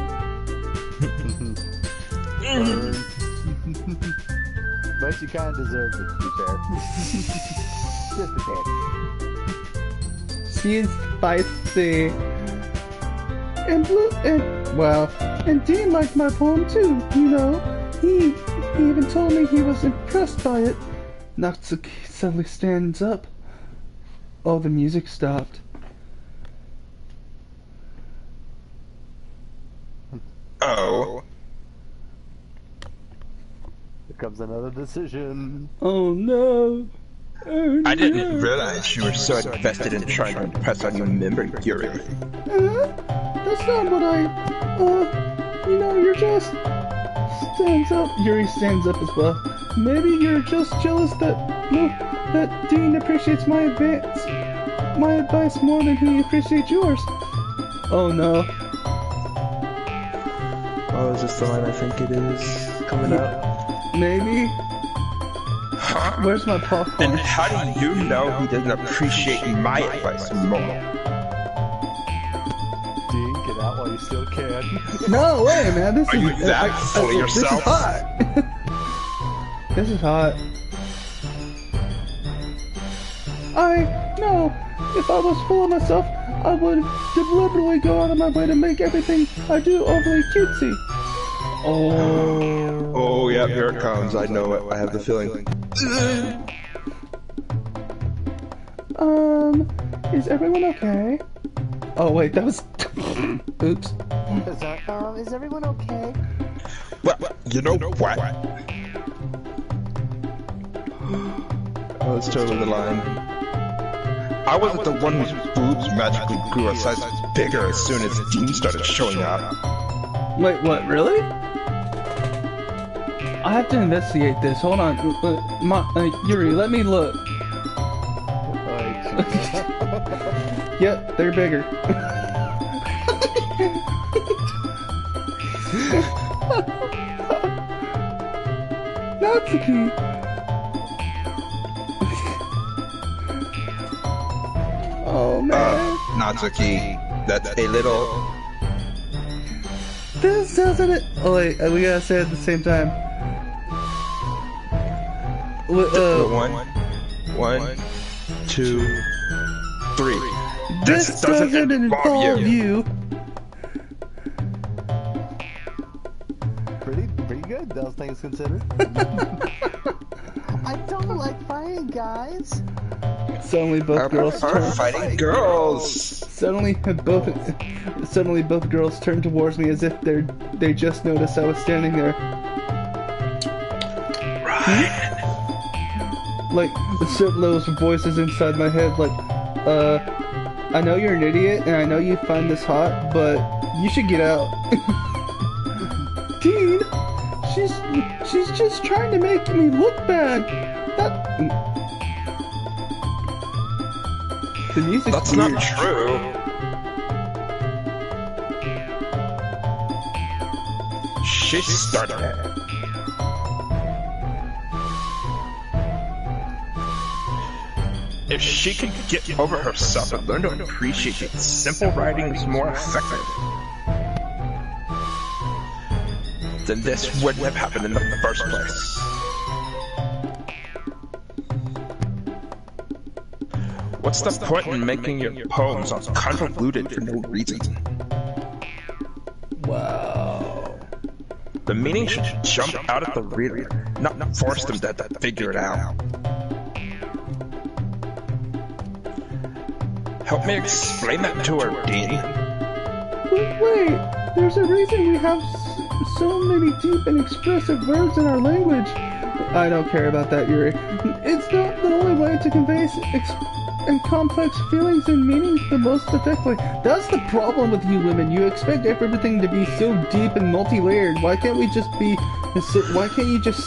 But you kind of deserve it, to be fair. Just a bit. She's spicy. And and Dean liked my poem too, you know. He even told me he was impressed by it. Natsuki suddenly stands up. Oh, the music stopped. oh, Here comes another decision. Oh no. Oh, I no. didn't realize you were so invested in trying to impress our new member, Yuri. That's not what you know, you're just... Stands up. Yuri stands up as well. Maybe you're just jealous that Dean appreciates my advice more than he appreciates yours. Oh no. Oh, is this the line I think it is coming out? Maybe? Where's my popcorn? And how do you know he doesn't appreciate my advice more? Dean, get out while you still can. No way, man. This Are is you that full of This is yourself? hot. This is hot. No. If I was full of myself, I would deliberately go out of my way to make everything I do overly cutesy. Oh. Oh, yeah, here it comes. I know it. I have the feeling. Is everyone okay? Oh wait, that was... Oops. Is everyone okay? Well, you know what? Oh, it's totally the line. I wasn't the one whose boobs magically grew a size bigger as soon as Dean started showing up. Wait, what, really? I have to investigate this. Hold on. Yuri, let me look. Yep, they're bigger. Natsuki! Oh man. Natsuki, that's a little... This doesn't... Oh wait, we gotta say it at the same time. One, two, three. This doesn't involve you. Pretty good, those things considered. I don't like fighting, guys. Suddenly both girls turn... fighting girls! Suddenly both girls turn towards me as if they just noticed I was standing there. Ryan! Like, certain those voices inside my head, like, I know you're an idiot, and I know you find this hot, but you should get out. Dean, she's just trying to make me look bad. The music's That's weird. not true. She started it. If she could get over herself and learn to appreciate that simple writing is more effective, then this wouldn't have happened in the first place. What's the point in making your poems all convoluted for no reason? Wow. The meaning should jump out at the reader, not force them to figure it out. Help me explain that to her, Dean. But wait, there's a reason we have so many deep and expressive words in our language. I don't care about that, Yuri. It's not the only way to convey and complex feelings and meanings the most effectively. That's the problem with you women. You expect everything to be so deep and multi-layered. Why can't you just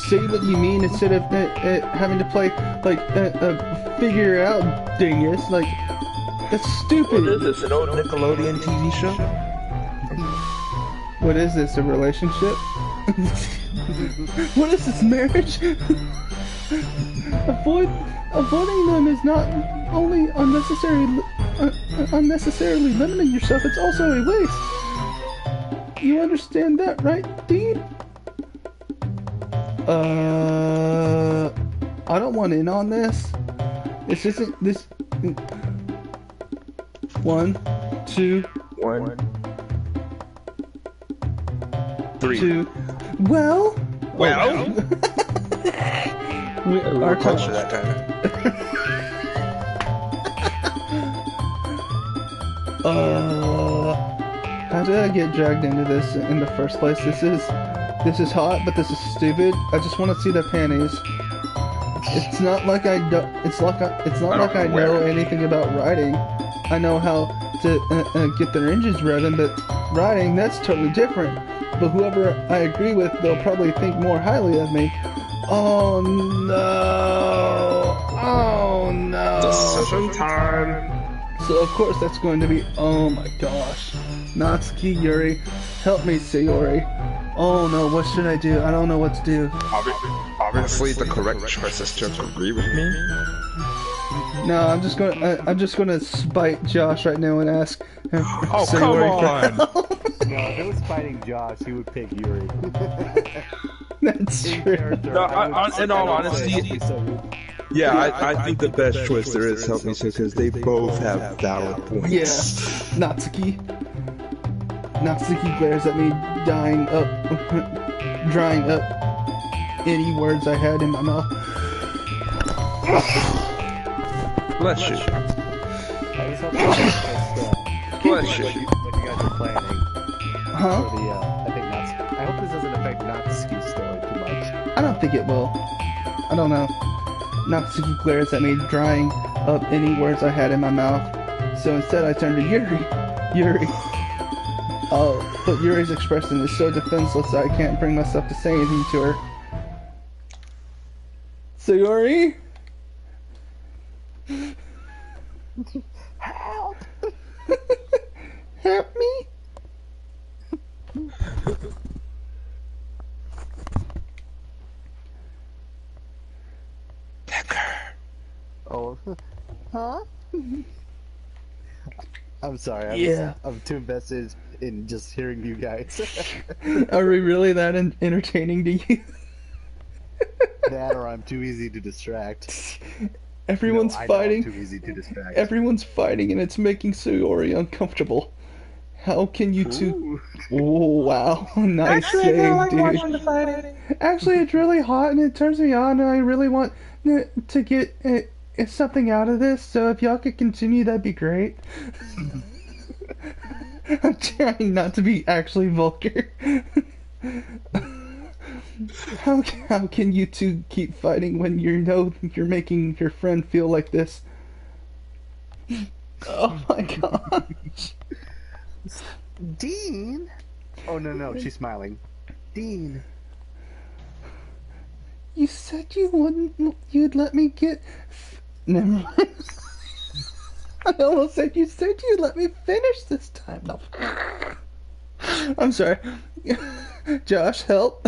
say what you mean instead of having to play like figure it out dingus? Like, that's stupid. What is this, an old Nickelodeon TV show? What is this, a relationship? What is this, marriage? Avoiding them is not only unnecessarily limiting yourself, it's also a waste. You understand that, right, Dean? I don't want in on this. This isn't this. 1, 2, 1, 3. 2. Well. Our closer time. that time. How did I get dragged into this in the first place? This is hot, but this is stupid. I just want to see the panties. It's not like I do, it's not like I know anything about writing. I know how to get their engines revving, but writing, that's totally different. But whoever I agree with, they'll probably think more highly of me. Oh no! Oh no! Decision time. So of course that's going to be, oh my gosh. Natsuki, Yuri, help me, Sayori. Oh no, what should I do? I don't know what to do. Obviously the correct choice is to agree with me. No, I'm just gonna spite Josh right now and ask him. Oh, come on! No, if it was fighting Josh, he would pick Yuri. That's true. No, in all honesty, yeah, I think the best choice there is help me because they both have valid points. Yeah, Natsuki. Natsuki glares at me, drying up any words I had in my mouth. Bless you. I was hoping Bless you. when you guys are planning Huh? for the, I think Natsuki. I hope this doesn't affect Natsuki's story too much. I don't think it will. I don't know. Natsuki glares at me, drying up any words I had in my mouth. So instead I turn to Yuri. Yuri. Oh, but Yuri's expression is so defenseless that I can't bring myself to say anything to her. Sayori? Help! Help me? Oh, huh? I'm sorry. Yeah. I'm too invested in just hearing you guys. Are we really that entertaining to you? That, or I'm too easy to distract. Everyone's No, I know I'm fighting. too easy to distract. Everyone's fighting, and it's making Sayori uncomfortable. How can you two? Ooh. Oh wow, nice Actually, I save, like dude. watching the fighting. Actually, it's really hot and it turns me on, and I really want to get something out of this. So if y'all could continue, that'd be great. I'm trying not to be actually vulgar. How can you two keep fighting when you know you're making your friend feel like this? Oh my gosh. Dean? Oh, no, she's smiling. Dean. You said you'd let me get... Never mind. I almost said you'd let me finish this time. No. I'm sorry. Josh, help.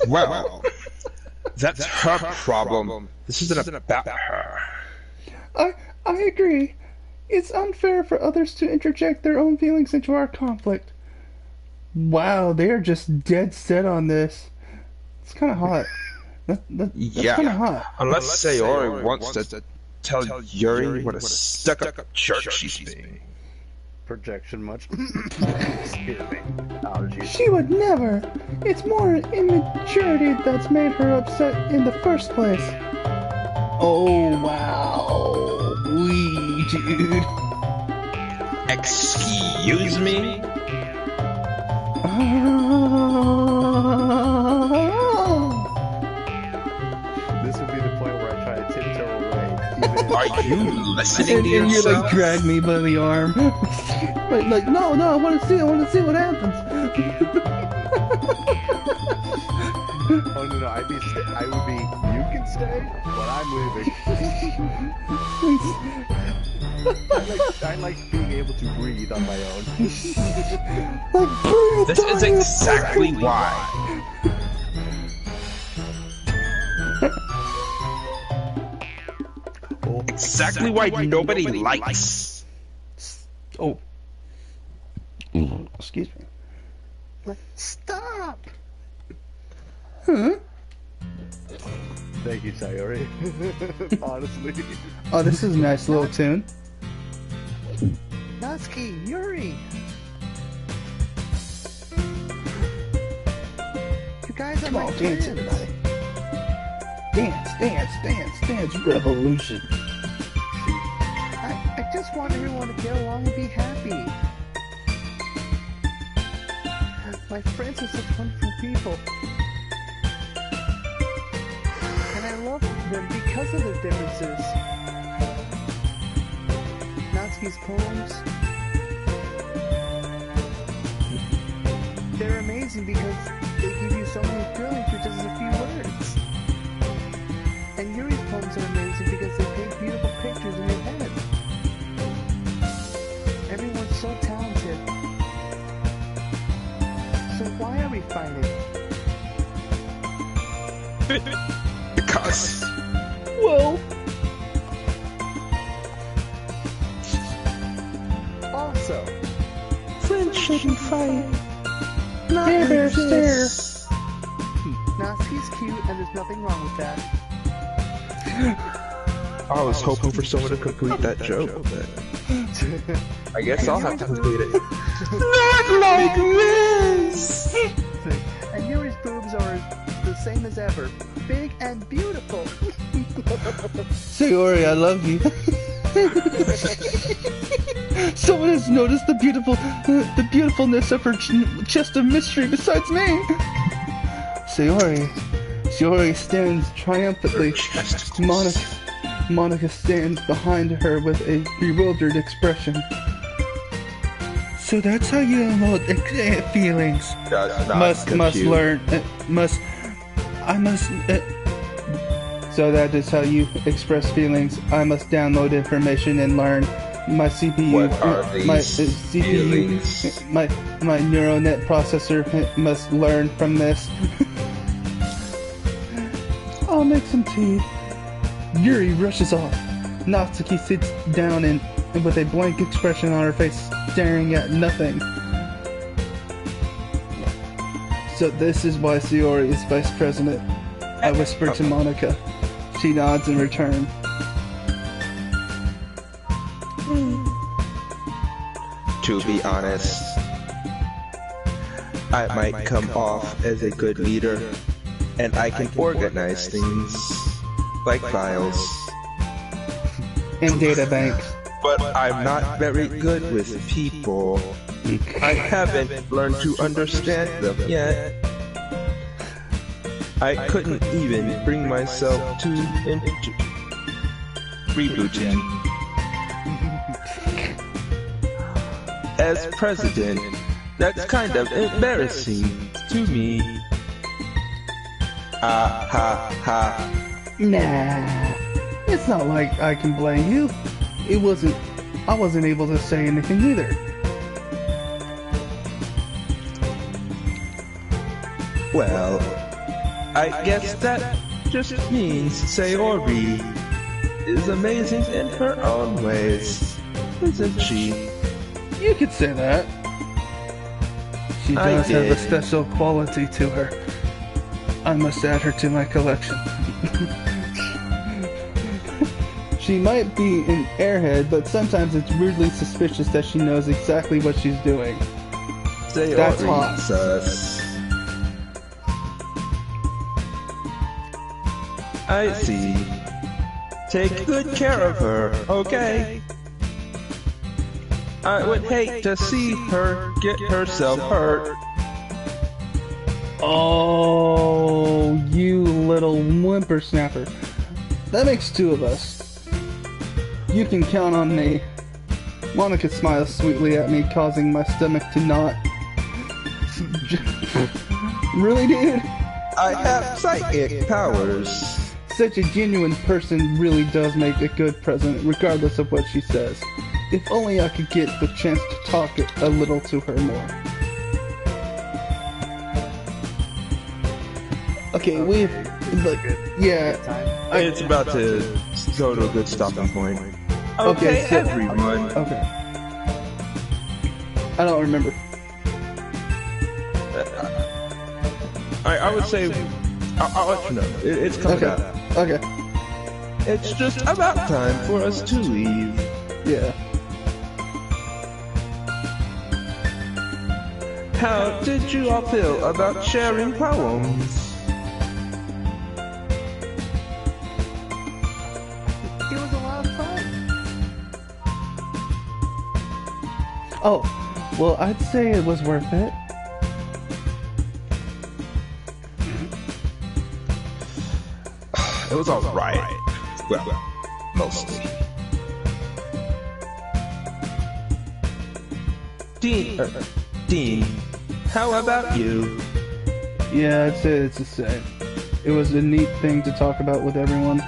Well, that's her problem. This isn't about her. I agree. It's unfair for others to interject their own feelings into our conflict. Wow, they are just dead set on this. It's kind of hot. That's kind of hot. Unless Sayori wants to tell Yuri what a stuck-up jerk she's being. Projection much? Excuse me. Allergies. She would never. It's more immaturity that's made her upset in the first place. Oh, wow. Wee, dude. Excuse me? This would be the point where I try to tiptoe away. Are you listening to And you yourself? like drag me by the arm. like no, I want to see what happens. Oh no, I would be. You can stay, but I'm leaving. I like being able to breathe on my own. This is exactly why. Exactly why nobody likes. Oh. Excuse me. Stop! Huh? Thank you, Sayori. Honestly. Oh, this is a nice little tune. Natsuki, Yuri! You guys are Come my on, dance, friends. everybody. Dance, revolution. I just want everyone to get along and be happy. My friends are such wonderful people. And I love them because of their differences. Natsuki's poems, they're amazing because they give you so many feelings with just a few words. And Yuri's poems are amazing because they paint beautiful pictures in your head. Everyone's so talented. So why are we fighting? Because. Well, Also, Friends shouldn't fight. there. Natsuki's cute and there's nothing wrong with that. I was hoping for someone to complete that joke, but I guess I'll have to complete it. Not like this! And Yuri's boobs are the same as ever. Big and beautiful. Sayori, I love you. Someone has noticed the beautifulness of her chest of mystery besides me. Sayori stands triumphantly. Monica stands behind her with a bewildered expression. So that's how you unload feelings. So that is how you express feelings. I must download information and learn. My CPU, What are my these feelings? CPU, my neural net processor must learn from this. I'll make some tea. Yuri rushes off. Natsuki sits down and with a blank expression on her face, staring at nothing. So this is why Sayori is vice president. I whisper to Monica. She nods in return. To be honest, I might come off as a good leader, and I can organize things like files. In data banks. But I'm not very good with people. I haven't learned to understand them yet. I couldn't even bring myself to rebooting. As president, that's kind of embarrassing to me. Ah ha ha. Nah. It's not like I can blame you. I wasn't able to say anything either. Well, I guess that just means Sayori is amazing in her own ways, isn't she? You could say that. She I does have a did. special quality to her. I must add her to my collection. She might be an airhead, but sometimes it's weirdly suspicious that she knows exactly what she's doing. Sayori That's hot. sus. I see. Take good care of her, okay? I would hate to see her get herself hurt. Oh, you little whippersnapper. That makes two of us. You can count on me. Monica smiles sweetly at me, causing my stomach to knot. Really, dude? I have psychic powers. Such a genuine person really does make a good president, regardless of what she says. If only I could get the chance to talk a little to her more. Okay, we've... Like, yeah, It's about to go to a good stopping point. Okay, Okay, so- everyone. okay. I don't remember. I would say, I'll let you know. It's coming Okay, up. okay, It's just about time for us to leave. yeah. How did you all feel about sharing poems? It was a lot of fun. Oh, well, I'd say it was worth it. It was alright. Well, mostly. Dean, how about you? Yeah, I'd say it's the same. It was a neat thing to talk about with everyone.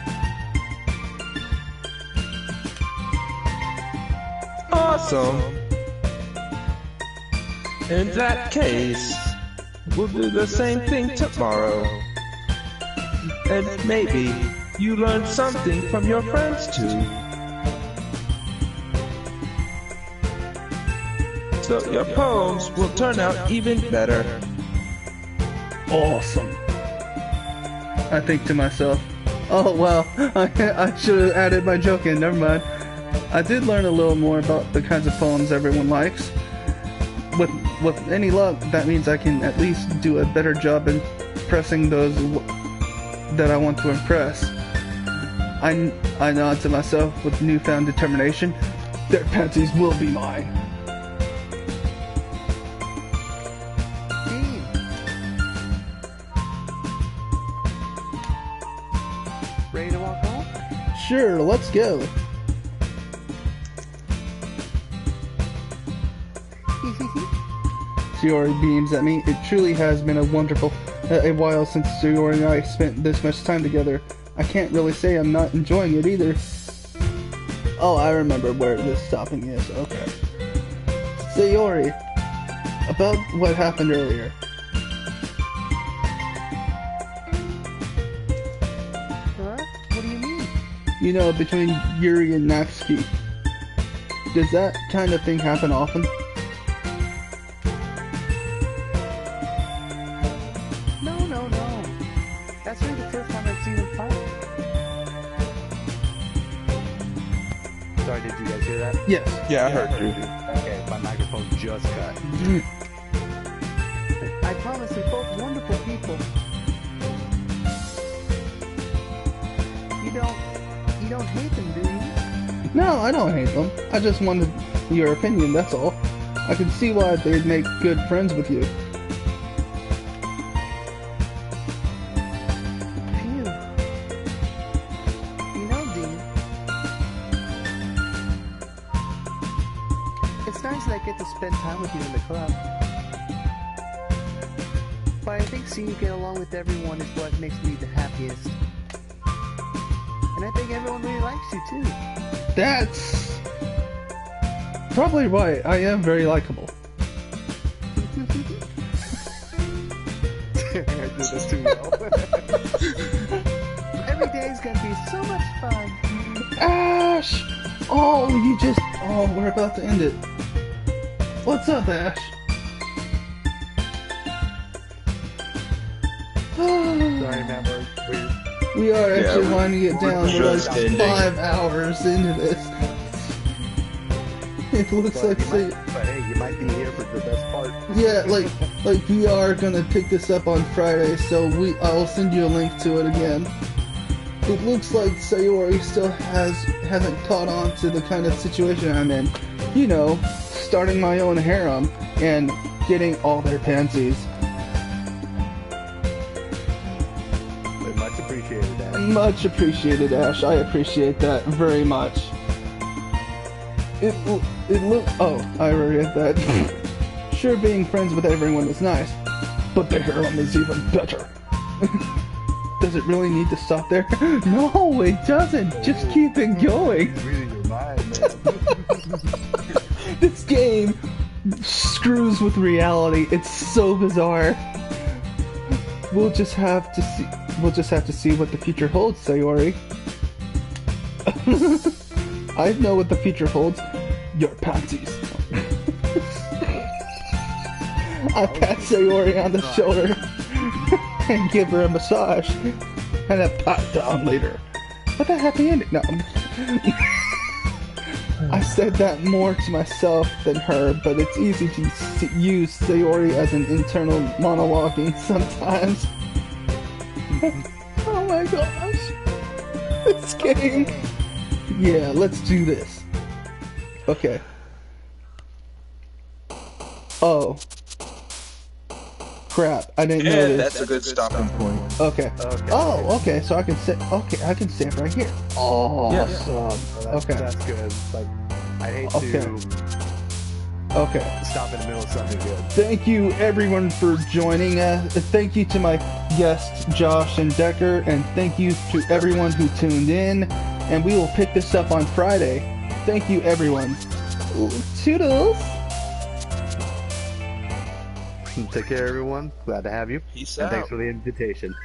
Awesome. In that case, we'll do the same thing tomorrow. And maybe you learn something from your friends too. So your poems will turn out even better. Awesome. I think to myself, oh wow, I should have added my joke in, never mind. I did learn a little more about the kinds of poems everyone likes. With any luck, that means I can at least do a better job in impressing those that I want to impress. I nod to myself with newfound determination. Their panties will be mine. Dean, ready to walk home? Sure, let's go. Sayori beams at me. It truly has been a while since Sayori and I spent this much time together. I can't really say I'm not enjoying it either. Oh, I remember where this stopping is. Okay. Sayori, about what happened earlier. Huh? What do you mean? You know, between Yuri and Natsuki. Does that kind of thing happen often? No. That's really the first time I've seen him fight. Sorry, did you guys hear that? Yes. Yeah, I heard you. Okay, my microphone just cut. I promise they're both wonderful people. You don't hate them, do you? No, I don't hate them. I just wanted your opinion, that's all. I can see why they'd make good friends with you. Phew. You know, Dean, it's nice that I get to spend time with you in the club. But I think seeing you get along with everyone is what makes me the happiest. And I think everyone really likes you too. That's probably right. I am very likable. I did this too well. Every day's gonna be so much fun. Ash! Oh, we're about to end it. What's up, Ash? Sorry, man, We are actually we- winding it down. We're just like ending. 5 hours into this. It looks like but hey, you might be here for the best part. yeah, like we are gonna pick this up on Friday, so I'll send you a link to it again. It looks like Sayori still hasn't caught on to the kind of situation I'm in. You know, starting my own harem and getting all their pansies. Much appreciated, Dad. Much appreciated, Ash. I appreciate that very much. It look. Oh, I read that. Sure, being friends with everyone is nice, but the harem is even better. Does it really need to stop there? No, it doesn't. Just keep it going. Reading your mind, man. This game screws with reality. It's so bizarre. We'll just have to see. We'll just have to see what the future holds, Sayori. I know what the future holds. Your panties. I pat Sayori on the shoulder and give her a massage and a pat down later. But a happy ending. No. I said that more to myself than her, but it's easy to use Sayori as an internal monologuing sometimes. Oh my gosh. This game. Yeah, let's do this. Okay. Oh. Crap, I didn't Yeah, notice. that's a good stopping point. Okay. Oh, okay, so I can sit. Okay, I can stand right here. Awesome. Okay. That's good. Like, I hate Okay. to Okay. stop in the middle of something good. Thank you everyone for joining us. Thank you to my guests Josh and Decker, and thank you to everyone who tuned in. And we will pick this up on Friday. Thank you everyone. Toodles. Take care, everyone. Glad to have you. Peace And out. thanks for the invitation.